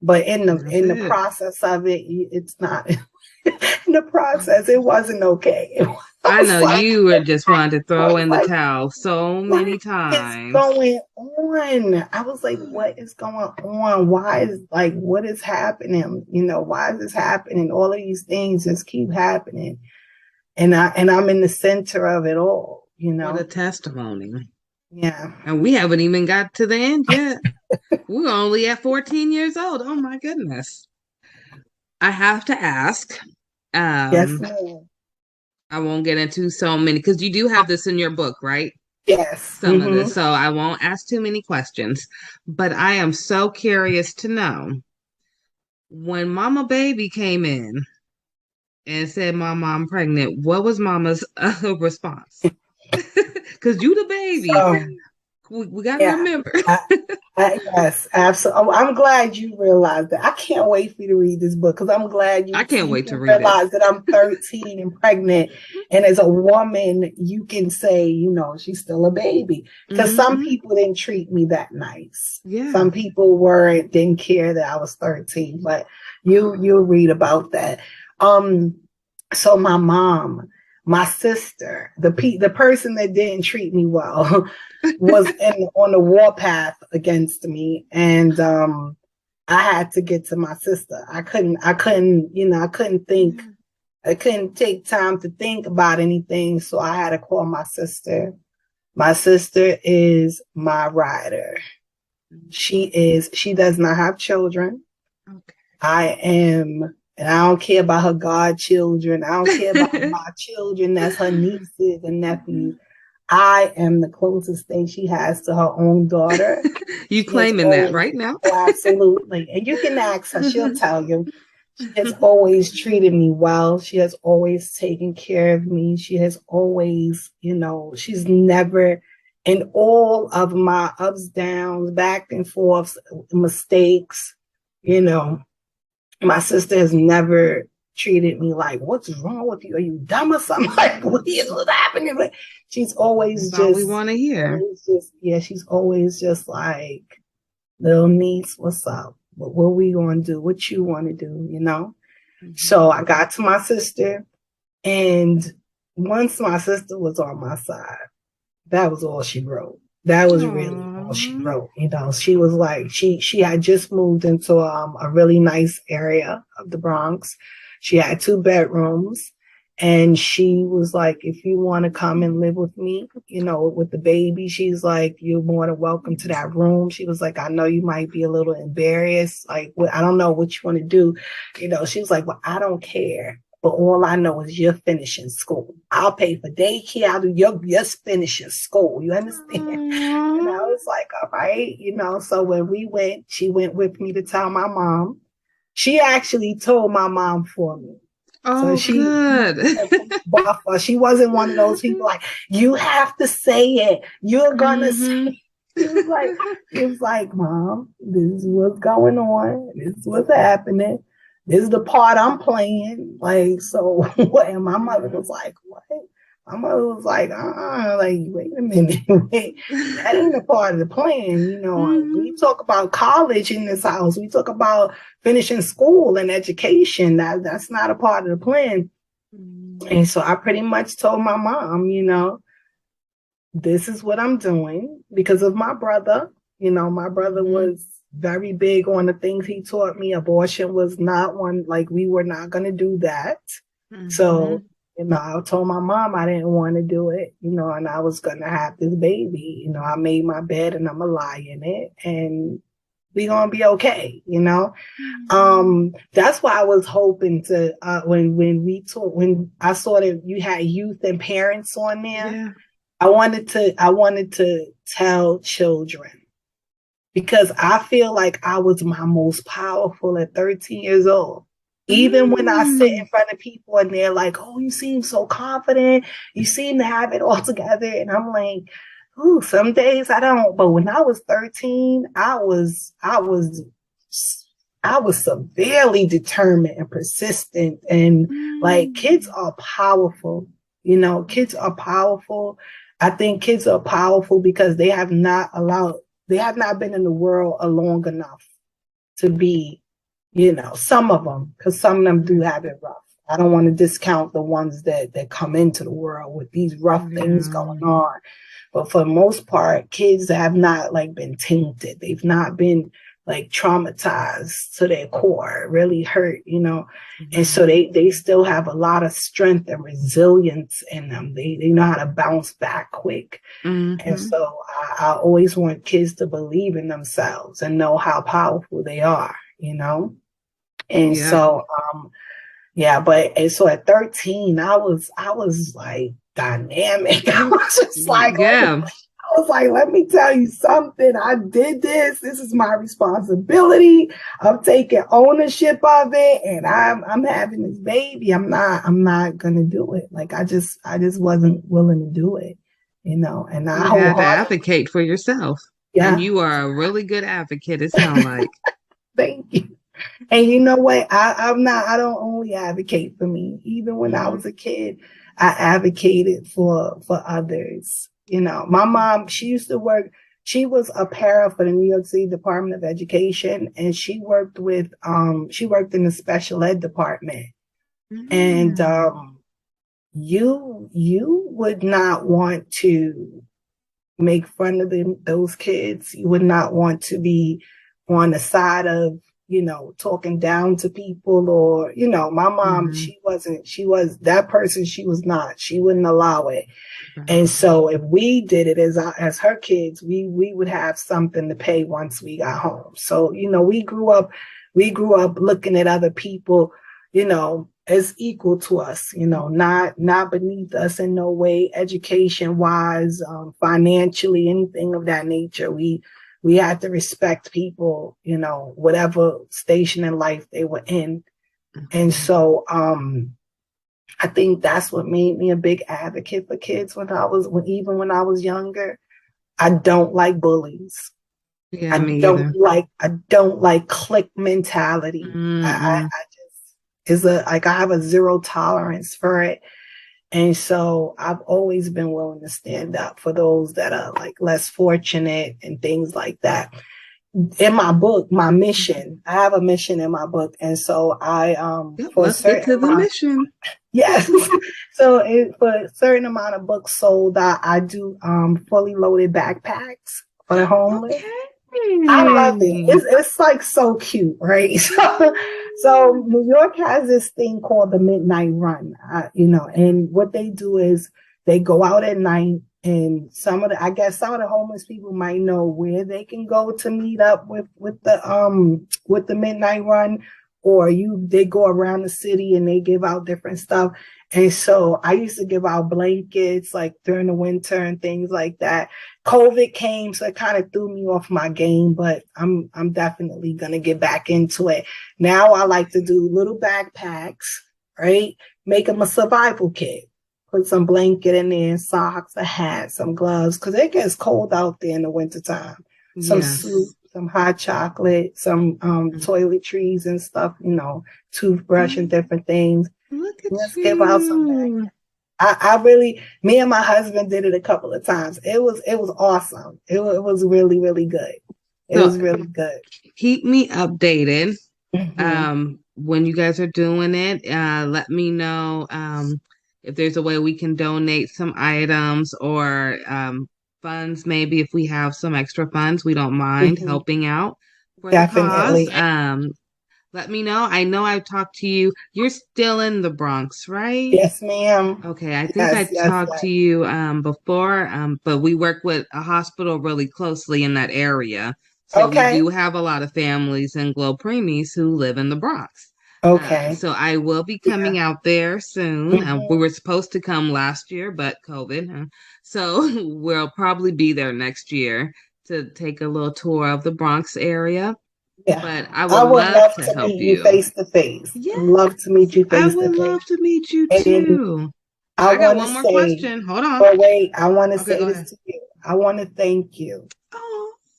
But in the process of it, it's not. In the process, it wasn't okay. I know you were just wanting to throw in the towel so many times. What is going on? I was like, what is going on? What is happening? Why is this happening? All of these things just keep happening. And I'm in the center of it all, What a testimony. Yeah. And we haven't even got to the end yet. We're only at 14 years old. Oh my goodness. I have to ask. Yes, ma'am. I won't get into so many because you do have this in your book, right? Yes. Some of this. So I won't ask too many questions. But I am so curious to know, when Mama Baby came in and said, Mama, I'm pregnant, what was Mama's response? Because you the baby. We got to remember. Yes, absolutely. I'm glad you realized that. I can't wait for you to read this book because I'm glad I can't wait to realize that I'm 13 and pregnant. And as a woman, you can say, she's still a baby. Because some people didn't treat me that nice. Yeah. Some people didn't care that I was 13. But you'll read about that. So my mom, my sister, the person that didn't treat me well, was on the warpath against me, and I had to get to my sister. I couldn't think. I couldn't take time to think about anything, so I had to call my sister. My sister is my rider. She does not have children. Okay. And I don't care about her godchildren. I don't care about my children. That's her nieces and nephews. I am the closest thing she has to her own daughter. You claiming that right now? Oh, absolutely. And you can ask her. She'll tell you. She has always treated me well. She has always taken care of me. She has always, she's never, in all of my ups, downs, back and forth, mistakes, my sister has never treated me like, what's wrong with you? Are you dumb or something? Like, what's happening? But she's always That's all we want to hear. She's always just like, little niece, what's up? What we gonna do? What you want to do? So I got to my sister, and once my sister was on my side, that was all she wrote. That was really all she wrote. You know, she was like, she had just moved into a really nice area of the Bronx. She had 2 bedrooms, and she was like, if you want to come and live with me, you know, with the baby, she's like, you're more than welcome to that room. She was like, I know you might be a little embarrassed. Like, I don't know what you want to do. You know, she was like, well, I don't care. But all I know is you're finishing school. I'll pay for daycare. I'll do you're finishing school. You understand? And I was like, all right, you know. So when we went, she went with me to tell my mom. She actually told my mom for me. Oh, so good. She wasn't one of those people like, you have to say it. You're gonna say it. It was like, Mom, this is what's going on. This is what's happening. This is the part I'm playing. Like, so what? And my mother was like, what? My mother was like, like, wait a minute. That ain't a part of the plan. You know, we talk about college in this house. We talk about finishing school and education. That's not a part of the plan. And so I pretty much told my mom, you know, this is what I'm doing because of my brother. You know, my brother was very big on the things he taught me. Abortion was not one, like, we were not going to do that. So, you know, I told my mom I didn't want to do it, you know, and I was going to have this baby. You know, I made my bed and I'm going to lie in it and we going to be okay, you know. That's why I was hoping to, when I saw that you had youth and parents on there, I wanted to tell children. Because I feel like I was my most powerful at 13 years old. Even when I sit in front of people and they're like, oh, you seem so confident. You seem to have it all together. And I'm like, ooh, some days I don't. But when I was 13, I was severely determined and persistent. And like, kids are powerful. You know, kids are powerful. I think kids are powerful because they have not been in the world long enough to be, you know, some of them, because some of them do have it rough. I don't want to discount the ones that come into the world with these rough things going on. But for the most part, kids have not like been tainted. They've not been like traumatized to their core, really hurt, you know. And so they still have a lot of strength and resilience in them. They know how to bounce back quick. And so I always want kids to believe in themselves and know how powerful they are, you know. And so so at 13, I was like dynamic. I was just like, I was like, let me tell you something. I did this. This is my responsibility. I'm taking ownership of it, and I'm having this baby. I'm not gonna do it. Like I just wasn't willing to do it, you know. And I had to advocate for yourself. Yeah, and you are a really good advocate. It sounds like. Thank you. And you know what? I don't only advocate for me. Even when I was a kid, I advocated for others. You know, my mom, she used to work, she was a para for the New York City Department of Education, and she worked in the special ed department. And you would not want to make fun of those kids. You would not want to be on the side of, you know, talking down to people, or, you know, my mom, she was that person. She was not, she wouldn't allow it. And so if we did it as her kids, we would have something to pay once we got home. So, you know, we grew up looking at other people, you know, as equal to us, you know, not beneath us in no way, education wise, financially, anything of that nature. We had to respect people, you know, whatever station in life they were in. And so I think that's what made me a big advocate for kids when I was younger. I don't like bullies. Yeah, I don't like clique mentality. I have a zero tolerance for it. And so I've always been willing to stand up for those that are like less fortunate and things like that. in my book, my mission, I have a mission in my book. And so for let's get to the mission. Yes. So for a certain amount of books sold, I do fully loaded backpacks for the homeless. I love it. It's like so cute, right? So New York has this thing called the Midnight Run, and what they do is they go out at night, and some of the homeless people might know where they can go to meet up with the Midnight Run, or they go around the city and they give out different stuff. And so I used to give out blankets like during the winter and things like that. COVID came, so it kind of threw me off my game, but I'm definitely gonna get back into it. Now I like to do little backpacks, right? Make them a survival kit. Put some blanket in there, socks, a hat, some gloves, because it gets cold out there in the wintertime. Some soup, some hot chocolate, some toiletries and stuff, toothbrush and different things. Let's give out some back. I really, me and my husband did it a couple of times. It was awesome. It was really, really good. It was really good. Keep me updated. When you guys are doing it, let me know if there's a way we can donate some items or funds. Maybe if we have some extra funds, we don't mind helping out for Definitely. the cause. Let me know. I know I've talked to you. You're still in the Bronx, right? Yes, ma'am. Okay, I think I talked to you before, but we work with a hospital really closely in that area. So we do have a lot of families in Glo Preemies who live in the Bronx. Okay. So I will be coming out there soon. We were supposed to come last year, but COVID. So we'll probably be there next year to take a little tour of the Bronx area. Yeah. But I would love to help meet you face to face. Love to meet you face to face. I would love to meet you too. I got one more question. Hold on. But wait, I want to say this to you. I want to thank you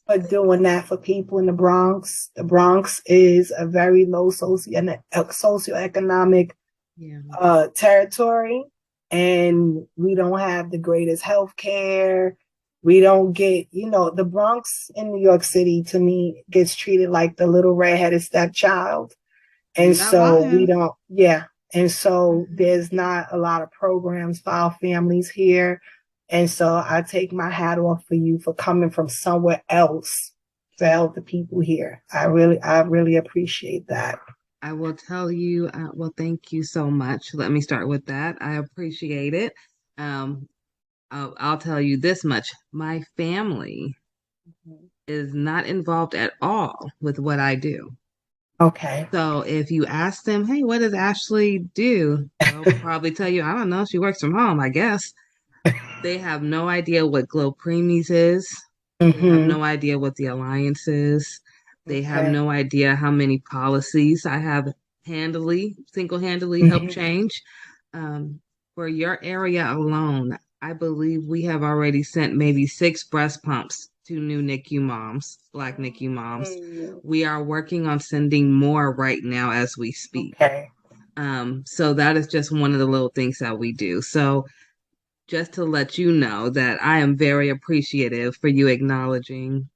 for doing that for people in the Bronx. The Bronx is a very low socioeconomic territory, and we don't have the greatest health care. We don't get, the Bronx in New York City, to me, gets treated like the little redheaded stepchild. And so And so there's not a lot of programs for our families here. And so I take my hat off for you for coming from somewhere else to help the people here. I really appreciate that. I will tell you, well, thank you so much. Let me start with that. I appreciate it. I'll tell you this much. My family is not involved at all with what I do. Okay. So if you ask them, hey, what does Ashley do? They'll probably tell you, I don't know. She works from home, I guess. They have no idea what Glo Preemies is. They have no idea what the Alliance is. They have no idea how many policies I have single-handedly helped change. For your area alone, I believe we have already sent maybe 6 breast pumps to new NICU moms, Black NICU moms. We are working on sending more right now as we speak. So that is just one of the little things that we do. So just to let you know that I am very appreciative for you acknowledging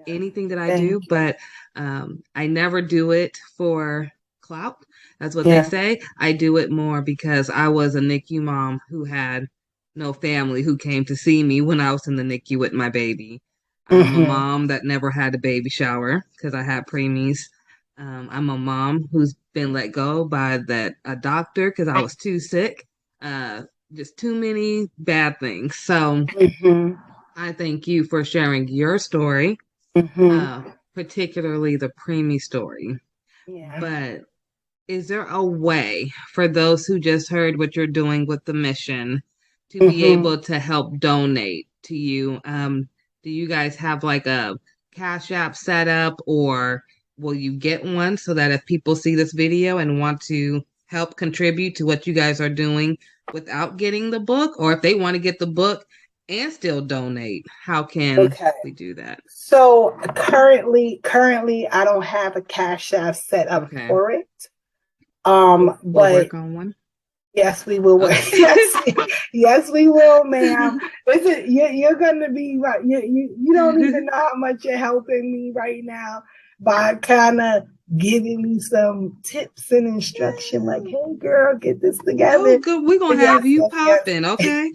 anything that I do, but I never do it for clout. That's what they say. I do it more because I was a NICU mom who had no family who came to see me when I was in the NICU with my baby. I'm a mom that never had a baby shower because I had preemies. I'm a mom who's been let go by a doctor because I was too sick. Just too many bad things. So I thank you for sharing your story, particularly the preemie story. But is there a way for those who just heard what you're doing with the mission to be able to help donate to you? Do you guys have like a Cash App set up, or will you get one so that if people see this video and want to help contribute to what you guys are doing without getting the book, or if they want to get the book and still donate, how can we do that? So currently I don't have a Cash App set up for it. We'll work on one. Yes, we will. Yes, we will, ma'am. Listen, you're gonna be right. You don't even know how much you're helping me right now by kind of giving me some tips and instruction. Like, hey, girl, get this together. Oh, good. We're gonna have you popping, okay?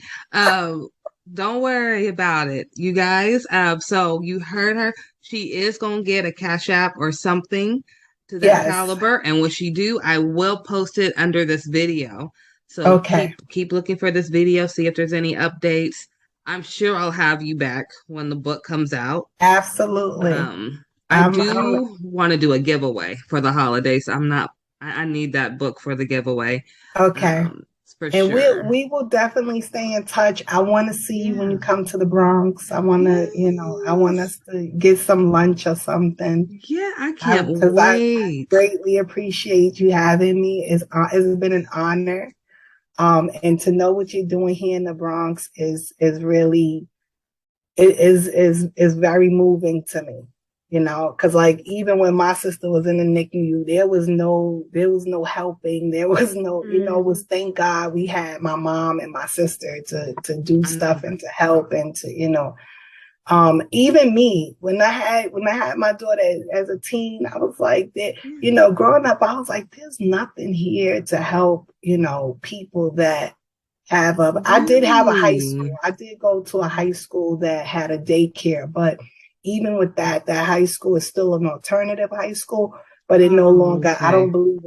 Don't worry about it, you guys. So you heard her. She is gonna get a Cash App or something to that caliber, and when she do, I will post it under this video. So keep looking for this video, see if there's any updates. I'm sure I'll have you back when the book comes out. Absolutely. I want to do a giveaway for the holidays. I need that book for the giveaway. Okay. For and sure. we will definitely stay in touch. I want to see you when you come to the Bronx. I want to, I want us to get some lunch or something. Yeah, I can't wait. I greatly appreciate you having me. It's been an honor. And to know what you're doing here in the Bronx is really, is very moving to me. Because like even when my sister was in the NICU, there was no helping. There was no, it was thank God we had my mom and my sister to do stuff and to help and to, even me when I had my daughter as a teen, I was like that, growing up, I was like, there's nothing here to help, people that have I did have a high school. I did go to a high school that had a daycare, but even with that high school is still an alternative high school, but it no longer, I don't believe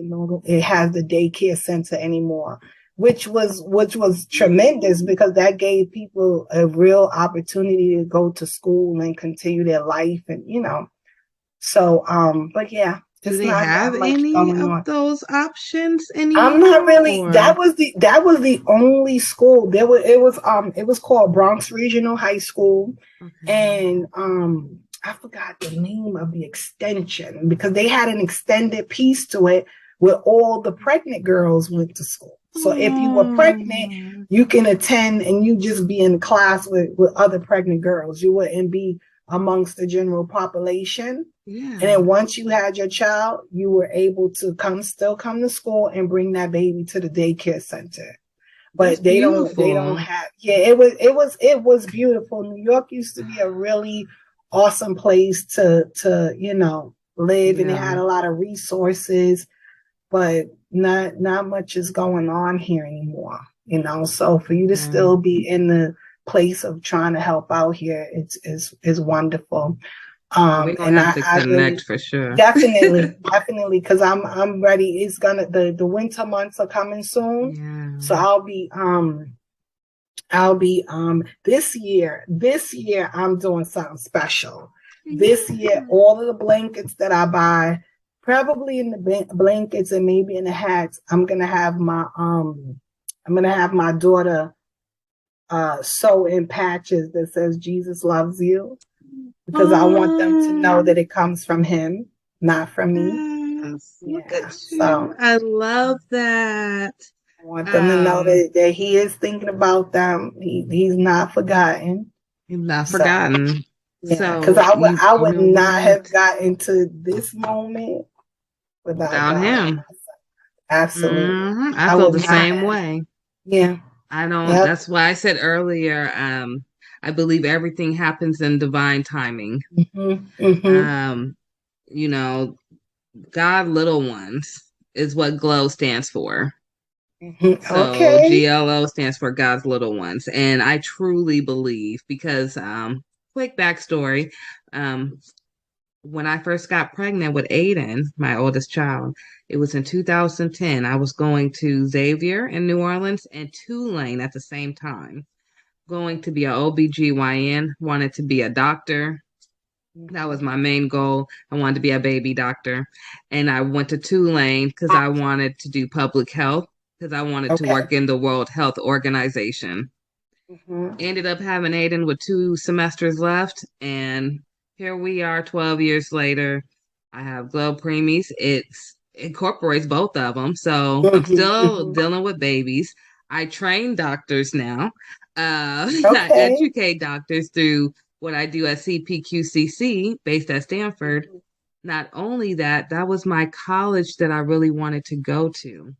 it has the daycare center anymore, which was tremendous because that gave people a real opportunity to go to school and continue their life and, so, but yeah. Do they have any of those options anymore? I'm not really. Or? That was the only school. It was called Bronx Regional High School, and I forgot the name of the extension because they had an extended piece to it where all the pregnant girls went to school. So if you were pregnant, you can attend and you just be in class with other pregnant girls. You wouldn't be amongst the general population. Yeah. And then once you had your child, you were able to still come to school and bring that baby to the daycare center. But they don't have, it was beautiful. New York used to be a really awesome place to live, and it had a lot of resources, but not much is going on here anymore, so for you to still be in the place of trying to help out here, it's wonderful. We're gonna have to connect for sure. Definitely, because I'm ready. It's gonna the winter months are coming soon, so I'll be this year I'm doing something special. This year, all of the blankets that I buy, probably in the blankets and maybe in the hats, I'm gonna have my daughter sew in patches that says Jesus loves you. Because I want them to know that it comes from him, not from me. Look at you. So, I love that. I want them to know that he is thinking about them. He's not forgotten. He's not forgotten. Yeah, because I would not have gotten to this moment without him. Absolutely. I feel the same way. Yeah. I don't. Yep. That's why I said earlier. I believe everything happens in divine timing. God little ones is what GLO stands for. So GLO stands for God's little ones. And I truly believe because, quick backstory, when I first got pregnant with Aiden, my oldest child, it was in 2010. I was going to Xavier in New Orleans and Tulane at the same time. Going to be an OBGYN, wanted to be a doctor. That was my main goal. I wanted to be a baby doctor. And I went to Tulane because I wanted to do public health, because I wanted to work in the World Health Organization. Ended up having Aiden with 2 semesters left. And here we are 12 years later. I have Glo Preemies. It incorporates both of them. So I'm still dealing with babies. I train doctors now. I educate doctors through what I do at CPQCC based at Stanford. Not only that, that was my college that I really wanted to go to.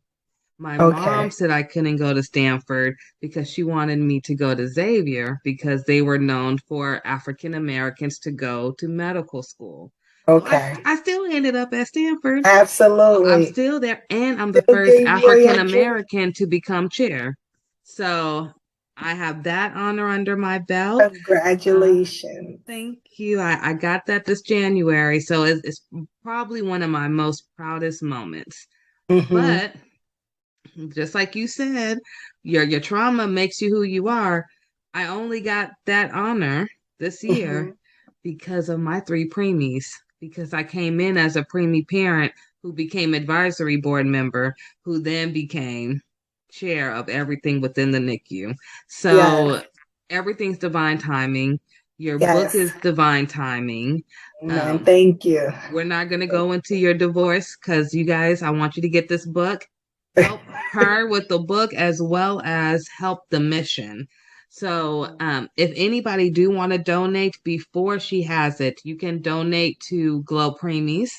My Okay. mom said I couldn't go to Stanford because she wanted me to go to Xavier because they were known for African Americans to go to medical school. Okay. I still ended up at Stanford. Absolutely. I'm still there, and I'm the Still first gave you all your African American to become chair. So I have that honor under my belt. Congratulations. Thank you. I got that this January, so it's probably one of my most proudest moments. Mhm. But just like you said, your trauma makes you who you are. I only got that honor this year because of my 3 preemies, because I came in as a preemie parent who became advisory board member, who then became chair of everything within the NICU. So Yes. everything's divine timing. Your book Yes. is divine timing. Man, thank you. We're not going to go into your divorce because you guys, I want you to get this book. Help her with the book as well as help the mission. So if anybody do want to donate before she has it, you can donate to Glo Preemies.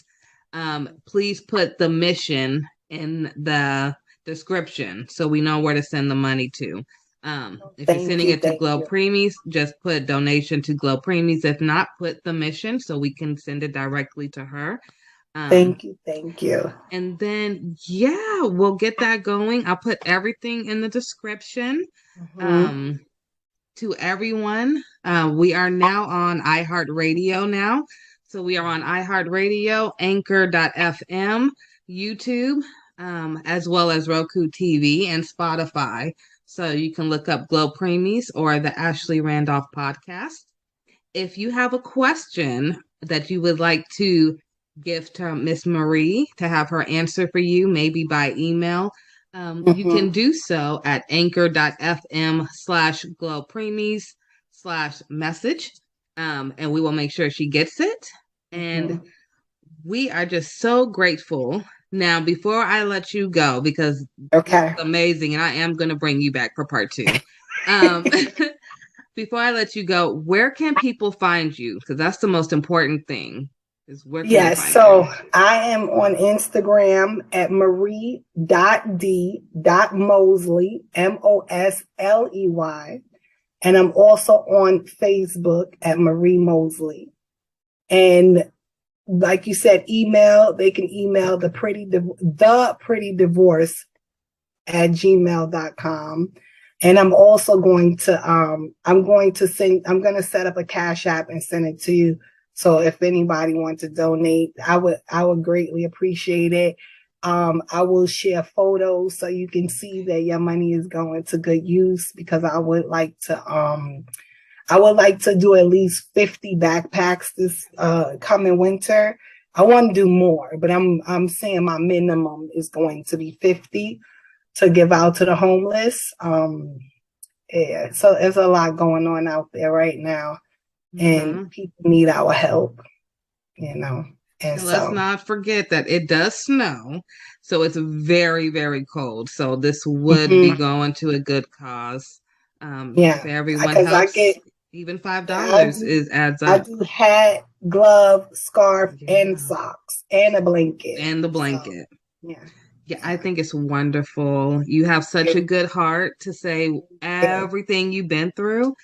Please put the mission in the description so we know where to send the money to. If you're sending it to Glo Preemies, just put donation to Glo Preemies. If not, put the mission so we can send it directly to her. Thank you. Thank you. And then, yeah, we'll get that going. I'll put everything in the description. To everyone, we are now on iHeartRadio now. So we are on iHeartRadio, Anchor.fm, YouTube, as well as Roku TV and Spotify. So you can look up Glo Preemies or the Ashley Randolph podcast. If you have a question that you would like to give to Miss Marie to have her answer for you, maybe by email, you can do so at anchor.fm/Glo Preemies/message. And we will make sure she gets it. And we are just so grateful. Now, before I let you go, because it's amazing, and I am going to bring you back for part 2. Before I let you go, where can people find you? Because that's the most important thing. Is where can they find you? I am on Instagram at marie.d.mosley, Mosley. And I'm also on Facebook at Marie Mosley. And like you said, they can email the pretty divorce at gmail.com. And I'm also going to set up a Cash App and send it to you. So if anybody wants to donate, I would greatly appreciate it. I will share photos so you can see that your money is going to good use, because I would like to do at least 50 backpacks this coming winter. I want to do more, but I'm saying my minimum is going to be 50 to give out to the homeless. Yeah, so there's a lot going on out there right now, and people need our help, And let's not forget that it does snow, so it's very, very cold. So this would be going to a good cause. If everyone helps, even $5 adds up. I do hat, glove, scarf, and socks, and a blanket. And the blanket. So, yeah, I think it's wonderful. You have such a good heart to say everything you've been through.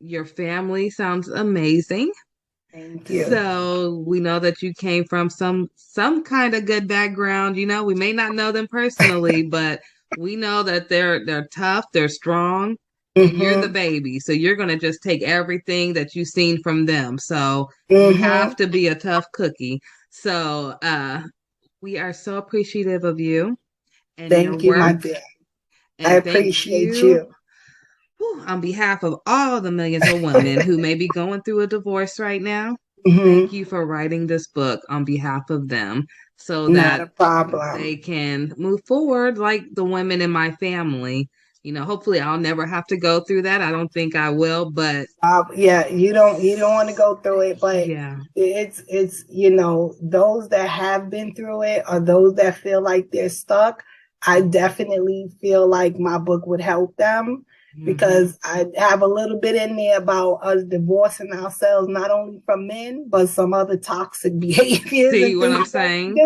Your family sounds amazing. Thank you. So we know that you came from some kind of good background. We may not know them personally, but we know that they're tough, they're strong, and you're the baby. So you're gonna just take everything that you've seen from them. So you have to be a tough cookie. So we are so appreciative of you and thank your you, my work. dear. And I appreciate you. On behalf of all the millions of women who may be going through a divorce right now, thank you for writing this book on behalf of them, so that they can move forward like the women in my family. Hopefully I'll never have to go through that. I don't think I will, but you don't want to go through it, but it's those that have been through it, or those that feel like they're stuck, I definitely feel like my book would help them, because I have a little bit in there about us divorcing ourselves, not only from men, but some other toxic behaviors. See what I'm saying?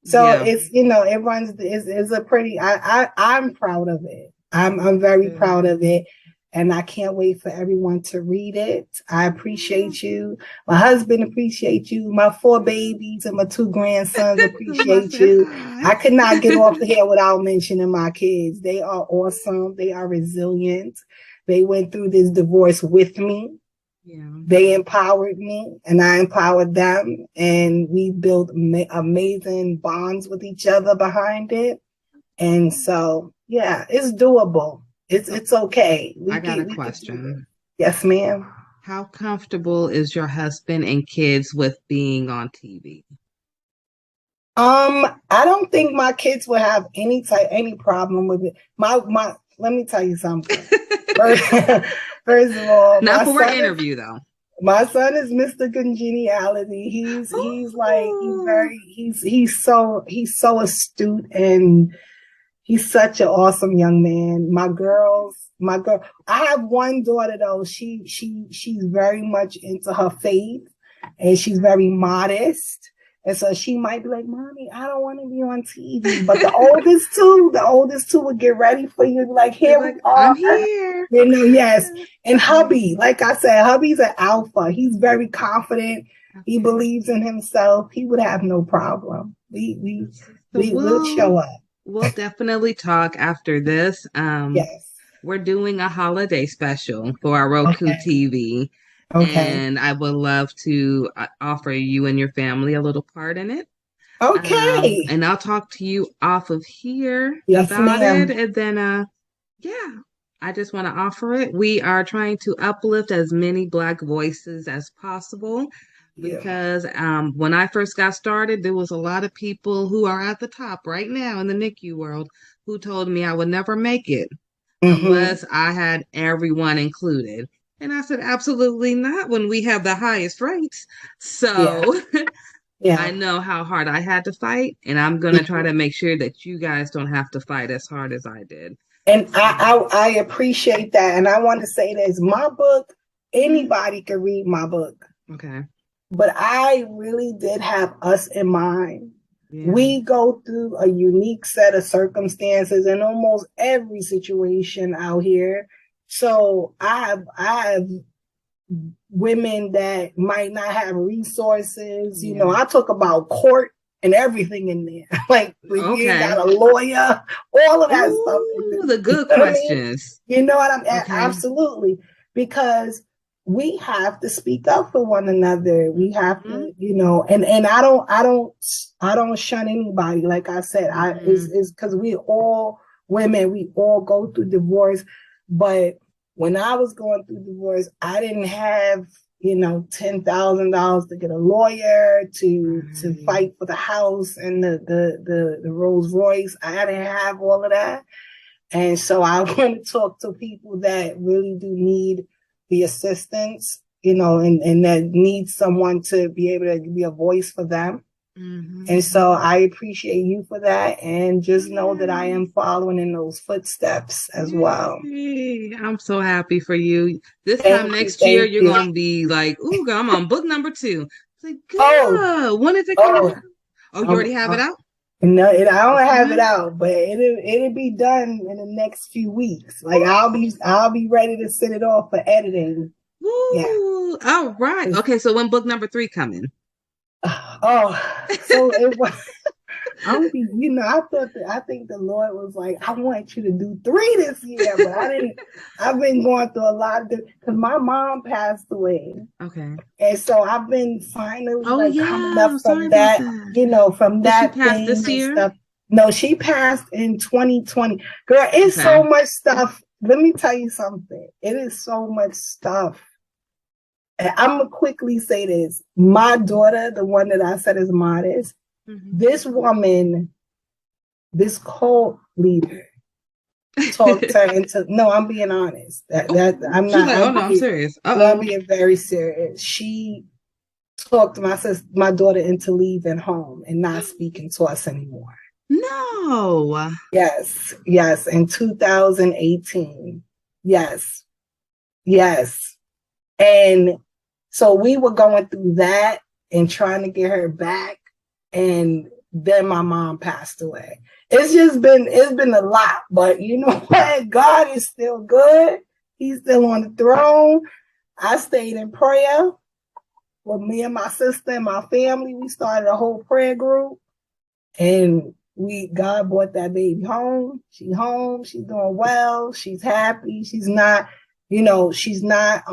So Yeah. it's, it runs, it's a pretty, I'm proud of it. I'm very proud of it. And I can't wait for everyone to read it. I appreciate you. My husband appreciates you. My 4 babies and my 2 grandsons appreciate you. I could not get off the here without mentioning my kids. They are awesome. They are resilient. They went through this divorce with me. Yeah. They empowered me and I empowered them. And we built amazing bonds with each other behind it. And so, yeah, it's doable. It's okay. I got a question. Yes, ma'am. How comfortable is your husband and kids with being on TV? I don't think my kids will have any problem with it. Let me tell you something. First of all, not for our interview though. My son is Mr. Congeniality. He's so astute, and he's such an awesome young man. My girl, I have one daughter though. She's very much into her faith, and she's very modest. And so she might be like, Mommy, I don't want to be on TV. But the oldest two would get ready for you. Like, here we are. I'm here. Yes. And hubby, like I said, hubby's an alpha. He's very confident. He believes in himself. He would have no problem. We'll show up. We'll definitely talk after this. Yes. We're doing a holiday special for our Roku TV. Okay. And I would love to offer you and your family a little part in it. Okay. And I'll talk to you off of here yes, about ma'am. it. And then, I just want to offer it. We are trying to uplift as many Black voices as possible because when I first got started, there was a lot of people who are at the top right now in the NICU world who told me I would never make it unless I had everyone included. And I said, absolutely not when we have the highest rates. So I know how hard I had to fight, and I'm going to try to make sure that you guys don't have to fight as hard as I did. And I appreciate that. And I want to say this, my book, anybody can read my book. Okay. But I really did have us in mind. Yeah. We go through a unique set of circumstances in almost every situation out here. So I have women that might not have resources. You know, I talk about court and everything in there. Like, you got a lawyer, all of that stuff. The good questions. You know what I'm absolutely. Because we have to speak up for one another. We have to, and I don't shun anybody. Like I said, it's because we all women, we all go through divorce. But when I was going through divorce, I didn't have, $10,000 to get a lawyer to fight for the house and the Rolls Royce. I didn't have all of that. And so I want to talk to people that really do need the assistance, and that need someone to be able to be a voice for them. And so I appreciate you for that, and just know that I am following in those footsteps as well. I'm so happy for you. This time next year, you're going to be like, ooh, girl, I'm on book number 2. It's like, good. When is it coming out? Oh, you already have it out? No, I don't have it out, but it'll be done in the next few weeks. Like I'll be ready to send it off for editing. Ooh, all right. Okay, so when book number 3 coming? So it was. I think the Lord was like, I want you to do 3 this year, but I didn't. I've been going through a lot of because my mom passed away. Okay. And so I've been finally coming up from that, from that she passed thing this year? Stuff. No, she passed in 2020. Girl, it's so much stuff. Let me tell you something. It is so much stuff. And I'm gonna quickly say this. My daughter, the one that I said is modest, this woman, this cult leader, talked her into. No, I'm being honest. I'm not. I'm serious. I'm being very serious. She talked my daughter into leaving home and not speaking to us anymore. No. Yes. In 2018. Yes. And so we were going through that and trying to get her back. And Then my mom passed away. It's been a lot, but you know what? God is still good. He's still on the throne. I stayed in prayer with me and my sister and my family. We started a whole prayer group, and God brought that baby home. She's home. She's doing well. She's happy. She's not, she's not,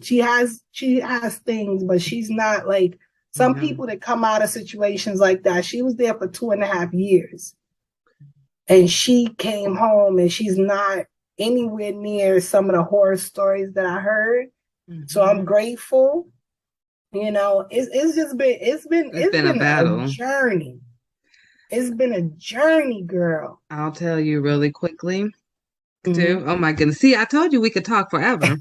she has things, but she's not like some people that come out of situations like that. She was there for 2.5 years, and she came home, and she's not anywhere near some of the horror stories that I heard. So I'm grateful. It's been a battle. A journey. It's been a journey, girl. I'll tell you really quickly, too. Oh my goodness. See, I told you we could talk forever.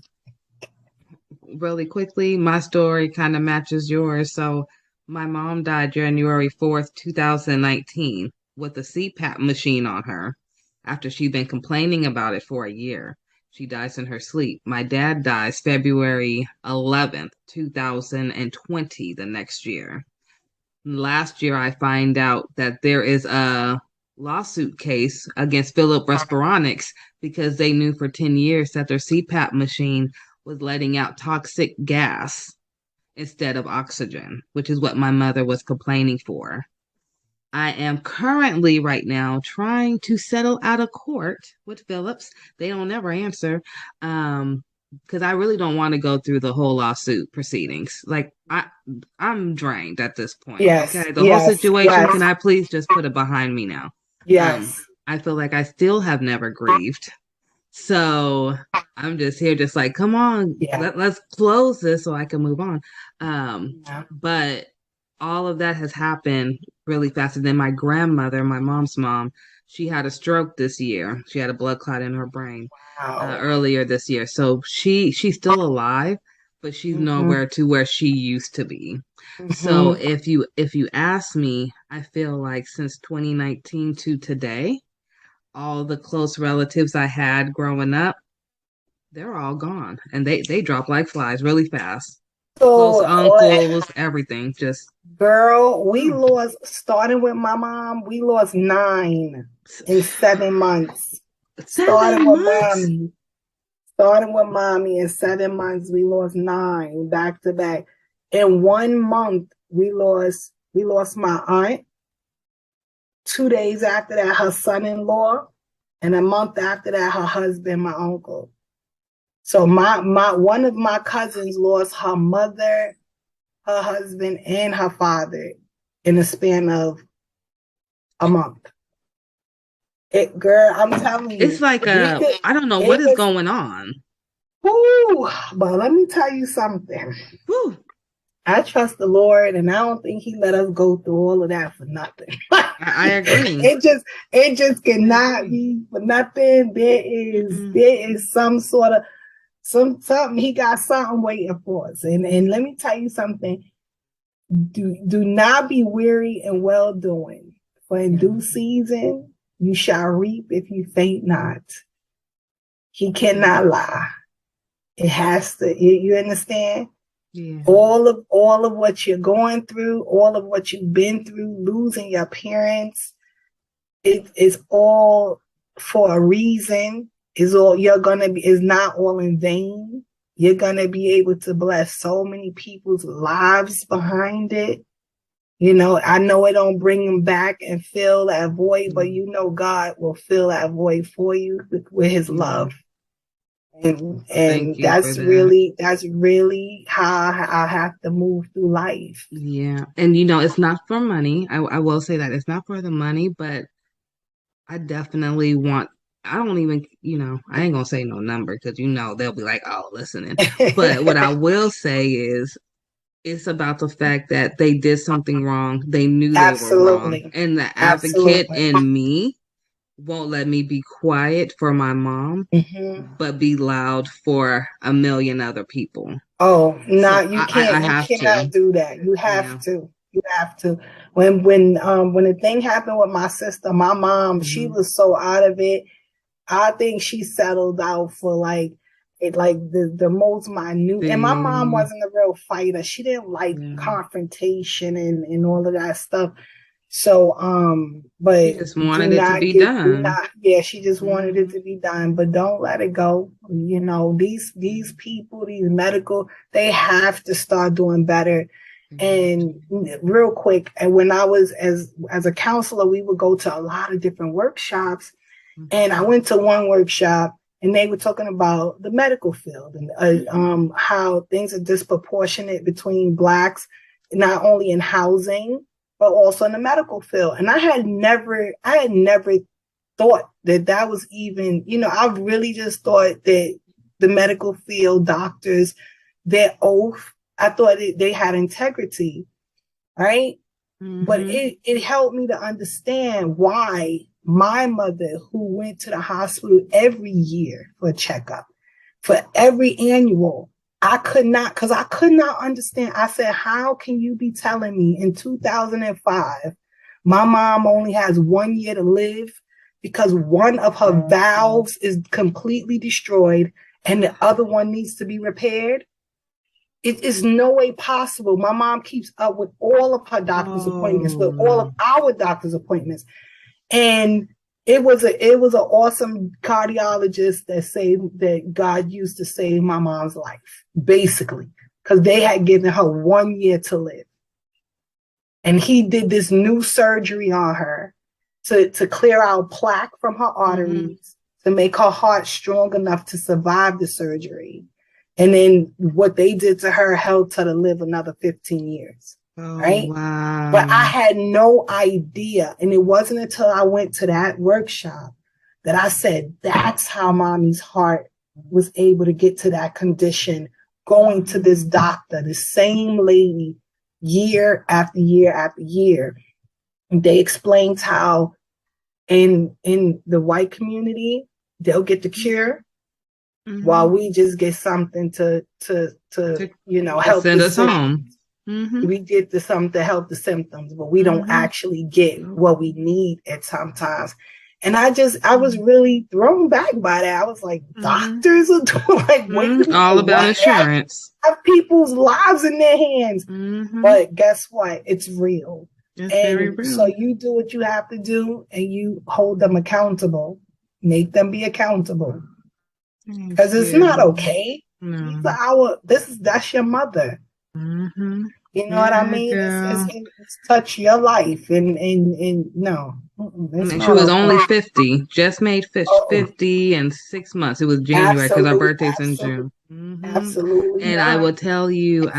Really quickly, my story kind of matches yours. So my mom died January 4th, 2019 with a CPAP machine on her after she'd been complaining about it for a year. She dies in her sleep. My dad dies February 11th, 2020, the next year. Last year, I find out that there is a lawsuit case against Philip Respironics because they knew for 10 years that their CPAP machine was letting out toxic gas instead of oxygen, which is what my mother was complaining for. I am currently right now trying to settle out of court with Phillips. They don't ever answer. Because I really don't want to go through the whole lawsuit proceedings. Like I'm drained at this point. Yes. Okay. The whole situation, can I please just put it behind me now? Yes. I feel like I still have never grieved. So I'm just here, just like, come on, let's close this so I can move on. But all of that has happened really fast. And then my grandmother, my mom's mom, she had a stroke this year. She had a blood clot in her brain earlier this year. So she's still alive, but she's nowhere to where she used to be. So if you ask me, I feel like since 2019 to today, all the close relatives I had growing up, they're all gone, and they drop like flies really fast. So, close uncles, everything, just girl, we lost, starting with my mom, we lost 9 in 7 months. Starting with mommy in 7 months, we lost 9 back to back. In 1 month, we lost my aunt. 2 days after that, her son-in-law, and a month after that, her husband, my uncle. So one of my cousins lost her mother, her husband, and her father in the span of a month. Girl, I'm telling you, it's like I don't know what is going on. Woo, but let me tell you something. Woo. I trust the Lord, and I don't think He let us go through all of that for nothing. I agree. It just cannot be for nothing. There is some sort of something. He got something waiting for us. And let me tell you something. Do not be weary in well doing, for in due season you shall reap if you faint not. He cannot lie. It has to. You understand? Yeah. All of what you're going through, all of what you've been through, losing your parents, it is all for a reason. Is not all in vain. You're gonna be able to bless so many people's lives behind it. I know it don't bring them back and fill that void, but God will fill that void for you with His love. And that's really how I have to move through life. Yeah. And it's not for money. I will say that it's not for the money, but I definitely want, I don't even, I ain't gonna say no number because they'll be like, oh, listening. But what I will say is it's about the fact that they did something wrong. They knew they were wrong. And the advocate in me won't let me be quiet for my mom, but be loud for a million other people. Oh, no, you can't. You cannot do that. You have to. You have to. When the thing happened with my sister, my mom, she was so out of it. I think she settled out for the most minute. And my mom wasn't a real fighter. She didn't like confrontation and all of that stuff. So, but She just wanted it to be done. she just wanted it to be done, but don't let it go. You know, these people, these medical, they have to start doing better. And real quick, and when I was as a counselor, we would go to a lot of different workshops, and I went to one workshop and they were talking about the medical field and how things are disproportionate between Blacks, not only in housing, but also in the medical field. And I had never thought that was even, you know, I really just thought that the medical field, doctors, their oath, I thought they had integrity, right? But it helped me to understand why my mother, who went to the hospital every year for a checkup, for every annual, I could not understand. I said, how can you be telling me in 2005, my mom only has 1 year to live because one of her valves is completely destroyed and the other one needs to be repaired? It is no way possible. My mom keeps up with all of her doctor's appointments, with all of our doctor's appointments. And it was an awesome cardiologist that God used to save my mom's life, basically, because they had given her 1 year to live. And he did this new surgery on her to clear out plaque from her arteries, to make her heart strong enough to survive the surgery. And then what they did to her helped her to live another 15 years. Right? Wow. But I had no idea. And it wasn't until I went to that workshop that I said, that's how mommy's heart was able to get to that condition, going to this doctor, the same lady, year after year after year. And they explained how in the white community, they'll get the cure, while we just get something to you know, help send us home. We get the something to help the symptoms, but we don't actually get what we need at sometimes. And I was really thrown back by that. I was like, doctors are doing like all about insurance. Have people's lives in their hands. But guess what? It's real. It's very real. So you do what you have to do and you hold them accountable. Make them be accountable. Because it's not okay. That's your mother. You know what I mean? It's touch your life and no. She was only 50, just made 50 in 6 months. It was January because our birthday's in June. Absolutely. And I will tell you,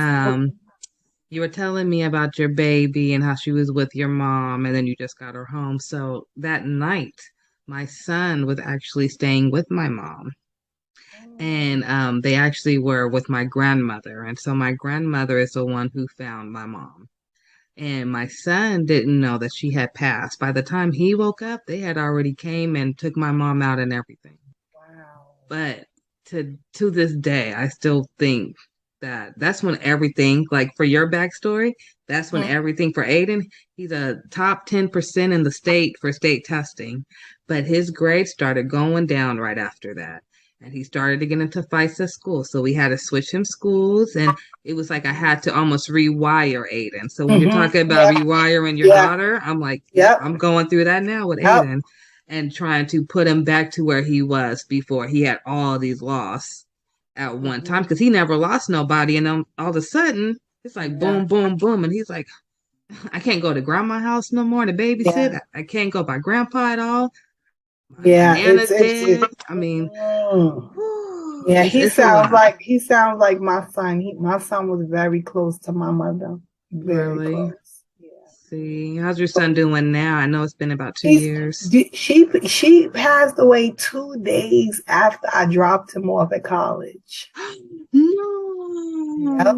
you were telling me about your baby and how she was with your mom, and then you just got her home. So that night, my son was actually staying with my mom. And they actually were with my grandmother. And so my grandmother is the one who found my mom. And my son didn't know that she had passed. By the time he woke up, they had already came and took my mom out and everything. Wow. But to this day, I still think that's when everything, like for your backstory, that's when everything for Aiden, he's a top 10% in the state for state testing. But his grades started going down right after that. And he started to get into fights at school. So we had to switch him schools. And it was like I had to almost rewire Aiden. So when you're talking about rewiring your daughter, I'm like, I'm going through that now with Aiden and trying to put him back to where he was before he had all these losses at one time. Because he never lost nobody. And then all of a sudden, it's like boom, boom, boom. And he's like, I can't go to grandma's house no more to babysit. I can't go by grandpa at all. I mean, he sounds like my son. My son was very close to my mother. Very close. See, how's your son doing now? I know it's been about 2 years. She passed away 2 days after I dropped him off at college. No. Yep.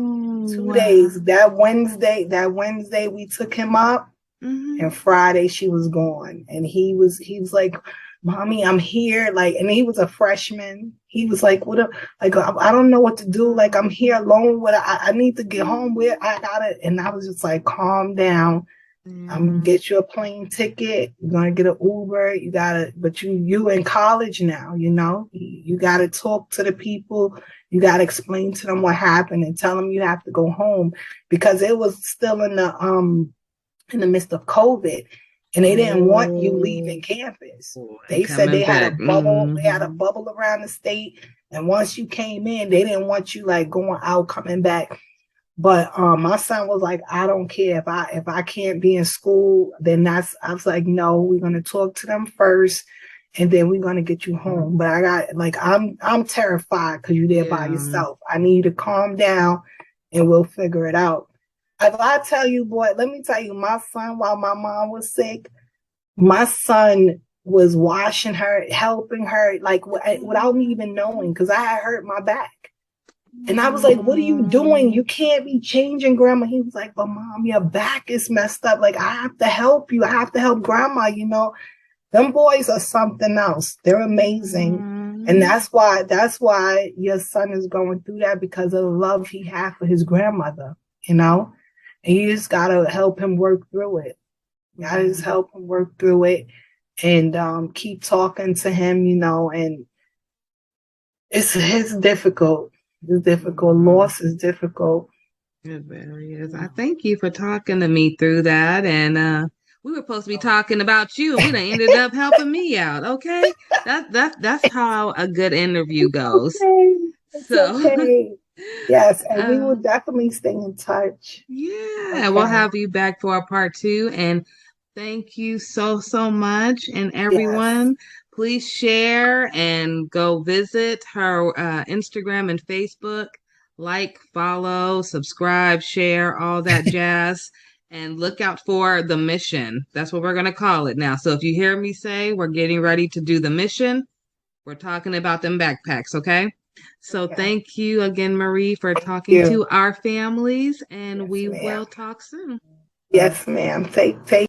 2 days. That Wednesday we took him up, and Friday she was gone. And he was like, Mommy, I'm here. Like, and he was a freshman. He was like, I don't know what to do. Like, I'm here alone. I need to get home. Where I gotta. And I was just like, calm down. I'm gonna get you a plane ticket. You're gonna get an Uber. But you in college now, you know, you gotta talk to the people. You gotta explain to them what happened and tell them you have to go home, because it was still in the in the midst of COVID, and they didn't want you leaving campus. They said they had a bubble. They had a bubble around the state, and once you came in, they didn't want you like going out, coming back. But my son was like, I don't care if I can't be in school, then I was like, no, we're gonna talk to them first, and then we're gonna get you home. But I got like I'm terrified because you're there by yourself. I need you to calm down, and we'll figure it out. If I tell you, boy, let me tell you, my son, while my mom was sick, my son was washing her, helping her, like without me even knowing, because I had hurt my back. And I was like, what are you doing? You can't be changing, Grandma. He was like, but Mom, your back is messed up. Like, I have to help you. I have to help Grandma, you know. Them boys are something else. They're amazing. And that's why your son is going through that, because of the love he had for his grandmother, you know. And you just got to help him work through it. You got to just help him work through it and keep talking to him, you know. And it's difficult. It's difficult. Loss is difficult. It very is. I thank you for talking to me through that. And we were supposed to be talking about you, and we done ended up helping me out. Okay, that's how a good interview goes. It's okay. Yes, and we will definitely stay in touch. Yeah, we'll have you back for a part 2. And thank you so much. And everyone. Yes. Please share and go visit her Instagram and Facebook. Like, follow, subscribe, share, all that jazz. And look out for the mission. That's what we're going to call it now. So if you hear me say we're getting ready to do the mission, we're talking about them backpacks, okay? So thank you again, Marie, for talking to our families. And we will talk soon. Yes, ma'am. Take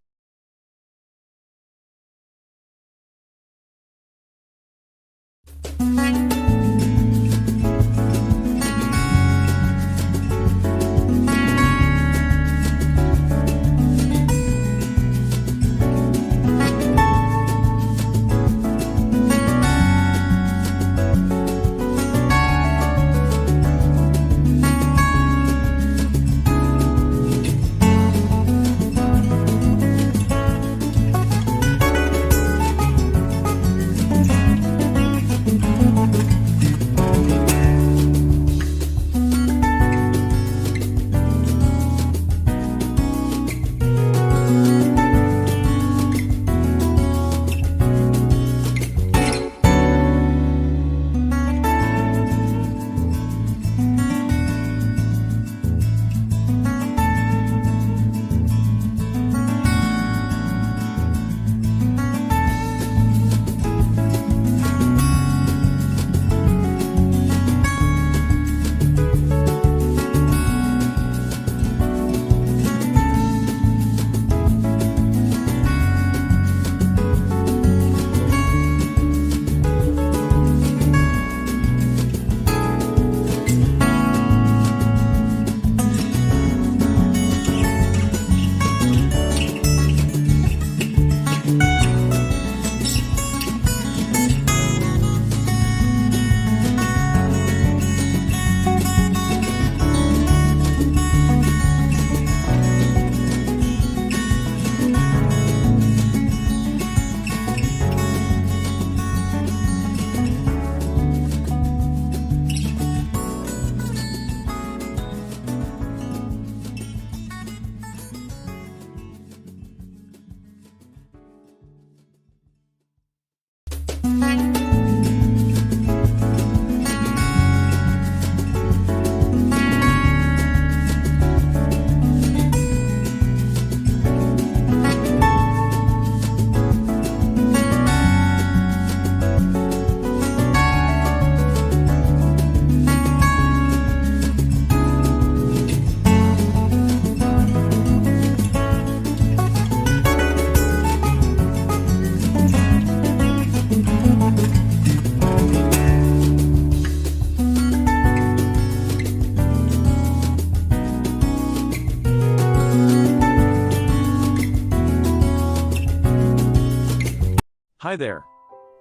Hi there.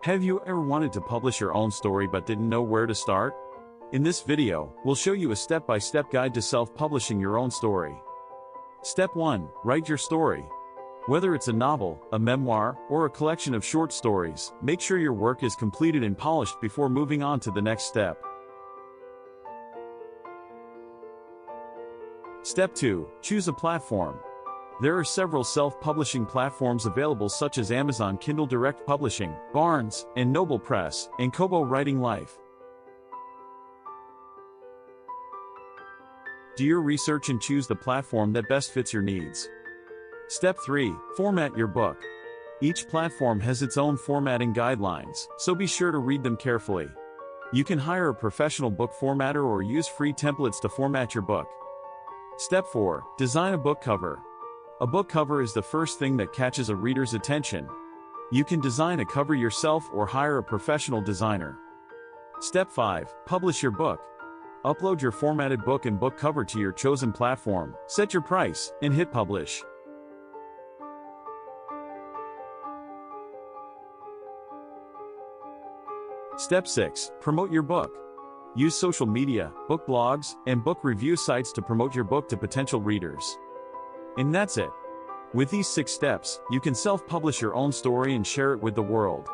Have you ever wanted to publish your own story but didn't know where to start? In this video, we'll show you a step-by-step guide to self-publishing your own story. Step 1. Write your story. Whether it's a novel, a memoir, or a collection of short stories, make sure your work is completed and polished before moving on to the next step. Step 2. Choose a platform. There are several self-publishing platforms available such as Amazon Kindle Direct Publishing, Barnes and Noble Press, and Kobo Writing Life. Do your research and choose the platform that best fits your needs. Step 3. Format your book. Each platform has its own formatting guidelines, so be sure to read them carefully. You can hire a professional book formatter or use free templates to format your book. Step 4. Design a book cover. A book cover is the first thing that catches a reader's attention. You can design a cover yourself or hire a professional designer. Step 5. Publish your book. Upload your formatted book and book cover to your chosen platform, set your price, and hit publish. Step 6. Promote your book. Use social media, book blogs, and book review sites to promote your book to potential readers. And that's it. With these 6 steps, you can self-publish your own story and share it with the world.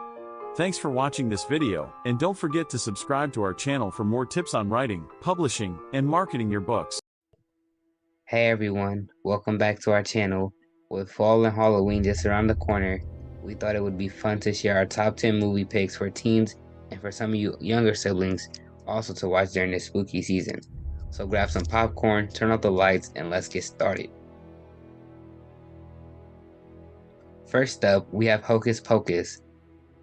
Thanks for watching this video, and don't forget to subscribe to our channel for more tips on writing, publishing, and marketing your books. Hey everyone, welcome back to our channel. With fall and Halloween just around the corner, we thought it would be fun to share our top 10 movie picks for teens and for some of you younger siblings also to watch during this spooky season. So grab some popcorn, turn off the lights, and let's get started. First up, we have Hocus Pocus.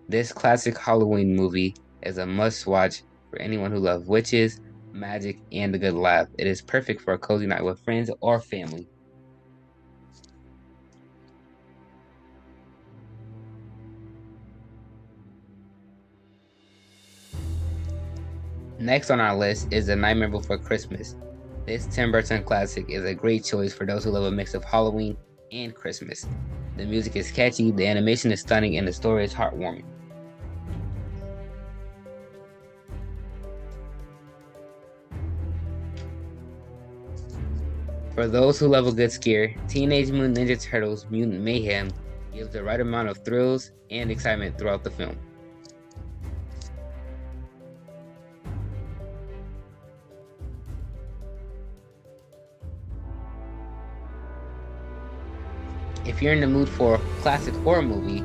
This classic Halloween movie is a must-watch for anyone who loves witches, magic, and a good laugh. It is perfect for a cozy night with friends or family. Next on our list is The Nightmare Before Christmas. This Tim Burton classic is a great choice for those who love a mix of Halloween and Christmas. The music is catchy, the animation is stunning, and the story is heartwarming. For those who love a good scare, Teenage Mutant Ninja Turtles Mutant Mayhem gives the right amount of thrills and excitement throughout the film. If you're in the mood for a classic horror movie,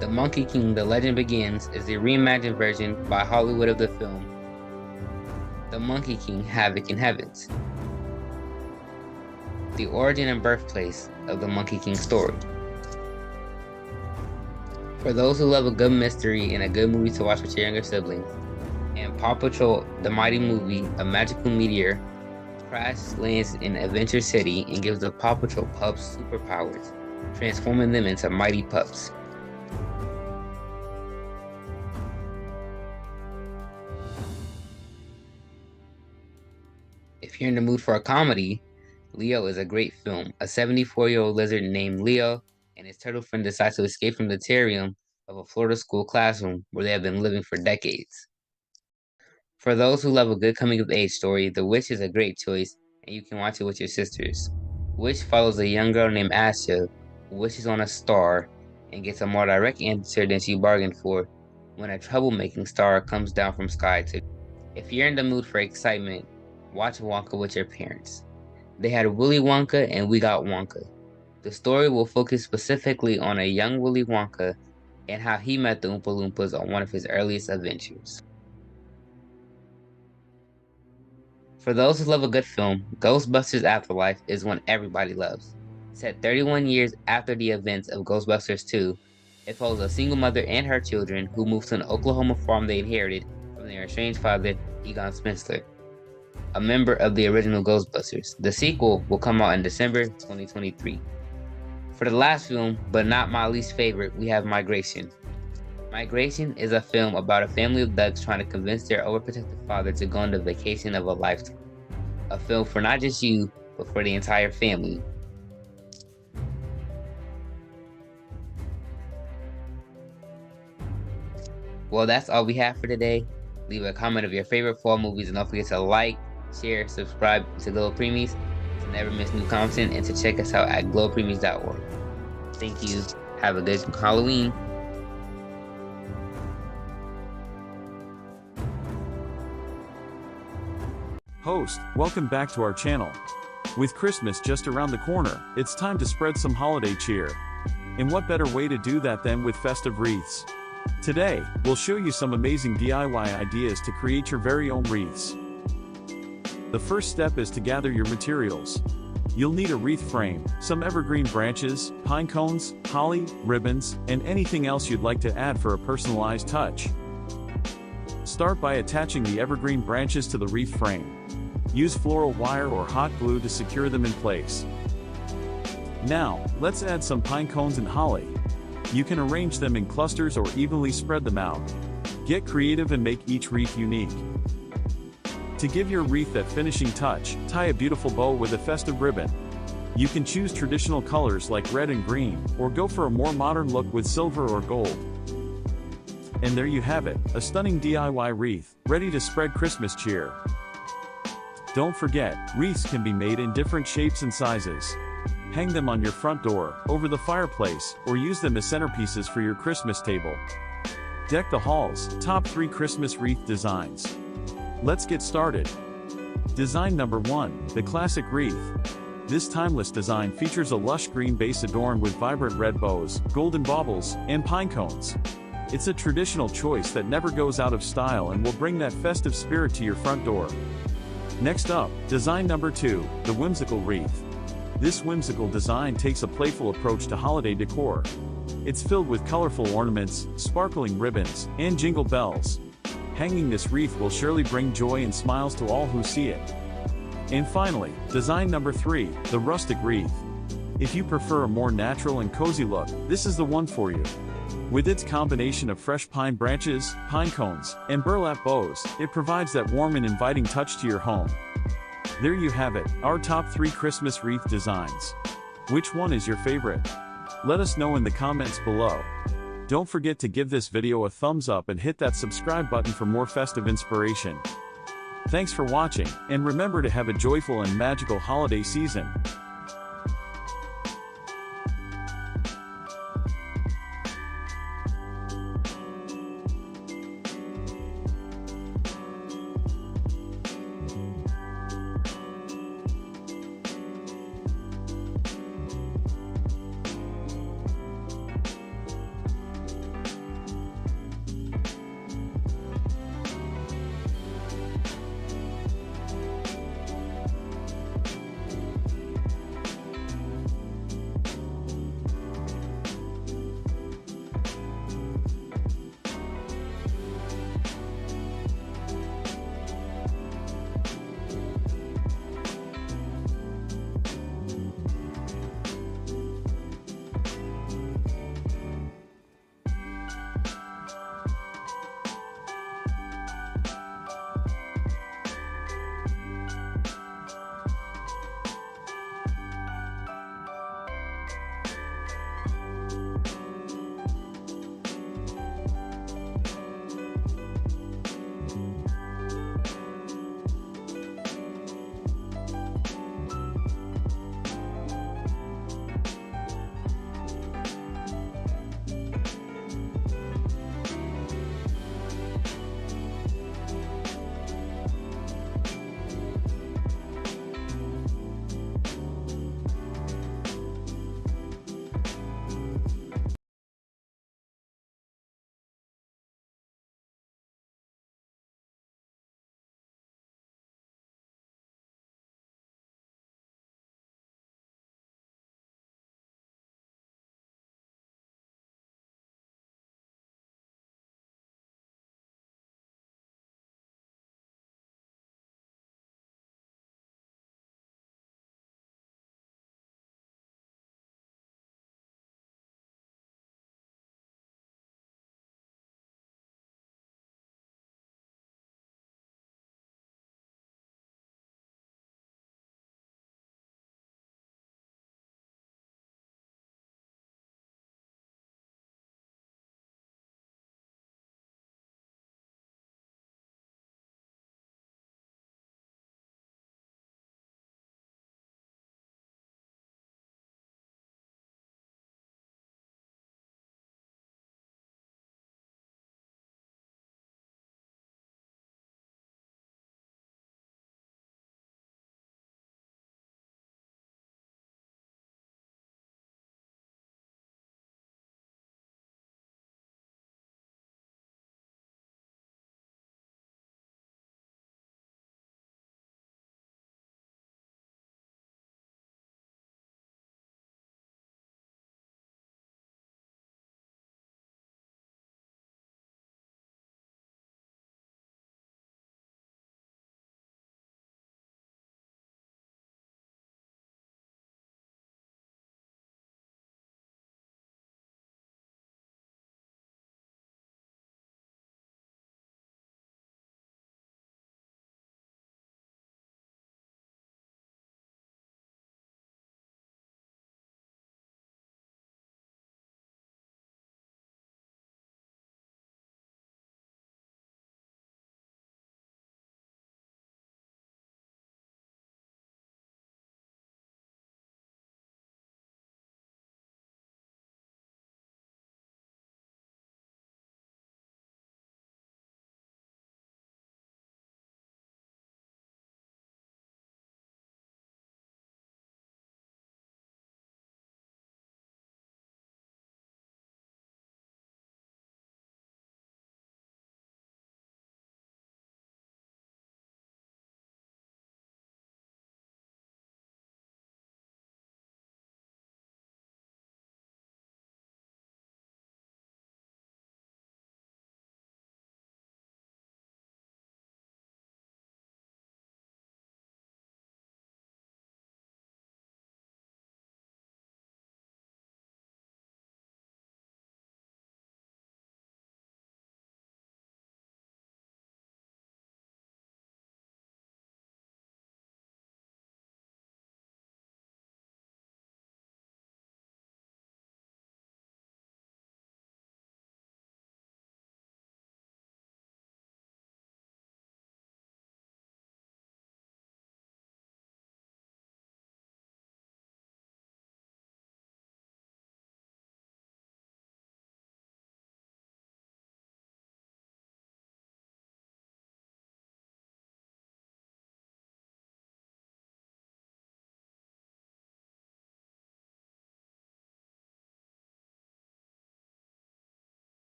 The Monkey King: The Legend Begins is the reimagined version by Hollywood of the film The Monkey King: Havoc in Heavens, the origin and birthplace of the Monkey King story. For those who love a good mystery and a good movie to watch with your younger siblings, and Paw Patrol: The Mighty Movie, a magical meteor crash lands in Adventure City and gives the Paw Patrol pups superpowers, transforming them into mighty pups. If you're in the mood for a comedy, Leo is a great film. A 74-year-old lizard named Leo and his turtle friend decide to escape from the terrarium of a Florida school classroom where they have been living for decades. For those who love a good coming-of-age story, The Witch is a great choice, and you can watch it with your sisters. Witch follows a young girl named Asha who wishes on a star and gets a more direct answer than she bargained for when a troublemaking star comes down from sky to. If you're in the mood for excitement, watch Wonka with your parents. They had Willy Wonka and We Got Wonka. The story will focus specifically on a young Willy Wonka and how he met the Oompa Loompas on one of his earliest adventures. For those who love a good film, Ghostbusters Afterlife is one everybody loves. Set 31 years after the events of Ghostbusters 2, it follows a single mother and her children who move to an Oklahoma farm they inherited from their estranged father, Egon Spengler, a member of the original Ghostbusters. The sequel will come out in December 2023. For the last film, but not my least favorite, we have Migration. Migration is a film about a family of ducks trying to convince their overprotective father to go on the vacation of a lifetime. A film for not just you, but for the entire family. Well, that's all we have for today. Leave a comment of your favorite fall movies and don't forget to like, share, subscribe to Glo Preemies. Until never miss new content and to check us out at glopreemies.org. Thank you. Have a good Halloween. Host, welcome back to our channel. With Christmas just around the corner, it's time to spread some holiday cheer. And what better way to do that than with festive wreaths? Today, we'll show you some amazing DIY ideas to create your very own wreaths. The first step is to gather your materials. You'll need a wreath frame, some evergreen branches, pine cones, holly, ribbons, and anything else you'd like to add for a personalized touch. Start by attaching the evergreen branches to the wreath frame. Use floral wire or hot glue to secure them in place. Now, let's add some pine cones and holly. You can arrange them in clusters or evenly spread them out. Get creative and make each wreath unique. To give your wreath that finishing touch, tie a beautiful bow with a festive ribbon. You can choose traditional colors like red and green, or go for a more modern look with silver or gold. And there you have it, a stunning DIY wreath, ready to spread Christmas cheer. Don't forget, wreaths can be made in different shapes and sizes. Hang them on your front door, over the fireplace, or use them as centerpieces for your Christmas table. Deck the halls, top 3 Christmas wreath designs. Let's get started. Design number 1, the classic wreath. This timeless design features a lush green base adorned with vibrant red bows, golden baubles, and pine cones. It's a traditional choice that never goes out of style and will bring that festive spirit to your front door. Next up, design number 2, the whimsical wreath. This whimsical design takes a playful approach to holiday decor. It's filled with colorful ornaments, sparkling ribbons, and jingle bells. Hanging this wreath will surely bring joy and smiles to all who see it. And finally, design number 3, the rustic wreath. If you prefer a more natural and cozy look, this is the one for you. With its combination of fresh pine branches, pine cones, and burlap bows, it provides that warm and inviting touch to your home. There you have it, our top 3 Christmas wreath designs. Which one is your favorite? Let us know in the comments below. Don't forget to give this video a thumbs up and hit that subscribe button for more festive inspiration. Thanks for watching, and remember to have a joyful and magical holiday season.